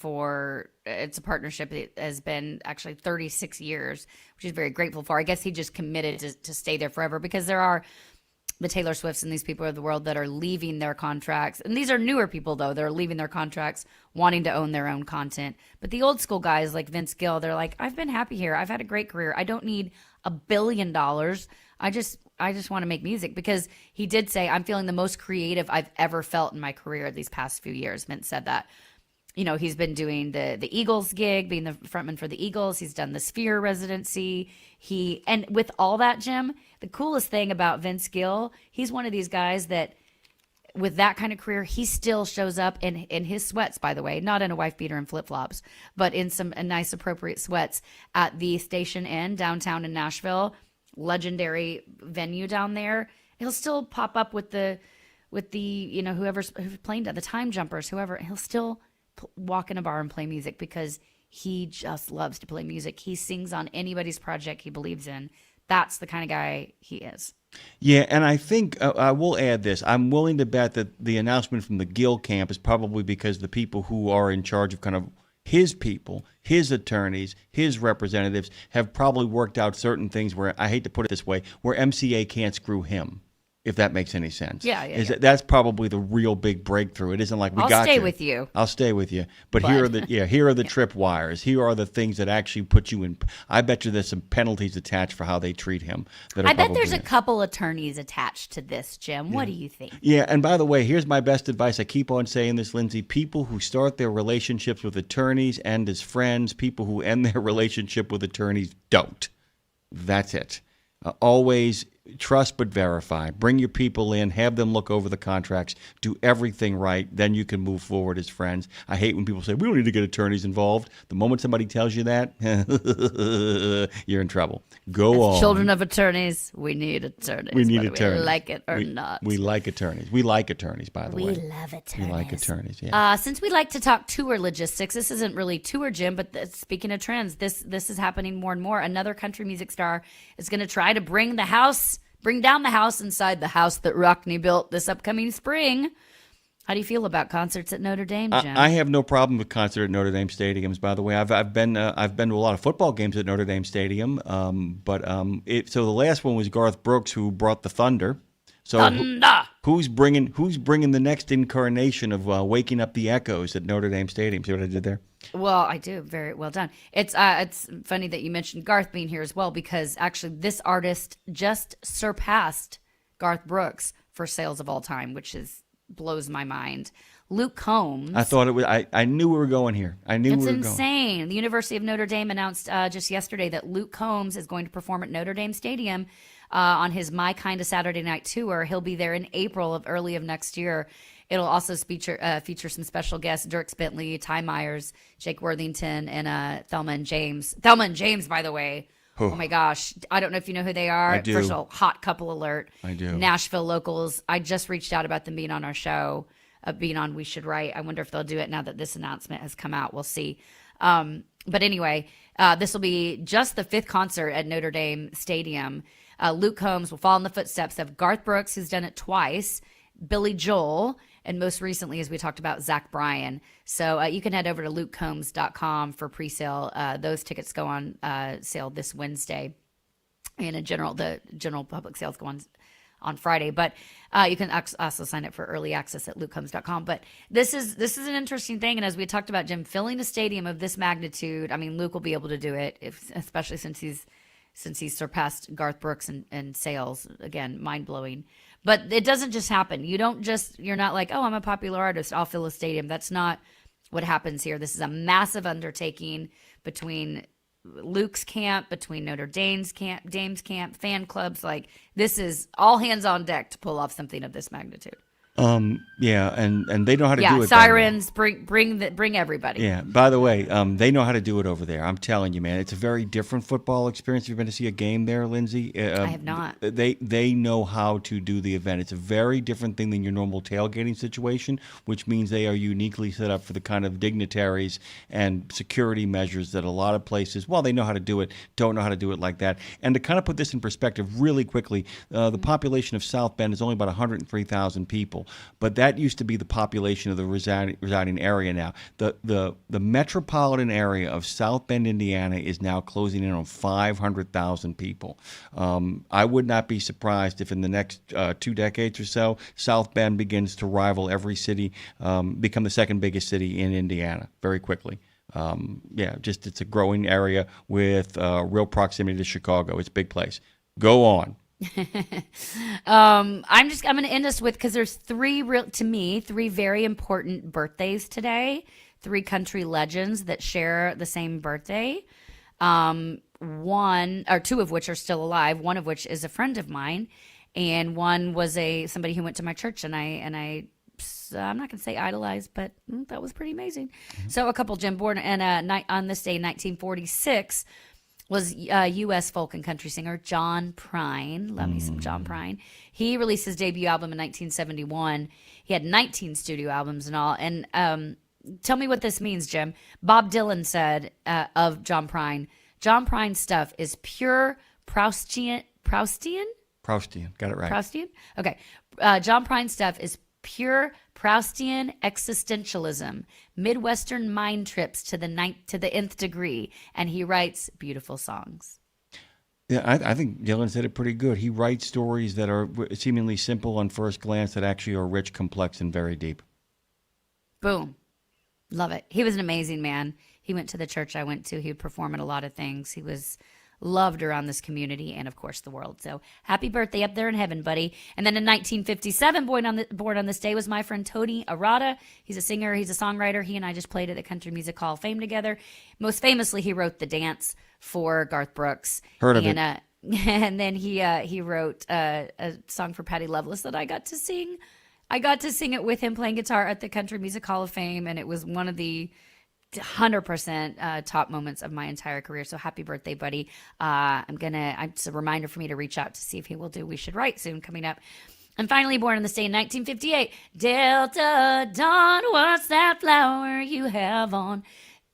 it's a partnership that has been actually 36 years, which he's very grateful for. I guess he just committed to stay there forever, because there are the Taylor Swifts and these people of the world that are leaving their contracts. And these are newer people, though, that are leaving their contracts, wanting to own their own content. But the old school guys like Vince Gill, they're like, I've been happy here. I've had a great career. I don't need $1 billion. I just want to make music, because he did say, I'm feeling the most creative I've ever felt in my career these past few years. Vince said that. You know, he's been doing the Eagles gig, being the frontman for the Eagles. He's done the Sphere residency. And with all that, Jim, the coolest thing about Vince Gill, he's one of these guys that with that kind of career, he still shows up in his sweats, by the way, not in a wife beater and flip-flops, but in some nice appropriate sweats at the Station Inn downtown in Nashville, legendary venue down there. He'll still pop up with the whoever's playing at the Time Jumpers, whoever. He'll still walk in a bar and play music, because he just loves to play music. He sings on anybody's project he believes in. That's the kind of guy he is. Yeah, and I think I will add this. I'm willing to bet that the announcement from the Gill camp is probably because the people who are in charge of kind of his people, his attorneys, his representatives have probably worked out certain things where, I hate to put it this way, where MCA can't screw him, if that makes any sense. Yeah. That's probably the real big breakthrough. It isn't like I'll stay with you. I'll stay with you. But here are the trip wires. Here are the things that actually put you in. I bet you there's some penalties attached for how they treat him. I bet there's a couple attorneys attached to this, Jim. What do you think? Yeah, and by the way, here's my best advice. I keep on saying this, Lindsay. People who start their relationships with attorneys end as friends. People who end their relationship with attorneys don't. That's it. Always trust but verify. Bring your people in, have them look over the contracts, do everything right, then you can move forward as friends. I hate when people say, we don't need to get attorneys involved. The moment somebody tells you that, you're in trouble. Go on. Children of attorneys, we need attorneys. We need attorneys. We like it or not. We like attorneys. We like attorneys, by the way. We love attorneys. We like attorneys, yeah. Since we like to talk tour logistics, this isn't really tour, Jim, but speaking of trends, this is happening more and more. Another country music star is going to try to bring down the house inside the house that Rockney built this upcoming spring. How do you feel about concerts at Notre Dame, Jim? I have no problem with concert at Notre Dame stadiums. By the way, I've been to a lot of football games at Notre Dame Stadium. So the last one was Garth Brooks, who brought the Thunder. So Thunder! Who's bringing the next incarnation of Waking Up the Echoes at Notre Dame Stadium? See what I did there? Well, I do. Very well done. It's funny that you mentioned Garth being here as well, because actually this artist just surpassed Garth Brooks for sales of all time, which blows my mind. Luke Combs. I thought it was. I knew we were going here. It's insane. The University of Notre Dame announced just yesterday that Luke Combs is going to perform at Notre Dame Stadium on his My Kind of Saturday Night tour. He'll be there in April early of next year. It'll also feature some special guests: Dierks Bentley, Ty Myers, Jake Worthington, and Thelma and James. Thelma and James, by the way. Oh my gosh. I don't know if you know who they are. I do. First of all, hot couple alert. I do. Nashville locals. I just reached out about them being on our show, being on We Should Write. I wonder if they'll do it now that this announcement has come out. We'll see. But anyway, this will be just the 5th concert at Notre Dame Stadium. Luke Combs will follow in the footsteps of Garth Brooks, who's done it twice, Billy Joel, and most recently, as we talked about, Zach Bryan. So you can head over to lukecombs.com for pre-sale. Those tickets go on sale this Wednesday. And the general public sales go on Friday. But you can also sign up for early access at lukecombs.com. But this is an interesting thing. And as we talked about, Jim, filling a stadium of this magnitude, I mean, Luke will be able to do it, especially since he's surpassed Garth Brooks and sales. Again, mind-blowing. But it doesn't just happen. You're not like, oh, I'm a popular artist, I'll fill a stadium. That's not what happens here. This is a massive undertaking between Luke's camp, between Notre Dame's camp, fan clubs. Like, this is all hands on deck to pull off something of this magnitude. Yeah, and they know how to do it. Yeah, sirens, bring everybody. Yeah. By the way, they know how to do it over there. I'm telling you, man, it's a very different football experience. You've been to see a game there, Lindsay? I have not. They know how to do the event. It's a very different thing than your normal tailgating situation, which means they are uniquely set up for the kind of dignitaries and security measures that a lot of places, while they know how to do it, don't know how to do it like that. And to kind of put this in perspective really quickly, the population of South Bend is only about 103,000 people. But that used to be the population of the residing area now. The metropolitan area of South Bend, Indiana is now closing in on 500,000 people. I would not be surprised if in the next 2 decades or so, South Bend begins to rival every city, become the second biggest city in Indiana very quickly. It's a growing area with real proximity to Chicago. It's a big place. Go on. I'm going to end us with, because there's three very important birthdays today, 3 country legends that share the same birthday. 2 of which are still alive, one of which is a friend of mine, and one was somebody who went to my church, and I'm not going to say idolized, but that was pretty amazing. Mm-hmm. So a couple, Jim, born on this day, 1946, was U.S. folk and country singer John Prine. Love me some John Prine. He released his debut album in 1971. He had 19 studio albums and all. And tell me what this means, Jim. Bob Dylan said of John Prine's stuff is pure Proustian? Proustian, got it right. Proustian? Okay. John Prine's stuff is pure Proustian existentialism, Midwestern mind trips to the nth degree, and he writes beautiful songs. Yeah, I think Dylan said it pretty good. He writes stories that are seemingly simple on first glance that actually are rich, complex, and very deep. Boom. Love it. He was an amazing man. He went to the church I went to. He would perform at a lot of things. He was loved around this community and, of course, the world. So happy birthday up there in heaven, buddy. And then in 1957, born on this day was my friend Tony Arata. He's a singer. He's a songwriter. He and I just played at the Country Music Hall of Fame together. Most famously, he wrote The Dance for Garth Brooks. Heard of it. And then he wrote a song for Patti Loveless that I got to sing. I got to sing it with him playing guitar at the Country Music Hall of Fame, and it was one of the 100% top moments of my entire career. So happy birthday, buddy. It's a reminder for me to reach out to see if he will do We Should Write soon coming up. And finally, born on this day in 1958, Delta Dawn, what's that flower you have on?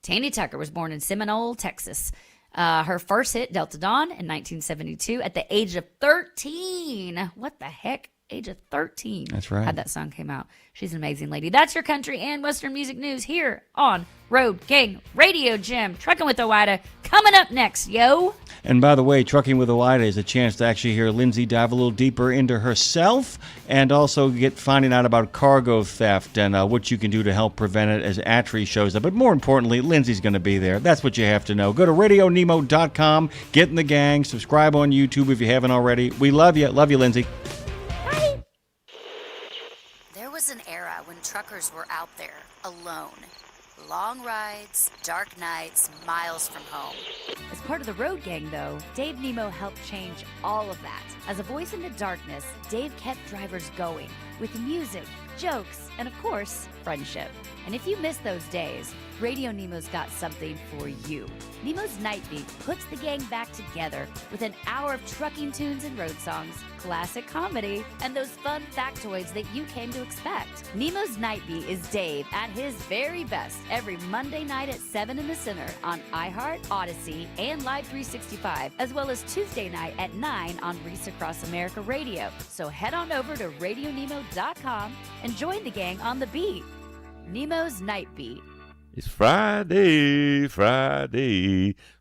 Tandy Tucker was born in Seminole, Texas. Her first hit, Delta Dawn, in 1972 at the age of 13. What the heck? Age of 13. That's right. Had that song came out. She's an amazing lady. That's your country and Western music news here on Road Gang Radio. Jim, Trucking with Owida, coming up next, yo. And by the way, Trucking with Owida is a chance to actually hear Lindsay dive a little deeper into herself and also finding out about cargo theft and what you can do to help prevent it as Atri shows up. But more importantly, Lindsay's going to be there. That's what you have to know. Go to RadioNemo.com, get in the gang, subscribe on YouTube if you haven't already. We love you. Love you, Lindsay. There was an era when truckers were out there alone. Long rides, dark nights, miles from home. As part of the Road Gang, though, Dave Nemo helped change all of that. As a voice in the darkness, Dave kept drivers going with music, jokes, and of course, friendship. And if you miss those days, Radio Nemo's got something for you. Nemo's Night Beat puts the gang back together with an hour of trucking tunes and road songs, classic comedy, and those fun factoids that you came to expect. Nemo's Night Beat is Dave at his very best every Monday night at 7 in the Center on iHeart, Odyssey, and Live 365, as well as Tuesday night at 9 on Reese Across America Radio. So head on over to RadioNemo.com and join the gang on the beat. Nemo's Night Beat. It's Friday,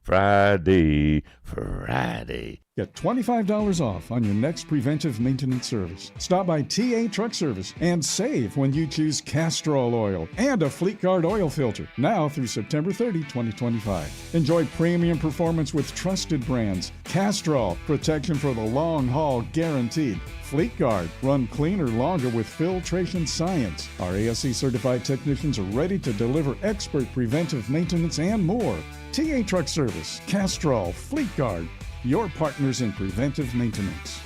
Friday, Friday. Get $25 off on your next preventive maintenance service. Stop by TA Truck Service and save when you choose Castrol oil and a Fleet Guard oil filter. Now through September 30, 2025. Enjoy premium performance with trusted brands. Castrol, protection for the long haul guaranteed. Fleet Guard, run cleaner longer with filtration science. Our ASC certified technicians are ready to deliver expert preventive maintenance and more. TA Truck Service, Castrol, Fleet Guard, your partners in preventive maintenance.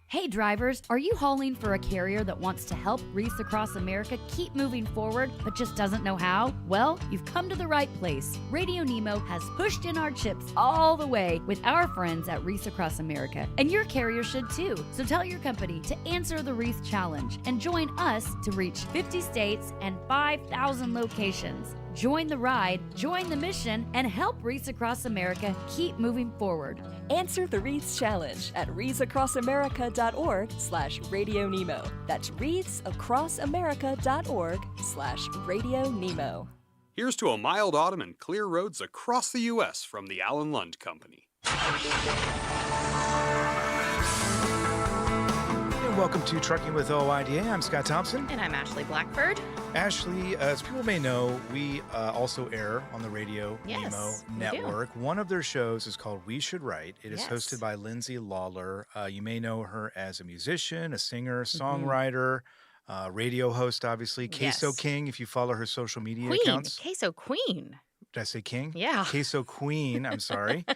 Hey drivers, are you hauling for a carrier that wants to help Reefs across America keep moving forward but just doesn't know how? Well, you've come to the right place. RadioNemo has pushed in our chips all the way with our friends at Reefs Across America, and your carrier should too. So tell your company to answer the Reefs Challenge and join us to reach 50 states and 5,000 locations. Join the ride, join the mission, and help Reefs Across America keep moving forward. Answer the Reefs Challenge at reefsacrossamerica.org/RadioNemo. That's reefsacrossamerica.org/RadioNemo. Here's to a mild autumn and clear roads across the U.S. from the Allen Lund Company. And welcome to Trucking with OIDA. I'm Scott Thompson. And I'm Ashley Blackford. Ashley, as people may know, we also air on the Radio Nemo network. One of their shows is called We Should Write. It is hosted by Lindsay Lawler. You may know her as a musician, a singer, songwriter, radio host, obviously. Queso King, if you follow her social media accounts. Queso Queen. Did I say king? Yeah. Queso Queen, I'm sorry.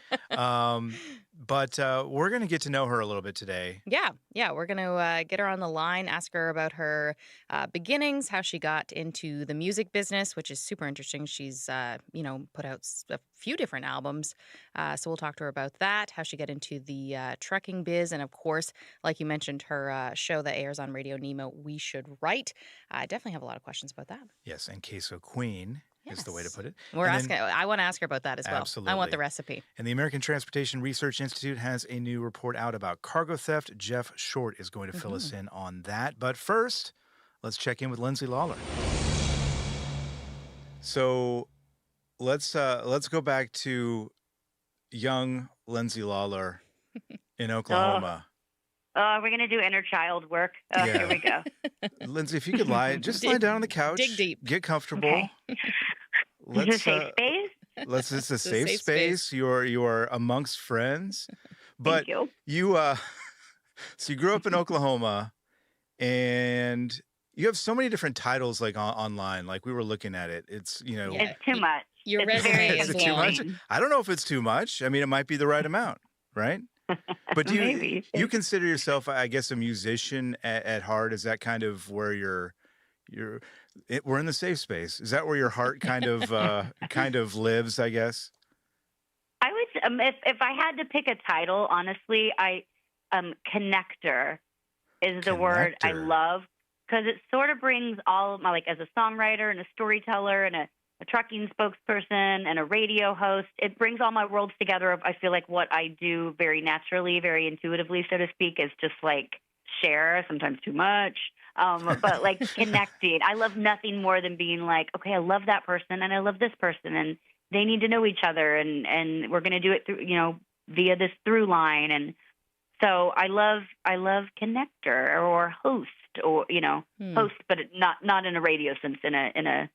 But we're going to get to know her a little bit today. Yeah. We're going to get her on the line, ask her about her beginnings, how she got into the music business, which is super interesting. She's, put out a few different albums. So we'll talk to her about that, how she got into the trucking biz. And of course, like you mentioned, her show that airs on Radio Nemo, We Should Write. I definitely have a lot of questions about that. Yes, and Queso Queen. Is the way to put it. I want to ask her about that as well. Absolutely. I want the recipe. And the American Transportation Research Institute has a new report out about cargo theft. Jeff Short is going to fill us in on that. But first, let's check in with Lindsay Lawler. So let's go back to young Lindsay Lawler in Oklahoma. We're going to do inner child work. Here we go. Lindsay, if you could lie down on the couch. Dig deep. Get comfortable. Okay. Is it a safe space? It's a safe space. You are amongst friends. But Thank you so you grew up in Oklahoma, and you have so many different titles like online. Like we were looking at it. It's It's too much. Your it's resume is is it too much? long. I don't know if it's too much. I mean, it might be the right amount, right? But do you consider yourself, I guess, a musician at heart? Is that kind of where we're in the safe space? Is that where your heart kind of lives, I guess? I would, if I had to pick a title, honestly, connector is the word I love, because it sort of brings all of my, like, as a songwriter and a storyteller and a trucking spokesperson and a radio host, it brings all my worlds together. I feel like what I do very naturally, very intuitively, so to speak, is just like share, sometimes too much, but like connecting. I love nothing more than being like, okay, I love that person and I love this person and they need to know each other and we're going to do it through, via this through line. And so I love connector or host or, host, but not in a radio sense, in a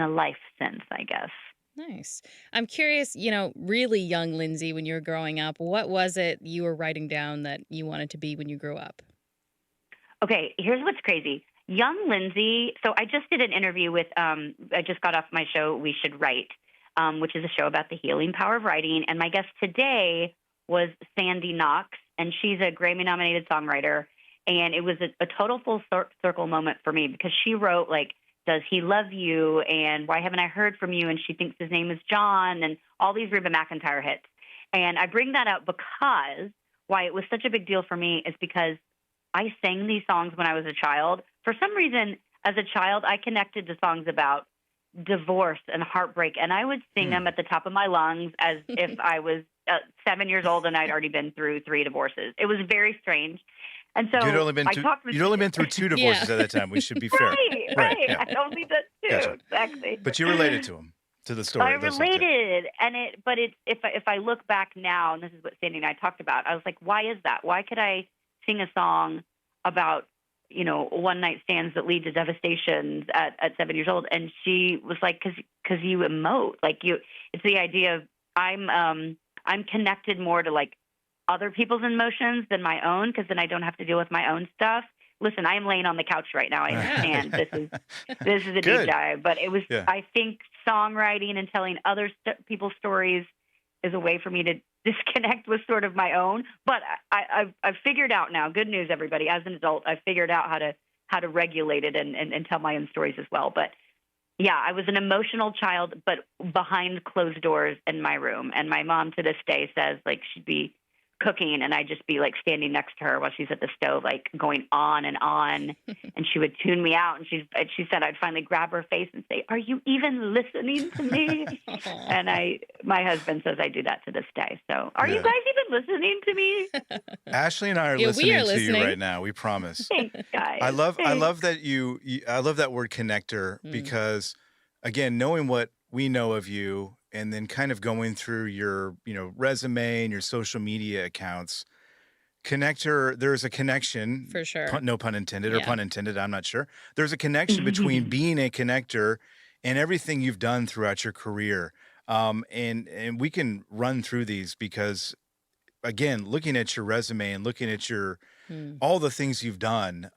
life sense, I guess. Nice. I'm curious, really young Lindsay, when you were growing up, what was it you were writing down that you wanted to be when you grew up? Okay, here's what's crazy. Young Lindsay, so I just did an interview with, I just got off my show, We Should Write, which is a show about the healing power of writing. And my guest today was Sandy Knox, and she's a Grammy-nominated songwriter. And it was a total full circle moment for me because she wrote, like, does he love you? And why haven't I heard from you? And she thinks his name is John, and all these Reba McEntire hits. And I bring that up because why it was such a big deal for me is because I sang these songs when I was a child. For some reason, as a child, I connected to songs about divorce and heartbreak, and I would sing them at the top of my lungs as if I was 7 years old and I'd already been through 3 divorces. It was very strange. And so you'd only been through 2 divorces at that time. We should be fair. Right. Yeah. I only did 2, Gotcha. exactly. But you related to him. to the story. I those songs. related, and if I look back now, and this is what Sandy and I talked about, I was like, why is that? Why could I sing a song about one night stands that lead to devastations at 7 years old? And she was like, because you emote, like it's the idea of I'm connected more to like other people's emotions than my own, because then I don't have to deal with my own stuff. Listen, I am laying on the couch right now. I understand this is a deep dive, but it was. Yeah. I think songwriting and telling other people's stories is a way for me to disconnect with sort of my own. But I've figured out now. Good news, everybody. As an adult, I've figured out how to regulate it and tell my own stories as well. But yeah, I was an emotional child, but behind closed doors in my room. And my mom to this day says like she'd be cooking and I'd just be like standing next to her while she's at the stove, like going on, and she would tune me out. And she said I'd finally grab her face and say, "Are you even listening to me?" And my husband says I do that to this day. So are you guys even listening to me? Ashley and I are listening to you right now. We promise. Thanks, guys. I love that I love that word connector, because again, knowing what we know of you, and then kind of going through your, resume and your social media accounts, connector, there's a connection. For sure. No pun intended, or pun intended, I'm not sure. There's a connection between being a connector and everything you've done throughout your career. And we can run through these because, again, looking at your resume and looking at your all the things you've done,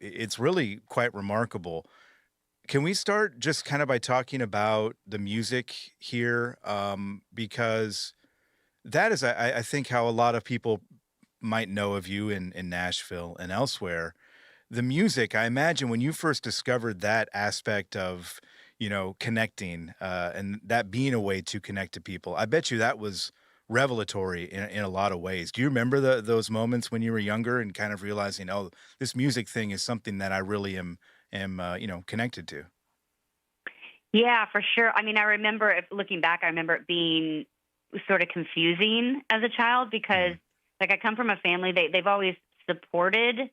it's really quite remarkable. Can we start just kind of by talking about the music here? Because that is, I think, how a lot of people might know of you in Nashville and elsewhere. The music, I imagine when you first discovered that aspect of, connecting and that being a way to connect to people, I bet you that was revelatory in a lot of ways. Do you remember those moments when you were younger and kind of realizing, oh, this music thing is something that I really am connected to? Yeah, for sure. I mean, I remember looking back, I remember it being sort of confusing as a child because like I come from a family, they've always supported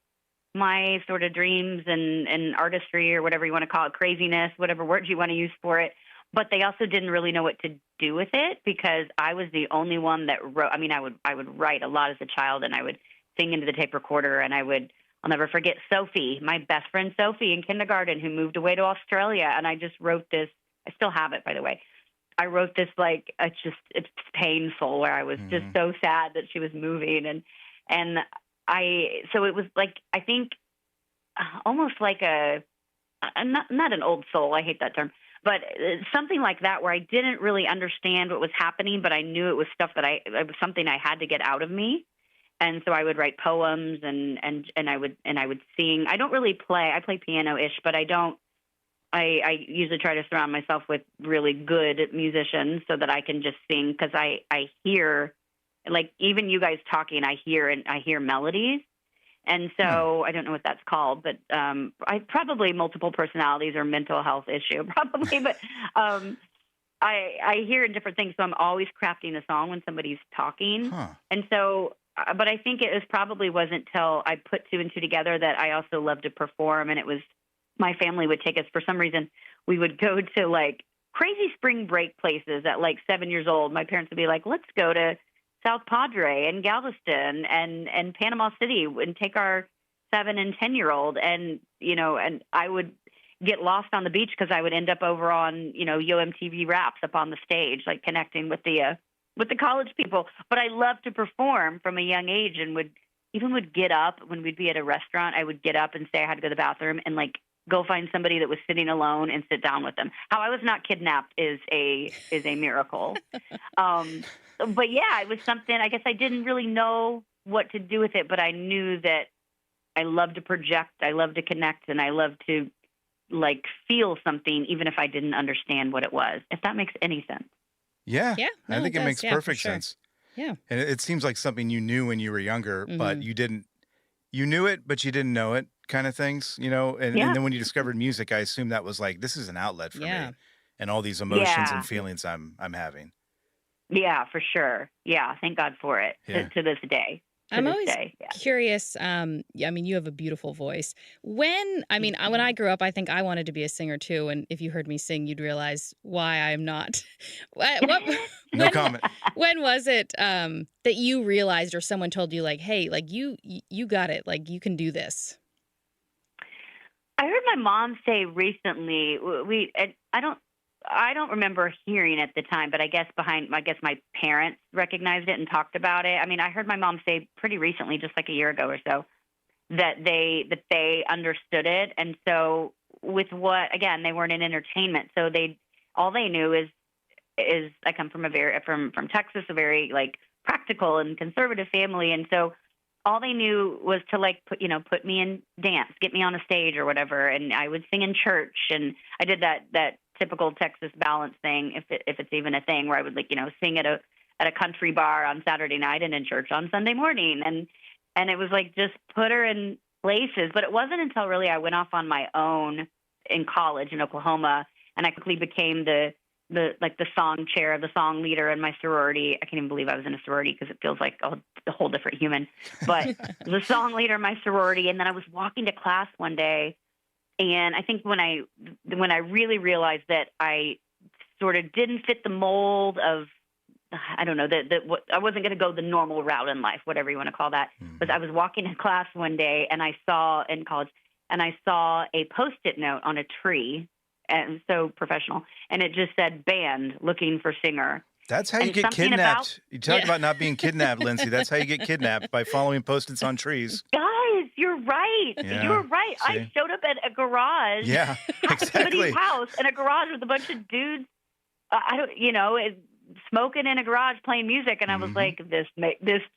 my sort of dreams and artistry, or whatever you want to call it, craziness, whatever words you want to use for it. But they also didn't really know what to do with it because I was the only one that wrote. I mean, I would write a lot as a child, and I would sing into the tape recorder, and I'll never forget Sophie, my best friend Sophie in kindergarten, who moved away to Australia. And I just wrote this. I still have it, by the way. I wrote this like it's painful, where I was just so sad that she was moving, so it was like, I think almost like not an old soul. I hate that term, but something like that, where I didn't really understand what was happening, but I knew it was stuff that it was something I had to get out of me. And so I would write poems and I would sing. I don't really play. I play piano-ish, but I don't. I usually try to surround myself with really good musicians so that I can just sing, because I hear, like, even you guys talking, I hear melodies. And so I don't know what that's called, but I probably multiple personalities or mental health issue probably, but I hear different things. So I'm always crafting a song when somebody's talking. And so, but I think it probably wasn't till I put two and two together that I also love to perform. And it was, my family would take us, for some reason, we would go to like crazy spring break places at like 7 years old. My parents would be like, let's go to South Padre and Galveston and Panama City and take our 7 and 10-year-old. And, and I would get lost on the beach because I would end up over on, Yo MTV Raps up on the stage, like connecting with the college people. But I loved to perform from a young age, and would get up when we'd be at a restaurant. I would get up and say I had to go to the bathroom and like go find somebody that was sitting alone and sit down with them. How I was not kidnapped is a miracle. But yeah, it was something, I guess I didn't really know what to do with it, but I knew that I love to project, I love to connect, and I love to like feel something, even if I didn't understand what it was, if that makes any sense. Yeah. No, I think it makes perfect sense. Yeah. And it seems like something you knew when you were younger, but you knew it, but you didn't know it, kind of things, and then when you discovered music, I assume that was like, this is an outlet for me and all these emotions and feelings I'm having. Yeah, for sure. Yeah. Thank God for it to this day. I'm this always day. Yeah. curious. I mean, you have a beautiful voice. When I grew up, I think I wanted to be a singer too. And if you heard me sing, you'd realize why I'm not. No comment. When was it that you realized, or someone told you, like, hey, like you got it, like you can do this? I heard my mom say recently. I don't remember hearing at the time, but I guess my parents recognized it and talked about it. I mean, I heard my mom say pretty recently, just like a year ago or so, that they understood it. And so with again, they weren't in entertainment. So all they knew is I come from from Texas, a very like practical and conservative family. And so all they knew was to like put me in dance, get me on a stage or whatever. And I would sing in church, and I did that typical Texas balance thing, if it's even a thing, where I would sing at a country bar on Saturday night and in church on Sunday morning, and it was like just put her in places. But it wasn't until really I went off on my own in college in Oklahoma, and I quickly became the song chair, the song leader in my sorority. I can't even believe I was in a sorority because it feels like a whole different human. But the song leader in my sorority, and then I was walking to class one day. And I think when I really realized that I sort of didn't fit the mold of, I don't know, I wasn't going to go the normal route in life, whatever you want to call that, was I was walking in class one day and I saw a Post-it note on a tree, and so professional, and it just said "band looking for singer." That's how you get kidnapped. You talk about not being kidnapped, Lindsay. That's how you get kidnapped, by following Post-its on trees. Guys, you're right. Yeah, you're right. see? I showed up at a garage. Yeah, exactly. Somebody's house, in a garage with a bunch of dudes. Smoking in a garage, playing music, and I was like, "This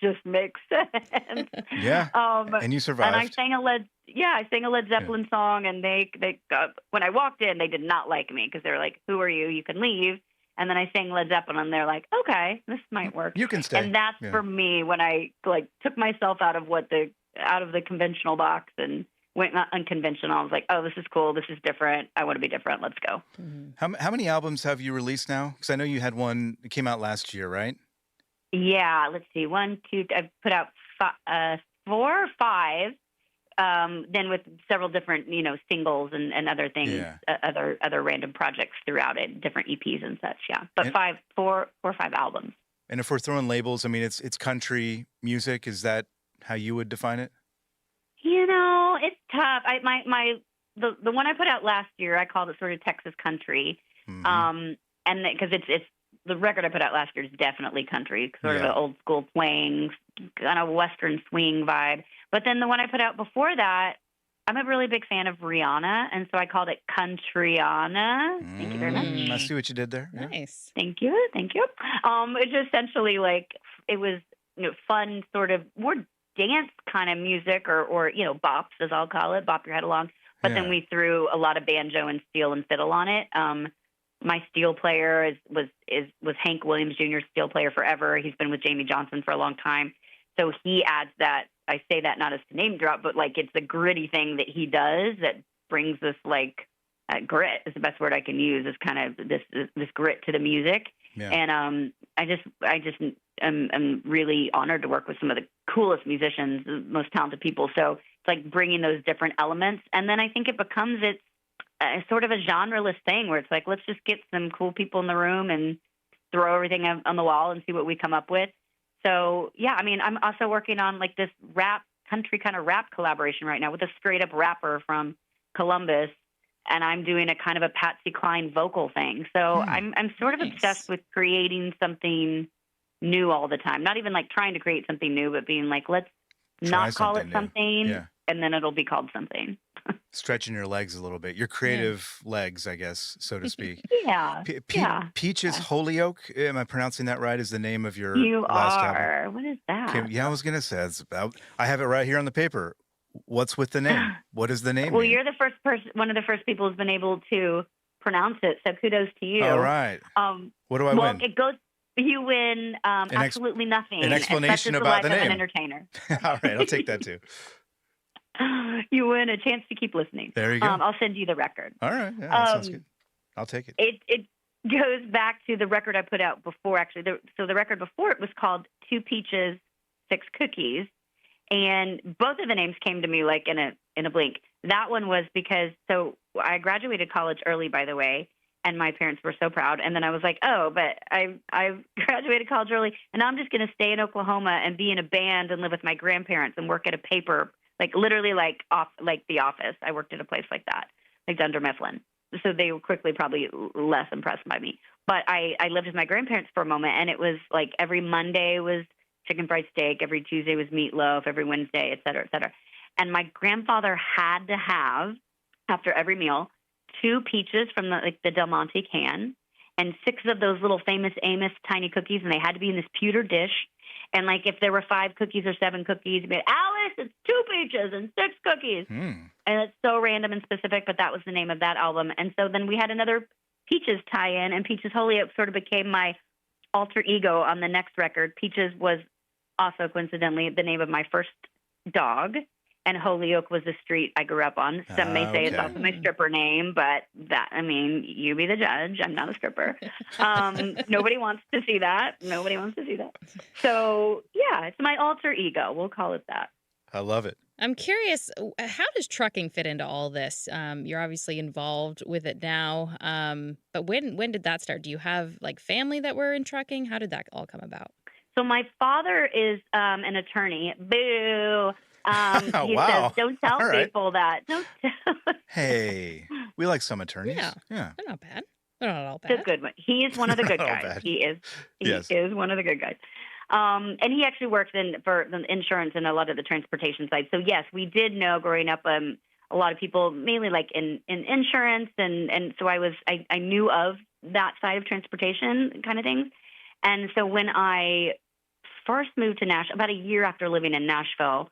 just makes sense." Yeah. And you survived. And I sang a Led Zeppelin song, and they when I walked in, they did not like me because they were like, "Who are you? You can leave." And then I sang Led Zeppelin, and they're like, "Okay, this might work. You can stay." And that's for me when I took myself out of the conventional box and went unconventional. I was like, "Oh, this is cool. This is different. I want to be different. Let's go." Mm-hmm. How many albums have you released now? Because I know you had one that came out last year, right? Yeah, let's see. 1, 2. I've put out 4 or 5. Then with several different, singles and other things, other random projects throughout it, different EPs and such. Yeah, but 4 or 5 albums. And if we're throwing labels, I mean, it's country music. Is that how you would define it? It's tough. The one I put out last year, I called it sort of Texas country, and because it's the record I put out last year is definitely country, sort of an old school playing, kind of Western swing vibe. But then the one I put out before that, I'm a really big fan of Rihanna, and so I called it Countryana. Thank you very much. I see what you did there. Yeah. Nice. Thank you. It's essentially it was fun, sort of more dance kind of music, or bops, as I'll call it, bop your head along. But then we threw a lot of banjo and steel and fiddle on it. My steel player was Hank Williams Jr., steel player forever. He's been with Jamie Johnson for a long time. So he adds that. I say that not as to name drop, but it's the gritty thing that he does that brings this grit is the best word I can use, is kind of this grit to the music. Yeah. And I just am really honored to work with some of the coolest musicians, the most talented people. So it's bringing those different elements, and then I think it becomes sort of a genre-less thing where it's let's just get some cool people in the room and throw everything on the wall and see what we come up with. So, yeah, I mean, I'm also working on this country kind of rap collaboration right now with a straight-up rapper from Columbus, and I'm doing a kind of a Patsy Cline vocal thing. So I'm sort of obsessed with creating something new all the time. Not even trying to create something new, but being let's not call it something, and then it'll be called something. Stretching your legs a little bit, your creative legs, I guess, so to speak. Yeah. Peaches Holyoke, am I pronouncing that right? Is the name of your You last are. album? What is that? Okay, I was going to say, I have it right here on the paper. What's with the name? What is the name? Well, you're the first person, one of the first people who's been able to pronounce it, so kudos to you. All right. What do I win? You win absolutely nothing. An explanation about the name. Of an entertainer. All right, I'll take that too. You win a chance to keep listening. There you go. I'll send you the record. All right, yeah, that sounds good. I'll take it. It goes back to the record I put out before, actually. So the record before it was called 2 Peaches, 6 Cookies, And both of the names came to me like in a blink. That one was because, so I graduated college early, by the way, and my parents were so proud. And then I was like, oh, but I graduated college early, and now I'm just going to stay in Oklahoma and be in a band and live with my grandparents and work at a paper, like literally like The Office. I worked at a place like that, like Dunder Mifflin. So they were quickly probably less impressed by me. But I lived with my grandparents for a moment, and it was like every Monday was chicken fried steak, every Tuesday was meatloaf, every Wednesday, et cetera, et cetera. And my grandfather had to have, after every meal, 2 peaches from the Del Monte can and 6 of those little famous Amos tiny cookies, and they had to be in this pewter dish. And like if there were 5 cookies or 7 cookies, he'd be like, Alice, it's 2 peaches and 6 cookies. And it's so random and specific, but that was the name of that album. And so then we had another Peaches tie-in, and Peaches Holyoke sort of became my alter ego on the next record. Peaches was also coincidentally the name of my first dog, and Holyoke was the street I grew up on. Some may say it's also my stripper name, but you be the judge. I'm not a stripper. Nobody wants to see that. Nobody wants to see that. So yeah, it's my alter ego. We'll call it that. I love it. I'm curious, how does trucking fit into all this? You're obviously involved with it now, but when did that start? Do you have like family that were in trucking? How did that all come about? So my father is an attorney. Boo. He Wow. says, don't tell people that. Don't tell. Hey, we like some attorneys. Yeah. Yeah. They're not bad. They're not all bad. He's a good one. He is one of the good Not all guys. bad. He is. He Yes. is one of the good guys. And he actually works for the insurance and a lot of the transportation side. So yes, we did know growing up a lot of people, mainly like in insurance, and so I knew of that side of transportation kind of things. And so when I first moved to Nashville, about a year after living in Nashville,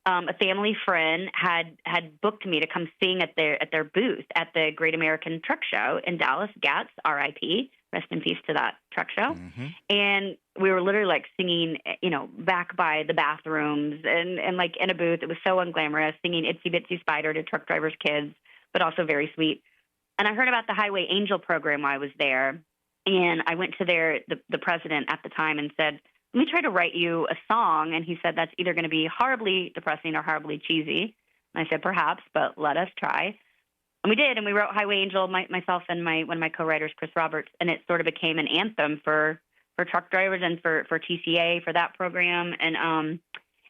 a family friend had booked me to come sing at their booth at the Great American Truck Show in Dallas. GATS, R.I.P. Rest in peace to that truck show. And we were literally like singing, back by the bathrooms and like in a booth. It was so unglamorous, singing Itsy Bitsy Spider to truck drivers' kids, but also very sweet. And I heard about the Highway Angel program while I was there. And I went to the president at the time and said, let me try to write you a song. And he said, that's either going to be horribly depressing or horribly cheesy. And I said, perhaps, but let us try. And we did. And we wrote Highway Angel, myself and one of my co-writers, Chris Roberts. And it sort of became an anthem for truck drivers and for TCA, for that program. And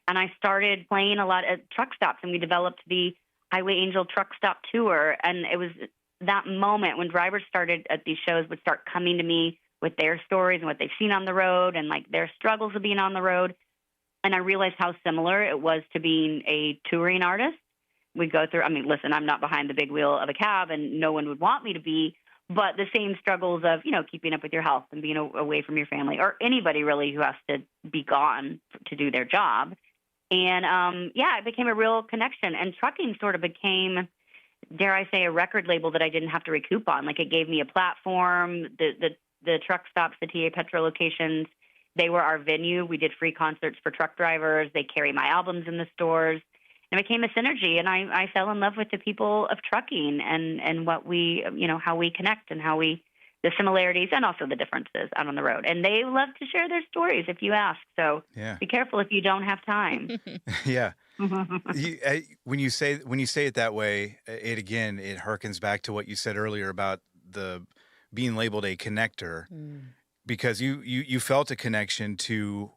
I started playing a lot at truck stops, and we developed the Highway Angel Truck Stop Tour. And it was that moment when drivers started at these shows would start coming to me with their stories and what they've seen on the road and like their struggles of being on the road. And I realized how similar it was to being a touring artist. We go through, listen, I'm not behind the big wheel of a cab and no one would want me to be, but the same struggles of, keeping up with your health and being away from your family, or anybody really who has to be gone to do their job. And it became a real connection, and trucking sort of became, dare I say, a record label that I didn't have to recoup on. Like, it gave me a platform. The truck stops, the TA Petro locations, they were our venue. We did free concerts for truck drivers. They carry my albums in the stores. And it became a synergy, and I fell in love with the people of trucking and what we, how we connect and the similarities and also the differences out on the road. And they love to share their stories if you ask. So Be careful if you don't have time. Yeah. When you say it that way, it harkens back to what you said earlier about the being labeled a connector, because you felt a connection to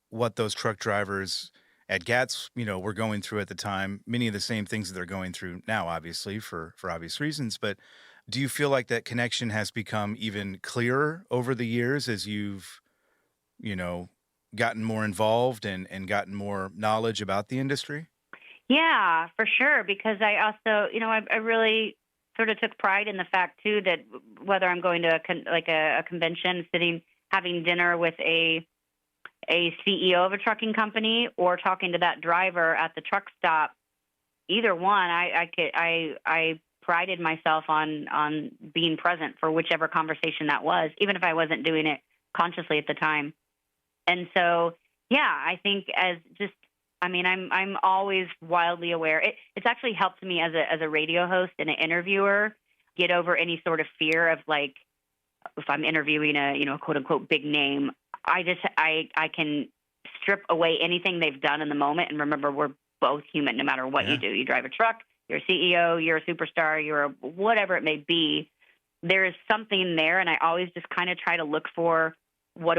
what those truck drivers at GATS, were going through at the time. Many of the same things that they're going through now, obviously, for obvious reasons. But do you feel like that connection has become even clearer over the years as you've, gotten more involved and gotten more knowledge about the industry? Yeah, for sure. Because I also, I really sort of took pride in the fact too that whether I'm going to a convention, having dinner with a CEO of a trucking company or talking to that driver at the truck stop, either one, I prided myself on being present for whichever conversation that was, even if I wasn't doing it consciously at the time. And so, I think I'm always wildly aware. It's actually helped me as a radio host and an interviewer get over any sort of fear of, like, if I'm interviewing a quote unquote big name, I can strip away anything they've done in the moment and remember we're both human no matter what you do. You drive a truck, you're a CEO, you're a superstar, you're a whatever it may be. There is something there, and I always just kind of try to look for what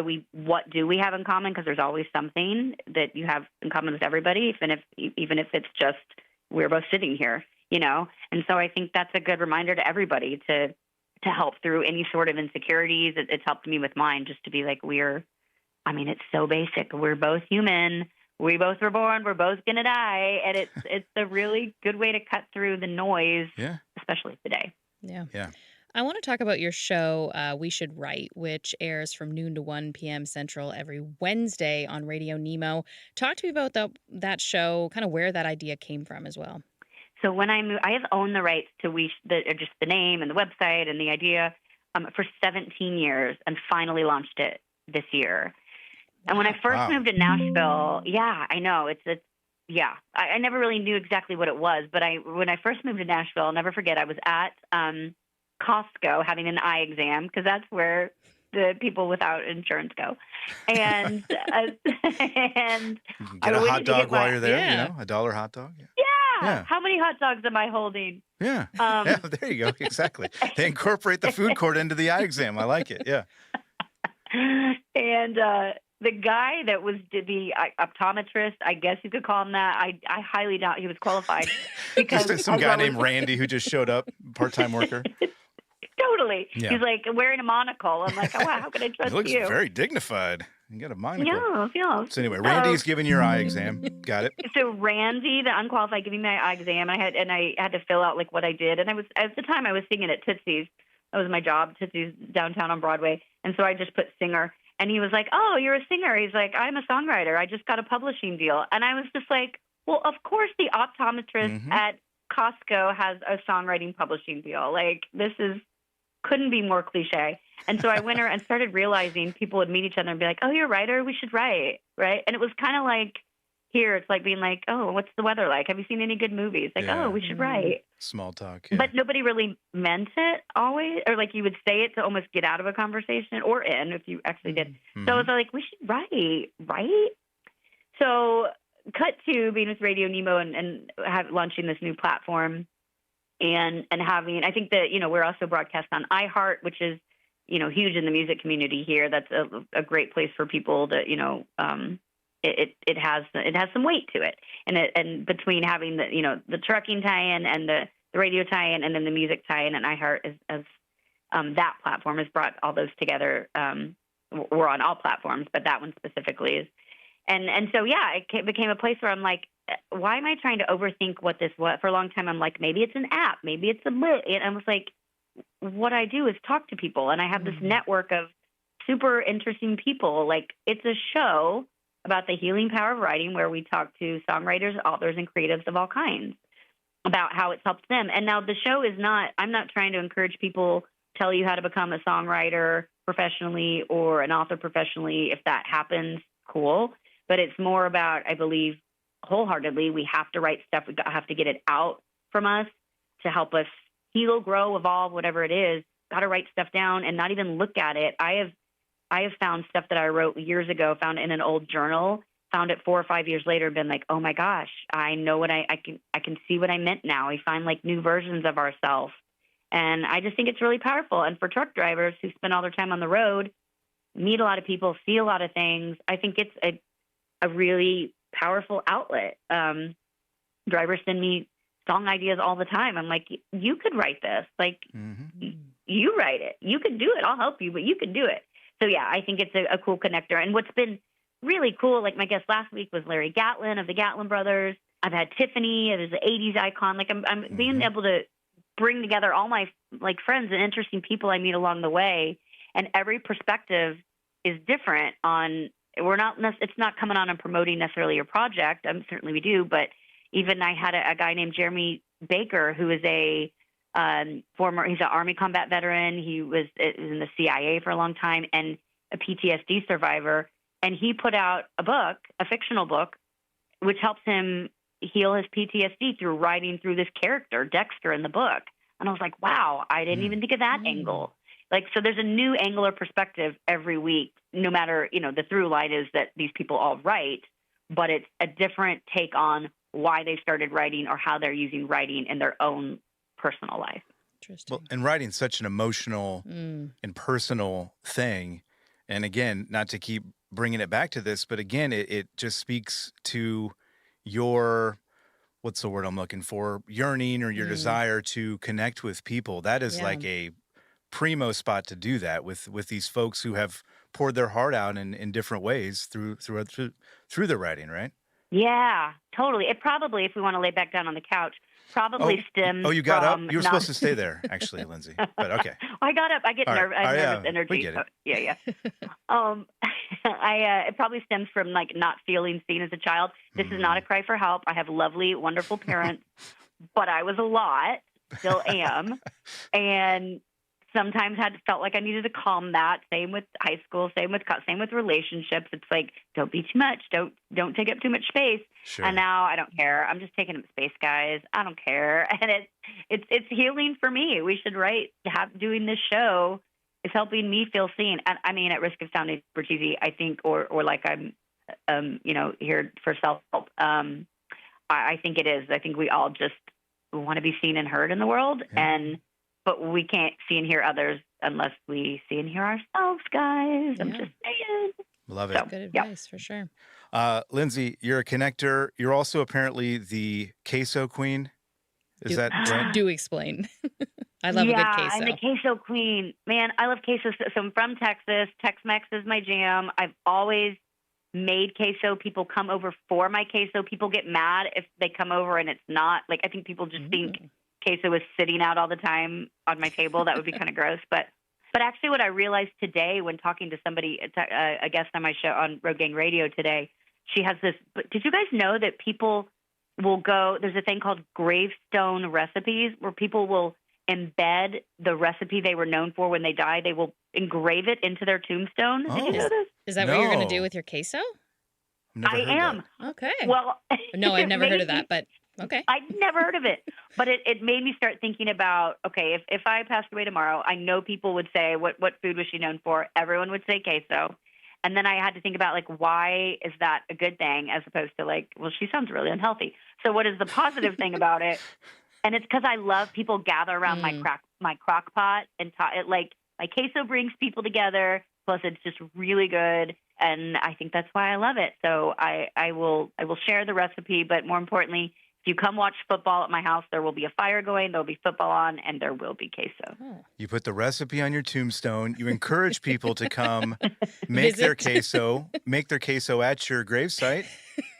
do we have in common, because there's always something that you have in common with everybody, even if it's just we're both sitting here, you know. And so I think that's a good reminder to everybody to help through any sort of insecurities. It's helped me with mine, just to be like, it's so basic. We're both human. We both were born. We're both going to die. And it's a really good way to cut through the noise, especially today. Yeah. I want to talk about your show, We Should Write, which airs from noon to 1 p.m. Central every Wednesday on RadioNemo. Talk to me about that show, kind of where that idea came from as well. So when I moved, I have owned the rights to just the name and the website and the idea for 17 years, and finally launched it this year. And when I first moved to Nashville, I know I never really knew exactly what it was, but when I first moved to Nashville, I'll never forget, I was at Costco having an eye exam, because that's where the people without insurance go. And and get a hot dog while you're there, $1 hot dog. Yeah. How many hot dogs am I holding? Yeah. There you go. Exactly. They incorporate the food court into the eye exam. I like it. Yeah. And the guy that was the optometrist, I guess you could call him that. I highly doubt he was qualified. Because just some guy named Randy who just showed up, part-time worker. Totally. Yeah. He's like wearing a monocle. I'm like, oh, wow, how can I trust He looks you? very dignified. You got a monocle. Yeah. So anyway, Randy's giving your eye exam. Got it. So Randy, the unqualified, giving my eye exam, I had to fill out like what I did, and I was at the time I was singing at Tootsie's. That was my job, Tootsie's downtown on Broadway, and so I just put singer. And he was like, "Oh, you're a singer." He's like, "I'm a songwriter. I just got a publishing deal." And I was just like, "Well, of course the optometrist at Costco has a songwriting publishing deal. Like, this couldn't be more cliche." And so I went and started realizing people would meet each other and be like, "Oh, you're a writer? We should write." Right? And it was kind of like here, it's like being like, "Oh, what's the weather like? Have you seen any good movies?" Like, "Oh, we should write." Small talk. But nobody really meant it always, or like you would say it to almost get out of a conversation or in if you actually did. So I was like, we should write, right? So cut to being with RadioNemo and launching this new platform and having, I think that, we're also broadcast on iHeart, which is, huge in the music community here. That's a great place for people to, it has some weight to it, and between having the trucking tie-in and the radio tie-in and then the music tie-in, and iHeart as that platform has brought all those together. We're on all platforms, but that one specifically is, and so it became a place where I'm like, why am I trying to overthink what this was? For a long time, I'm like, maybe it's an app, maybe it's and I was like, what I do is talk to people, and I have this network of super interesting people. Like, it's a show about the healing power of writing, where we talk to songwriters, authors, and creatives of all kinds about how it's helped them. And now the show is not, I'm not trying to encourage people, tell you how to become a songwriter professionally or an author professionally. If that happens, cool. But it's more about, I believe wholeheartedly, we have to write stuff. We have to get it out from us to help us heal, grow, evolve, whatever it is. Got to write stuff down and not even look at it. I have found stuff that I wrote years ago, found in an old journal, found it 4 or 5 years later, been like, oh my gosh, I know what I can see what I meant now. We find like new versions of ourselves. And I just think it's really powerful. And for truck drivers who spend all their time on the road, meet a lot of people, see a lot of things, I think it's a really powerful outlet. Drivers send me song ideas all the time. I'm like, you could write this. Like, you write it. You can do it. I'll help you, but you can do it. So, I think it's a cool connector. And what's been really cool, like my guest last week was Larry Gatlin of the Gatlin Brothers. I've had Tiffany, it was an 80s icon. Like, I'm being able to bring together all my like friends and interesting people I meet along the way. And every perspective is different on, it's not coming on and promoting necessarily your project. Certainly we do, but even I had a guy named Jeremy Baker, who is he's an Army combat veteran. He was in the CIA for a long time and a PTSD survivor. And he put out a book, a fictional book, which helps him heal his PTSD through writing through this character, Dexter, in the book. And I was like, wow, I didn't even think of that angle. Like, so there's a new angle or perspective every week, no matter, the through line is that these people all write, but it's a different take on why they started writing or how they're using writing in their own personal life. Interesting. Well, and writing's such an emotional and personal thing. And again, not to keep bringing it back to this, but again, it just speaks to your, what's the word I'm looking for, yearning or your desire to connect with people. That is like a primo spot to do that with these folks who have poured their heart out in different ways through their writing, right? Yeah, totally. It probably, if we want to lay back down on the couch, stems. Oh, you got up? from You were not- supposed to stay there, actually, Lindsay. But okay. I got up. I get All right. nervous. I have nervous energy. We get it. Yeah. It probably stems from like not feeling seen as a child. This is not a cry for help. I have lovely, wonderful parents, but I was a lot, still am, and sometimes felt like I needed to calm that. Same with high school. Same with relationships. It's like, don't be too much. Don't take up too much space. Sure. And now I don't care. I'm just taking up space, guys. I don't care. And it's healing for me. We should write. Doing this show is helping me feel seen. And I mean, at risk of sounding super cheesy, I think, or like I'm, here for self-help. I think it is. I think we all just want to be seen and heard in the world, but we can't see and hear others unless we see and hear ourselves, guys. I'm just saying. Love it. Good advice for sure. Lindsay, you're a connector. You're also apparently the queso queen. Is that right? Do explain. I love a good queso. I'm the queso queen. Man, I love queso. So I'm from Texas. Tex-Mex is my jam. I've always made queso. People come over for my queso. People get mad if they come over and it's not. Like, I think people just think queso is sitting out all the time on my table. That would be kind of gross. But actually what I realized today when talking to somebody, a guest on my show on Road Gang Radio today, she has this. Did you guys know that people will go, there's a thing called gravestone recipes where people will embed the recipe they were known for when they die. They will engrave it into their tombstone. Did you know this? Is that what you're going to do with your queso? I am. Okay. Well, no, I've never heard of made that, but okay. I'd never heard of it, but it made me start thinking about, okay, if I passed away tomorrow, I know people would say, what food was she known for? Everyone would say queso. And then I had to think about, like, why is that a good thing as opposed to, like, well, she sounds really unhealthy. So what is the positive thing about it? And it's because I love people gather around my crock pot and like my queso brings people together. Plus, it's just really good, and I think that's why I love it. So I will share the recipe, but more importantly, if you come watch football at my house, there will be a fire going, there will be football on, and there will be queso. You put the recipe on your tombstone. You encourage people to come make their queso at your gravesite,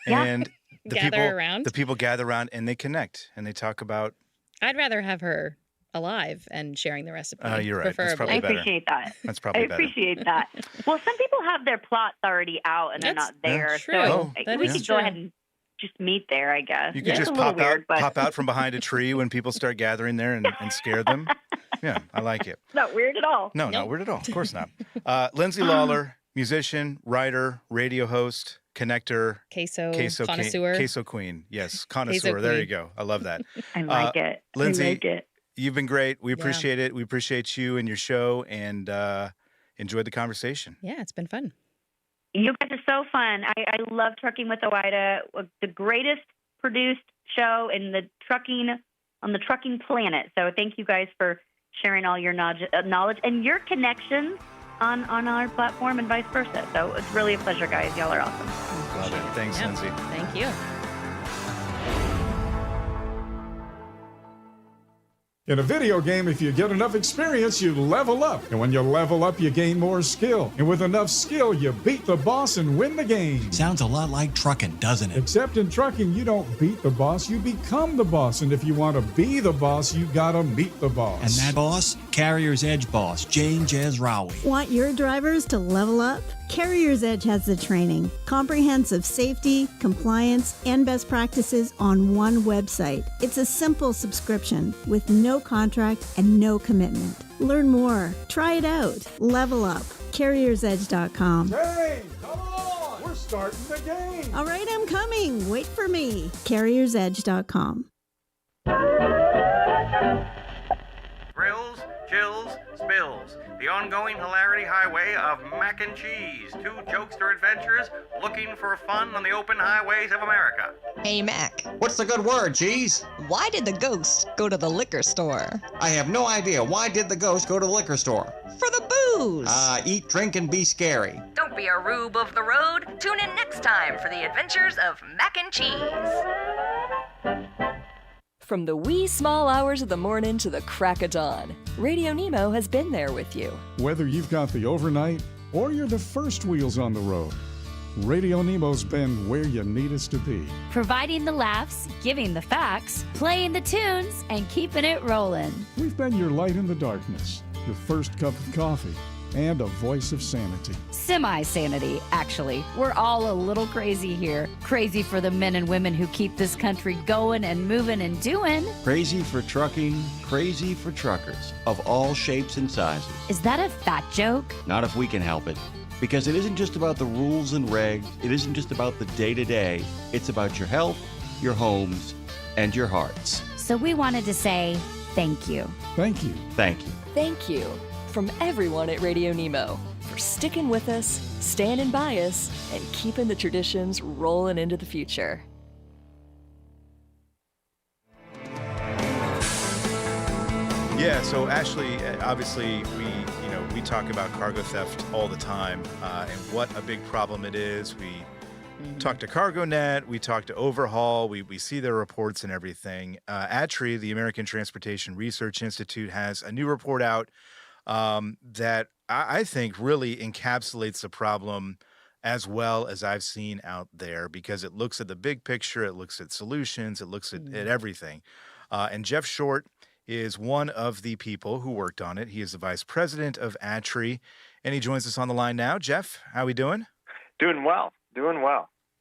and the people gather around and they connect and they talk about. I'd rather have her alive and sharing the recipe. You're right. That's probably I better. appreciate that. That's probably better. I appreciate that. Well, some people have their plots already out and they're not there. True. So That we is could true. go ahead and just meet there, I guess. You could It's just a little weird, but pop out from behind a tree when people start gathering there and scare them. Yeah, I like it. It's not weird at all. No, not weird at all. Of course not. Lindsay Lawler, musician, writer, radio host, connector, queso connoisseur, queen. queso queen. Yes, connoisseur. Queso There queen. you go. I love that. I like it. Lindsay, I like it. you've been great. We appreciate it. We appreciate you and your show, and enjoyed the conversation. Yeah, it's been fun. You guys are so fun. I love Trucking with Oida, the greatest produced show in the on the trucking planet. So thank you guys for sharing all your knowledge and your connections on our platform and vice versa. So it's really a pleasure, guys. Y'all are awesome. Love it. Thanks, Lindsay. Thank you. In a video game, if you get enough experience, you level up. And when you level up, you gain more skill. And with enough skill, you beat the boss and win the game. Sounds a lot like trucking, doesn't it? Except in trucking, you don't beat the boss, you become the boss. And if you want to be the boss, you gotta meet the boss. And that boss? Carrier's Edge boss, Jane Jezraoui. Want your drivers to level up? Carrier's Edge has the training, comprehensive safety, compliance, and best practices on one website. It's a simple subscription with no contract and no commitment. Learn more. Try it out. Level up. CarriersEdge.com. Hey, come on! We're starting the game! All right, I'm coming. Wait for me. CarriersEdge.com. Grills, chills, spills. The ongoing hilarity highway of mac and cheese. Two jokester adventurers looking for fun on the open highways of America. Hey, Mac. What's the good word, Cheese? Why did the ghost go to the liquor store? I have no idea. Why did the ghost go to the liquor store? For the booze. Eat, drink, and be scary. Don't be a rube of the road. Tune in next time for the adventures of Mac and Cheese. From the wee small hours of the morning to the crack of dawn, Radio Nemo has been there with you. Whether you've got the overnight or you're the first wheels on the road, Radio Nemo's been where you need us to be. Providing the laughs, giving the facts, playing the tunes, and keeping it rolling. We've been your light in the darkness, your first cup of coffee, and a voice of sanity. Semi-sanity, actually. We're all a little crazy here. Crazy for the men and women who keep this country going and moving and doing. Crazy for trucking, crazy for truckers of all shapes and sizes. Is that a fat joke? Not if we can help it. Because it isn't just about the rules and regs, it isn't just about the day-to-day, it's about your health, your homes, and your hearts. So we wanted to say thank you. Thank you. Thank you. Thank you from everyone at Radio Nemo for sticking with us, standing by us, and keeping the traditions rolling into the future. Yeah, so Ashley, obviously we talk about cargo theft all the time and what a big problem it is. We talk to CargoNet, we talk to Overhaul, we see their reports and everything. ATRI, the American Transportation Research Institute, has a new report out that I think really encapsulates the problem as well as I've seen out there, because it looks at the big picture, it looks at solutions, it looks at everything. And Jeff Short is one of the people who worked on it. He is the vice president of ATRI, and he joins us on the line now. Jeff, how we doing? Doing well.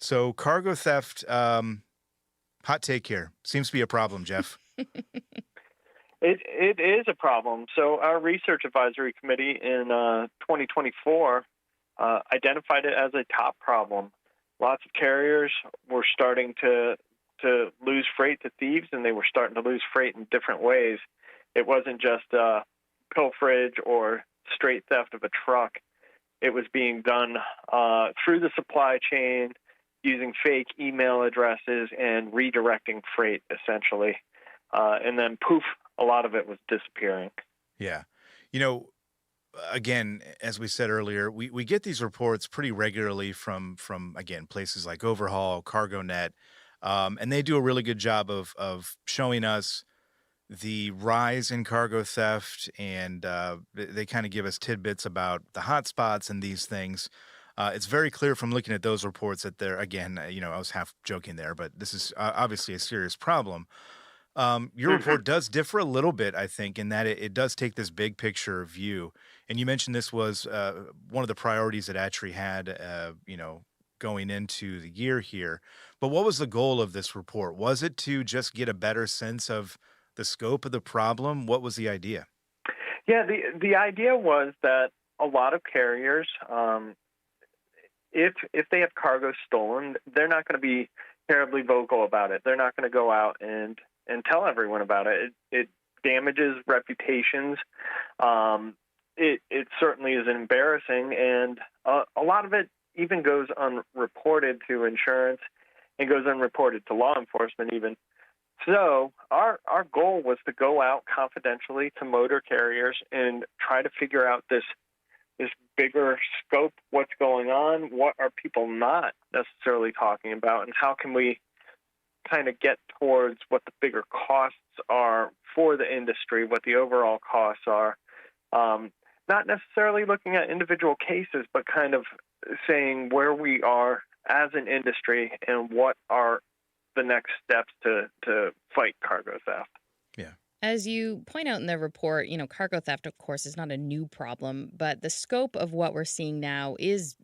So cargo theft, hot take here. Seems to be a problem, Jeff. It is a problem. So our research advisory committee in 2024 identified it as a top problem. Lots of carriers were starting to lose freight to thieves, and they were starting to lose freight in different ways. It wasn't just pilferage or straight theft of a truck. It was being done through the supply chain, using fake email addresses and redirecting freight, essentially. And then, poof, a lot of it was disappearing. Yeah. Again, as we said earlier, we get these reports pretty regularly from again, places like Overhaul, CargoNet, and they do a really good job of showing us the rise in cargo theft, and they kind of give us tidbits about the hot spots and these things. It's very clear from looking at those reports that they're, again, I was half joking there, but this is obviously a serious problem. Your report does differ a little bit, I think, in that it does take this big picture view. And you mentioned this was one of the priorities that ATRI had, going into the year here. But what was the goal of this report? Was it to just get a better sense of the scope of the problem? What was the idea? Yeah, the idea was that a lot of carriers, if they have cargo stolen, they're not going to be terribly vocal about it. They're not going to go out and tell everyone about it. It damages reputations. It certainly is embarrassing, and a lot of it even goes unreported to insurance and goes unreported to law enforcement even. So our goal was to go out confidentially to motor carriers and try to figure out this bigger scope, what's going on, what are people not necessarily talking about, and how can we kind of get towards what the bigger costs are for the industry, what the overall costs are. Not necessarily looking at individual cases, but kind of saying where we are as an industry and what are the next steps to fight cargo theft. Yeah. As you point out in the report, cargo theft, of course, is not a new problem, but the scope of what we're seeing now is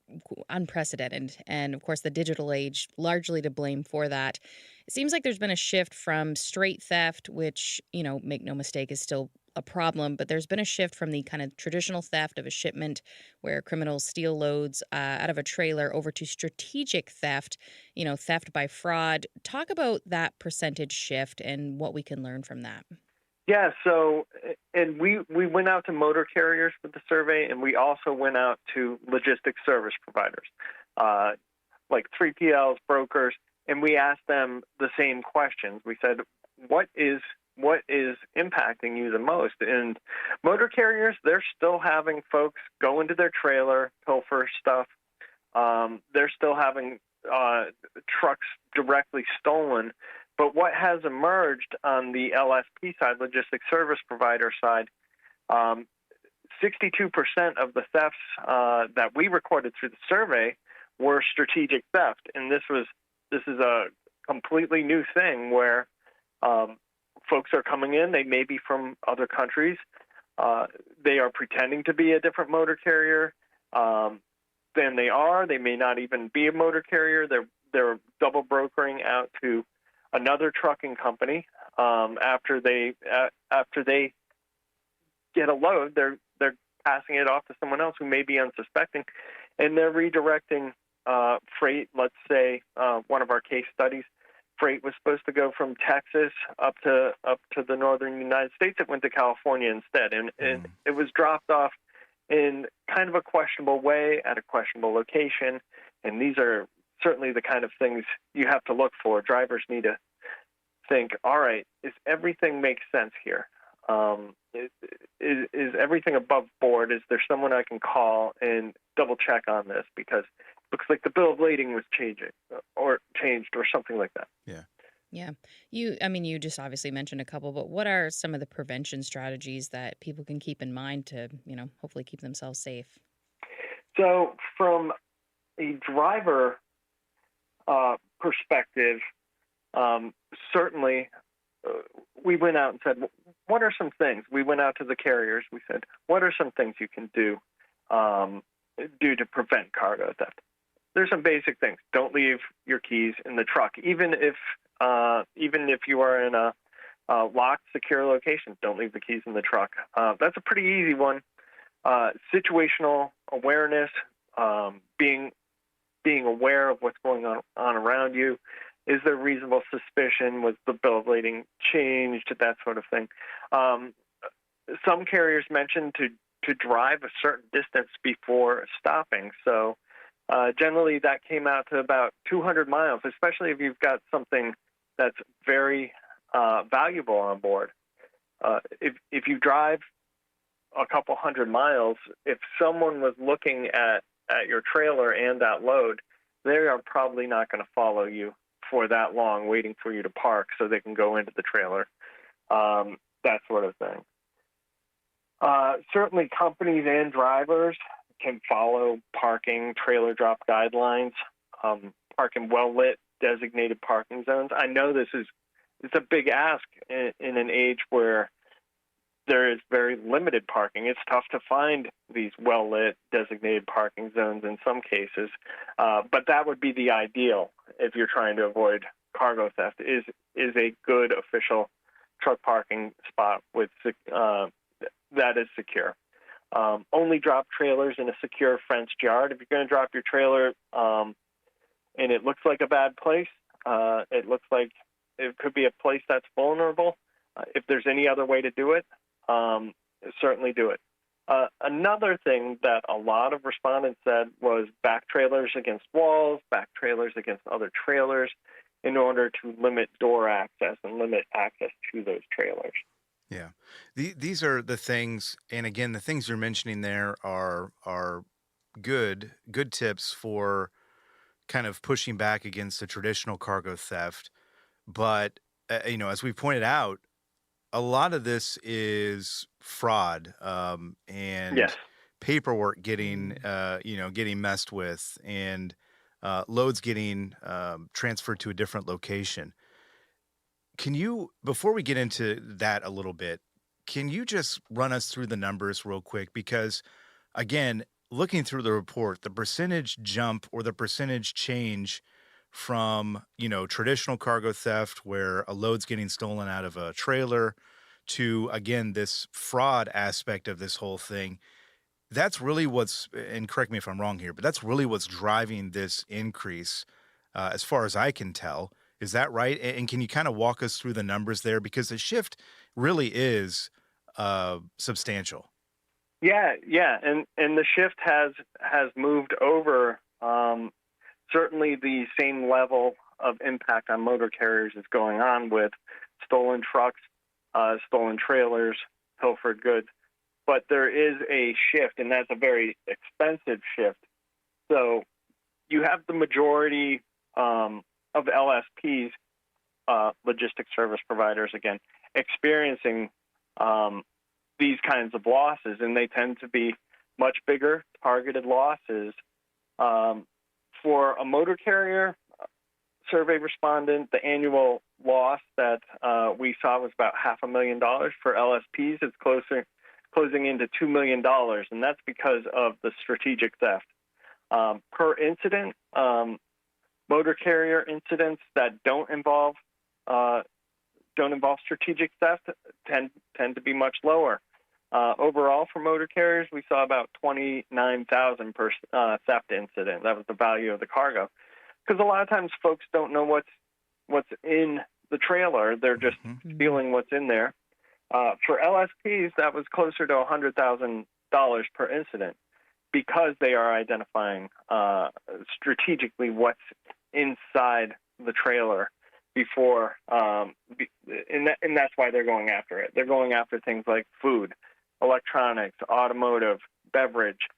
unprecedented. And, of course, the digital age largely to blame for that. It seems like there's been a shift from straight theft, which, make no mistake, is still a problem, but there's been a shift from the kind of traditional theft of a shipment where criminals steal loads out of a trailer over to strategic theft, theft by fraud. Talk about that percentage shift and what we can learn from that. Yeah, so, and we went out to motor carriers with the survey, and we also went out to logistics service providers, like 3PLs, brokers, and we asked them the same questions. We said, what is impacting you the most? And motor carriers, they're still having folks go into their trailer, pilfer stuff. They're still having trucks directly stolen. But what has emerged on the LSP side, logistics service provider side, 62% of the thefts that we recorded through the survey were strategic theft, and this is a completely new thing where folks are coming in. They may be from other countries. They are pretending to be a different motor carrier than they are. They may not even be a motor carrier. They're double brokering out to another trucking company. After they get a load, they're passing it off to someone else who may be unsuspecting, and they're redirecting freight. Let's say one of our case studies, freight was supposed to go from Texas up to the northern United States. It went to California instead, and it was dropped off in kind of a questionable way at a questionable location. And these are certainly the kind of things you have to look for. Drivers need to think, all right, is everything make sense here? Is everything above board? Is there someone I can call and double check on this? Because it looks like the bill of lading was changed or something like that. Yeah. You just obviously mentioned a couple, but what are some of the prevention strategies that people can keep in mind to, hopefully keep themselves safe? So from a driver perspective, certainly we went out and said, what are some things? We went out to the carriers. We said, what are some things you can do to prevent cargo theft? There's some basic things. Don't leave your keys in the truck, even if you are in a locked, secure location. Don't leave the keys in the truck. That's a pretty easy one. Situational awareness, being aware of what's going on around you. Is there reasonable suspicion? Was the bill of lading changed? That sort of thing. Some carriers mentioned to drive a certain distance before stopping. So generally that came out to about 200 miles, especially if you've got something that's very valuable on board. If you drive a couple hundred miles, if someone was looking at your trailer and that load, they are probably not going to follow you for that long, waiting for you to park so they can go into the trailer, that sort of thing. Certainly companies and drivers can follow parking trailer drop guidelines, park in well-lit designated parking zones. I know it's a big ask in an age where there is very limited parking. It's tough to find these well-lit designated parking zones in some cases, but that would be the ideal if you're trying to avoid cargo theft, is a good official truck parking spot with that is secure. Only drop trailers in a secure fenced yard. If you're going to drop your trailer and it looks like a bad place, it looks like it could be a place that's vulnerable, if there's any other way to do it, certainly do it. Another thing that a lot of respondents said was back trailers against walls, back trailers against other trailers, in order to limit door access and limit access to those trailers. Yeah. These are the things, and again, the things you're mentioning there are good tips for kind of pushing back against the traditional cargo theft. But, as we pointed out, a lot of this is fraud and yes. paperwork getting messed with, and loads getting transferred to a different location. Can you, before we get into that a little bit, can you just run us through the numbers real quick? Because, again, looking through the report, the percentage jump or the percentage change from, traditional cargo theft where a load's getting stolen out of a trailer to, again, this fraud aspect of this whole thing, that's really what's, and correct me if I'm wrong here, but that's really what's driving this increase, as far as I can tell, Is that right? And can you kind of walk us through the numbers there? Because the shift really is substantial. Yeah, and the shift has moved over. Certainly, the same level of impact on motor carriers is going on with stolen trucks, stolen trailers, pilfered goods. But there is a shift, and that's a very expensive shift. So you have the majority of LSPs, logistics service providers, again, experiencing these kinds of losses, and they tend to be much bigger targeted losses. For a motor carrier survey respondent, the annual loss that we saw was about $500,000. For LSPs, it's closing into $2 million, and that's because of the strategic theft. Per incident, motor carrier incidents that don't involve strategic theft tend to be much lower. Overall, for motor carriers, we saw about $29,000 per theft incident. That was the value of the cargo, because a lot of times folks don't know what's in the trailer; they're just stealing what's in there. For LSPs, that was closer to $100,000 per incident, because they are identifying strategically what's inside the trailer before, and that's why they're going after it. They're going after things like food, electronics, automotive, beverage,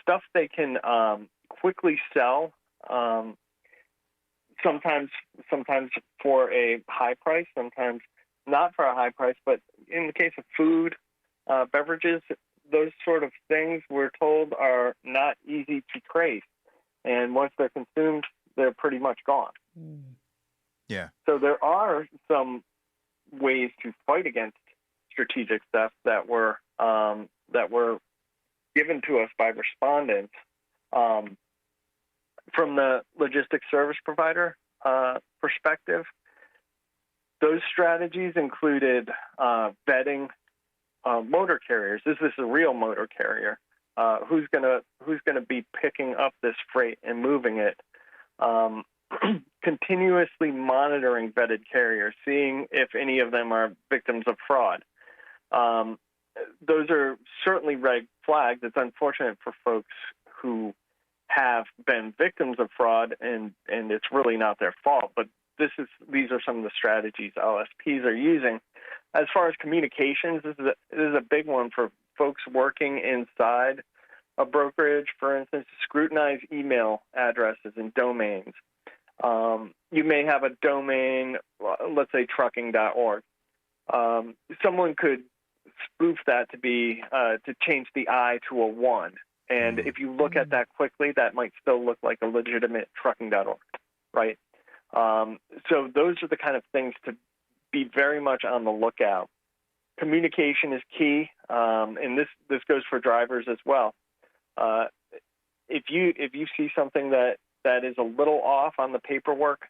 stuff they can quickly sell, sometimes for a high price, sometimes not for a high price. But in the case of food, beverages, those sort of things, we're told, are not easy to trace. And once they're consumed, they're pretty much gone. Yeah. So there are some ways to fight against strategic theft that were given to us by respondents. From the logistics service provider perspective, those strategies included vetting motor carriers. Is this a real motor carrier? Who's gonna be picking up this freight and moving it? Continuously monitoring vetted carriers, seeing if any of them are victims of fraud. Those are certainly red flags. It's unfortunate for folks who have been victims of fraud, and it's really not their fault. But these are some of the strategies LSPs are using. As far as communications, this is a big one for folks working inside a brokerage. For instance, scrutinize email addresses and domains. You may have a domain, let's say trucking.org. Someone could spoof that to be to change the I to a 1. And if you look at that quickly, that might still look like a legitimate trucking.org, right? So those are the kind of things to be very much on the lookout. Communication is key, and this goes for drivers as well. If you see something that is a little off on the paperwork,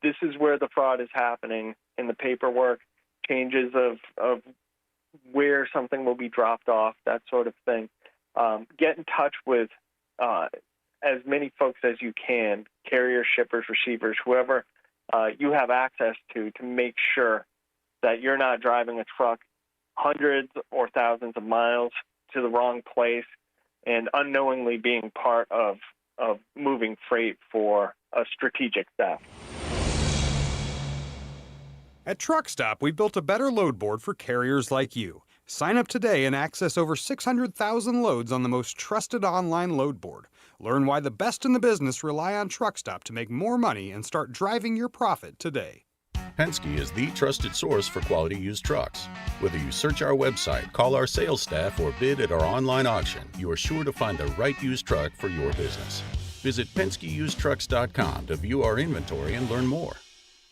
this is where the fraud is happening in the paperwork, changes of where something will be dropped off, that sort of thing. Get in touch with as many folks as you can, carriers, shippers, receivers, whoever you have access to make sure that you're not driving a truck hundreds or thousands of miles to the wrong place and unknowingly being part of moving freight for a strategic theft. At Truck Stop, we built a better load board for carriers like you. Sign up today and access over 600,000 loads on the most trusted online load board. Learn why the best in the business rely on Truck Stop to make more money and start driving your profit today. Penske is the trusted source for quality used trucks. Whether you search our website, call our sales staff, or bid at our online auction, you are sure to find the right used truck for your business. Visit PenskeUsedTrucks.com to view our inventory and learn more.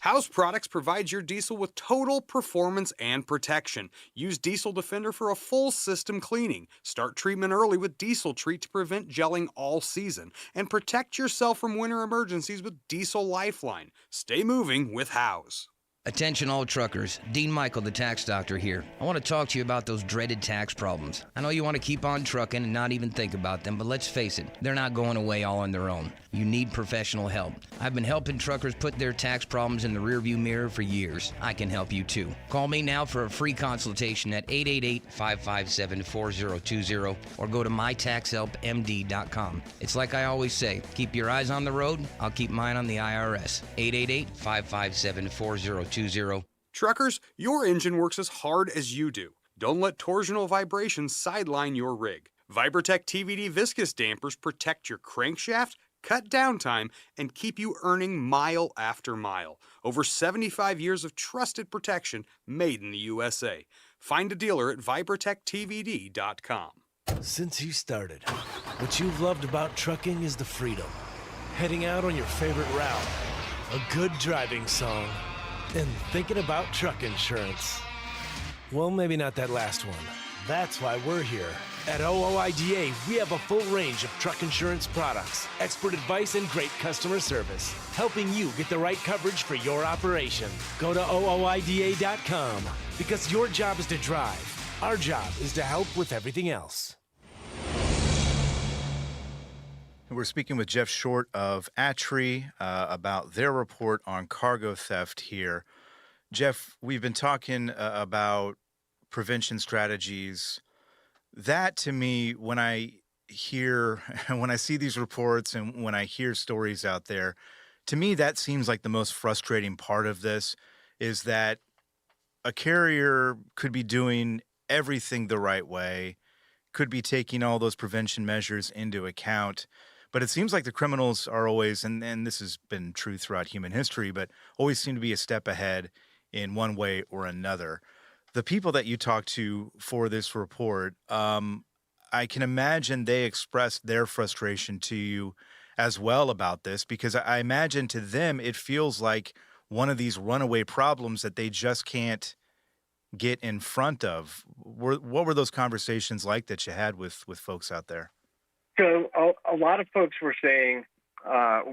House Products provides your diesel with total performance and protection. Use Diesel Defender for a full system cleaning. Start treatment early with Diesel Treat to prevent gelling all season. And protect yourself from winter emergencies with Diesel Lifeline. Stay moving with House. Attention all truckers, Dean Michael, the tax doctor here. I want to talk to you about those dreaded tax problems. I know you want to keep on trucking and not even think about them, but let's face it, they're not going away all on their own. You need professional help. I've been helping truckers put their tax problems in the rearview mirror for years. I can help you too. Call me now for a free consultation at 888-557-4020 or go to mytaxhelpmd.com. It's like I always say, keep your eyes on the road, I'll keep mine on the IRS. 888-557-4020. Truckers, your engine works as hard as you do. Don't let torsional vibrations sideline your rig. Vibrotech TVD viscous dampers protect your crankshaft, cut downtime, and keep you earning mile after mile. Over 75 years of trusted protection made in the USA. Find a dealer at vibrotechtvd.com. Since you started, what you've loved about trucking is the freedom. Heading out on your favorite route, a good driving song, and thinking about truck insurance. Well, maybe not that last one. That's why we're here. At OOIDA, we have a full range of truck insurance products, expert advice, and great customer service, helping you get the right coverage for your operation. Go to OOIDA.com, because your job is to drive. Our job is to help with everything else. We're speaking with Jeff Short of Attree about their report on cargo theft here. Jeff, we've been talking about prevention strategies. That, to me, when I see these reports and when I hear stories out there, to me, that seems like the most frustrating part of this is that a carrier could be doing everything the right way, could be taking all those prevention measures into account. But it seems like the criminals are always, and this has been true throughout human history, but always seem to be a step ahead in one way or another. The people that you talked to for this report, I can imagine they expressed their frustration to you as well about this, because I imagine to them it feels like one of these runaway problems that they just can't get in front of. What were those conversations like that you had with folks out there? So a lot of folks were saying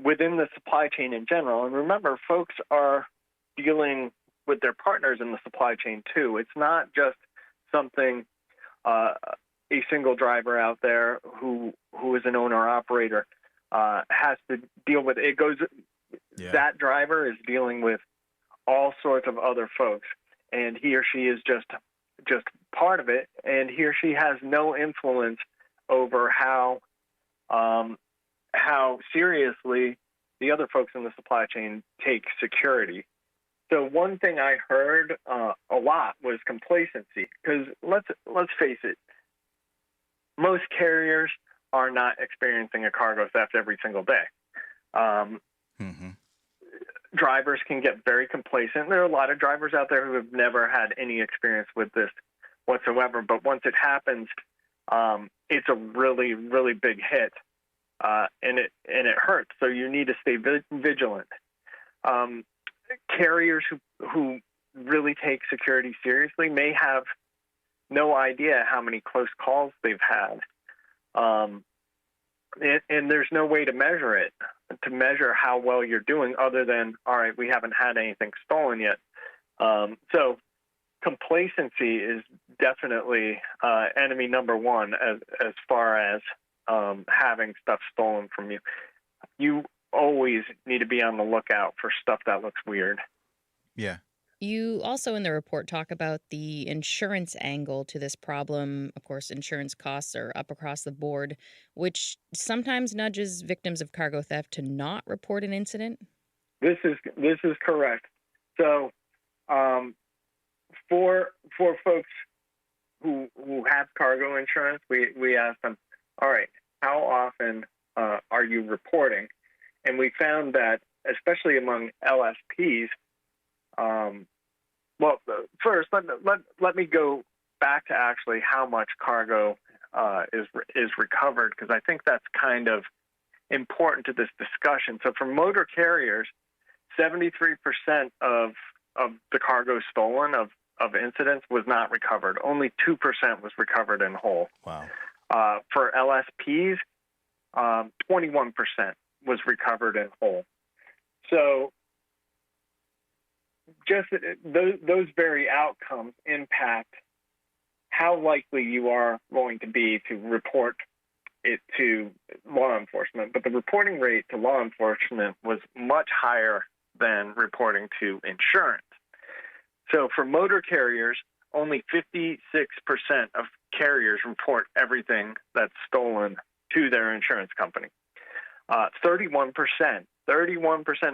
within the supply chain in general, and remember, folks are dealing with their partners in the supply chain too. It's not just something a single driver out there who is an owner-operator has to deal with. It goes. Yeah. That driver is dealing with all sorts of other folks, and he or she is just part of it, and he or she has no influence over how seriously the other folks in the supply chain take security. So one thing I heard a lot was complacency, because let's face it, most carriers are not experiencing a cargo theft every single day. Drivers can get very complacent. There are a lot of drivers out there who have never had any experience with this whatsoever, but once it happens, it's a really, really big hit, and it hurts. So you need to stay vigilant. Carriers who really take security seriously may have no idea how many close calls they've had, and there's no way to measure it, to measure how well you're doing, other than, all right, we haven't had anything stolen yet. So complacency is definitely enemy number one as far as having stuff stolen from you. You always need to be on the lookout for stuff that looks weird. Yeah. You also in the report talk about the insurance angle to this problem. Of course, insurance costs are up across the board, which sometimes nudges victims of cargo theft to not report an incident. This is correct. So for folks who have cargo insurance, we ask them, all right, how often are you reporting? And we found that, especially among LSPs, well, first, let me go back to actually how much cargo is recovered, because I think that's kind of important to this discussion. So for motor carriers, 73% of the cargo stolen of incidents was not recovered. Only 2% was recovered in whole. Wow. For LSPs, 21% was recovered in whole. So just those very outcomes impact how likely you are going to be to report it to law enforcement. But the reporting rate to law enforcement was much higher than reporting to insurance. So for motor carriers, only 56% of carriers report everything that's stolen to their insurance company. 31%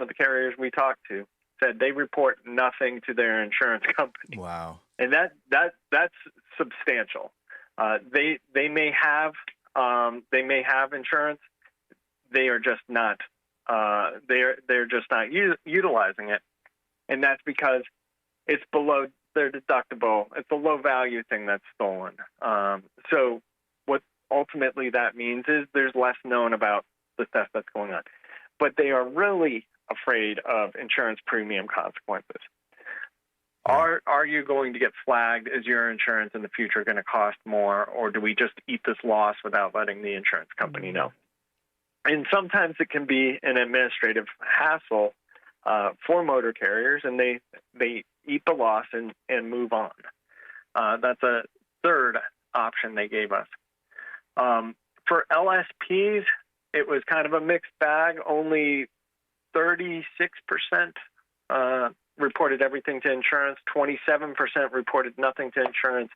of the carriers we talked to said they report nothing to their insurance company. Wow. And that's substantial. They may have insurance. They are just not they're just not utilizing it, and that's because it's below their deductible. It's a low value thing that's stolen. So what ultimately that means is there's less known about the theft that's going on. But they are really afraid of insurance premium consequences. Are you going to get flagged? Is your insurance in the future going to cost more, or do we just eat this loss without letting the insurance company know? And sometimes it can be an administrative hassle for motor carriers, and they eat the loss and move on. That's a third option they gave us. For LSPs, it was kind of a mixed bag. Only 36% reported everything to insurance, 27% reported nothing to insurance,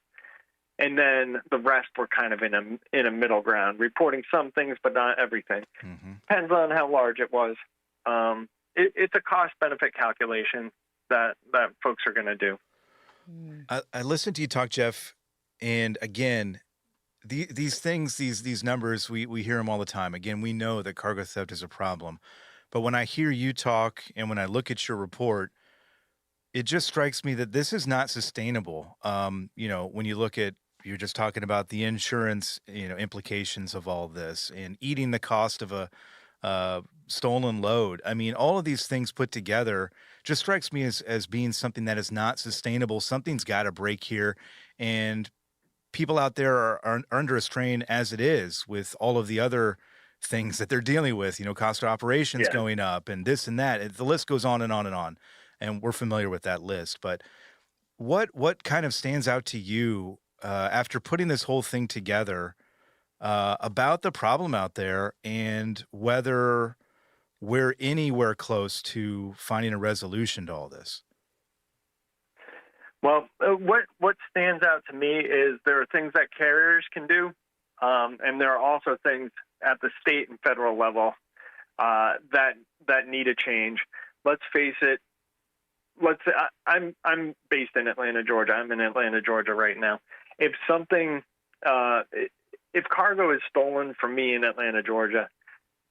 and then the rest were kind of in a middle ground, reporting some things but not everything. Mm-hmm. Depends on how large it was. It's a cost-benefit calculation that folks are going to do. I listened to you talk, Jeff, and again, these things, these numbers, we hear them all the time. Again, we know that cargo theft is a problem. But when I hear you talk and when I look at your report, it just strikes me that this is not sustainable. When you look at, you're just talking about the insurance, implications of all this and eating the cost of a stolen load. I mean, all of these things put together just strikes me as being something that is not sustainable. Something's got to break here. And people out there are under a strain as it is with all of the other things that they're dealing with, cost of operations going up and this and that. The list goes on and on and on. And we're familiar with that list. But what kind of stands out to you after putting this whole thing together about the problem out there and whether we're anywhere close to finding a resolution to all this? Well, what stands out to me is there are things that carriers can do, and there are also things at the state and federal level that need a change. Let's face it. I'm based in Atlanta, Georgia. I'm in Atlanta, Georgia right now. If cargo is stolen from me in Atlanta, Georgia,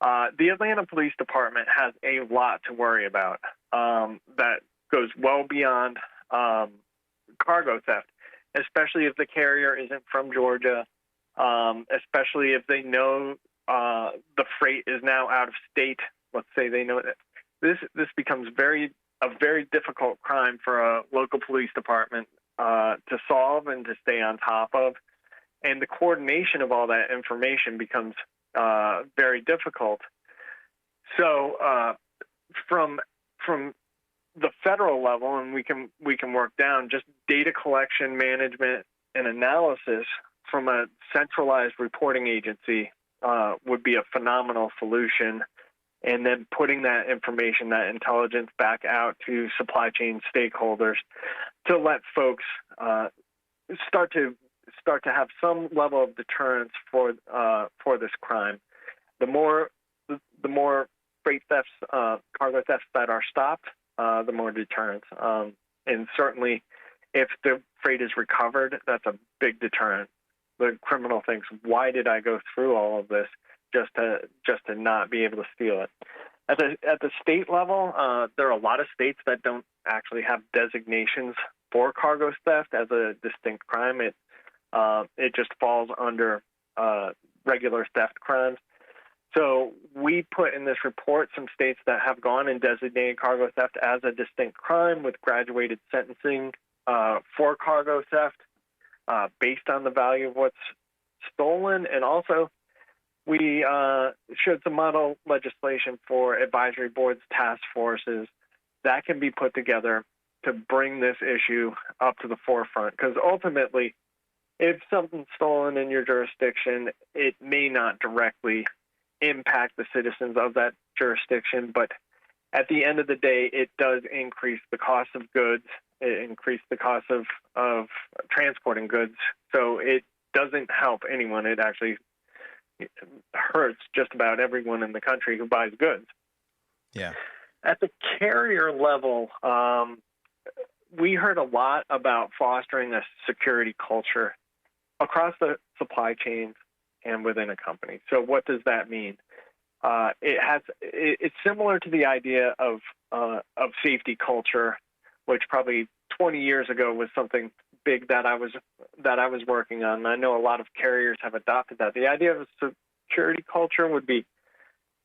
the Atlanta Police Department has a lot to worry about that goes well beyond cargo theft, especially if the carrier isn't from Georgia, especially if they know the freight is now out of state. Let's say they know that. This becomes a very difficult crime for a local police department to solve and to stay on top of. And the coordination of all that information becomes very difficult. So from the federal level, and we can work down, just data collection, management, and analysis from a centralized reporting agency would be a phenomenal solution. And then putting that information, that intelligence back out to supply chain stakeholders to let folks start to have some level of deterrence for this crime. The more freight thefts, cargo thefts that are stopped, the more deterrence. And certainly, if the freight is recovered, that's a big deterrent. The criminal thinks, "Why did I go through all of this just to not be able to steal it?" At the state level, there are a lot of states that don't actually have designations for cargo theft as a distinct crime. It just falls under regular theft crimes. So we put in this report some states that have gone and designated cargo theft as a distinct crime with graduated sentencing for cargo theft based on the value of what's stolen. And also we showed some model legislation for advisory boards, task forces that can be put together to bring this issue up to the forefront, because ultimately, if something's stolen in your jurisdiction, it may not directly impact the citizens of that jurisdiction, but at the end of the day, it does increase the cost of goods, it increases the cost of transporting goods, so it doesn't help anyone. It actually hurts just about everyone in the country who buys goods. Yeah. At the carrier level, we heard a lot about fostering a security culture across the supply chain and within a company. So what does that mean? It's similar to the idea of safety culture, which probably 20 years ago was something big that I was working on. And I know a lot of carriers have adopted that. The idea of a security culture would be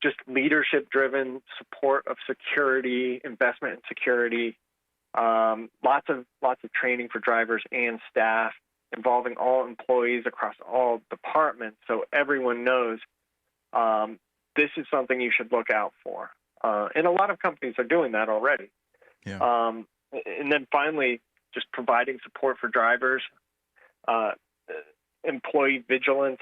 just leadership-driven support of security, investment in security, lots of training for drivers and staff, involving all employees across all departments, so everyone knows this is something you should look out for. And a lot of companies are doing that already. Yeah. And then finally, just providing support for drivers, employee vigilance.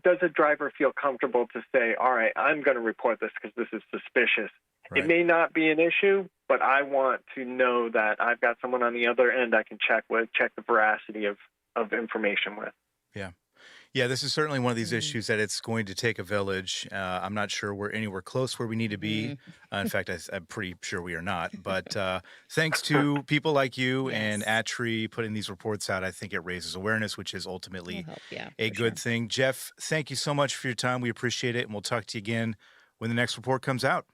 Does a driver feel comfortable to say, all right, I'm going to report this because this is suspicious? Right. It may not be an issue, but I want to know that I've got someone on the other end I can check the veracity of information with. Yeah. Yeah, this is certainly one of these issues that it's going to take a village. I'm not sure we're anywhere close where we need to be. In fact, I'm pretty sure we are not. But thanks to people like you and ATRI putting these reports out, I think it raises awareness, which is ultimately a good thing. Jeff, thank you so much for your time. We appreciate it, and we'll talk to you again when the next report comes out.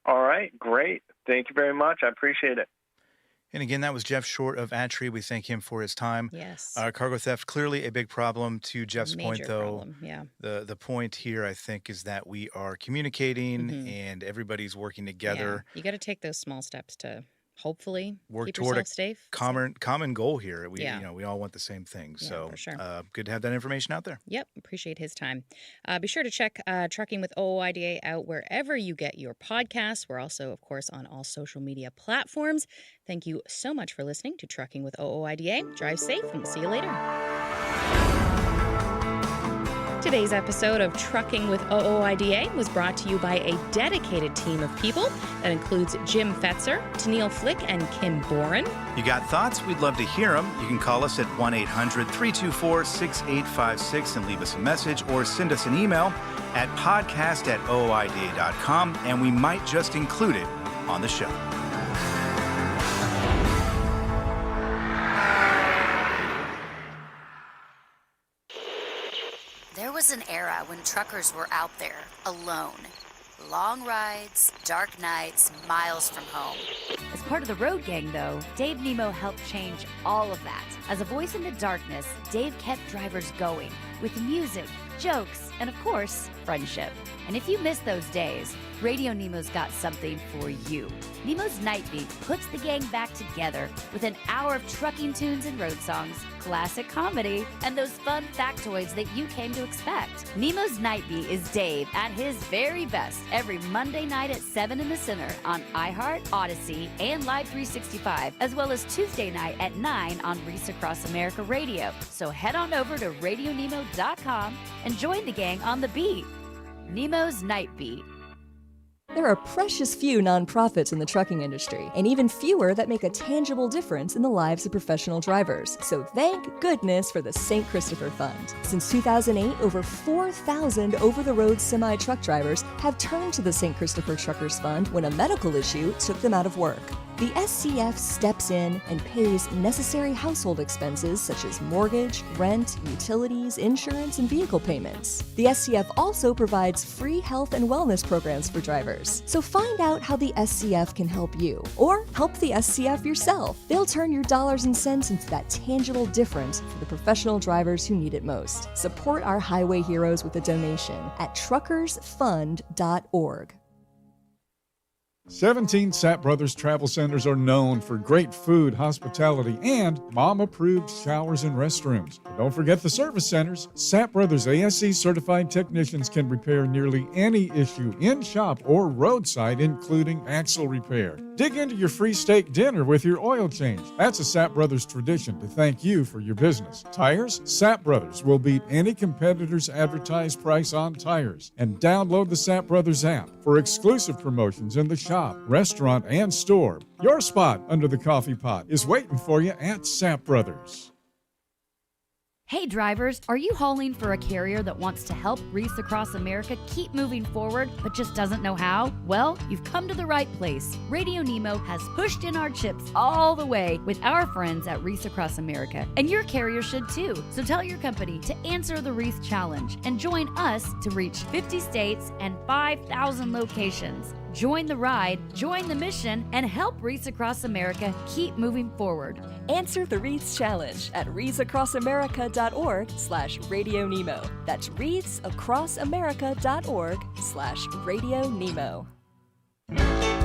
All right, great. Thank you very much. I appreciate it. And again, that was Jeff Short of ATRI. We thank him for his time. Yes. Cargo theft, clearly a big problem. To Jeff's point, though, problem. Yeah. the point here, I think, is that we are communicating and everybody's working together. Yeah. You got to take those small steps to hopefully work keep toward yourself safe. common goal here. We we all want the same thing. Yeah, so for sure. Good to have that information out there. Yep, appreciate his time. Be sure to check Trucking with OOIDA out wherever you get your podcasts. We're also, of course, on all social media platforms. Thank you so much for listening to Trucking with OOIDA. Drive safe, and we'll see you later. Today's episode of Trucking with OOIDA was brought to you by a dedicated team of people that includes Jim Fetzer, Tennille Flick, and Kim Boren. You got thoughts? We'd love to hear them. You can call us at 1-800-324-6856 and leave us a message, or send us an email at podcast@ooida.com, and we might just include it on the show. There was an era when truckers were out there, alone. Long rides, dark nights, miles from home. As part of the road gang, though, Dave Nemo helped change all of that. As a voice in the darkness, Dave kept drivers going with music, jokes, and of course, friendship. And if you miss those days, Radio Nemo's got something for you. Nemo's Night Beat puts the gang back together with an hour of trucking tunes and road songs, classic comedy, and those fun factoids that you came to expect. Nemo's Night Beat is Dave at his very best every Monday night at 7 in the Center on iHeart, Odyssey, and Live 365, as well as Tuesday night at 9 on Reese Across America Radio. So head on over to RadioNemo.com and join the gang on the beat. Nemo's Night Beat. There are precious few nonprofits in the trucking industry, and even fewer that make a tangible difference in the lives of professional drivers. So thank goodness for the St. Christopher Fund. Since 2008, over 4,000 over-the-road semi-truck drivers have turned to the St. Christopher Truckers Fund when a medical issue took them out of work. The SCF steps in and pays necessary household expenses such as mortgage, rent, utilities, insurance, and vehicle payments. The SCF also provides free health and wellness programs for drivers. So find out how the SCF can help you, or help the SCF yourself. They'll turn your dollars and cents into that tangible difference for the professional drivers who need it most. Support our highway heroes with a donation at truckersfund.org. 17 Sapp Brothers Travel Centers are known for great food, hospitality, and mom-approved showers and restrooms. But don't forget the service centers. Sapp Brothers ASE certified technicians can repair nearly any issue in shop or roadside, including axle repair. Dig into your free steak dinner with your oil change. That's a Sapp Brothers tradition to thank you for your business. Tires? Sapp Brothers will beat any competitor's advertised price on tires. And download the Sapp Brothers app for exclusive promotions in the shop, restaurant, and store. Your spot under the coffee pot is waiting for you at Sapp Brothers. Hey drivers, are you hauling for a carrier that wants to help Reese Across America keep moving forward but just doesn't know how? Well, you've come to the right place. RadioNemo has pushed in our chips all the way with our friends at Reese Across America, and your carrier should too. So tell your company to answer the Reese Challenge and join us to reach 50 states and 5,000 locations. Join the ride, join the mission, and help Reese Across America keep moving forward. Answer the Reese Challenge at readsacrossamerica.org/RadioNemo. That's readsacrossamerica.org/RadioNemo.